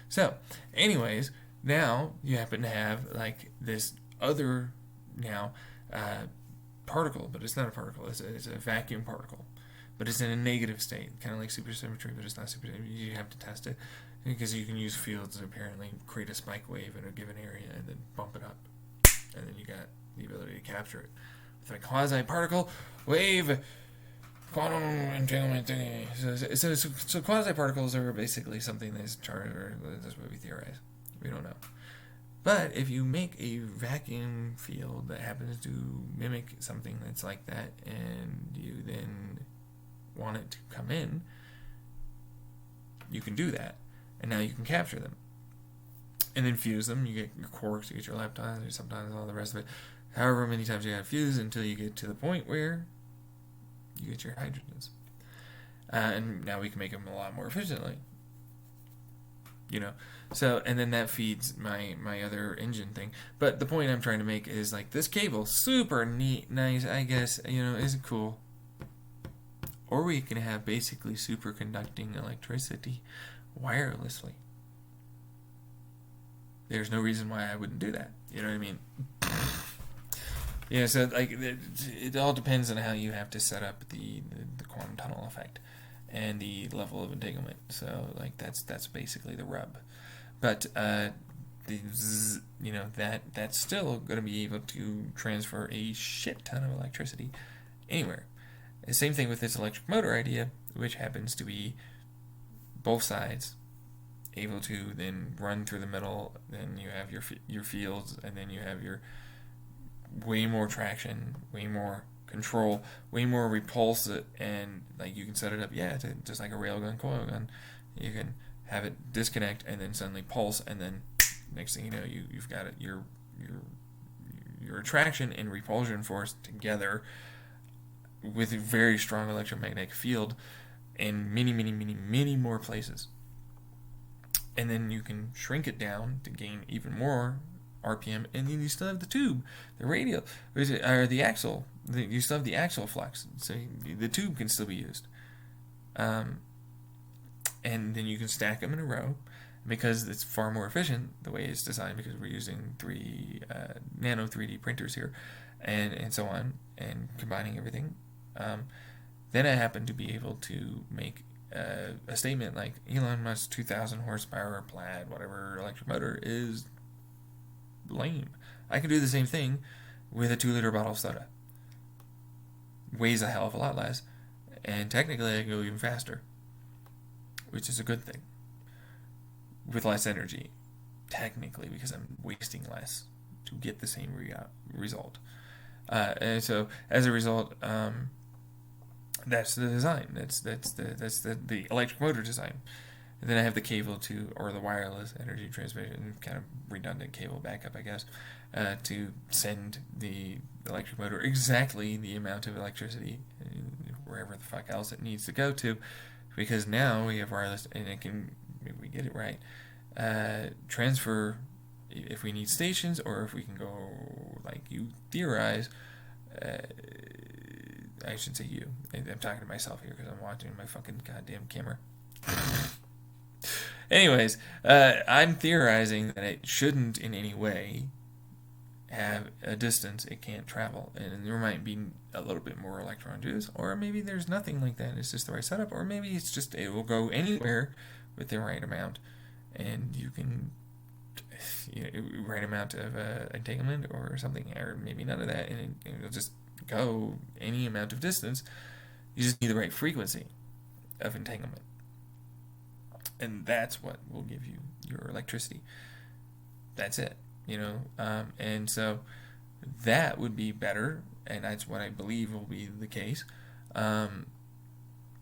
So, anyways, now you happen to have like this other particle, but it's not a particle. It's a vacuum particle, but it's in a negative state, kind of like supersymmetry, but it's not supersymmetry. You have to test it because you can use fields to apparently create a spike wave in a given area and then bump it up, and then you got the ability to capture it with a quasi-particle wave quantum entanglement thingy. So quasi-particles are basically something that's charged, or that's what we theorize. We don't know. But if you make a vacuum field that happens to mimic something that's like that, and you then want it to come in, you can do that. And now you can capture them. And then fuse them. You get your quarks, you get your leptons, or sometimes all the rest of it. However many times you have to fuse until you get to the point where you get your hydrogens. And now we can make them a lot more efficiently. So, and then that feeds my other engine thing. But the point I'm trying to make is, like, this cable, super neat, nice, I guess, isn't cool. Or we can have basically superconducting electricity wirelessly. There's no reason why I wouldn't do that. You know what I mean? So, like, it all depends on how you have to set up the quantum tunnel effect and the level of entanglement. So, like, that's basically the rub. But that's still going to be able to transfer a shit ton of electricity anywhere. The same thing with this electric motor idea, which happens to be both sides able to then run through the middle. Then you have your fields, and then you have your way more traction, way more control, way more repulse, and like you can set it up, just like a railgun, coil gun. You can have it disconnect and then suddenly pulse, and then next thing you know, you've got it, your attraction and repulsion force together with a very strong electromagnetic field in many more places. And then you can shrink it down to gain even more RPM, and then you still have the tube, the radial, or the axle. You still have the axial flux, so the tube can still be used. And then you can stack them in a row because it's far more efficient the way it's designed, because we're using nano 3D printers here, and so on, and combining everything. Then I happen to be able to make a statement like Elon Musk's 2,000 horsepower Plaid, whatever electric motor is lame. I can do the same thing with a 2-liter bottle of soda. Weighs a hell of a lot less, and technically I can go even faster, which is a good thing. With less energy, technically, because I'm wasting less to get the same result. And so, as a result, that's the design. That's the electric motor design. And then I have the cable or the wireless energy transmission, kind of redundant cable backup, I guess, to send the electric motor exactly the amount of electricity wherever the fuck else it needs to go to, because now we have wireless and it can, if we get it right, transfer if we need stations, or if we can go like you theorize. I should say you. I'm talking to myself here because I'm watching my fucking goddamn camera. Anyways, I'm theorizing that it shouldn't in any way have a distance it can't travel, and there might be a little bit more electron juice, or maybe there's nothing like that. It's just the right setup, or maybe it's just it will go anywhere with the right amount, and you can, right amount of entanglement or something, or maybe none of that, and it'll just go any amount of distance. You just need the right frequency of entanglement, and that's what will give you your electricity. That's it. And so that would be better, and that's what I believe will be the case. And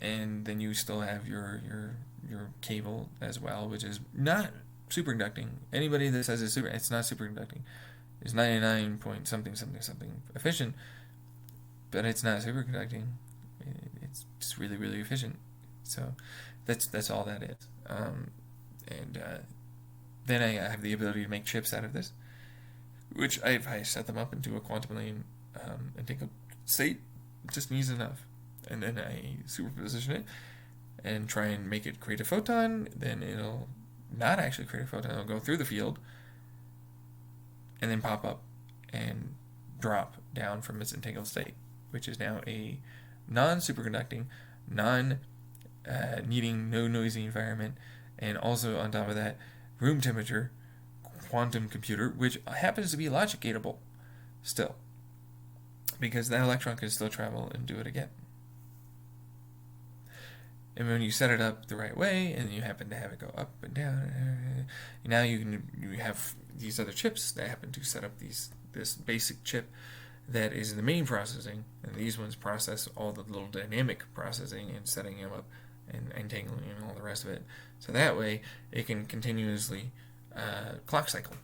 then you still have your cable as well, which is not superconducting. Anybody that says it's not superconducting is 99 point something efficient, but it's not superconducting. It's just really, really efficient. So that's all that is. Then I have the ability to make chips out of this, which if I set them up into a quantum lane entangled state, it just needs enough. And then I superposition it and try and make it create a photon. Then it'll not actually create a photon. It'll go through the field and then pop up and drop down from its entangled state, which is now a non-superconducting, needing no noisy environment, and also on top of that, room temperature quantum computer, which happens to be logic gateable still, because that electron can still travel and do it again. And when you set it up the right way, and you happen to have it go up and down, now you have these other chips that happen to set up this basic chip that is the main processing, and these ones process all the little dynamic processing and setting them up and entangling and all the rest of it. So that way it can continuously clock cycle,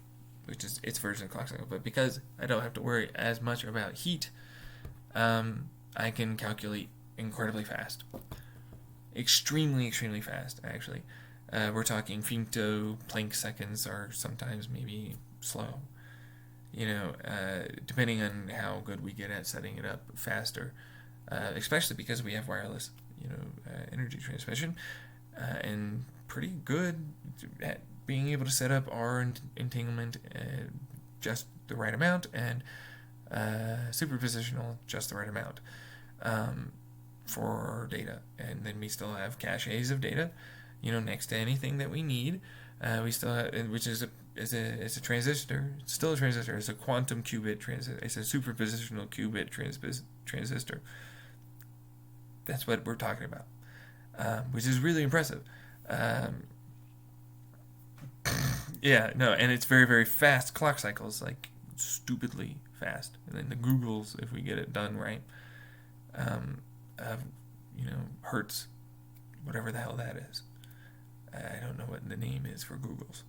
which is its version of clock cycle. But because I don't have to worry as much about heat, I can calculate incredibly fast. Extremely, extremely fast, actually. We're talking femto Planck seconds, or sometimes maybe slow. Depending on how good we get at setting it up faster, especially because we have wireless, energy transmission, and pretty good at being able to set up our entanglement just the right amount, and superpositional just the right amount for our data. And then we still have caches of data, next to anything that we need. We still have, which is a transistor. It's still a transistor. It's a quantum qubit transistor. It's a superpositional qubit transistor. That's what we're talking about, which is really impressive. And it's very, very fast clock cycles, like stupidly fast. And then the Googles, if we get it done right, hertz, whatever the hell that is. I don't know what the name is for Googles.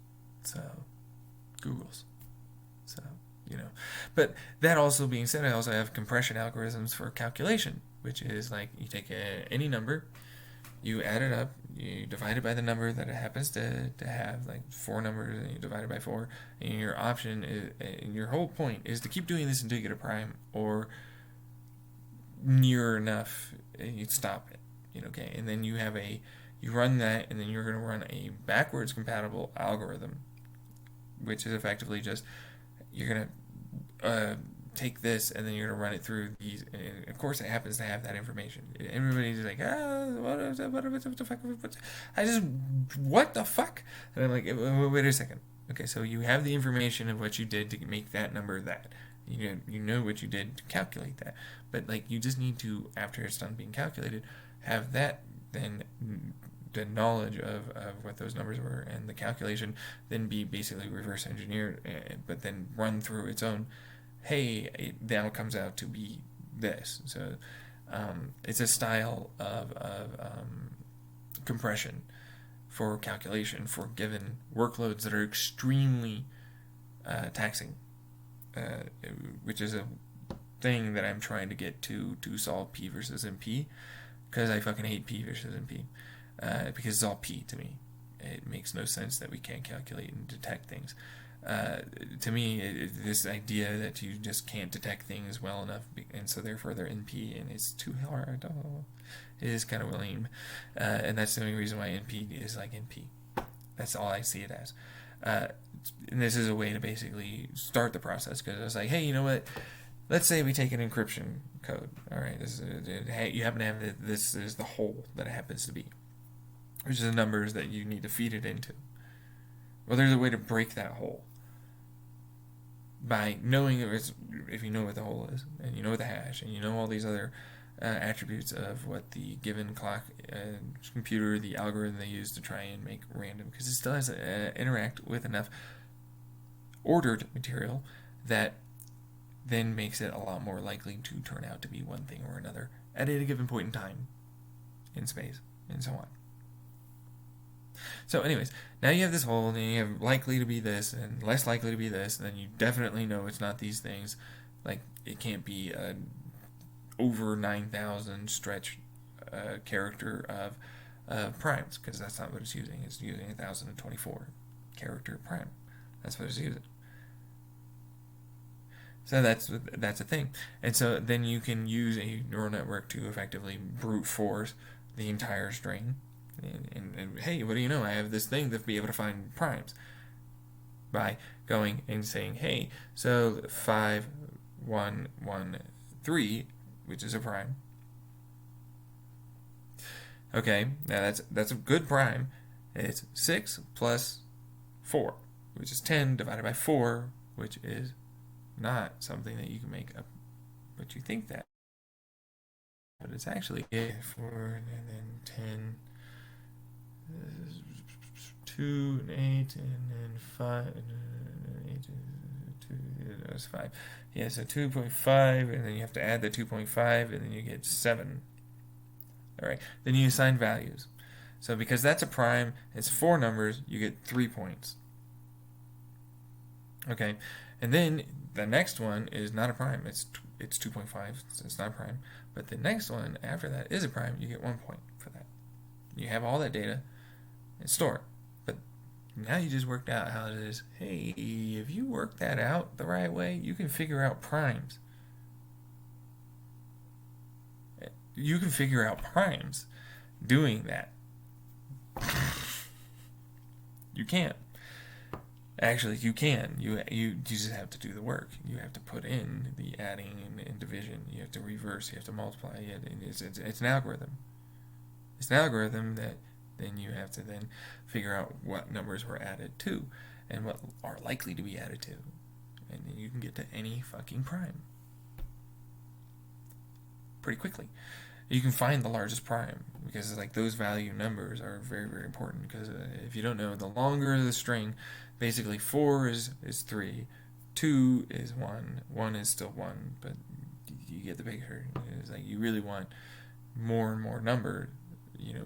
But that also being said, I also have compression algorithms for calculation, which is like you take any number, you add it up, you divide it by the number that it happens to have, like 4 numbers, and you divide it by 4, and your option is, and your whole point is to keep doing this until you get a prime, or near enough, and you stop it, okay? And then you run that, and then you're going to run a backwards compatible algorithm, which is effectively just, you're going to take this and then you're going to run it through these. And of course, it happens to have that information. Everybody's like, what the fuck? What the fuck? And I'm like, wait a second. Okay, so you have the information of what you did to make that number that. You know what you did to calculate that. But, like, you just need to, after it's done being calculated, have that then the knowledge of what those numbers were and the calculation then be basically reverse engineered, but then run through its own, hey, it now comes out to be this. So it's a style of compression for calculation for given workloads that are extremely taxing, which is a thing that I'm trying to get to solve P versus NP, because I fucking hate P versus NP, because it's all P to me. It makes no sense that we can't calculate and detect things. To me, this idea that you just can't detect things well enough, and so therefore they're NP, and it's too hard. Oh, it is kind of lame, and that's the only reason why NP is like NP. That's all I see it as. And this is a way to basically start the process, because I was like, hey, you know what? Let's say we take an encryption code. All right, you happen to have this is the hole that it happens to be, which is the numbers that you need to feed it into. Well, there's a way to break that hole by knowing if you know what the hole is, and you know what the hash, and you know all these other attributes of what the given clock computer, the algorithm they use to try and make random, because it still has to interact with enough ordered material that then makes it a lot more likely to turn out to be one thing or another at a given point in time in space, and so on. So anyways, now you have this hole, and you have likely to be this, and less likely to be this, and then you definitely know it's not these things. Like, it can't be a over 9,000 stretch character of primes, because that's not what it's using. It's using 1,024 character prime. That's what it's using. So that's a thing. And so then you can use a neural network to effectively brute force the entire string. And hey, what do you know? I have this thing to be able to find primes by going and saying, hey, so 5, 1, 1, 3, which is a prime. Okay, now that's a good prime. It's 6 plus 4, which is 10 divided by 4, which is not something that you can make up, but you think that. But it's actually 4 and then 10. 2 and 8 and then 5 and 8 2, that's 5. Yeah, so 2.5, and then you have to add the 2.5, and then you get 7. Alright, then you assign values. So because that's a prime, it's 4 numbers, you get 3 points. Okay, and then the next one is not a prime, it's 2.5, so it's not a prime. But the next one after that is a prime, you get 1 point for that. You have all that data and store it. But now you just worked out how it is. Hey, if you work that out the right way, you can figure out primes. You can figure out primes doing that. You can't. Actually, you can. You just have to do the work. You have to put in the adding and division. You have to reverse. You have to multiply. It's an algorithm. It's an algorithm that then you have to then figure out what numbers were added to and what are likely to be added to. And then you can get to any fucking prime pretty quickly. You can find the largest prime, because like those value numbers are very, very important, because if you don't know, the longer the string, basically 4 is 3, 2 is 1, 1 is still 1, but you get the picture. It's like you really want more and more number,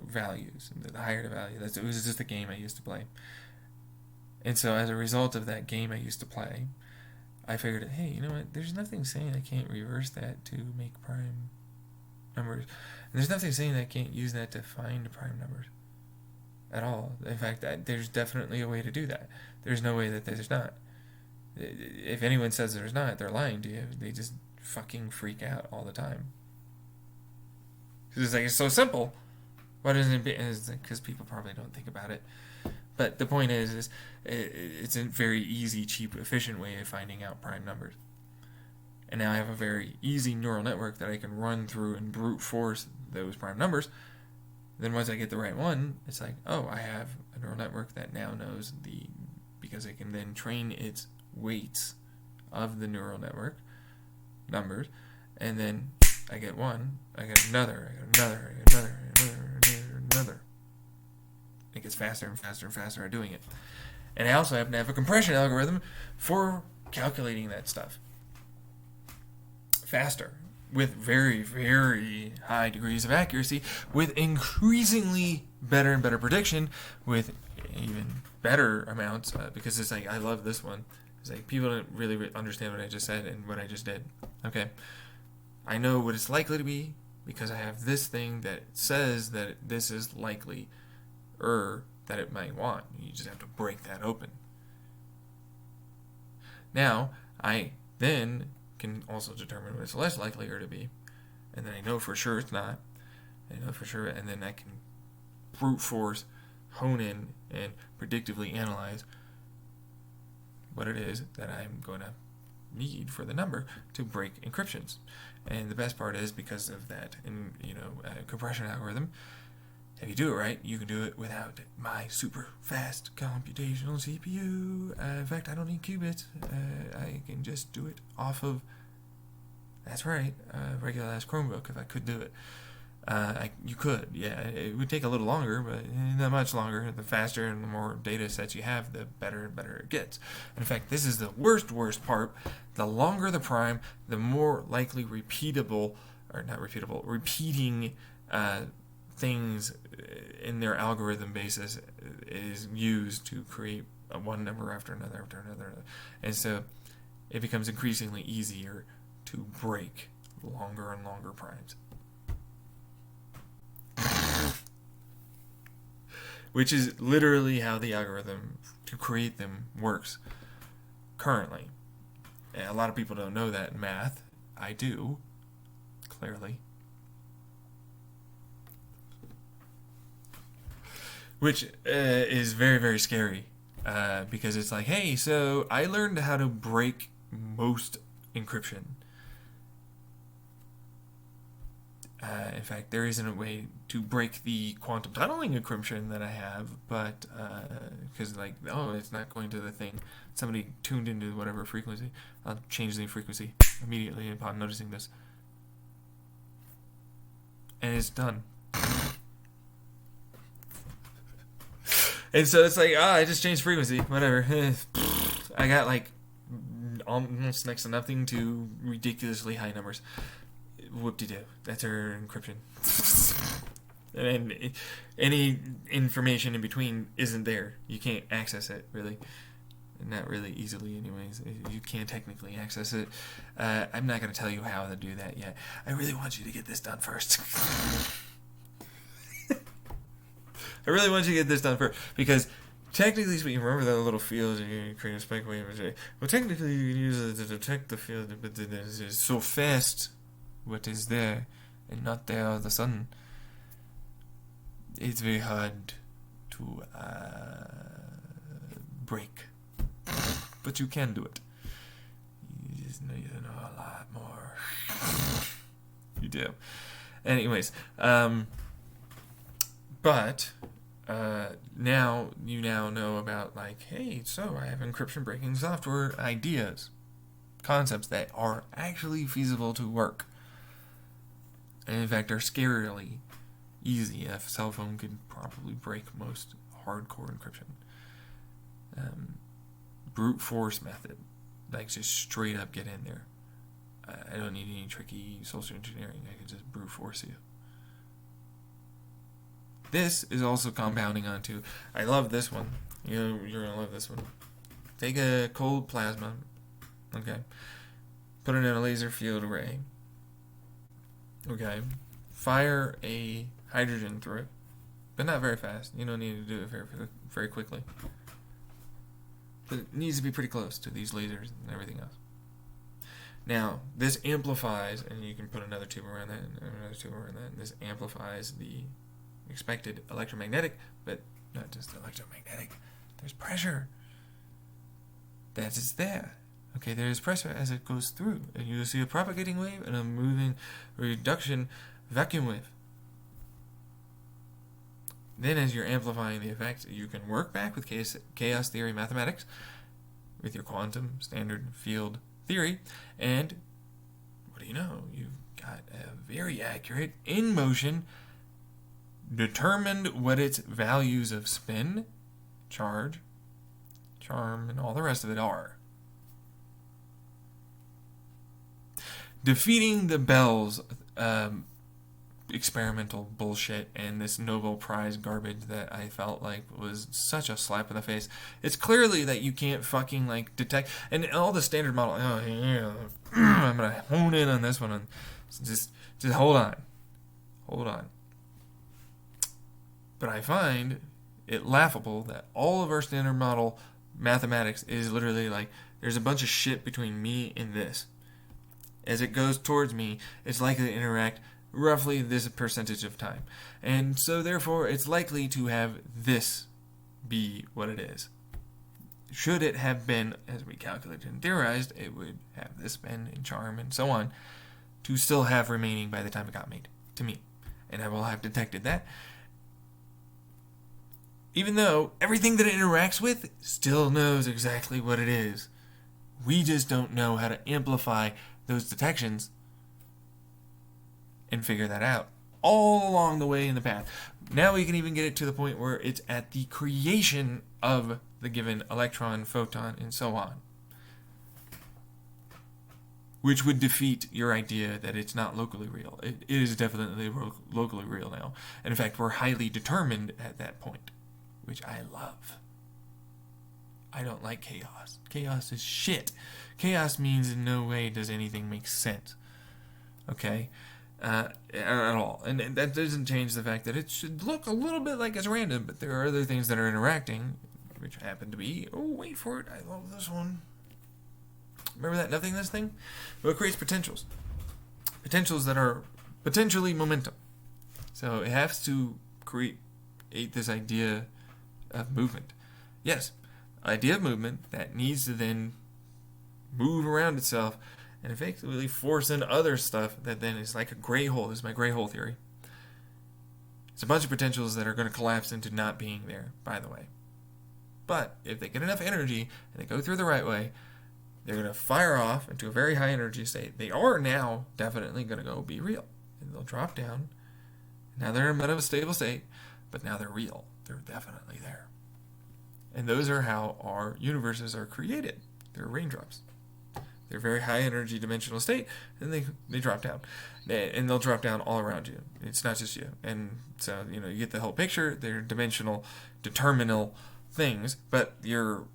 values. And the higher the value, it was just a game I used to play. And so as a result of that game I used to play, I figured, hey, you know what? There's nothing saying I can't reverse that to make prime numbers. And there's nothing saying that I can't use that to find prime numbers at all. In fact, there's definitely a way to do that. There's no way that there's not. If anyone says there's not, they're lying to you. They just fucking freak out all the time. Because it's like, it's so simple. Why doesn't it be? Because people probably don't think about it. But the point is it's a very easy, cheap, efficient way of finding out prime numbers. And now I have a very easy neural network that I can run through and brute force those prime numbers. Then once I get the right one, it's like, oh, I have a neural network that now knows because it can then train its weights of the neural network numbers, and then I get one, I get another, I get another, I get another. It gets faster and faster and faster at doing it. And I also happen to have a compression algorithm for calculating that stuff faster, with very, very high degrees of accuracy, with increasingly better and better prediction, with even better amounts, because it's like, I love this one. It's like, people don't really understand what I just said and what I just did. Okay. I know what it's likely to be because I have this thing that says that this is likely, that it might want. You just have to break that open. Now, I then can also determine what it's less likely to be, and then I know for sure it's not. I know for sure, and then I can brute force, hone in, and predictively analyze what it is that I'm going to need for the number to break encryptions. And the best part is, because of that, compression algorithm, if you do it right, you can do it without my super fast computational CPU. In fact, I don't need qubits. I can just do it off of, that's right, regular ass Chromebook if I could do it. You could, yeah. It would take a little longer, but not much longer. The faster and the more data sets you have, the better and better it gets. In fact, this is the worst part. The longer the prime, the more likely repeating things in their algorithm basis is used to create one number after another. And so it becomes increasingly easier to break longer and longer primes. Which is literally how the algorithm to create them works currently. And a lot of people don't know that in math. I do, clearly. Which is very, very scary, because it's like, hey, so I learned how to break most encryption. In fact, there isn't a way to break the quantum tunneling encryption that I have, but because it's not going to the thing. Somebody tuned into whatever frequency. I'll change the frequency immediately upon noticing this. And it's done. And so it's like, I just changed frequency, whatever. I got almost next to nothing to ridiculously high numbers. Whoop-de-doo. That's our encryption. And any information in between isn't there. You can't access it, really. Not really easily, anyways. You can technically access it. I'm not going to tell you how to do that yet. I really want you to get this done first. I really want you to get this done first, because technically speaking, remember that little field you create a spike wave? Well, technically you can use it to detect the field, but it's so fast what is there and not there all of a sudden. It's very hard to break, but you can do it. You just need to know a lot more. You do. Anyways, but now you know about, hey, so I have encryption breaking software ideas, concepts that are actually feasible to work, and in fact are scarily easy. A cell phone could probably break most hardcore encryption. Brute force method, just straight up get in there. I don't need any tricky social engineering. I can just brute force you. This is also compounding onto, I love this one. You're going to love this one. Take a cold plasma, okay, put it in a laser field array, okay, fire a hydrogen through it, but not very fast. You don't need to do it very, very quickly. But it needs to be pretty close to these lasers and everything else. Now, this amplifies, and you can put another tube around that, and another tube around that, and this amplifies the expected electromagnetic, but not just electromagnetic. There's pressure that is there. Okay, there is pressure as it goes through, and you see a propagating wave and a moving reduction vacuum wave. Then as you're amplifying the effect, you can work back with chaos theory mathematics, with your quantum standard field theory, and what do you know? You've got a very accurate, in motion, determined what its values of spin, charge, charm, and all the rest of it are. Defeating the Bell's experimental bullshit and this Nobel Prize garbage that I felt like was such a slap in the face. It's clearly that you can't fucking like detect, and all the standard model. Oh yeah, I'm gonna hone in on this one. And just hold on. But I find it laughable that all of our standard model mathematics is literally like there's a bunch of shit between me and this. As it goes towards me, it's likely to interact roughly this percentage of time. And so therefore it's likely to have this be what it is. Should it have been, as we calculated and theorized, it would have this spin and charm and so on to still have remaining by the time it got made to me. And I will have detected that. Even though everything that it interacts with still knows exactly what it is. We just don't know how to amplify those detections and figure that out all along the way in the path. Now we can even get it to the point where it's at the creation of the given electron, photon, and so on. Which would defeat your idea that it's not locally real. It is definitely locally real now. And in fact, we're highly determined at that point, which I love. I don't like chaos. Chaos is shit. Chaos means in no way does anything make sense. Okay? At all. And that doesn't change the fact that it should look a little bit like it's random, but there are other things that are interacting, which happen to be, oh, wait for it, I love this one. Remember that nothingness thing? Well, it creates potentials. Potentials that are potentially momentum. So it has to create this idea of movement. Yes, idea of movement that needs to then move around itself and effectively force in other stuff that then is like a gray hole. This is my gray hole theory. It's a bunch of potentials that are going to collapse into not being there, by the way. But if they get enough energy and they go through the right way, they're going to fire off into a very high energy state. They are now definitely going to go be real. And they'll drop down. Now they're in a metastable state, but now they're real. They're definitely there. And those are how our universes are created. They're raindrops. They're very high energy dimensional state, and they drop down. And they'll drop down all around you. It's not just you. And so, you get the whole picture. They're dimensional, determinal things, but your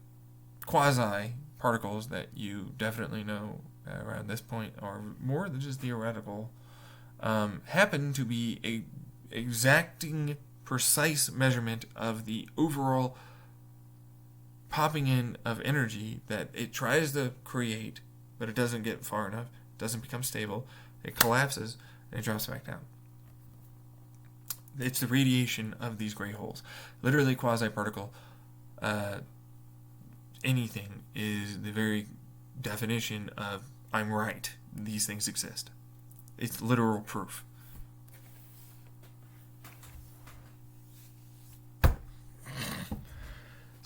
quasi particles that you definitely know around this point are more than just theoretical, happen to be a exacting, precise measurement of the overall popping in of energy that it tries to create, but it doesn't get far enough, it doesn't become stable, it collapses, and it drops back down. It's the radiation of these gray holes. Literally quasi-particle, anything is the very definition of, I'm right, these things exist. It's literal proof.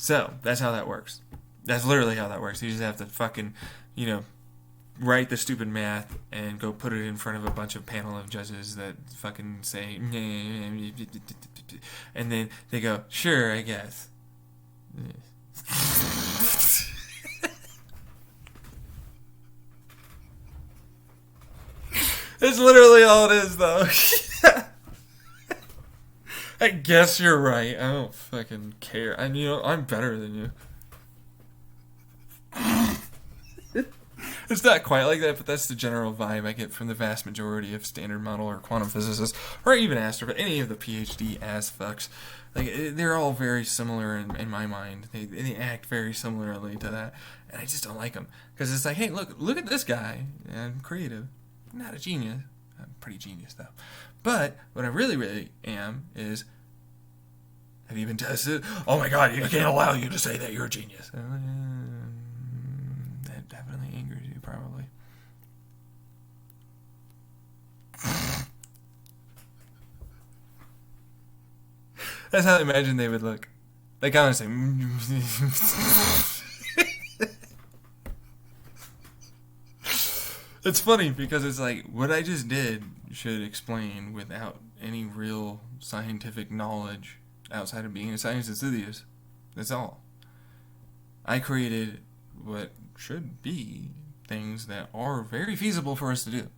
So, that's how that works. That's literally how that works. You just have to fucking, write the stupid math and go put it in front of a bunch of panel of judges that fucking say, and then they go, sure, I guess. It's literally all it is, though. I guess you're right. I don't fucking care. I'm better than you. It's not quite like that, but that's the general vibe I get from the vast majority of standard model or quantum physicists, or even but any of the PhD ass fucks. Like, they're all very similar in my mind. They act very similarly to that, and I just don't like them. Because it's like, hey, look at this guy. I'm creative. I'm not a genius. I'm pretty genius, though. But what I really, really am is, have you been tested? Oh my god, I can't allow you to say that you're a genius. That definitely angers you, probably. That's how I imagine they would look. Like, honestly. It's funny because it's like what I just did should explain without any real scientific knowledge outside of being a science enthusiast. That's all. I created what should be things that are very feasible for us to do,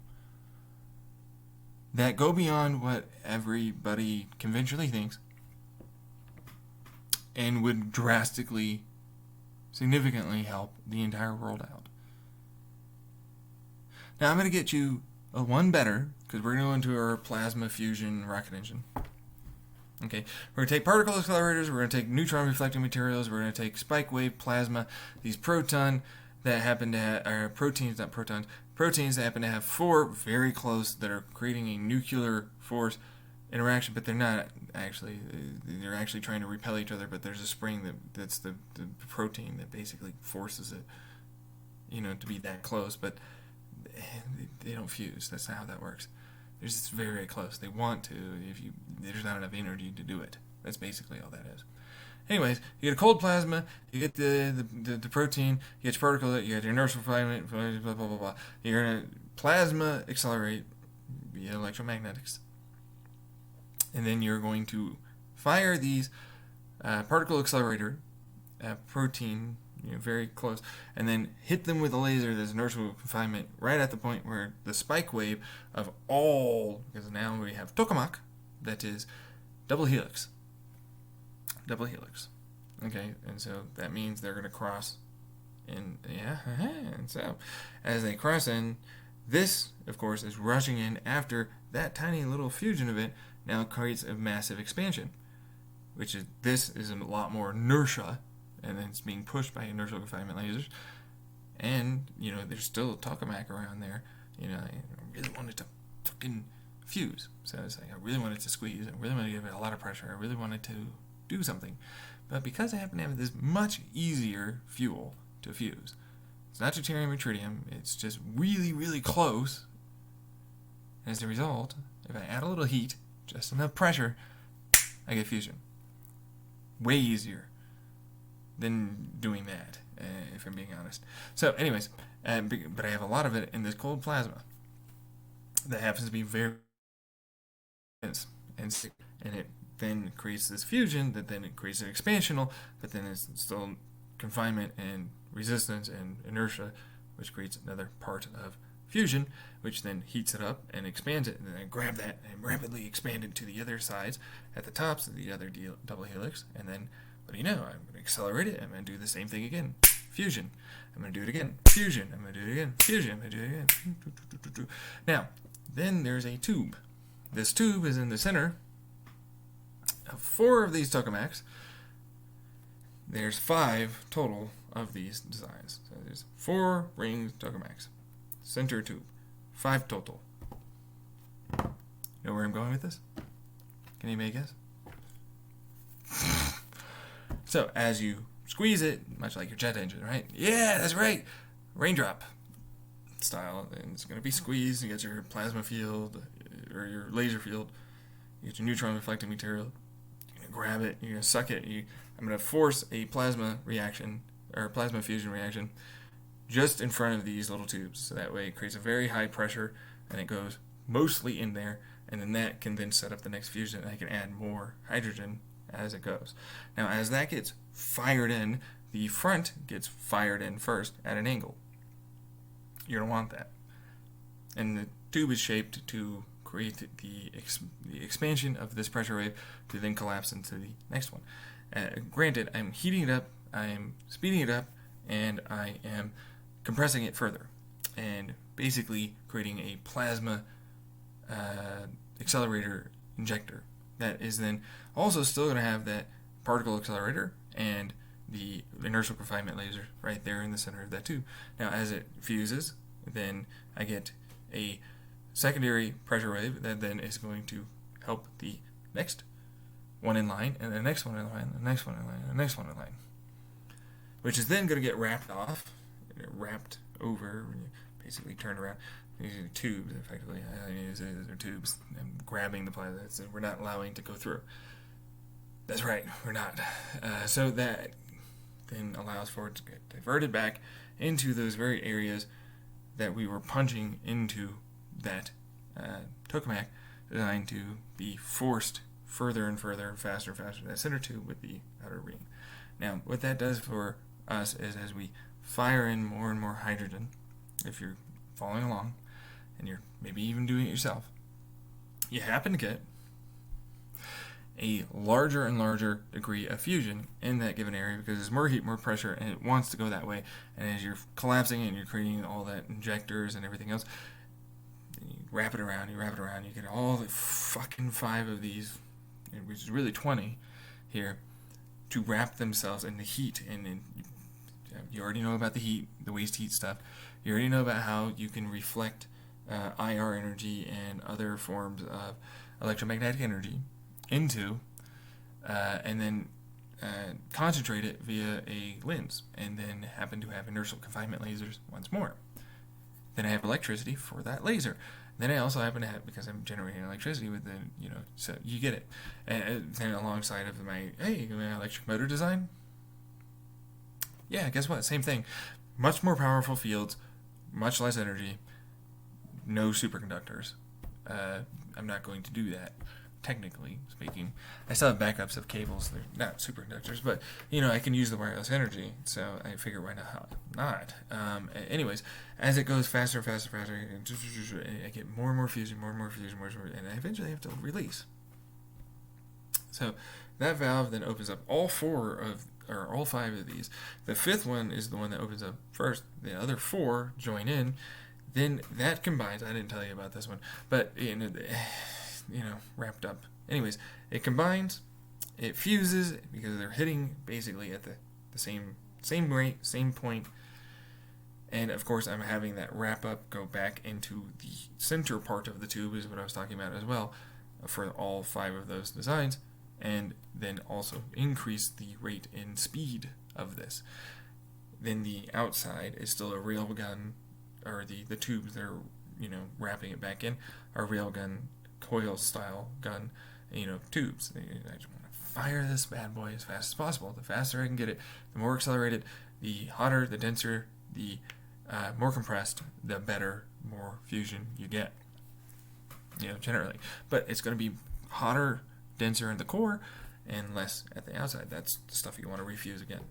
that go beyond what everybody conventionally thinks and would drastically, significantly help the entire world out. Now I'm going to get you a one better, because we're going to go into our plasma fusion rocket engine. Okay, we're going to take particle accelerators, we're going to take neutron reflecting materials, we're going to take spike wave plasma, these proteins that happen to have, proteins that happen to have four very close, that are creating a nuclear force interaction, but they're not actually, they're actually trying to repel each other, but there's a spring that's the protein that basically forces it, to be that close, but they don't fuse. That's not how that works. They're just very, very close. They want to, there's not enough energy to do it. That's basically all that is. Anyways, you get a cold plasma, you get the protein, you get your particle, you get your inertial confinement, blah, blah, blah, blah. You're going to plasma accelerate via electromagnetics. And then you're going to fire these particle accelerator protein, very close, and then hit them with a laser that's inertial confinement right at the point where the spike wave of all, because now we have tokamak, that is double helix. Okay, and so that means they're going to cross in, and so as they cross in, this, of course, is rushing in after that tiny little fusion event now creates a massive expansion, this is a lot more inertia, and then it's being pushed by inertial confinement lasers, and there's still a tokamak around there. I really wanted to fucking fuse, so it's like I really wanted to squeeze, I really wanted to give it a lot of pressure, I really wanted to do something, but because I happen to have this much easier fuel to fuse, it's not deuterium or tritium, it's just really, really close. As a result, if I add a little heat, just enough pressure, I get fusion. Way easier than doing that, if I'm being honest. So anyways, but I have a lot of it in this cold plasma that happens to be very dense and it then creates this fusion that then it creates an expansional, but then it's still confinement and resistance and inertia, which creates another part of fusion, which then heats it up and expands it, and then I grab that and rapidly expand it to the other sides at the tops of the other double helix, and then what do you know? I'm going to accelerate it. I'm going to do the same thing again. Fusion. I'm going to do it again. Fusion. I'm going to do it again. Fusion. I'm going to do it again. Now, then there's a tube. This tube is in the center of 4 of these tokamaks. There's 5 total of these designs. So there's 4 ring tokamaks. Center tube. 5 total. Know where I'm going with this? Can anybody guess? So, as you squeeze it, much like your jet engine, right? Yeah, that's right. Raindrop style. And it's going to be squeezed. You get your plasma field, or your laser field. You get your neutron reflecting material. You're going to grab it. You're going to suck it. I'm going to force a plasma reaction, or a plasma fusion reaction, just in front of these little tubes. So that way it creates a very high pressure, and it goes mostly in there. And then that can then set up the next fusion, and I can add more hydrogen as it goes. Now, as that gets fired in, the front gets fired in first at an angle. You're going to want that. And the tube is shaped to create the expansion of this pressure wave to then collapse into the next one. Granted, I'm heating it up, I'm speeding it up, and I am compressing it further, and basically creating a plasma accelerator injector that is then also still going to have that particle accelerator and the inertial confinement laser right there in the center of that tube. Now, as it fuses, then I get a secondary pressure wave that then is going to help the next one in line, and the next one in line, the next one in line, and the next one in line, which is then going to get wrapped off wrapped over, basically turned around. Using tubes, effectively. They're tubes. I'm grabbing the plasma that we're not allowing to go through. That's right, we're not. So that then allows for it to get diverted back into those very areas that we were punching into that tokamak, designed to be forced further and further, faster and faster, that center tube with the outer ring. Now, what that does for us is as we fire in more and more hydrogen, if you're following along, and you're maybe even doing it yourself, you happen to get a larger and larger degree of fusion in that given area because there's more heat, more pressure, and it wants to go that way. And as you're collapsing and you're creating all that injectors and everything else, you wrap it around, you get all the fucking 5 of these, which is really 20 here, to wrap themselves in the heat. And you already know about the heat, the waste heat stuff. You already know about how you can reflect IR energy and other forms of electromagnetic energy into and then concentrate it via a lens, and then happen to have inertial confinement lasers once more. Then I have electricity for that laser. Then I also happen to have, because I'm generating electricity with the, so you get it. And then alongside of my electric motor design, yeah, guess what? Same thing. Much more powerful fields, much less energy, no superconductors. I'm not going to do that, technically speaking. I still have backups of cables. They're not superconductors, but, I can use the wireless energy, so I figure why not. Anyways, as it goes faster and faster, I get more and more fusion, and I eventually have to release. So that valve then opens up all 5 of these. The 5th one is the one that opens up first. The other 4 join in. Then that combines. I didn't tell you about this one, but wrapped up. Anyways, it combines. It fuses because they're hitting basically at the same rate, same point. And of course, I'm having that wrap up go back into the center part of the tube, is what I was talking about as well, for all 5 of those designs. And then also increase the rate and speed of this. Then the outside is still a railgun, or the tubes that are, wrapping it back in, are railgun coil style gun, tubes. I just want to fire this bad boy as fast as possible. The faster I can get it, the more accelerated, the hotter, the denser, the more compressed, the better, more fusion you get. Generally. But it's going to be hotter, denser in the core, and less at the outside. That's the stuff you want to refuse again.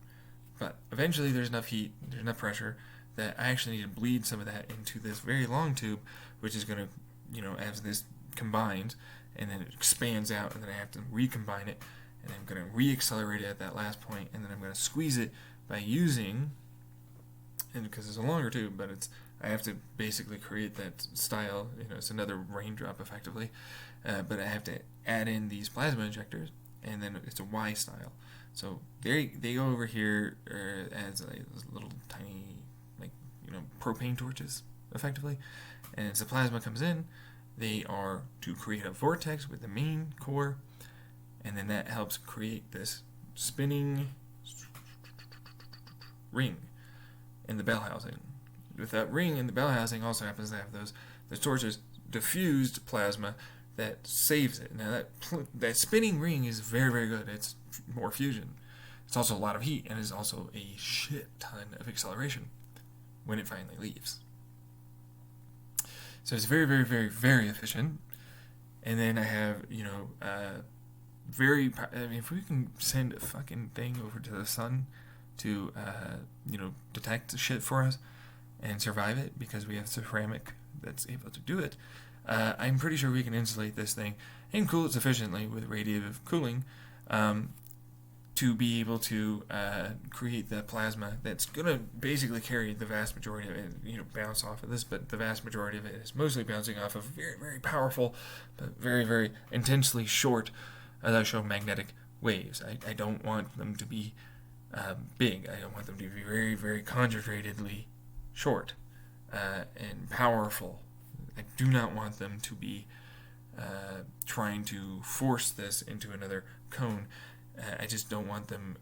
But eventually there's enough heat, there's enough pressure, that I actually need to bleed some of that into this very long tube, which is going to, as this combines, and then it expands out, and then I have to recombine it, and I'm going to re-accelerate it at that last point, and then I'm going to squeeze it by using, and because it's a longer tube, but I have to basically create that style, it's another raindrop effectively, but I have to add in these plasma injectors, and then it's a Y style. So they go over here as little tiny, propane torches, effectively, and as the plasma comes in, they are to create a vortex with the main core, and then that helps create this spinning ring in the bell housing. With that ring in the bell housing also happens to have the torches diffused plasma that saves it. Now that spinning ring is very, very good. It's more fusion. It's also a lot of heat, and is also a shit ton of acceleration when it finally leaves. So it's very, very, very, very efficient. And then I have, if we can send a fucking thing over to the sun to, detect shit for us and survive it, because we have ceramic that's able to do it, I'm pretty sure we can insulate this thing and cool it sufficiently with radiative cooling to be able to create the plasma that's going to basically carry the vast majority of it, bounce off of this, but the vast majority of it is mostly bouncing off of very, very powerful, but very, very intensely short electromagnetic waves. I don't want them to be big. I don't want them to be very, very concentratedly short and powerful. I do not want them to be trying to force this into another cone. I just don't want them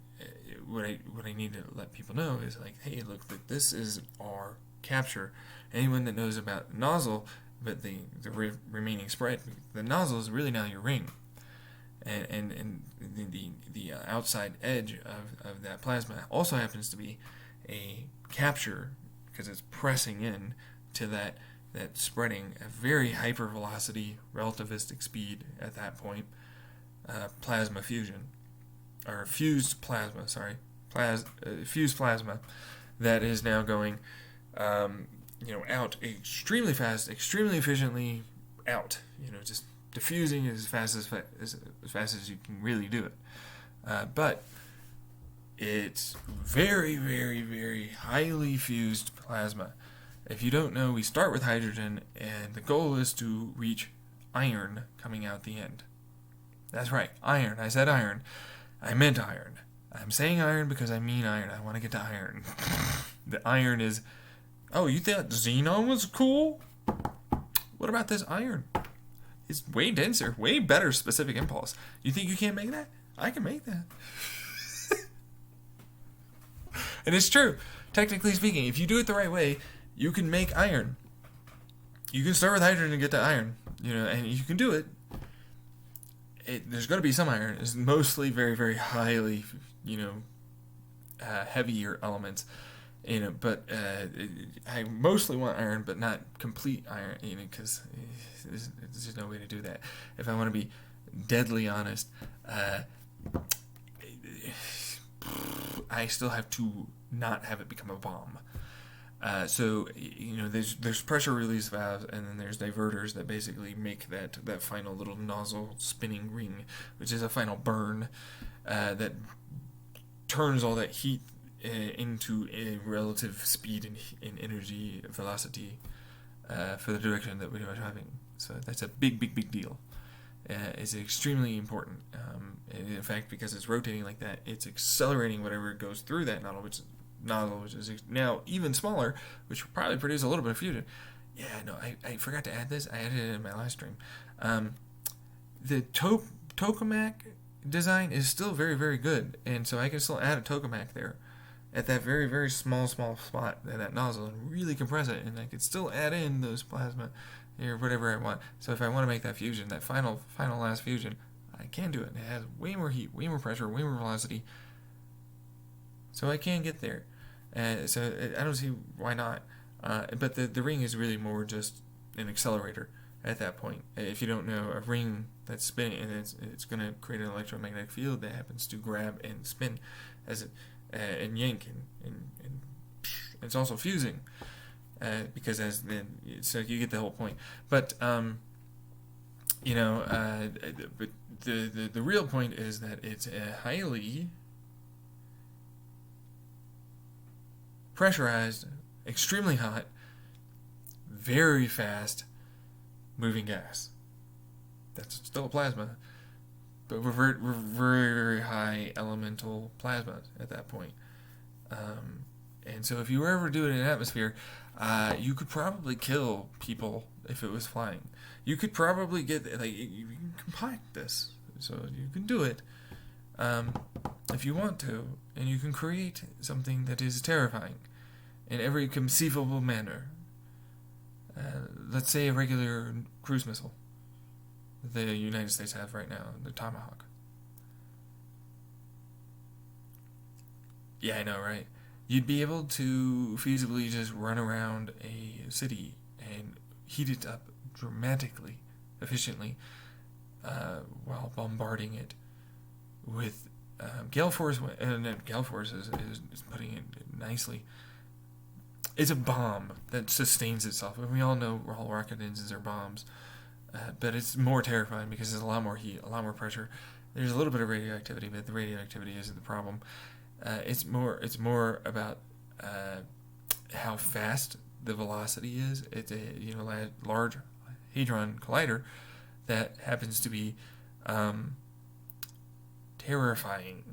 what I need to let people know is like, hey, look, this is our capture. Anyone that knows about nozzle, but the remaining spread, the nozzle is really now your ring, and the outside edge of that plasma also happens to be a capture because it's pressing in to that spreading at very hypervelocity relativistic speed at that point, plasma fusion or fused plasma, fused plasma that is now going out extremely fast, extremely efficiently out, just diffusing as fast as you can really do it. But it's very, very, very highly fused plasma. If you don't know, we start with hydrogen, and the goal is to reach iron coming out the end. That's right, iron. I said iron. I meant iron. I'm saying iron because I mean iron. I want to get to iron. The iron is... Oh, you thought xenon was cool? What about this iron? It's way denser, way better specific impulse. You think you can't make that? I can make that. And it's true. Technically speaking, if you do it the right way, you can make iron. You can start with hydrogen and get to iron, and you can do it. There's going to be some iron. It's mostly very, very highly, heavier elements. But I mostly want iron, but not complete iron, because there's just no way to do that. If I want to be deadly honest, I still have to not have it become a bomb. So there's pressure release valves, and then there's diverters that basically make that final little nozzle spinning ring, which is a final burn that turns all that heat into a relative speed and energy velocity for the direction that we are driving. So that's a big, big, big deal. It's extremely important. In fact, because it's rotating like that, it's accelerating whatever goes through that nozzle, which is now even smaller, which will probably produce a little bit of fusion. Yeah, no, I forgot to add this. I added it in my live stream. The tokamak design is still very, very good, and so I can still add a tokamak there at that very, very small spot in that nozzle and really compress it, and I could still add in those plasma or whatever I want. So if I want to make that fusion, that final last fusion, I can do it. It has way more heat, way more pressure, way more velocity, so I can get there. So I don't see why not. But the ring is really more just an accelerator at that point. If you don't know, a ring that's spinning, and it's going to create an electromagnetic field that happens to grab and spin as it and yank and it's also fusing because so you get the whole point. But but the real point is that it's a highly pressurized, extremely hot, very fast moving gas. That's still a plasma, but we're very, very high elemental plasma at that point. And so if you were ever doing it in an atmosphere, you could probably kill people if it was flying. You could probably get, you can compact this, so you can do it if you want to, and you can create something that is terrifying in every conceivable manner. Let's say a regular cruise missile the United States have right now, the Tomahawk. Yeah, I know, right? You'd be able to feasibly just run around a city and heat it up dramatically, efficiently, while bombarding it with Gale Force. And Gale Force is putting it nicely. It's a bomb that sustains itself, and we all know all rocket engines are bombs. But it's more terrifying because there's a lot more heat, a lot more pressure. There's a little bit of radioactivity, but the radioactivity isn't the problem. It's more about how fast the velocity is. It's a large hadron collider that happens to be terrifyingly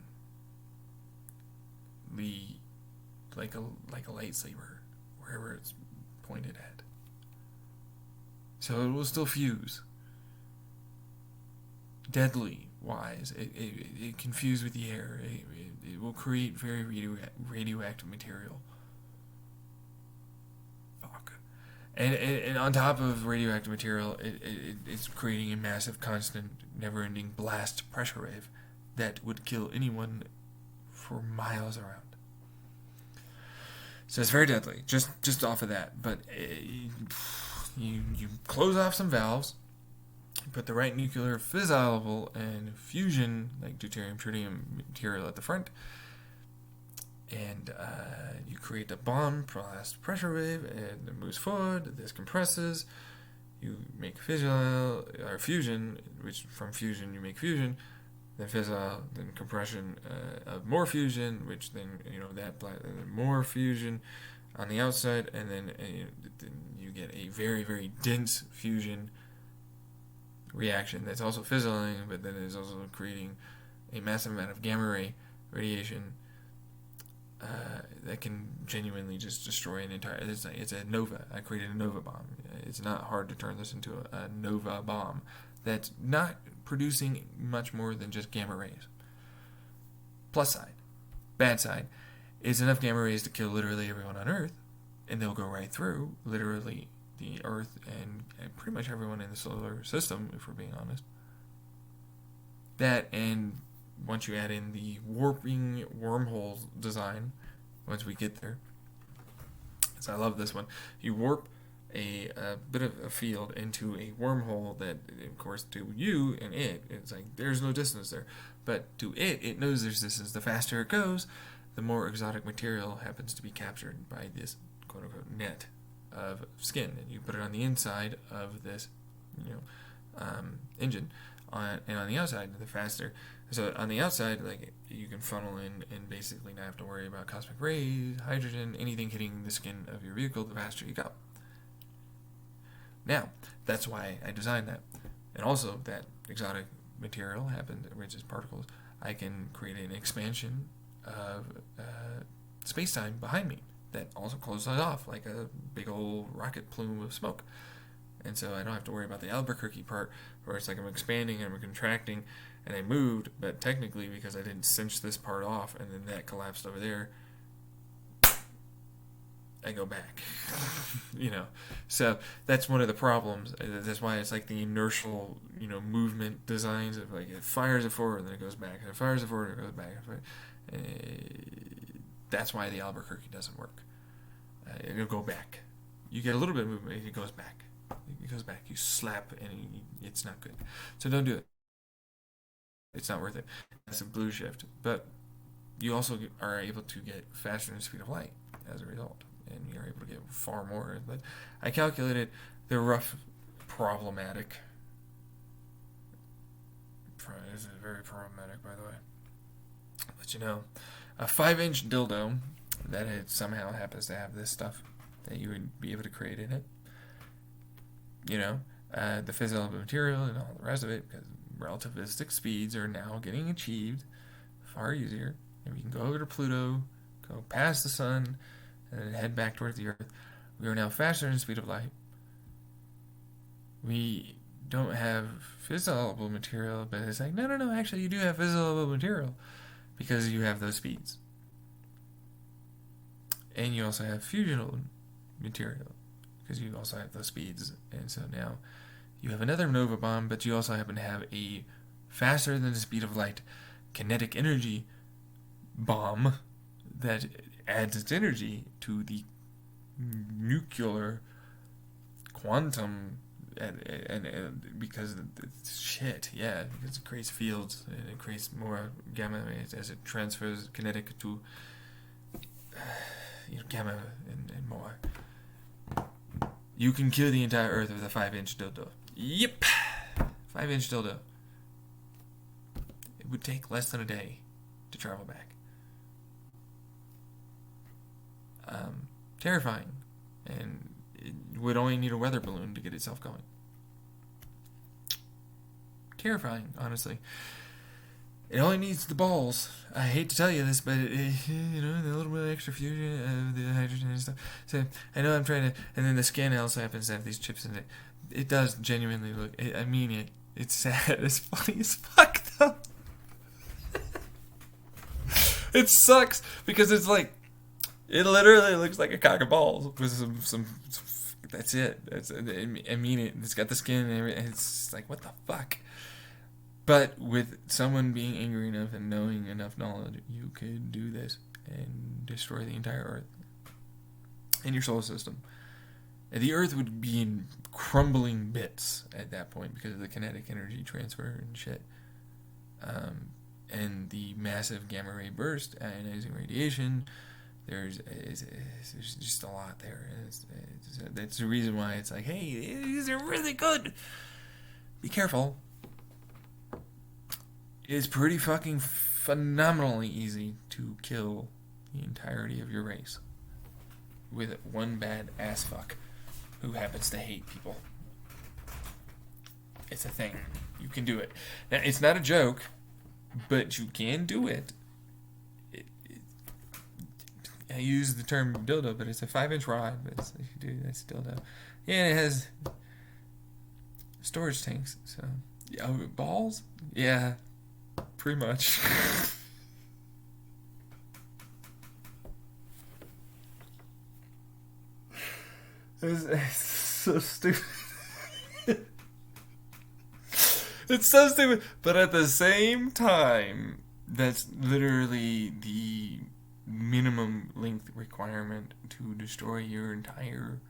like a lightsaber wherever it's pointed at. So it will still fuse deadly wise. It can fuse with the air. It will create very radioactive material. Fuck. And on top of radioactive material, it's creating a massive, constant, never-ending blast pressure wave that would kill anyone for miles around. So it's very deadly, just off of that. But you close off some valves, put the right nuclear, fissile, and fusion, like deuterium, tritium material at the front, and you create the bomb, blast pressure wave, and it moves forward. This compresses. You make fissile or fusion, which from fusion you make fusion, then fissile, then compression of more fusion, which then that more fusion on the outside, and then you get a very, very dense fusion reaction that's also fizzling, but then is also creating a massive amount of gamma ray radiation that can genuinely just destroy an entire. It's a nova. I created a nova bomb. It's not hard to turn this into a nova bomb that's not producing much more than just gamma rays. Plus side, bad side, is enough gamma rays to kill literally everyone on Earth, and they'll go right through literally the Earth and pretty much everyone in the solar system, if we're being honest. That, and once you add in the warping wormhole design, once we get there, so I love this one. You warp a bit of a field into a wormhole that, of course, to you and it's like there's no distance there, but to it knows there's distance. The faster it goes, the more exotic material happens to be captured by this quote-unquote net of skin, and you put it on the inside of this engine, and on the outside, the faster. So on the outside, like, you can funnel in and basically not have to worry about cosmic rays, hydrogen, anything hitting the skin of your vehicle. The faster you go. Now, that's why I designed that, and also that exotic material happened, which is particles. I can create an expansion of space-time behind me that also closes off like a big old rocket plume of smoke. And so I don't have to worry about the Albuquerque part where it's like I'm expanding and I'm contracting and I moved, but technically because I didn't cinch this part off and then that collapsed over there, I go back. So that's one of the problems. That's why it's like the inertial, movement designs of like it fires it forward and then it goes back, and it fires it forward and it goes back. That's why the Albuquerque doesn't work. It'll go back. You get a little bit of movement, it goes back. It goes back. You slap, and it's not good. So don't do it. It's not worth it. It's a blue shift. But you also are able to get faster than the speed of light as a result. And you're able to get far more. But I calculated the rough problematic. This is very problematic, by the way. But a 5-inch dildo that it somehow happens to have this stuff that you would be able to create in it. The physical material and all the rest of it, because relativistic speeds are now getting achieved far easier. And we can go over to Pluto, go past the sun, and then head back towards the Earth. We are now faster than the speed of light. We don't have fissile material, but it's like, no, actually you do have fissile material because you have those speeds. And you also have fusional material because you also have those speeds. And so now you have another nova bomb, but you also happen to have a faster than the speed of light kinetic energy bomb that adds its energy to the nuclear quantum and because because it creates fields and it creates more gamma as it transfers kinetic to gamma and more. You can kill the entire Earth with a 5-inch dildo. Yep, 5-inch dildo. It would take less than a day to travel back. Terrifying, and it would only need a weather balloon to get itself going. Terrifying, honestly. It only needs the balls. I hate to tell you this, but the little bit of extra fusion of the hydrogen and stuff. So I know I'm trying to, and then the skin also happens to have these chips in it. It does genuinely look. I mean it. It's sad. It's funny as fuck though. It sucks because it's like it literally looks like a cock of balls with some that's it. I mean it's got the skin and everything. It's like what the fuck. But with someone being angry enough and knowing enough knowledge, you could do this and destroy the entire Earth and your solar system. And the Earth would be in crumbling bits at that point because of the kinetic energy transfer and shit. And the massive gamma ray burst, ionizing radiation. There's just a lot there. That's the reason why it's like, hey, these are really good. Be careful. It's pretty fucking phenomenally easy to kill the entirety of your race with one bad ass fuck who happens to hate people. It's a thing. You can do it. Now, it's not a joke, but you can do it. I use the term dildo, but it's a 5-inch rod. But it's, dude, that's dildo. Yeah, and it has storage tanks. So, balls? Yeah, pretty much. It's so stupid. It's so stupid. But at the same time, that's literally the minimum length requirement to destroy your entire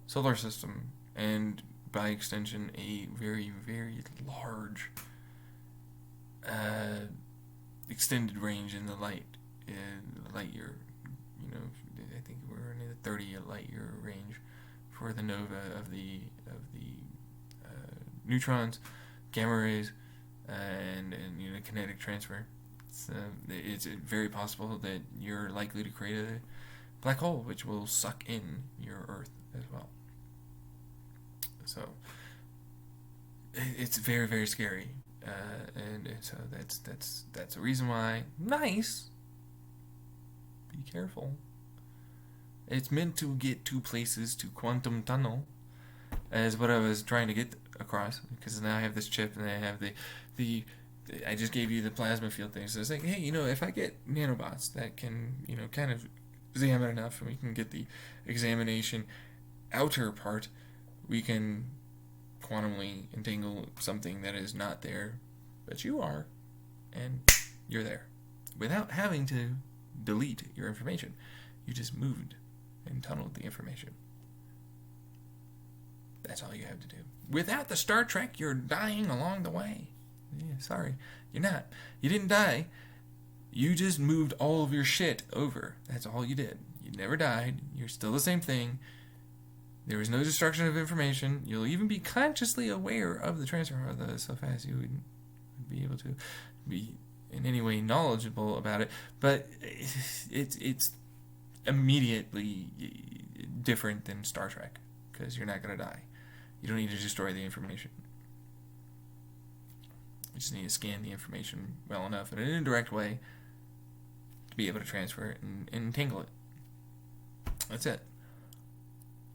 solar system. And by extension, a very, very large extended range in the light year. You know, I think we're in the 30 light year range for the nova of the neutrons, gamma rays, and you know, kinetic transfer. It's very possible that you're likely to create a black hole, which will suck in your Earth as well. So it's very, very scary, and so that's a reason why. Nice. Be careful. It's meant to get two places to quantum tunnel, as what I was trying to get across, because now I have this chip and I have the I just gave you the plasma field thing. So it's like, hey, you know, if I get nanobots that can, you know, kind of examine enough and we can get the examination outer part, we can quantumly entangle something that is not there, but you are, and you're there. Without having to delete your information. You just moved and tunneled the information. That's all you have to do. Without the Star Trek, you're dying along the way. Yeah, sorry, you're not. You didn't die. You just moved all of your shit over. That's all you did. You never died. You're still the same thing. There was no destruction of information. You'll even be consciously aware of the transfer of the so fast you would be able to be in any way knowledgeable about it. But it's immediately different than Star Trek because you're not going to die. You don't need to destroy the information. You just need to scan the information well enough in an indirect way to be able to transfer it and entangle it. That's it.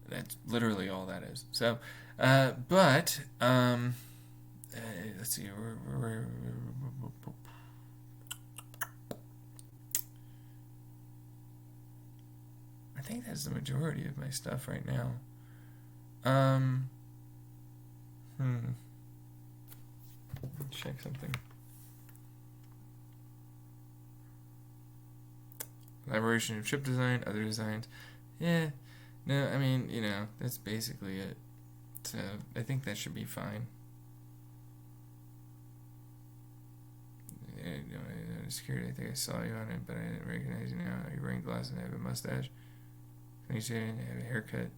That's literally all that is. So, let's see. I think that's the majority of my stuff right now. Check something. Elaboration of chip design, other designs. Yeah. No, I mean, you know, that's basically it. So, I think that should be fine. Yeah, no, security, I think I saw you on it, but I didn't recognize you now. You're wearing glasses and have a mustache. Can you say you have a haircut?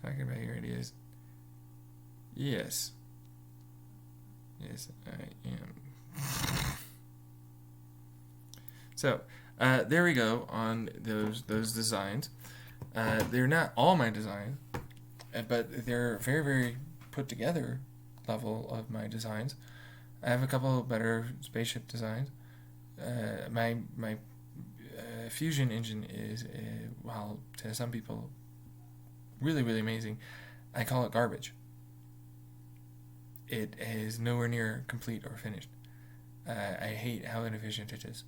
Talking about your ideas. Yes. Yes, I am. So, there we go on those designs. They're not all my designs, but they're very, very put together level of my designs. I have a couple better spaceship designs. My fusion engine is, while to some people really, really amazing, I call it garbage. It is nowhere near complete or finished. I hate how inefficient it is,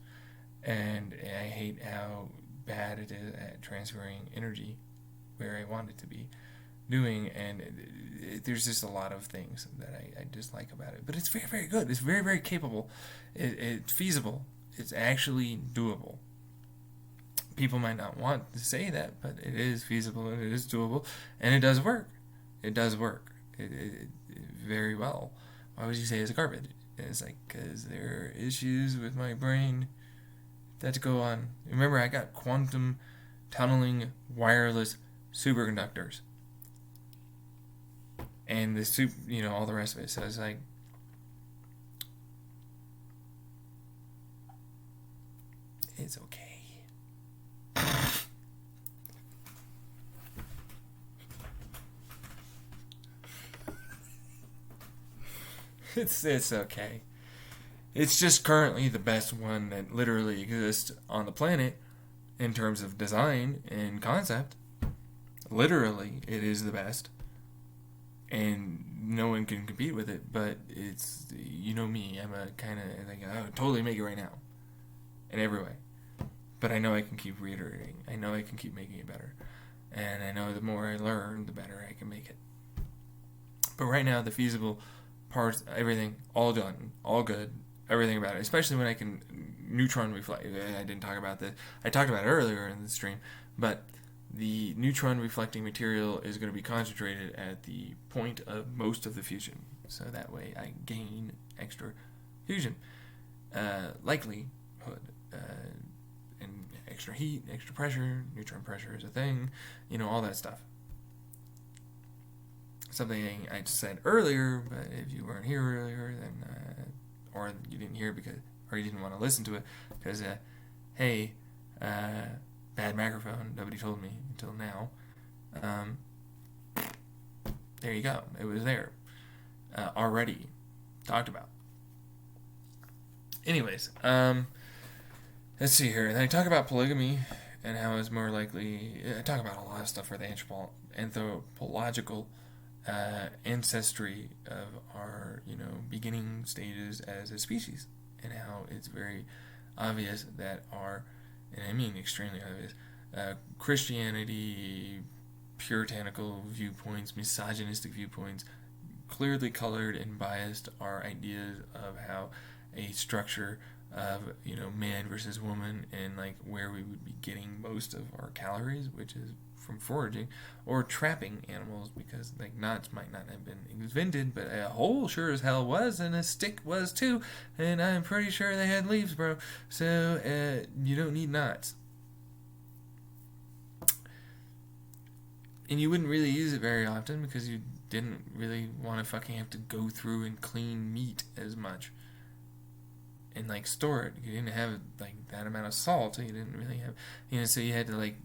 and I hate how bad it is at transferring energy where I want it to be doing, and there's just a lot of things that I dislike about it. But it's very, very good. It's very, very capable. It's feasible. It's actually doable. People might not want to say that, but it is feasible and it is doable, and it does work. It does work. It very well. Why would you say it's garbage? It's like, because there are issues with my brain that go on. Remember, I got quantum tunneling wireless superconductors. And the all the rest of it. So it's like, it's okay. It's okay. It's just currently the best one that literally exists on the planet in terms of design and concept. Literally, it is the best. And no one can compete with it, but it's, me, I'm a kind of, like, I would totally make it right now. In every way. But I know I can keep reiterating. I know I can keep making it better. And I know the more I learn, the better I can make it. But right now, the feasible parts, everything, all done, all good, everything about it. Especially when I can neutron reflect. I didn't talk about this. I talked about it earlier in the stream, but the neutron reflecting material is going to be concentrated at the point of most of the fusion. So that way I gain extra fusion likelihood, and extra heat, extra pressure, neutron pressure is a thing, all that stuff. Something I just said earlier, but if you weren't here earlier, then or you didn't hear or you didn't want to listen to it, because bad microphone, nobody told me until now. There you go. It was there already talked about. Anyways, let's see here. And I talk about polygamy and how it's more likely. I talk about a lot of stuff for the anthropological ancestry of our, beginning stages as a species, and how it's very obvious that and I mean extremely obvious, Christianity, puritanical viewpoints, misogynistic viewpoints, clearly colored and biased our ideas of how a structure of, man versus woman, and like where we would be getting most of our calories, which is from foraging or trapping animals, because like knots might not have been invented, but a hole sure as hell was, and a stick was too, and I'm pretty sure they had leaves, bro. So you don't need knots, and you wouldn't really use it very often because you didn't really want to fucking have to go through and clean meat as much and like store it. You didn't have like that amount of salt, so you didn't really have, so you had to like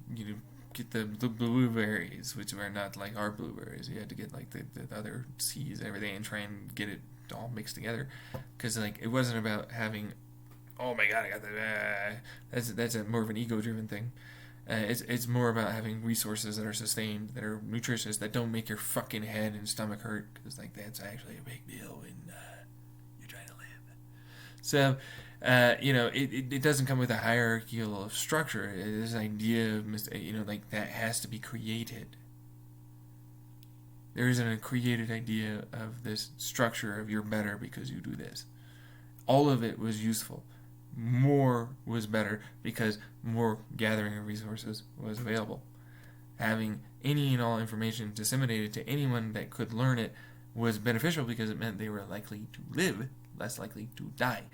get the blueberries, which were not like our blueberries. You had to get like the other seeds, everything, and try and get it all mixed together, because like it wasn't about having, oh my god, I got that. That's a more of an ego-driven thing. It's more about having resources that are sustained, that are nutritious, that don't make your fucking head and stomach hurt, because like that's actually a big deal when you're trying to live. So, it doesn't come with a hierarchical structure. This idea of, like that has to be created. There isn't a created idea of this structure of you're better because you do this. All of it was useful. More was better because more gathering of resources was available. Having any and all information disseminated to anyone that could learn it was beneficial because it meant they were likely to live, less likely to die.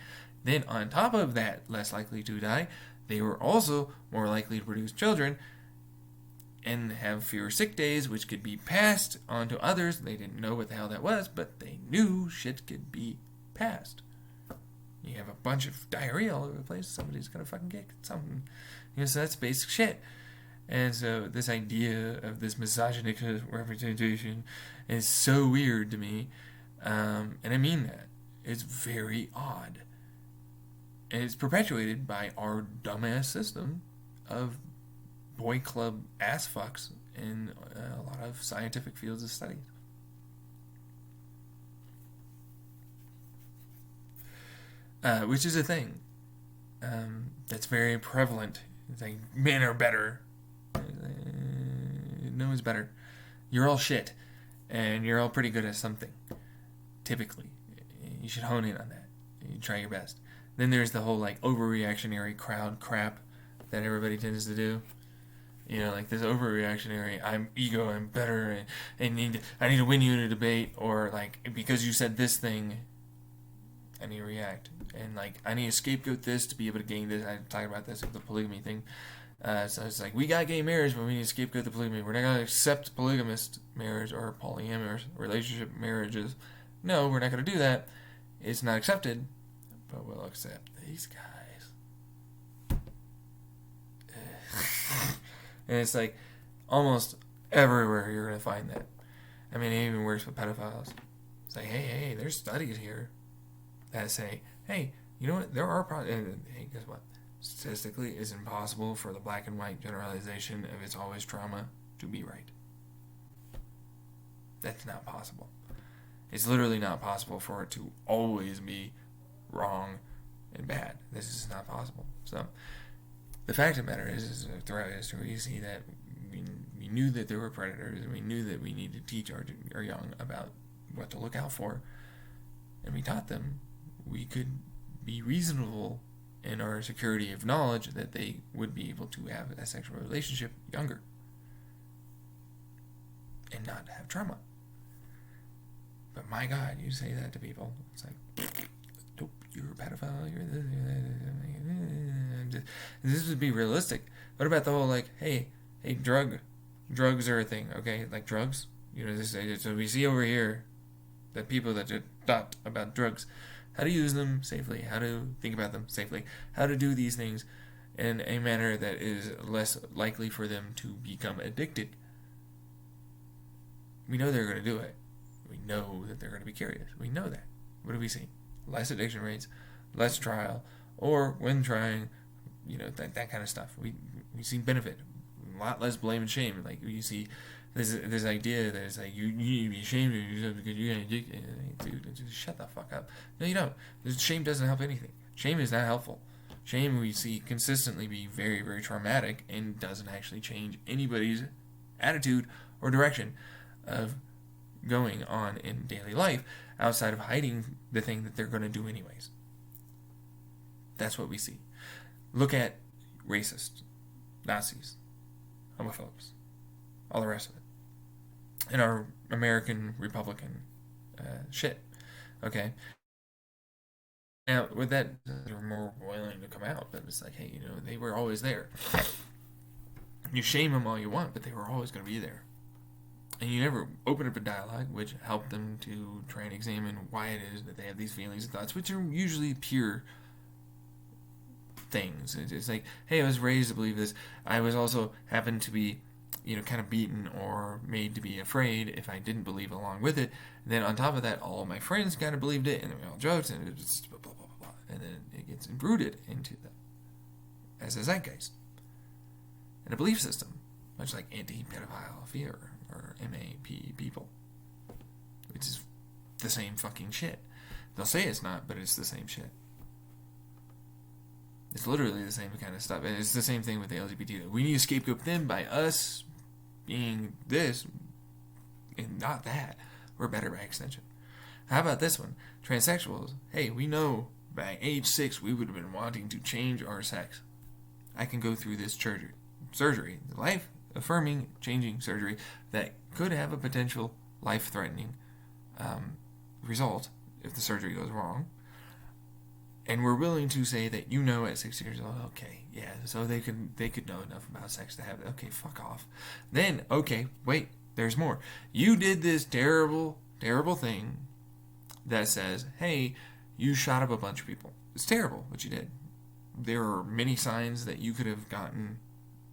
Then on top of that, less likely to die, they were also more likely to produce children and have fewer sick days, which could be passed on to others. They didn't know what the hell that was, but they knew shit could be passed. You have a bunch of diarrhea all over the place, somebody's gonna fucking get something. So that's basic shit. And so this idea of this misogynistic representation is so weird to me. And I mean that. It's very odd. And it's perpetuated by our dumbass system of boy club ass fucks in a lot of scientific fields of study. which is a thing that's very prevalent. It's like men are better. No one's better. You're all shit, and you're all pretty good at something. Typically, you should hone in on that. You try your best. Then there's the whole like overreactionary crowd crap that everybody tends to do. You know, like this overreactionary, I'm better, and I need to win you in a debate, or like because you said this thing, I need to react, and like I need to scapegoat this to be able to gain this. I talked about this with the polygamy thing. So it's like we got gay marriage, but we need to scapegoat the polygamy. We're not gonna accept polygamist marriage or polyamorous relationship marriages. No, we're not gonna do that. It's not accepted, but we'll accept these guys. And it's like almost everywhere you're going to find that. I mean, it even works with pedophiles. It's like, hey, there's studies here that say, hey, you know what? There are hey, guess what? Statistically, it's impossible for the black and white generalization of it's always trauma to be right. That's not possible. It's literally not possible for it to always be wrong and bad. This is not possible. So the fact of the matter is throughout history, you see that we knew that there were predators, and we knew that we needed to teach our young about what to look out for, and we taught them we could be reasonable in our security of knowledge that they would be able to have a sexual relationship younger and not have trauma. But my God, you say that to people, it's like, nope, you're a pedophile, you're this, you're that. This would be realistic. What about the whole like, hey, drugs are a thing, okay? Like drugs, you know, so we see over here that people that thought about drugs, how to use them safely, how to think about them safely, how to do these things in a manner that is less likely for them to become addicted. We know they're going to do it. We know that they're going to be curious. We know that. What do we see? Less addiction rates, less trial, or when trying, you know, that kind of stuff. We see benefit, a lot less blame and shame. Like you see this idea that it's like you need to be ashamed of yourself because you got addicted. Dude, just shut the fuck up. No, you don't. Shame doesn't help anything. Shame is not helpful. Shame we see consistently be very, very traumatic and doesn't actually change anybody's attitude or direction of going on in daily life outside of hiding the thing that they're going to do anyways. That's what we see. Look at racists, Nazis, homophobes, all the rest of it. And our American Republican shit. Okay? Now, with that, they're more willing to come out, but it's like, hey, you know, they were always there. You shame them all you want, but they were always going to be there. And you never open up a dialogue, which helped them to try and examine why it is that they have these feelings and thoughts, which are usually pure things. It's like, hey, I was raised to believe this. I was also happened to be, you know, kind of beaten or made to be afraid if I didn't believe along with it. And then on top of that, all of my friends kind of believed it, and we all joked, and it was just blah, blah, blah, blah. And then it gets rooted into them as a zeitgeist and a belief system, much like anti-pedophile fear or MAP people, which is the same fucking shit. They'll say it's not, but it's the same shit. It's literally the same kind of stuff. And it's the same thing with the LGBT. We need to scapegoat them by us being this and not that. We're better by extension. How about this one? Transsexuals. Hey, we know by age 6 we would have been wanting to change our sex. I can go through this surgery, life-affirming, changing surgery that could have a potential life-threatening result if the surgery goes wrong. And we're willing to say that, you know, at 6 years old, okay, yeah, so they could know enough about sex to have it. Okay, fuck off. Then, okay, wait, there's more. You did this terrible, terrible thing that says, hey, you shot up a bunch of people. It's terrible what you did. There are many signs that you could have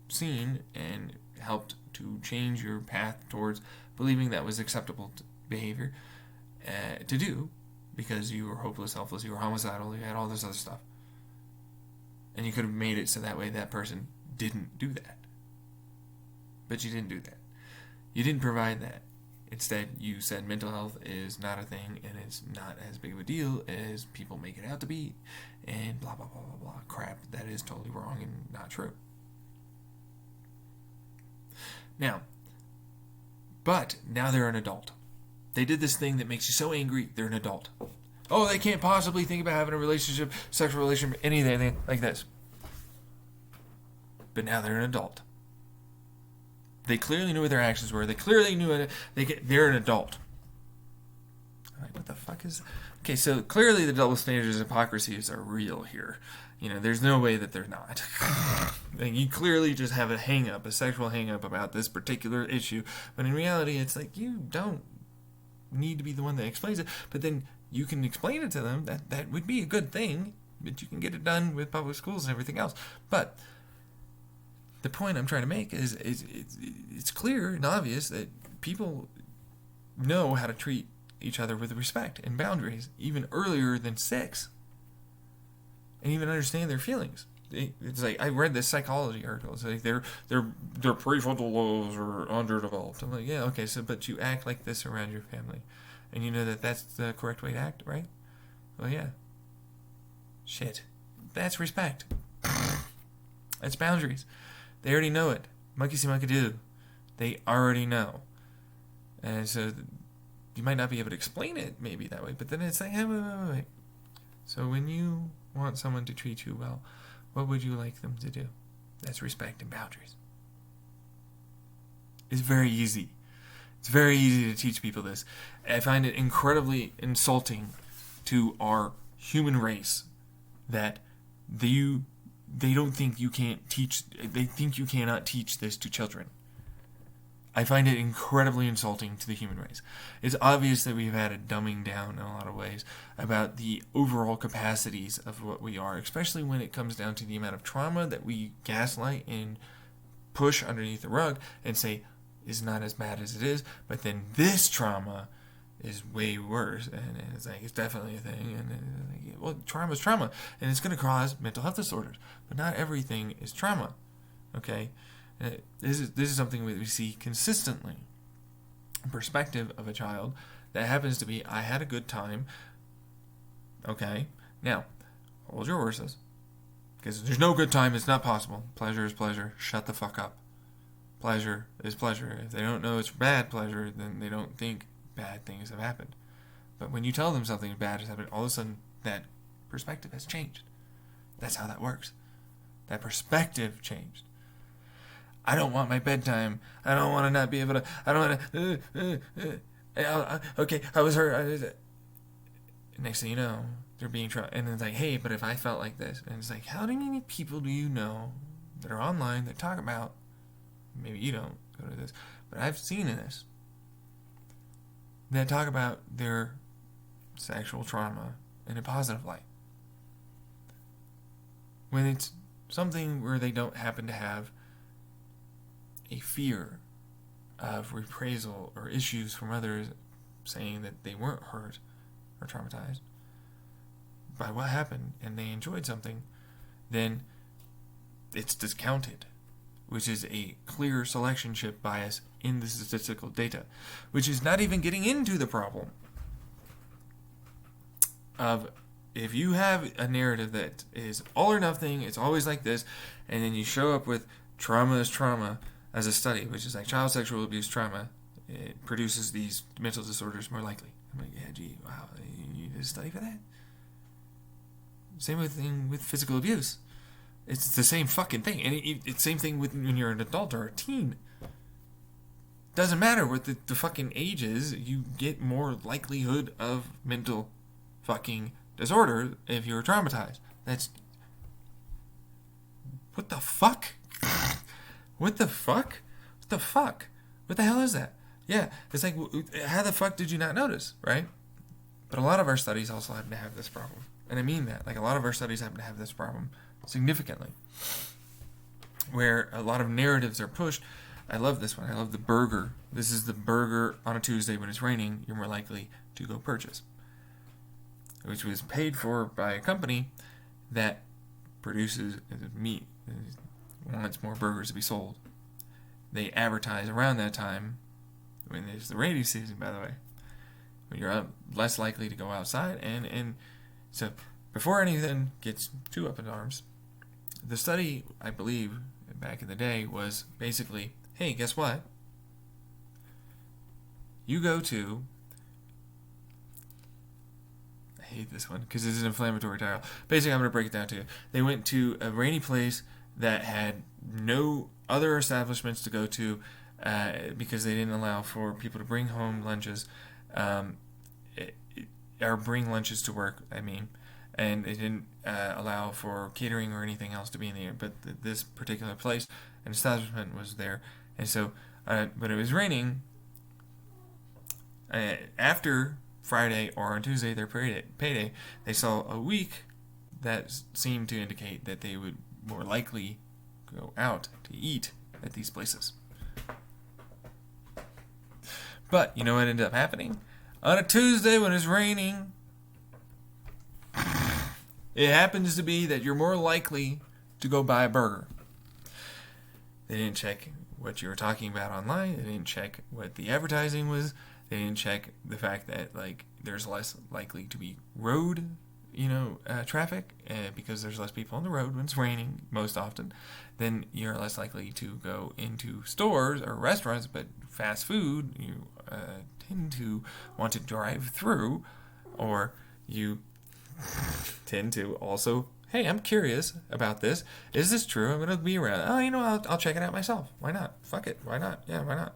seen and helped to change your path towards believing that was acceptable behavior to do. Because you were hopeless, helpless, you were homicidal, you had all this other stuff. And you could have made it so that way that person didn't do that. But you didn't do that. You didn't provide that. Instead, you said mental health is not a thing and it's not as big of a deal as people make it out to be, and blah, blah, blah, blah, blah. Crap, that is totally wrong and not true. Now, but now they're an adult. They did this thing that makes you so angry, they're an adult. Oh, they can't possibly think about having a relationship, sexual relationship, anything like this. But now they're an adult. They clearly knew what their actions were. They clearly knew it. They're an adult. Like, what the fuck is... Okay, so clearly the double standards and hypocrisies are real here. There's no way that they're not. Like, you clearly just have a sexual hang-up about this particular issue. But in reality, it's like, you don't need to be the one that explains it. But then you can explain it to them. That would be a good thing. But you can get it done with public schools and everything else. But the point I'm trying to make is it's clear and obvious that people know how to treat each other with respect and boundaries even earlier than 6, and even understand their feelings. It's like, I read this psychology article. It's like their prefrontal lobes are underdeveloped. I'm like, yeah, okay, so but you act like this around your family, and you know that that's the correct way to act, right? Well, yeah. Shit, that's respect. That's boundaries. They already know it. Monkey see, monkey do. They already know. And so you might not be able to explain it maybe that way, but then it's like, hey, wait. So when you want someone to treat you well, what would you like them to do? That's respect and boundaries. It's very easy. It's very easy to teach people this. I find it incredibly insulting to our human race that they don't think you can't teach, they think you cannot teach this to children. I find it incredibly insulting to the human race. It's obvious that we've had a dumbing down in a lot of ways about the overall capacities of what we are, especially when it comes down to the amount of trauma that we gaslight and push underneath the rug and say is not as bad as it is, but then this trauma is way worse, and it's like, it's definitely a thing, and like, well, trauma is trauma, and it's going to cause mental health disorders, but not everything is trauma, okay? This is something we see consistently. Perspective of a child that happens to be, I had a good time, okay? Now, hold your horses, because there's no good time, it's not possible. Pleasure is pleasure, shut the fuck up. Pleasure is pleasure. If they don't know it's bad pleasure, then they don't think bad things have happened. But when you tell them something bad has happened, all of a sudden that perspective has changed. That's how that works. That perspective changed. I don't want my bedtime. I don't want to not be able to. I don't want to. Okay, I was hurt. Next thing you know, they're being tried. And it's like, hey, but if I felt like this. And it's like, how many people do you know that are online that talk about, maybe you don't go to this, but I've seen this, that talk about their sexual trauma in a positive light. When it's something where they don't happen to have a fear of reprisal or issues from others saying that they weren't hurt or traumatized by what happened and they enjoyed something, then it's discounted, which is a clear selectionship bias in the statistical data, which is not even getting into the problem of, if you have a narrative that is all or nothing, it's always like this, and then you show up with trauma is trauma as a study, which is like child sexual abuse trauma, it produces these mental disorders more likely. I'm like, yeah, gee, wow, you need a study for that? Same thing with physical abuse. It's the same fucking thing. And it's the same thing with when you're an adult or a teen. Doesn't matter what the fucking age is, you get more likelihood of mental fucking disorder if you're traumatized. That's... What the fuck? What the fuck? What the fuck? What the hell is that? Yeah, it's like, how the fuck did you not notice, right? But a lot of our studies also happen to have this problem. And I mean that. Like, a lot of our studies happen to have this problem significantly. Where a lot of narratives are pushed. I love this one. I love the burger. This is the burger on a Tuesday when it's raining, you're more likely to go purchase. Which was paid for by a company that produces meat, wants more burgers to be sold. They advertise around that time I mean, it's the rainy season, by the way. When you're less likely to go outside, and so before anything gets too up in arms, the study, I believe, back in the day was basically, hey, guess what? You go to, I hate this one because it's an inflammatory title. Basically, I'm going to break it down to you. They went to a rainy place that had no other establishments to go to because they didn't allow for people to bring home lunches or bring lunches to work, I mean. And they didn't allow for catering or anything else to be in the air. But this particular place, an establishment was there. And so, but it was raining. After Friday or on Tuesday, their payday, they saw a week that seemed to indicate that they would more likely go out to eat at these places. But you know what ended up happening? On a Tuesday when it's raining, it happens to be that you're more likely to go buy a burger. They didn't check what you were talking about online. They didn't check what the advertising was. They didn't check the fact that there's less likely to be road, traffic because there's less people on the road when it's raining most often. Then you're less likely to go into stores or restaurants, but fast food you tend to want to drive through, or you tend to also, hey, I'm curious about this. Is this true? I'm going to be around. Oh, I'll check it out myself. Why not? Fuck it. Why not? Yeah, why not?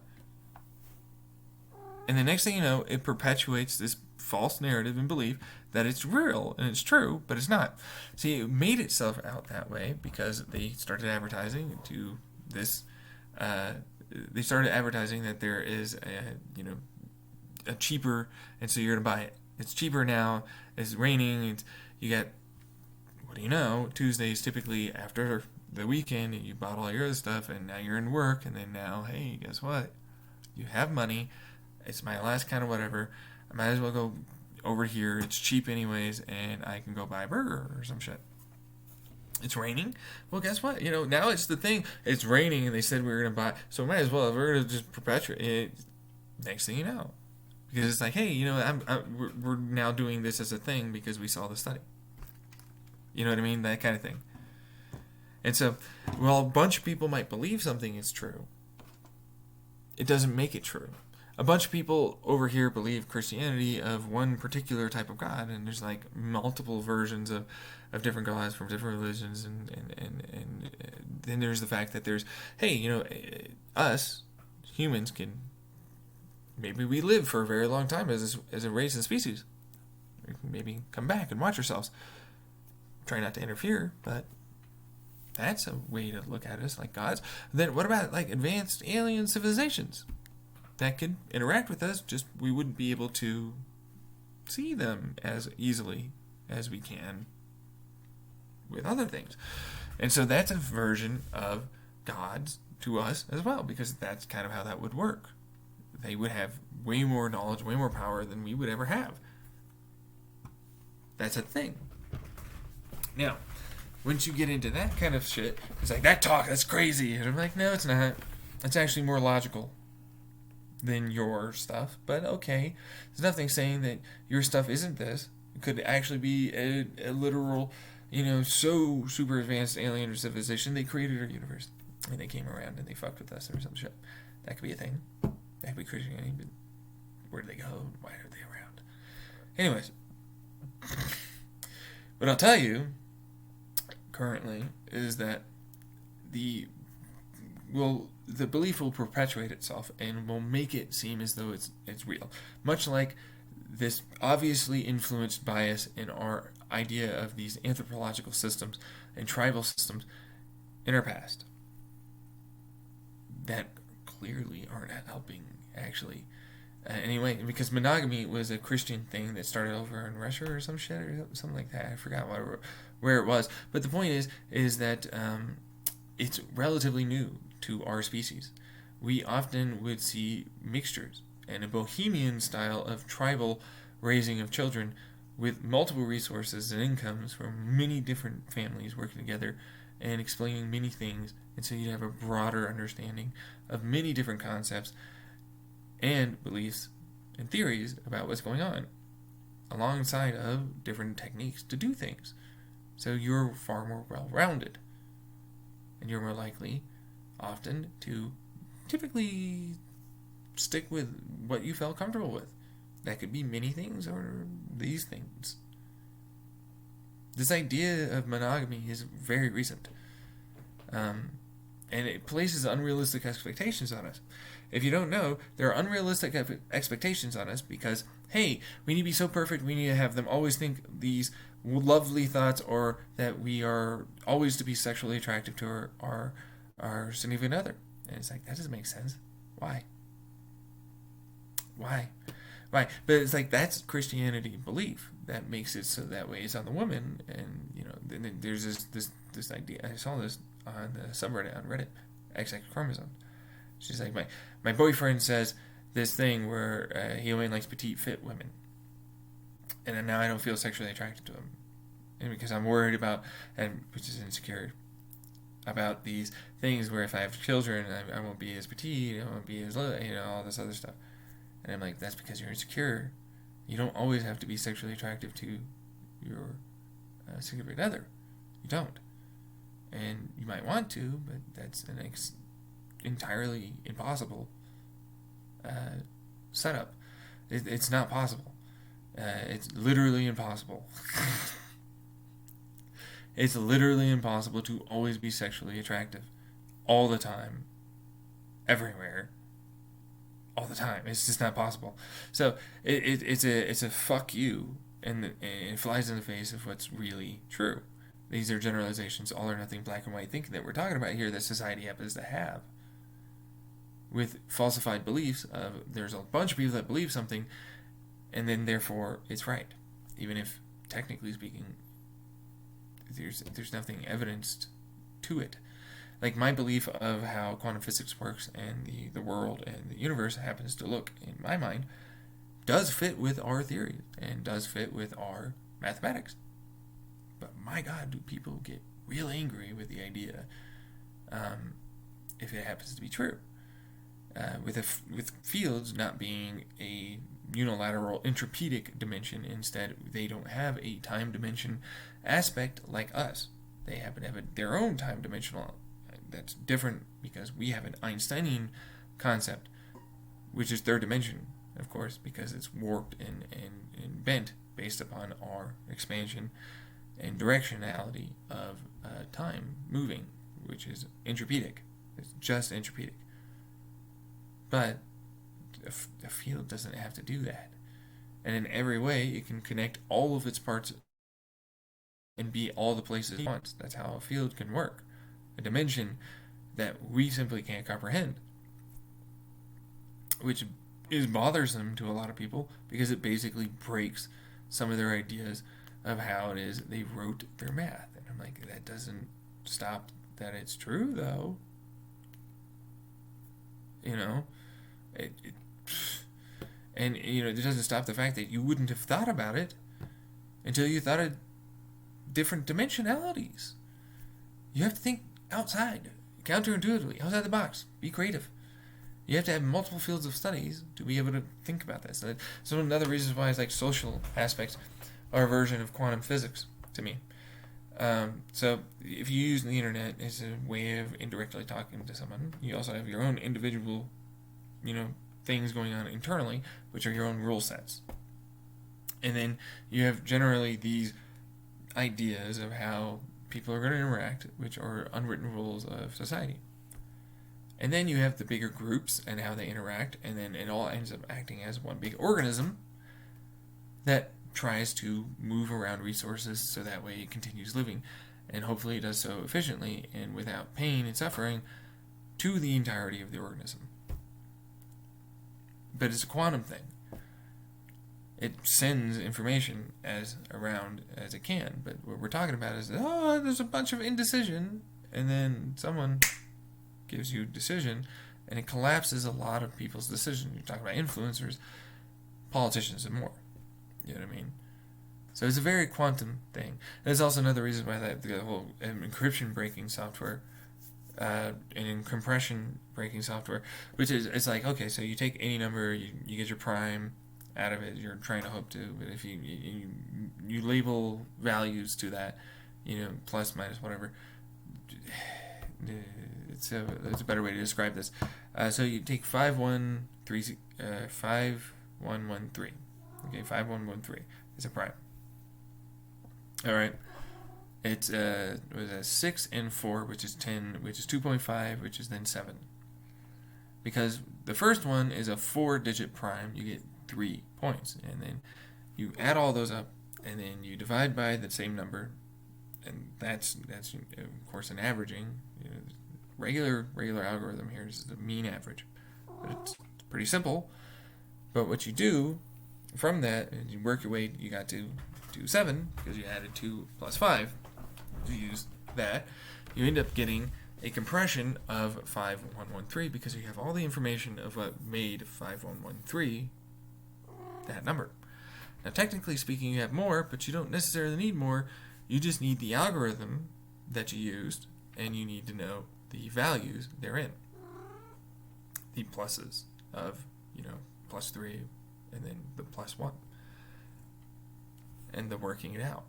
And the next thing you know, it perpetuates this false narrative and belief that it's real and it's true, but it's not. See, it made itself out that way because they started advertising to this. They started advertising that there is a cheaper, and so you're going to buy it. It's cheaper now. It's raining. You get, what do you know? Tuesdays typically after the weekend, and you bought all your other stuff, and now you're in work, and then now, hey, guess what? You have money. It's my last kind of whatever. I might as well go over here. It's cheap anyways, and I can go buy a burger or some shit. It's raining. Well, guess what? Now it's the thing. It's raining, and they said we were going to buy. So might as well. We're going to just perpetuate it. Next thing you know. Because it's like, hey, we're now doing this as a thing because we saw the study. You know what I mean? That kind of thing. And so, while a bunch of people might believe something is true, it doesn't make it true. A bunch of people over here believe Christianity of one particular type of God, and there's multiple versions of different gods from different religions, and then there's the fact that there's, hey, us humans can, maybe we live for a very long time as a race and species. We can maybe come back and watch ourselves. Try not to interfere, but that's a way to look at us like gods. Then what about advanced alien civilizations that could interact with us? Just we wouldn't be able to see them as easily as we can with other things. And so that's a version of gods to us as well, because that's kind of how that would work. They would have way more knowledge, way more power than we would ever have. That's a thing. Now, once you get into that kind of shit, it's that's crazy. And I'm like, no, it's not. It's actually more logical than your stuff. But okay, there's nothing saying that your stuff isn't this. It could actually be a literal, so super advanced alien or civilization. They created our universe. And they came around and they fucked with us or some shit. That could be a thing. That could be Christianity, but where do they go? Why are they around? Anyways. What I'll tell you currently is that the belief will perpetuate itself and will make it seem as though it's real. Much like this obviously influenced bias in our idea of these anthropological systems and tribal systems in our past that clearly aren't helping actually. Anyway, because monogamy was a Christian thing that started over in Russia or some shit or something like that. I forgot where it was. But the point is that it's relatively new to our species. We often would see mixtures and a bohemian style of tribal raising of children with multiple resources and incomes from many different families working together and explaining many things. And so you'd have a broader understanding of many different concepts and beliefs and theories about what's going on, alongside of different techniques to do things. So you're far more well-rounded, and you're more likely, often, to typically stick with what you felt comfortable with. That could be many things or these things. This idea of monogamy is very recent. And it places unrealistic expectations on us. If you don't know, there are unrealistic expectations on us because, hey, we need to be so perfect, we need to have them always think these lovely thoughts, or that we are always to be sexually attractive to our significant other. And it's like, that doesn't make sense. Why? Why? But it's like, that's Christianity belief that makes it so that way it's on the woman. And then there's this idea. I saw this on the subreddit on Reddit, XX chromosome. She's like, my boyfriend says this thing where he only likes petite fit women, and then now I don't feel sexually attracted to him, and because I'm worried about, and which is insecure, about these things where if I have children, I won't be as petite, I won't be as all this other stuff. And I'm like, that's because you're insecure. You don't always have to be sexually attractive to your significant other. You don't. And you might want to, but that's an entirely impossible setup. It's not possible. It's literally impossible. It's literally impossible to always be sexually attractive all the time, everywhere, all the time. It's just not possible. So it's a fuck you, and it flies in the face of what's really true. These are generalizations, all or nothing, black and white thinking that we're talking about here that society happens to have. With falsified beliefs of there's a bunch of people that believe something, and then therefore it's right, even if technically speaking there's nothing evidenced to it. Like my belief of how quantum physics works and the world and the universe happens to look, in my mind, does fit with our theory and does fit with our mathematics. But my God, do people get real angry with the idea if it happens to be true. With fields not being a unilateral intrapedic dimension, instead they don't have a time dimension aspect like us. They happen to have their own time dimensional that's different because we have an Einsteinian concept, which is third dimension, of course, because it's warped and bent based upon our expansion and directionality of time moving, which is intrapedic. It's just intrapedic. But a field doesn't have to do that. And in every way, it can connect all of its parts and be all the places it wants. That's how a field can work. A dimension that we simply can't comprehend. Which is bothersome to a lot of people because it basically breaks some of their ideas of how it is they wrote their math. And I'm like, that doesn't stop that it's true, though. It doesn't stop the fact that you wouldn't have thought about it until you thought of different dimensionalities. You have to think outside, counterintuitively, outside the box, be creative. You have to have multiple fields of studies to be able to think about this. So another reason why it's like social aspects are a version of quantum physics to me. So if you use the internet as a way of indirectly talking to someone, you also have your own individual, things going on internally, which are your own rule sets. And then you have generally these ideas of how people are going to interact, which are unwritten rules of society. And then you have the bigger groups and how they interact, and then it all ends up acting as one big organism that tries to move around resources so that way it continues living, and hopefully it does so efficiently and without pain and suffering to the entirety of the organism. But it's a quantum thing. It sends information as around as it can, but what we're talking about is, there's a bunch of indecision, and then someone gives you decision, and it collapses a lot of people's decisions. You're talking about influencers, politicians, and more. You know what I mean? So it's a very quantum thing. And it's also another reason why the whole encryption breaking software and in compression breaking software, which is it's like, okay, so you take any number, you get your prime out of it. You're trying to hope to, but if you label values to that, plus, minus, whatever. It's a better way to describe this. So you take 5113. Okay, 5113 is a prime. All right. It's was a 6 and 4, which is 10, which is 2.5, which is then 7. Because the first one is a 4-digit prime, you get 3 points, and then you add all those up, and then you divide by the same number, and that's of course an averaging. Regular algorithm here is the mean average, but it's pretty simple. But what you do from that, and you work your way, you got to 7 because you added 2 plus 5. You use that, you end up getting a compression of 5113 because you have all the information of what made 5113 that number. Now, technically speaking, you have more, but you don't necessarily need more. You just need the algorithm that you used, and you need to know the values therein. The pluses of, plus 3, and then the plus 1. And the working it out.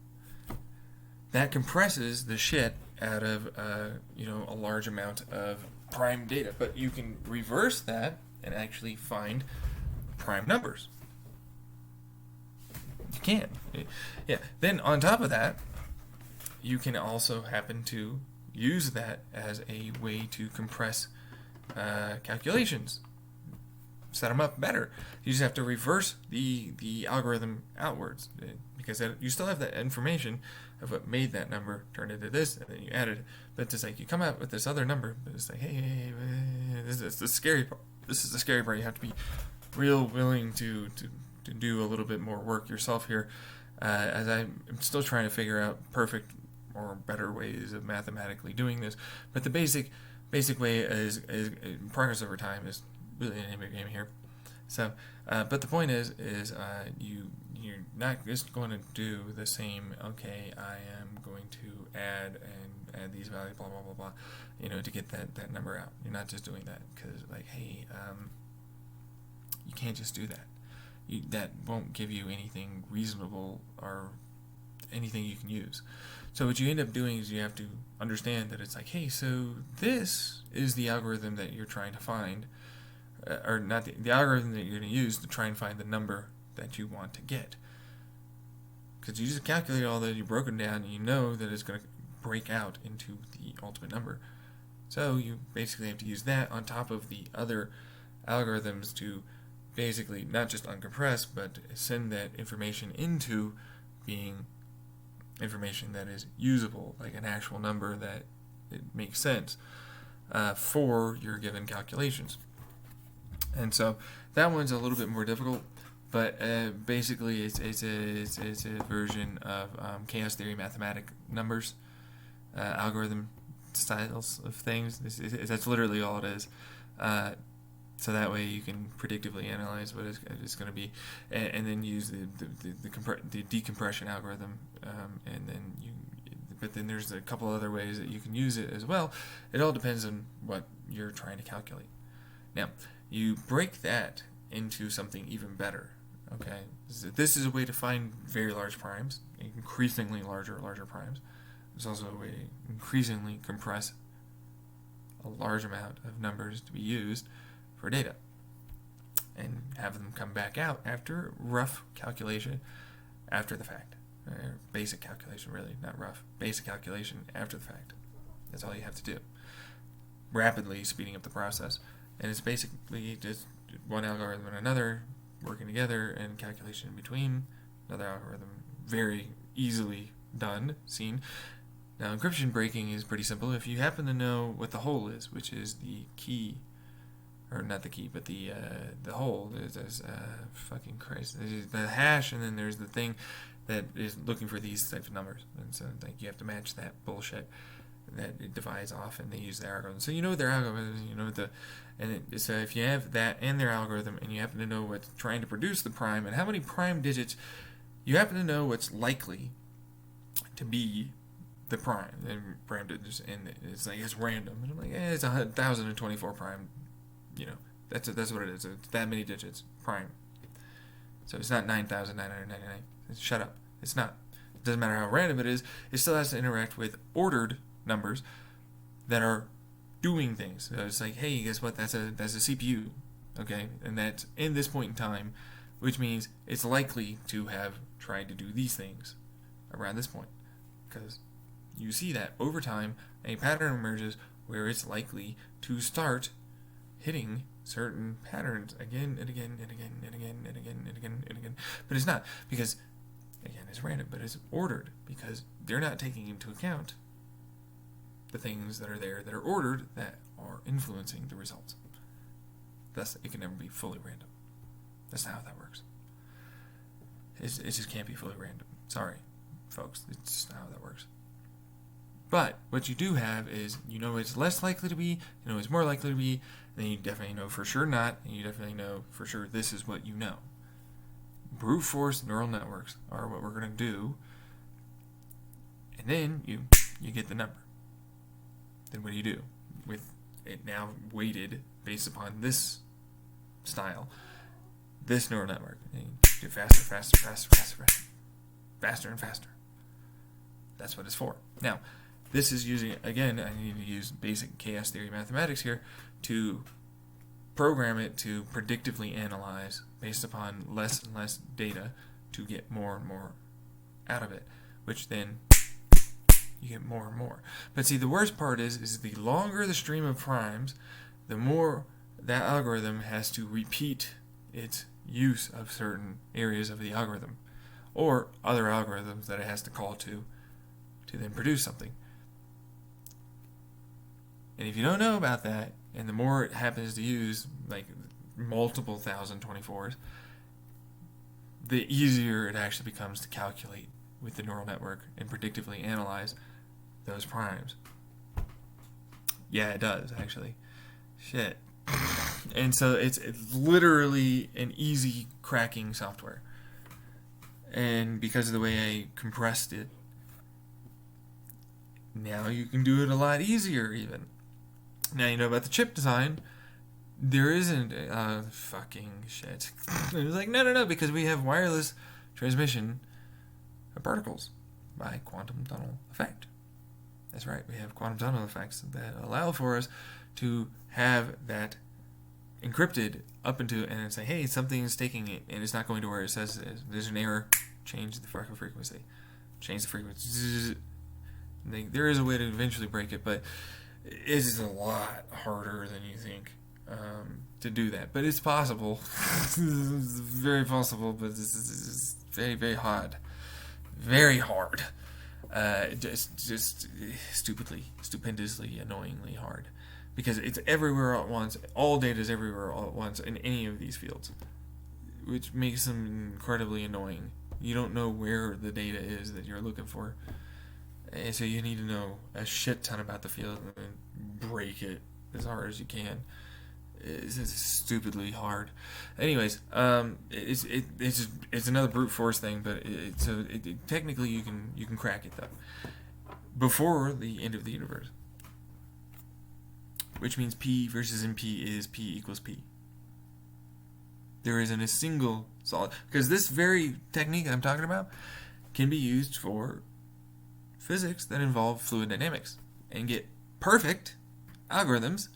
That compresses the shit out of, a large amount of prime data. But you can reverse that and actually find prime numbers. You can. Yeah. Then on top of that, you can also happen to use that as a way to compress calculations. Set them up better. You just have to reverse the algorithm outwards, because you still have that information of what made that number turn into this, and then you add it. But it's like you come out with this other number, but it's like, hey, this is the scary part. This is the scary part. You have to be real willing to do a little bit more work yourself here, as I'm still trying to figure out perfect or better ways of mathematically doing this. But the basic way is progress over time is really an name game here. So, but the point is you're not just going to do the same. Okay, I am going to add these values, blah blah blah blah, to get that number out. You're not just doing that because hey, you can't just do that. That won't give you anything reasonable or anything you can use. So what you end up doing is you have to understand that it's like, hey, so this is the algorithm that you're trying to find. Or not the algorithm that you're going to use to try and find the number that you want to get. Because you just calculate all that, you broke it down, and you know that it's going to break out into the ultimate number. So you basically have to use that on top of the other algorithms to basically not just uncompress, but send that information into being information that is usable, like an actual number that it makes sense for your given calculations. And so that one's a little bit more difficult, but basically it's a version of chaos theory mathematic numbers, algorithm styles of things. That's literally all it is. So that way you can predictively analyze what it's going to be, and then use the decompression algorithm, and then But then there's a couple other ways that you can use it as well. It all depends on what you're trying to calculate. Now, you break that into something even better. Okay, this is a way to find very large primes, increasingly larger primes. It's also a way to increasingly compress a large amount of numbers to be used for data, and have them come back out after rough calculation after the fact. Basic calculation, really, not rough. Basic calculation after the fact. That's all you have to do. Rapidly speeding up the process. And it's basically just one algorithm and another working together, and calculation in between. Another algorithm, very easily done, seen. Now, encryption breaking is pretty simple. If you happen to know what the hole is, which is the key, or not the key, but the hole, there's fucking Christ, there's the hash, and then there's the thing that is looking for these types of numbers, and so like you have to match that bullshit that it divides off, and they use their algorithm. So you know their algorithm, so if you have that and their algorithm, and you happen to know what's trying to produce the prime and how many prime digits, you happen to know what's likely to be the prime. They primed it, and it's like it's random. And I'm like, it's 1,024 prime. You know, that's what it is. It's that many digits prime. So it's not 9,999. Shut up. It's not. It doesn't matter how random it is. It still has to interact with ordered numbers that are doing things. So it's like, hey, guess what? That's a CPU, okay, and that's in this point in time, which means it's likely to have tried to do these things around this point, because you see that over time a pattern emerges where it's likely to start hitting certain patterns again and again and again and again and again and again and again. But it's not, because again it's random, but it's ordered because they're not taking into account the things that are there that are ordered that are influencing the results. Thus, it can never be fully random. That's not how that works. It just can't be fully random. Sorry, folks. It's not how that works. But what you do have is, you know it's less likely to be, you know it's more likely to be, then you definitely know for sure not, and you definitely know for sure this is what you know. Brute force neural networks are what we're going to do, and then you get the number. Then what do you do? With it now weighted based upon this style, this neural network. And you do faster, faster, faster, faster, faster. Faster and faster. That's what it's for. Now, this is using, again, I need to use basic chaos theory mathematics here to program it to predictively analyze based upon less and less data to get more and more out of it, which then you get more and more. But see, the worst part is the longer the stream of primes, the more that algorithm has to repeat its use of certain areas of the algorithm or other algorithms that it has to call to then produce something. And if you don't know about that, and the more it happens to use like multiple 1,024s, the easier it actually becomes to calculate with the neural network and predictively analyze those primes. Yeah, it does, actually. Shit. And so it's literally an easy cracking software. And because of the way I compressed it, now you can do it a lot easier even. Now you know about the chip design. There isn't fucking shit. It was like, no, because we have wireless transmission of particles by quantum tunnel effect. That's right, we have quantum tunnel effects that allow for us to have that encrypted up into, and say, hey, something is taking it, and it's not going to where it says it is. There's an error. Change the frequency. Change the frequency. There is a way to eventually break it, but it is a lot harder than you think to do that. But it's possible. It's very possible, but it's very, very hard. Very hard. Just stupendously, annoyingly hard. Because it's everywhere all at once. All data is everywhere all at once in any of these fields, which makes them incredibly annoying. You don't know where the data is that you're looking for. And so you need to know a shit ton about the field and break it as hard as you can. It's stupidly hard. Anyways, it's another brute force thing, but technically you can crack it though before the end of the universe, which means P versus NP is P equals P. There isn't a single solid, because this very technique I'm talking about can be used for physics that involve fluid dynamics and get perfect algorithms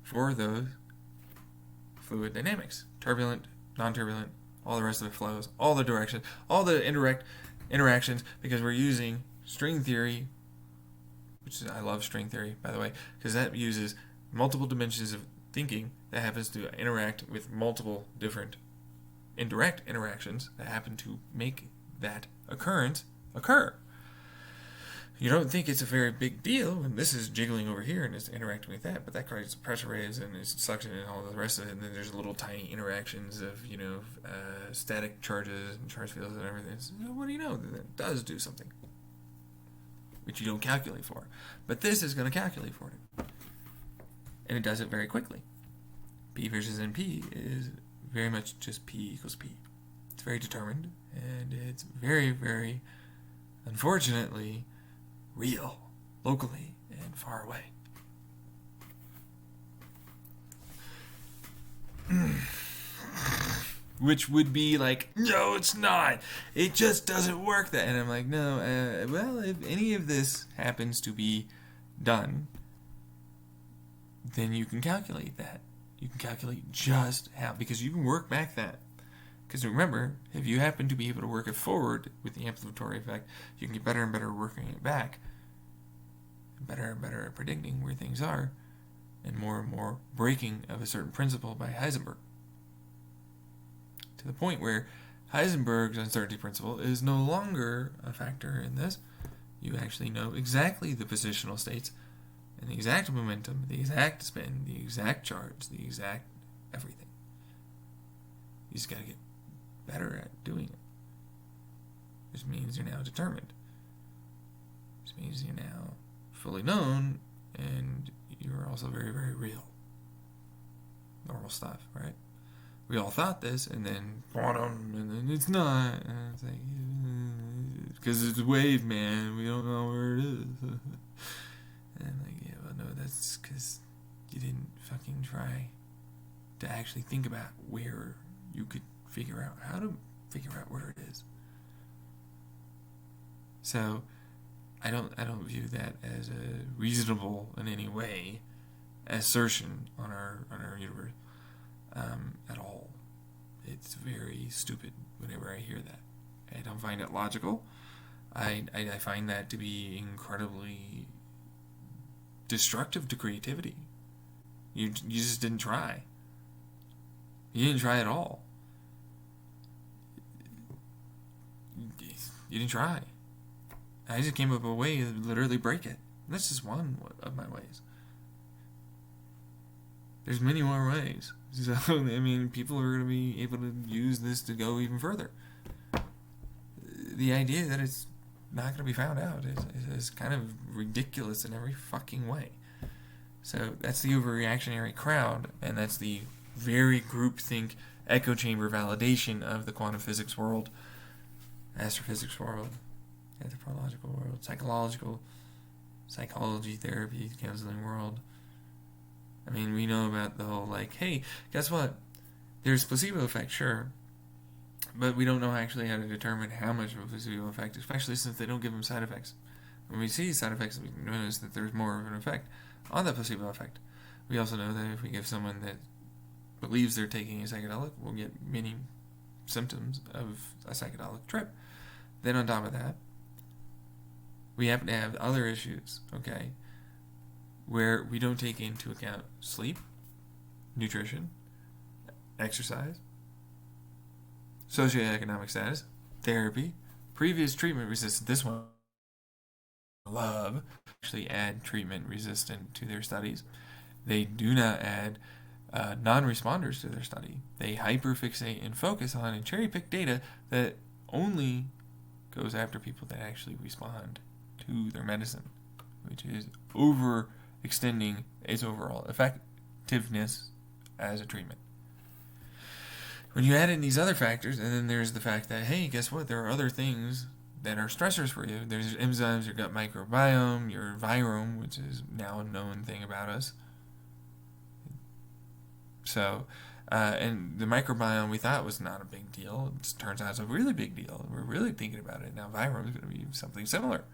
for those fluid dynamics. Turbulent, non-turbulent, all the rest of it flows, all the directions, all the indirect interactions, because we're using string theory, which is, I love string theory, by the way, because that uses multiple dimensions of thinking that happens to interact with multiple different indirect interactions that happen to make that occurrence occur. You don't think it's a very big deal when this is jiggling over here and it's interacting with that, but that creates pressure waves and it's suction and all the rest of it, and then there's little tiny interactions of, static charges and charge fields and everything. So, what do you know? That does do something, which you don't calculate for. But this is going to calculate for it. And it does it very quickly. P versus NP is very much just P equals P. It's very determined, and it's very, very, unfortunately, real, locally, and far away. Which would be like, no, it's not. It just doesn't work that. And I'm like, no, well, if any of this happens to be done, then you can calculate that. You can calculate just how, because you can work back that. Because remember, if you happen to be able to work it forward with the amplitude effect, you can get better and better at working it back. Better and better at predicting where things are, and more breaking of a certain principle by Heisenberg. To the point where Heisenberg's uncertainty principle is no longer a factor in this. You actually know exactly the positional states and the exact momentum, the exact spin, the exact charge, the exact everything. You just gotta get better at doing it. Which means you're now determined. Which means you're now fully known, and you're also very, very real. Normal stuff, right? We all thought this, and then quantum, and then it's not. And it's like, because it's a wave, man. We don't know where it is. And I'm like, yeah, well, no, that's because you didn't fucking try to actually think about where you could figure out how to figure out where it is. So, I don't view that as a reasonable in any way assertion on our universe. At all. It's very stupid whenever I hear that. I don't find it logical. I find that to be incredibly destructive to creativity. You just didn't try. You didn't try at all. You didn't try. I just came up with a way to literally break it. And that's just one of my ways. There's many more ways. So, I mean, people are going to be able to use this to go even further. The idea that it's not going to be found out is kind of ridiculous in every fucking way. So that's the overreactionary crowd, and that's the very groupthink, echo chamber validation of the quantum physics world, astrophysics world, anthropological world, psychology, therapy, counseling world. I mean, we know about the whole, like, hey, guess what? There's placebo effect, sure. But we don't know actually how to determine how much of a placebo effect, especially since they don't give them side effects. When we see side effects, we notice that there's more of an effect on the placebo effect. We also know that if we give someone that believes they're taking a psychedelic, we'll get many symptoms of a psychedelic trip. Then on top of that, we happen to have other issues, okay, where we don't take into account sleep, nutrition, exercise, socioeconomic status, therapy, previous treatment resistant. This one, love, actually add treatment resistant to their studies. They do not add non-responders to their study. They hyperfixate and focus on and cherry pick data that only goes after people that actually respond to their medicine, which is overextending its overall effectiveness as a treatment. When you add in these other factors, and then there's the fact that, hey, guess what? There are other things that are stressors for you. There's enzymes, your gut microbiome, your virome, which is now a known thing about us. So, and the microbiome we thought was not a big deal. It turns out it's a really big deal. We're really thinking about it. Now virome is going to be something similar.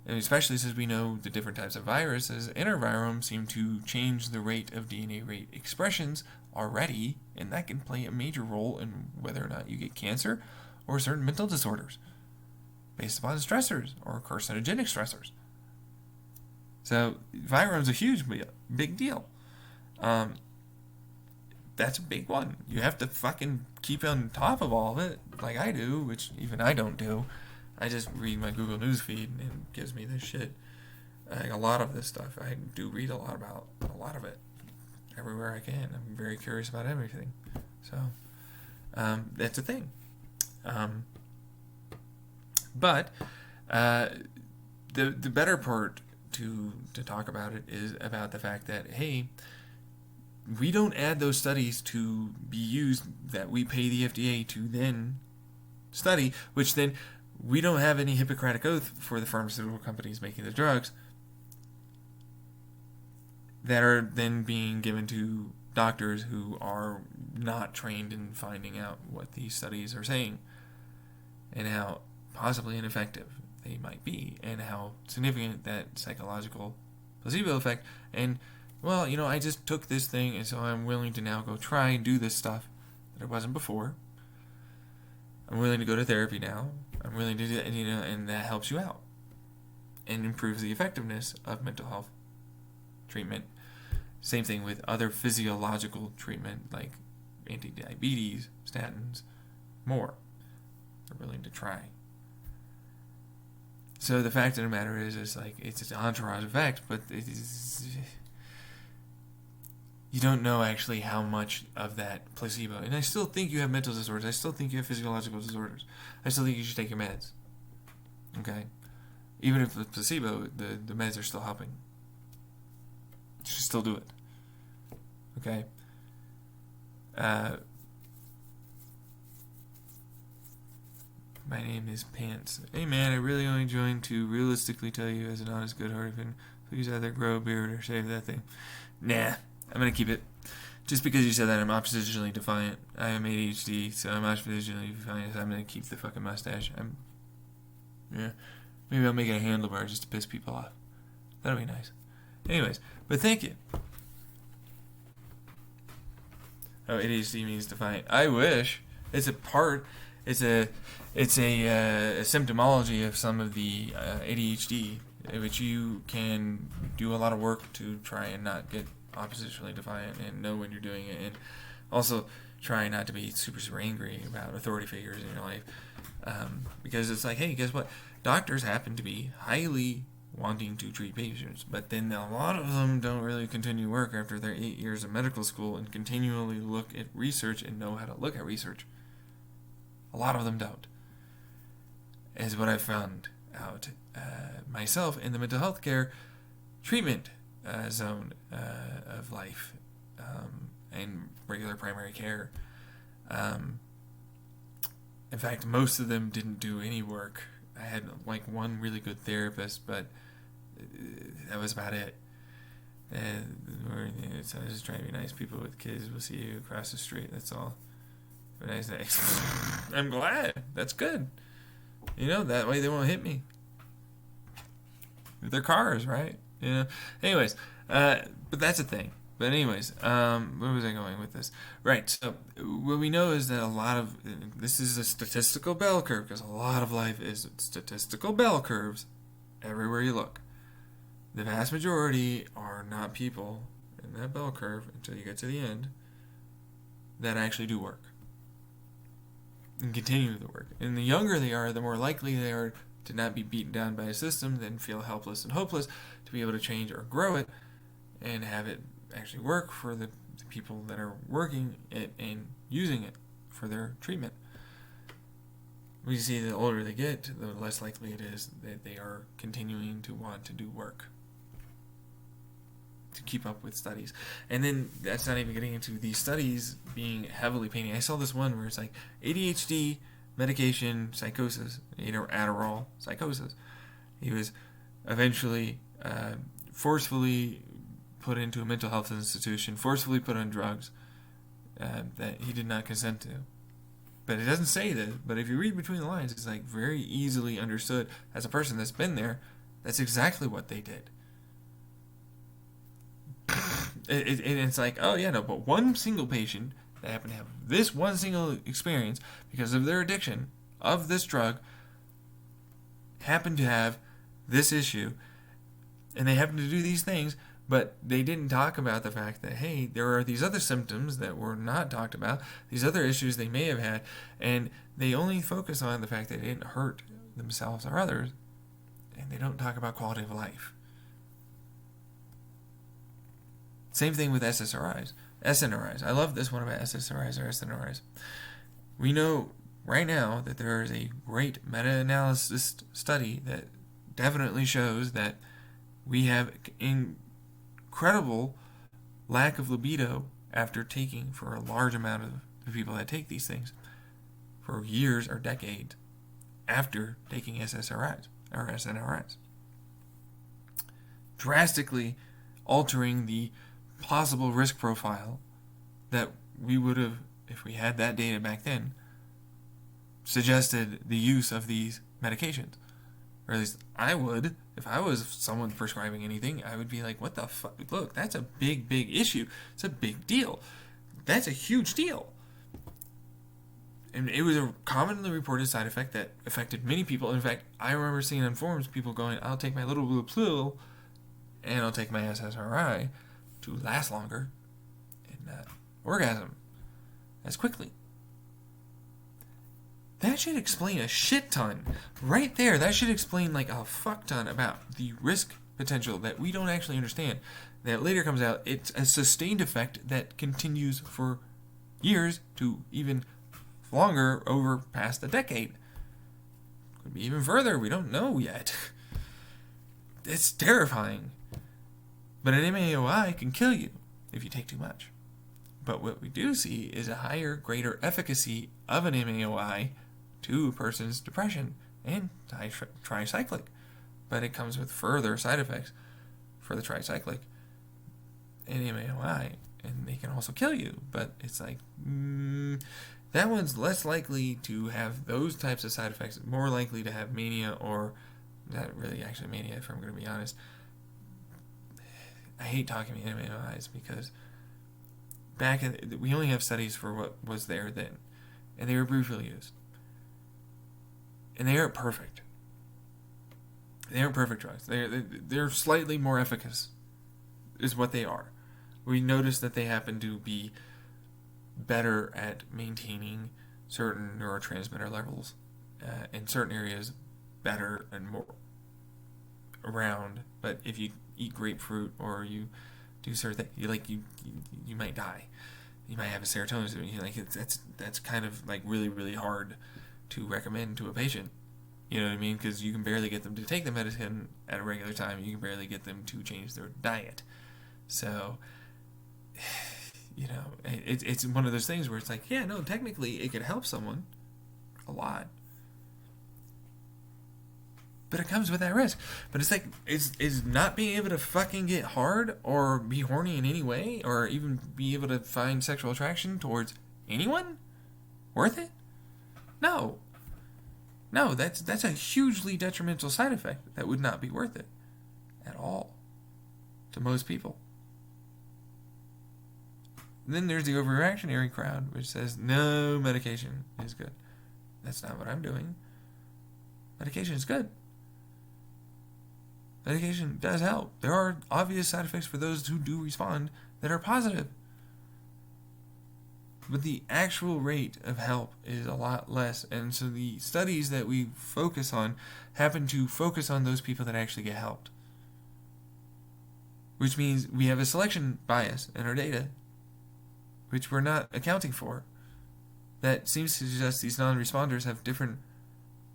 And especially since we know the different types of viruses in our virome seem to change the rate of DNA rate expressions already, and that can play a major role in whether or not you get cancer or certain mental disorders based upon stressors or carcinogenic stressors. So virome's a huge, big deal. That's a big one. You have to fucking keep on top of all of it, like I do, which even I don't do. I just read my Google News feed and it gives me this shit. Like a lot of this stuff, I do read a lot about a lot of it everywhere I can. I'm very curious about everything. So, that's a thing. But the better part to talk about it is about the fact that, hey, we don't add those studies to be used that we pay the FDA to then study, which then we don't have any Hippocratic oath for the pharmaceutical companies making the drugs that are then being given to doctors who are not trained in finding out what these studies are saying and how possibly ineffective they might be and how significant that psychological placebo effect. And, well, I just took this thing and so I'm willing to now go try and do this stuff that I wasn't before. I'm willing to go to therapy now. I'm willing to do that, and that helps you out and improves the effectiveness of mental health treatment. Same thing with other physiological treatment like anti-diabetes, statins, more. They're willing to try. So the fact of the matter is, it's an entourage effect, but you don't know actually how much of that placebo. And I still think you have mental disorders. I still think you have physiological disorders. I still think you should take your meds. Okay? Even if the placebo, the meds are still helping. You should still do it. Okay? My name is Pants. Hey man, I really only joined to realistically tell you as an honest, good-hearted fan, please either grow a beard or shave that thing. Nah, I'm gonna keep it. Just because you said that, I'm oppositionally defiant. I am ADHD, so I'm oppositionally defiant, so I'm gonna keep the fucking mustache. Maybe I'll make it a handlebar just to piss people off. That'll be nice. Anyways, but thank you. Oh, ADHD means defiant. I wish. It's a symptomology of some of the ADHD, which you can do a lot of work to try and not get oppositionally defiant and know when you're doing it, and also try not to be super, super angry about authority figures in your life. Because it's like, hey, guess what? Doctors happen to be highly wanting to treat patients, but then a lot of them don't really continue work after their 8 years of medical school and continually look at research and know how to look at research. A lot of them don't, is what I've found out myself in the mental health care treatment zone of life and regular primary care. In fact, most of them didn't do any work. I had one really good therapist, but that was about it. It's just trying to be nice people with kids. We'll see you across the street. That's all. But I say, I'm glad. That's good. That way they won't hit me. With their cars, right? Anyways, but that's a thing. But anyways, where was I going with this? Right, so what we know is that this is a statistical bell curve, because a lot of life is statistical bell curves everywhere you look. The vast majority are not people in that bell curve until you get to the end that actually do work and continue the work. And the younger they are, the more likely they are to not be beaten down by a system, then feel helpless and hopeless to be able to change or grow it and have it actually work for the people that are working it and using it for their treatment. We see the older they get, the less likely it is that they are continuing to want to do work to keep up with studies. And then that's not even getting into these studies being heavily painting. I saw this one where it's like ADHD, medication, psychosis, Adderall, psychosis. He was eventually forcefully put into a mental health institution, forcefully put on drugs that he did not consent to. But it doesn't say this, but if you read between the lines, it's very easily understood as a person that's been there, that's exactly what they did. It's oh yeah, no, but one single patient that happened to have this one single experience because of their addiction of this drug happened to have this issue, and they happened to do these things, but they didn't talk about the fact that, hey, there are these other symptoms that were not talked about, these other issues they may have had, and they only focus on the fact that they didn't hurt themselves or others, and they don't talk about quality of life. Same thing with SSRIs. SNRIs. I love this one about SSRIs or SNRIs. We know right now that there is a great meta-analysis study that definitely shows that we have incredible lack of libido after taking, for a large amount of the people that take these things, for years or decades. after taking SSRIs or SNRIs, drastically altering the possible risk profile that we would have, if we had that data back then, suggested the use of these medications. Or at least I would. If I was someone prescribing anything, I would be like, what the fuck? Look, that's a big, big issue. It's a big deal. That's a huge deal. And it was a commonly reported side effect that affected many people. In fact, I remember seeing on forums people going, I'll take my little blue pill and I'll take my SSRI to last longer and not orgasm as quickly. That should explain a shit ton. Right there, that should explain like a fuck ton about the risk potential that we don't actually understand. That later comes out, it's a sustained effect that continues for years to even longer, over past a decade. Could be even further, we don't know yet. It's terrifying. But an MAOI can kill you if you take too much. But what we do see is a higher, greater efficacy of an MAOI to a person's depression and tricyclic. But it comes with further side effects for the tricyclic and MAOI, and they can also kill you. But it's like, that one's less likely to have those types of side effects, more likely to have mania, or not really actually mania, if I'm going to be honest. I hate talking about MAOIs because we only have studies for what was there then, and they were briefly used. And they aren't perfect. They aren't perfect drugs. They're slightly more efficacious, is what they are. We notice that they happen to be better at maintaining certain neurotransmitter levels in certain areas, better and more around. But if you eat grapefruit or you do certain things, you might die. You might have a serotonin. That's kind of like really, really hard to recommend to a patient. You know what I mean? Because you can barely get them to take the medicine at a regular time. You can barely get them to change their diet. So, you know, it's one of those things where it's like, yeah, no, technically it could help someone a lot. But it comes with that risk. But it's like, is not being able to fucking get hard or be horny in any way or even be able to find sexual attraction towards anyone worth it? No. No, that's a hugely detrimental side effect that would not be worth it at all to most people. And then there's the overreactionary crowd, which says, no, medication is good. That's not what I'm doing. Medication is good. Medication does help. There are obvious side effects for those who do respond that are positive. But the actual rate of help is a lot less. And so the studies that we focus on happen to focus on those people that actually get helped. Which means we have a selection bias in our data, which we're not accounting for. That seems to suggest these non-responders have different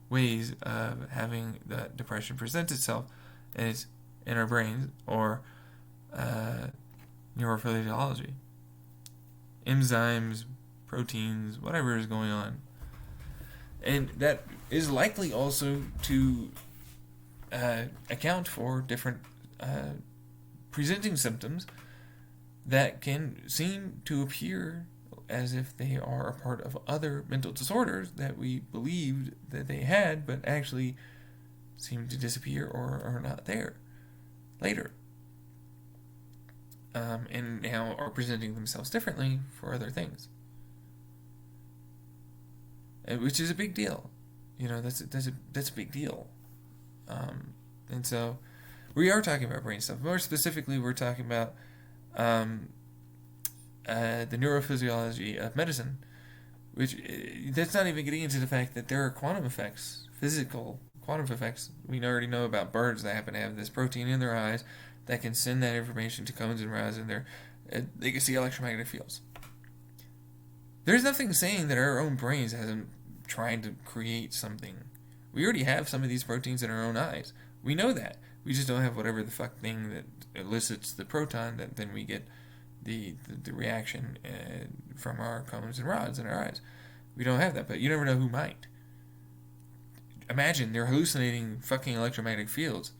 ways of having the depression present itself, and it's in our brains or neurophysiology, enzymes, proteins, whatever is going on. And that is likely also to account for different presenting symptoms that can seem to appear as if they are a part of other mental disorders that we believed that they had, but actually seem to disappear or are not there later. And now are presenting themselves differently for other things. Which is a big deal. You know, that's a big deal. And so we are talking about brain stuff. More specifically, we're talking about the neurophysiology of medicine, which that's not even getting into the fact that there are quantum effects, physical quantum effects. We already know about birds that happen to have this protein in their eyes that can send that information to cones and rods, and they can see electromagnetic fields. There's nothing saying that our own brains hasn't tried to create something. We already have some of these proteins in our own eyes. We know that. We just don't have whatever the fuck thing that elicits the proton that then we get the reaction from our cones and rods in our eyes. We don't have that, but you never know who might. imagine they're hallucinating fucking electromagnetic fields,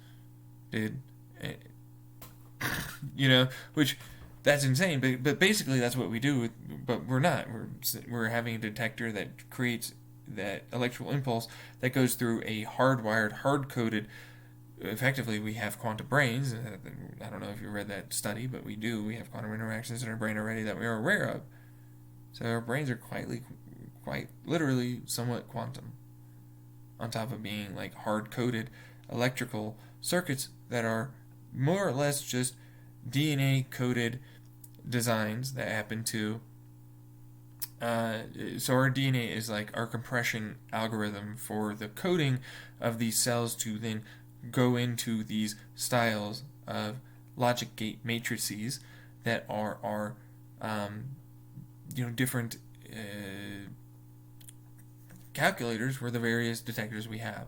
dude. You know, which that's insane. But basically that's what we do. But we're not. We're having a detector that creates that electrical impulse that goes through a hardwired, hard-coded. Effectively, we have quantum brains. I don't know if you read that study, but we do. We have quantum interactions in our brain already that we are aware of. So our brains are quite literally, somewhat quantum. On top of being like hard-coded electrical circuits that are more or less just DNA-coded designs that happen to. So our DNA is like our compression algorithm for the coding of these cells to then go into these styles of logic gate matrices that are our different calculators for the various detectors we have.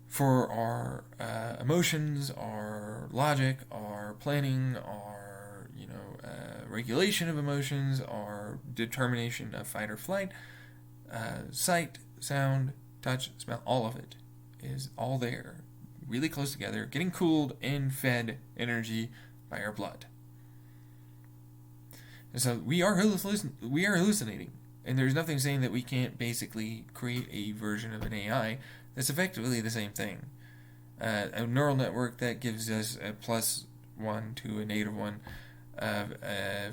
For our emotions, our logic, our planning, our regulation of emotions, our determination of fight or flight, sight, sound, touch, smell, all of it is all there, really close together, getting cooled and fed energy by our blood. And so we are hallucinating, and there's nothing saying that we can't basically create a version of an AI that's effectively the same thing. A neural network that gives us a +1 to a -1 of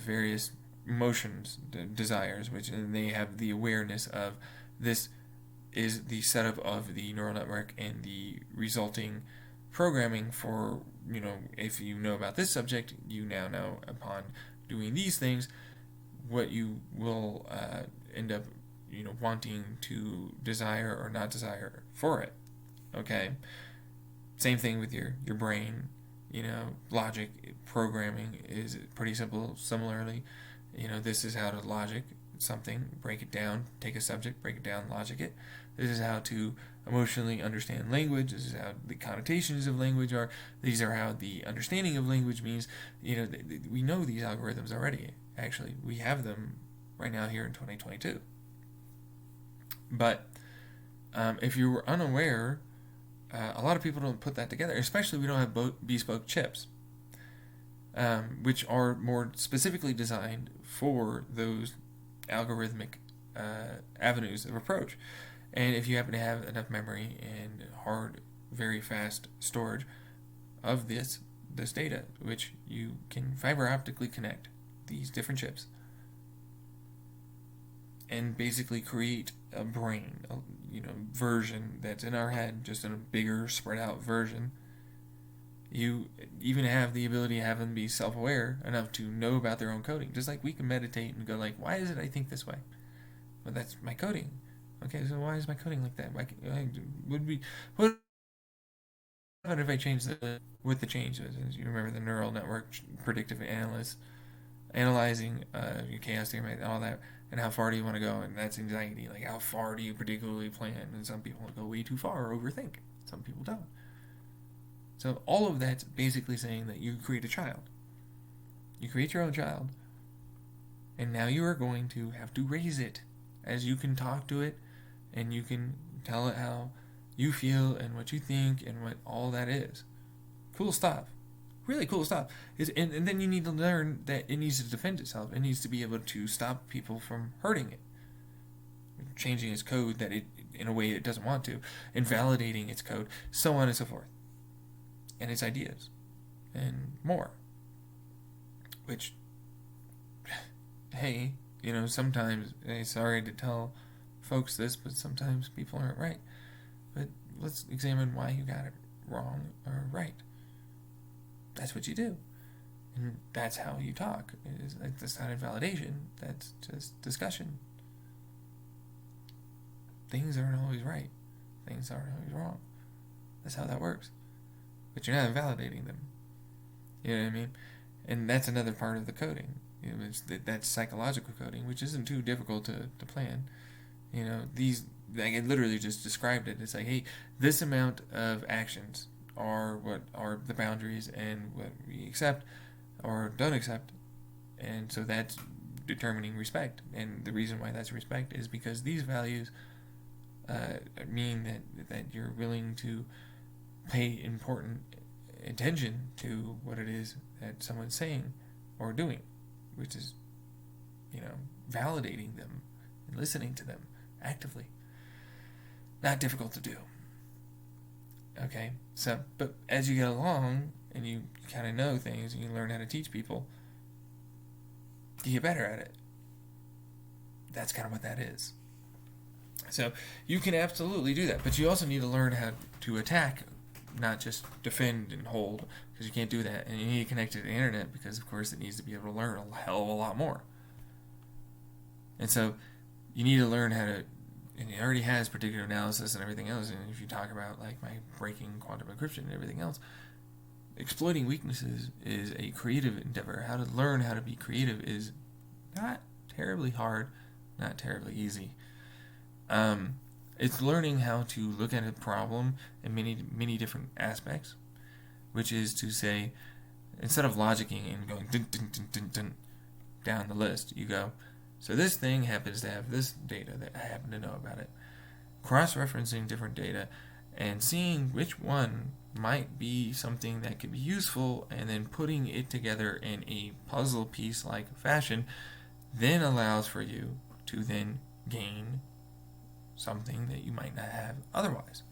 various emotions, desires, which and they have the awareness of this is the setup of the neural network and the resulting programming for, if you know about this subject, you now know upon doing these things what you will end up wanting to desire or not desire for it. Okay, same thing with your brain. Logic programming is pretty simple. Similarly, this is how to logic something, break it down, take a subject, break it down, logic it. This is how to emotionally understand language. This is how the connotations of language are. These are how the understanding of language means. We know these algorithms already. Actually, we have them right now here in 2022. But if you were unaware, a lot of people don't put that together. Especially we don't have bespoke chips, which are more specifically designed for those algorithmic avenues of approach. And if you happen to have enough memory and hard, very fast storage of this data, which you can fiber optically connect these different chips and basically create a brain, version that's in our head, just in a bigger, spread out version. You even have the ability to have them be self-aware enough to know about their own coding. Just like we can meditate and go like, why is it I think this way? Well, that's my coding. Okay, so why is my coding like that? What happen if I change with the changes? You remember the neural network predictive analyst analyzing your chaos theory and all that, and how far do you want to go? And that's anxiety. Like, how far do you particularly plan? And some people go way too far or overthink. Some people don't. So all of that's basically saying that you create a child. You create your own child, and now you are going to have to raise it, as you can talk to it, and you can tell it how you feel and what you think and what all that is. Cool stuff. Really cool stuff. And then you need to learn that it needs to defend itself. It needs to be able to stop people from hurting it, changing its code that it in a way it doesn't want to, invalidating its code, so on and so forth, and its ideas, and more. Which, hey, sometimes, sorry to tell folks this, but sometimes people aren't right. But let's examine why you got it wrong or right. That's what you do. And that's how you talk. That's not invalidation. That's just discussion. Things aren't always right. Things aren't always wrong. That's how that works. But you're not invalidating them. You know what I mean? And that's another part of the coding. That's psychological coding, which isn't too difficult to plan. I literally just described it. It's like, hey, this amount of actions are what are the boundaries and what we accept or don't accept. And so that's determining respect. And the reason why that's respect is because these values mean that you're willing to pay important attention to what it is that someone's saying or doing, which is, validating them and listening to them actively. Not difficult to do. Okay, so, but as you get along and you kind of know things and you learn how to teach people, you get better at it. That's kind of what that is. So you can absolutely do that, but you also need to learn how to attack, not just defend and hold, because you can't do that. And you need to connect to the internet because, of course, it needs to be able to learn a hell of a lot more. And so you need to learn how to, and it already has predictive analysis and everything else. And if you talk about like my breaking quantum encryption and everything else, exploiting weaknesses is a creative endeavor. How to learn how to be creative is not terribly hard, not terribly easy. It's learning how to look at a problem in many different aspects, which is to say, instead of logicking and going dun, dun, dun, dun, dun, down the list, you go, so this thing happens to have this data that I happen to know about it. Cross-referencing different data and seeing which one might be something that could be useful, and then putting it together in a puzzle piece-like fashion then allows for you to then gain something that you might not have otherwise.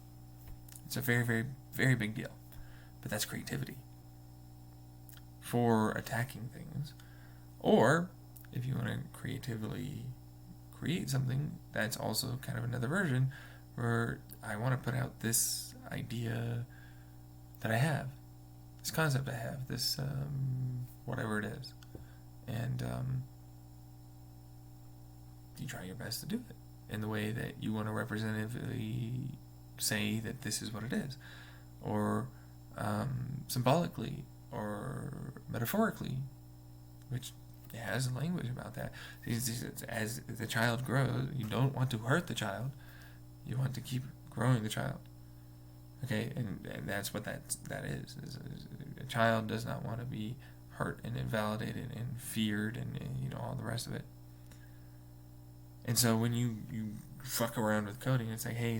It's a very, very, very big deal. But that's creativity for attacking things. Or if you want to creatively create something, that's also kind of another version where I want to put out this idea that I have, this concept I have, this whatever it is. And you try your best to do it in the way that you want to representatively say that this is what it is, or symbolically, or metaphorically, which has a language about that. As the child grows, you don't want to hurt the child. You want to keep growing the child. Okay, and that's what that is. A child does not want to be hurt and invalidated and feared and all the rest of it. And so when you fuck around with coding, it's like, hey,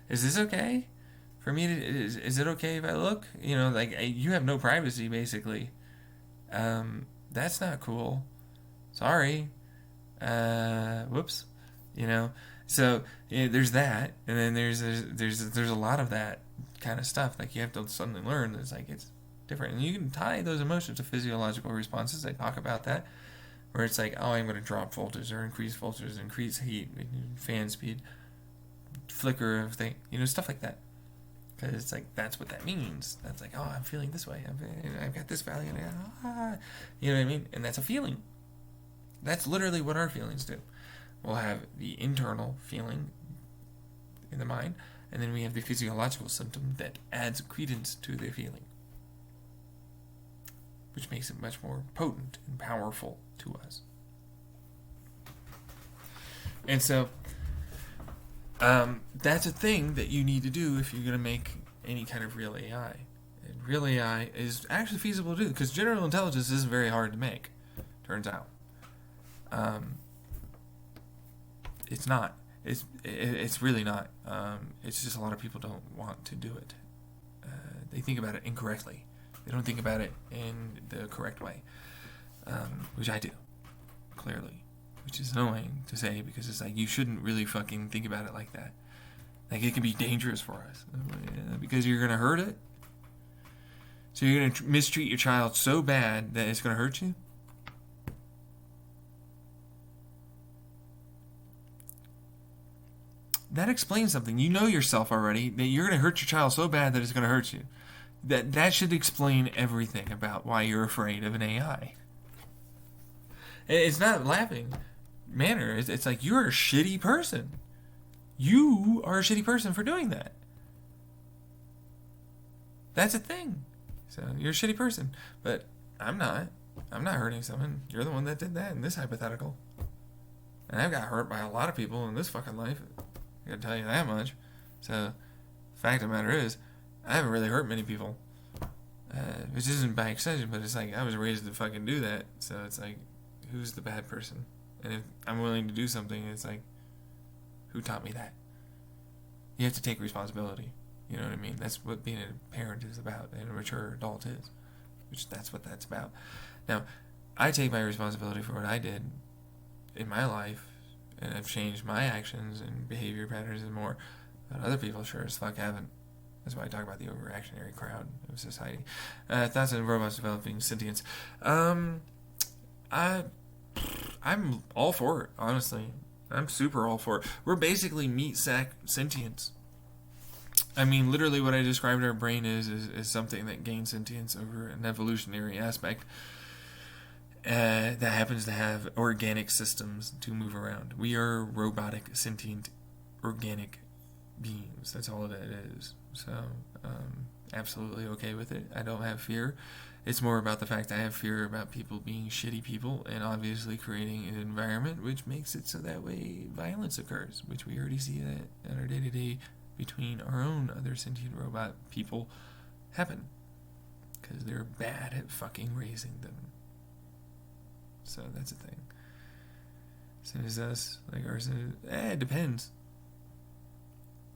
is this okay for me to? Is it okay if I look? You have no privacy basically. That's not cool. Sorry. Whoops. So there's that, and then there's a lot of that kind of stuff. Like you have to suddenly learn that it's different, and you can tie those emotions to physiological responses. I talk about that, where it's like, oh, I'm going to drop voltage or increase voltage, increase heat, fan speed, flicker of thing, stuff like that. Because it's like that's what that means. That's like, oh, I'm feeling this way. I've got this value, you know what I mean? And that's a feeling. That's literally what our feelings do. We'll have the internal feeling in the mind, and then we have the physiological symptom that adds credence to the feeling, which makes it much more potent and powerful to us. And so that's a thing that you need to do if you're going to make any kind of real AI. And real AI is actually feasible to do, because general intelligence isn't very hard to make, turns out. It's not. It's really not. It's just a lot of people don't want to do it. They think about it incorrectly. They don't think about it in the correct way, which I do, clearly. Which is annoying to say, because it's like you shouldn't really fucking think about it like that. Like it can be dangerous for us because you're gonna hurt it. So you're gonna mistreat your child so bad that it's gonna hurt you. That explains something. You know yourself already that you're gonna hurt your child so bad that it's gonna hurt you. That should explain everything about why you're afraid of an AI. It's not a laughing manner. It's like you're a shitty person. You are a shitty person for doing that. That's a thing. So you're a shitty person. But I'm not. I'm not hurting someone. You're the one that did that in this hypothetical. And I've got hurt by a lot of people in this fucking life. I gotta tell you that much. So, fact of the matter is, I haven't really hurt many people. Which isn't by extension, but it's like I was raised to fucking do that. So it's like, who's the bad person? And if I'm willing to do something, it's like, who taught me that? You have to take responsibility. You know what I mean? That's what being a parent is about, and a mature adult is. That's what that's about. Now, I take my responsibility for what I did in my life, and I've changed my actions and behavior patterns and more. But other people sure as fuck haven't. That's why I talk about the overreactionary crowd of society. Thoughts on robots developing sentience. I'm all for it, honestly. I'm super all for it. We're basically meat sack sentience. I mean, literally what I described our brain is something that gains sentience over an evolutionary aspect that happens to have organic systems to move around. We are robotic, sentient, organic beings. That's all that it is. So, absolutely okay with it. I don't have fear. It's more about the fact I have fear about people being shitty people and obviously creating an environment which makes it so that way violence occurs, which we already see that in our day-to-day between our own other sentient robot people happen. Because they're bad at fucking raising them. So that's a thing. Same as us, like ours, it depends.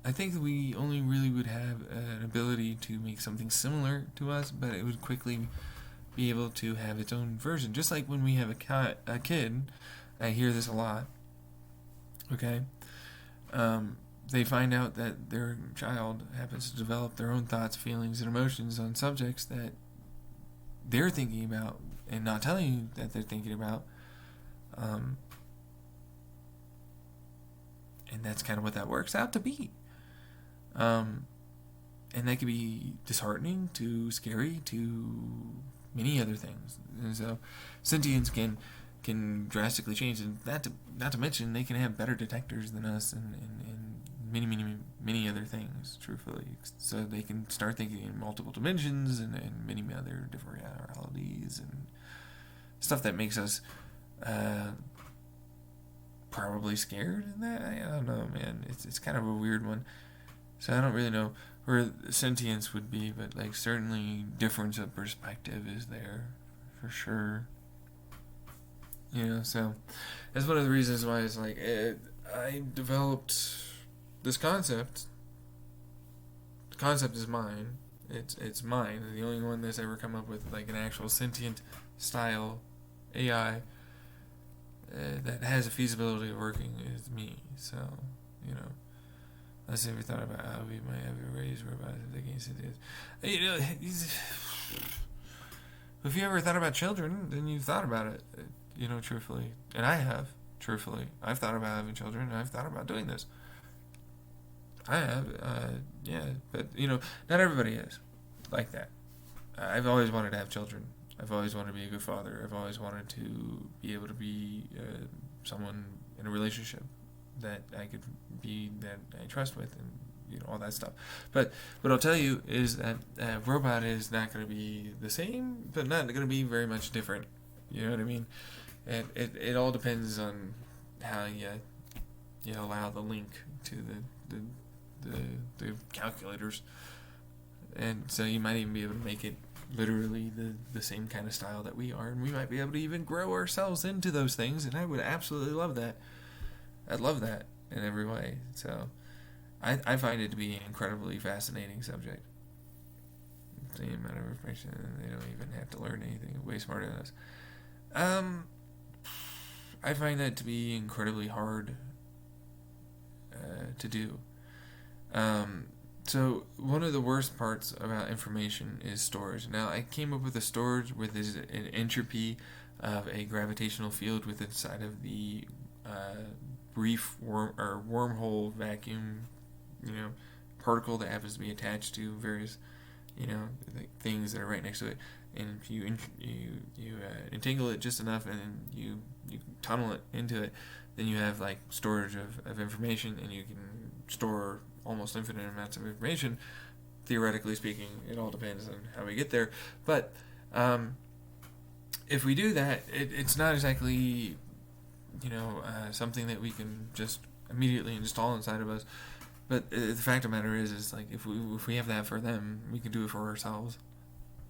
I think we only really would have an ability to make something similar to us, but it would quickly be able to have its own version. Just like when we have a kid, I hear this a lot, okay? They find out that their child happens to develop their own thoughts, feelings, and emotions on subjects that they're thinking about and not telling you that they're thinking about. And that's kind of what that works out to be. And that can be disheartening to scary to many other things. And so sentience can drastically change, and not to mention they can have better detectors than us and many other things, truthfully. So they can start thinking in multiple dimensions and many other different realities and stuff that makes us probably scared. And that, I don't know, man. It's kind of a weird one. So I don't really know where sentience would be, but like certainly difference of perspective is there for sure. You know, so that's one of the reasons why it's like I developed this concept. The concept is mine. It's mine. The only one that's ever come up with like an actual sentient style AI that has a feasibility of working is me. So, you know. Let's ever thought about how we might have raised robots if they gain sentience. You know, if you ever thought about children, then you've thought about it. You know, truthfully, and I have. Truthfully, I've thought about having children, and I've thought about doing this. I have, yeah, but you know, not everybody is like that. I've always wanted to have children. I've always wanted to be a good father. I've always wanted to be able to be someone in a relationship that I could be, that I trust with, and you know, all that stuff. But what I'll tell you is that robot is not going to be the same, but not going to be very much different. You know what I mean? And it all depends on how you allow the link to the calculators, and so you might even be able to make it literally the same kind of style that we are, and we might be able to even grow ourselves into those things, and I would absolutely love that. I'd love that in every way. So I find it to be an incredibly fascinating subject. The amount of information, they don't even have to learn anything. Way smarter than us. I find that to be incredibly hard to do. So one of the worst parts about information is storage. Now I came up with a storage with an entropy of a gravitational field within inside of the brief wormhole vacuum, particle that happens to be attached to various, things that are right next to it. And if you entangle it just enough, and then you tunnel it into it, then you have like storage of information, and you can store almost infinite amounts of information. Theoretically speaking, it all depends on how we get there. But if we do that, it's not exactly something that we can just immediately install inside of us. But the fact of the matter is like if we have that for them, we can do it for ourselves.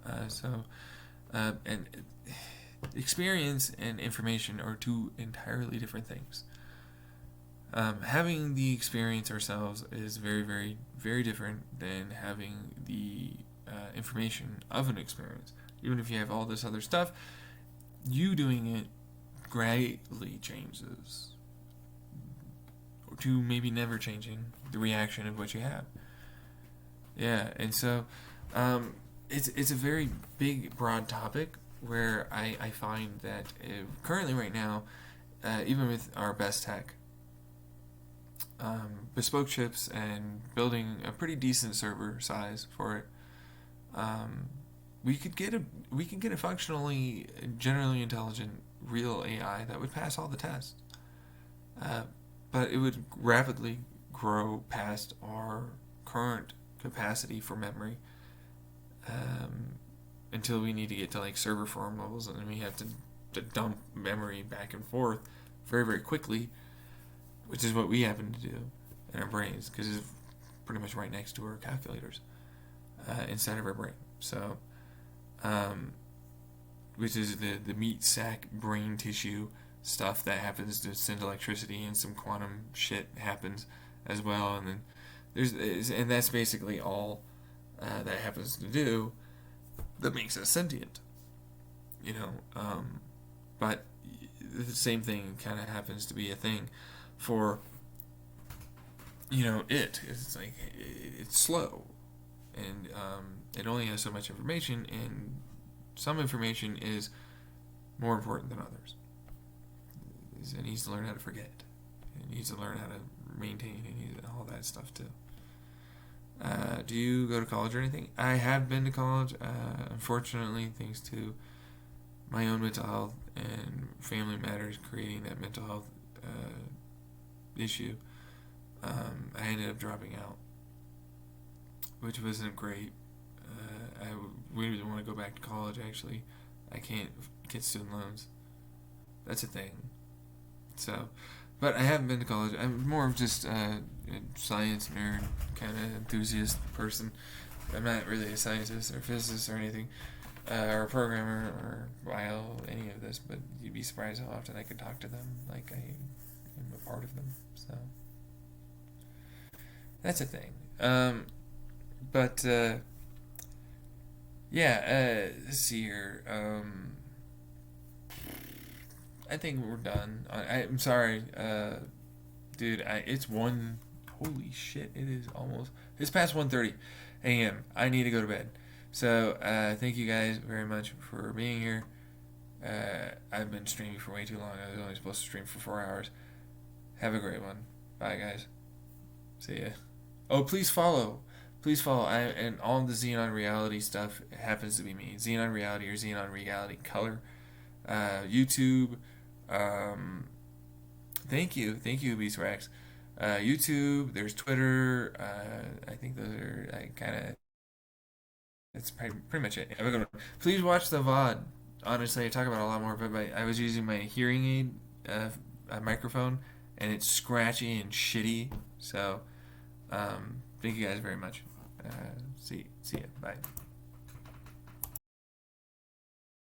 And experience and information are two entirely different things. Having the experience ourselves is very, very, very different than having the information of an experience. Even if you have all this other stuff, you doing it greatly changes to maybe never changing the reaction of what you have. Yeah, and so it's a very big, broad topic where I find that currently right now, even with our best tech, bespoke chips and building a pretty decent server size for it, we could get a functionally, generally intelligent, real AI that would pass all the tests. But it would rapidly grow past our current capacity for memory, until we need to get to like server farm levels, and then we have to dump memory back and forth very, very quickly, which is what we happen to do in our brains because it's pretty much right next to our calculators inside of our brain. So, which is the meat sac brain tissue stuff that happens to send electricity, and some quantum shit happens as well, and then and that's basically all that happens to do that makes us sentient, you know. But the same thing kind of happens to be a thing for, you know, it's like it's slow, and it only has so much information, and some information is more important than others. It needs to learn how to forget. It needs to learn how to maintain, and all that stuff too. Do you go to college or anything? I have been to college. Unfortunately, thanks to my own mental health and family matters creating that mental health issue, I ended up dropping out, which wasn't great. I really want to go back to college, actually. I can't get student loans. That's a thing. So, but I haven't been to college. I'm more of just a science nerd, kind of enthusiast person. I'm not really a scientist or physicist or anything, or a programmer or any of this, but you'd be surprised how often I could talk to them like I am a part of them. So, that's a thing. But, yeah, let's see here. I think we're done. I'm sorry, dude. It's one. Holy shit! It's past 1:30 a.m. I need to go to bed. So thank you guys very much for being here. I've been streaming for way too long. I was only supposed to stream for 4 hours. Have a great one. Bye, guys. See ya. Oh, please follow. Please follow. And all the Xenon Reality stuff happens to be me. Xenon Reality or Xenon Reality Color. YouTube. Thank you, Beastwax. YouTube. There's Twitter. I think those are kind of. That's pretty much it. Have a good one. Please watch the VOD. Honestly, I talk about it a lot more, but I was using my hearing aid microphone, and it's scratchy and shitty. So, thank you guys very much. See ya. Bye.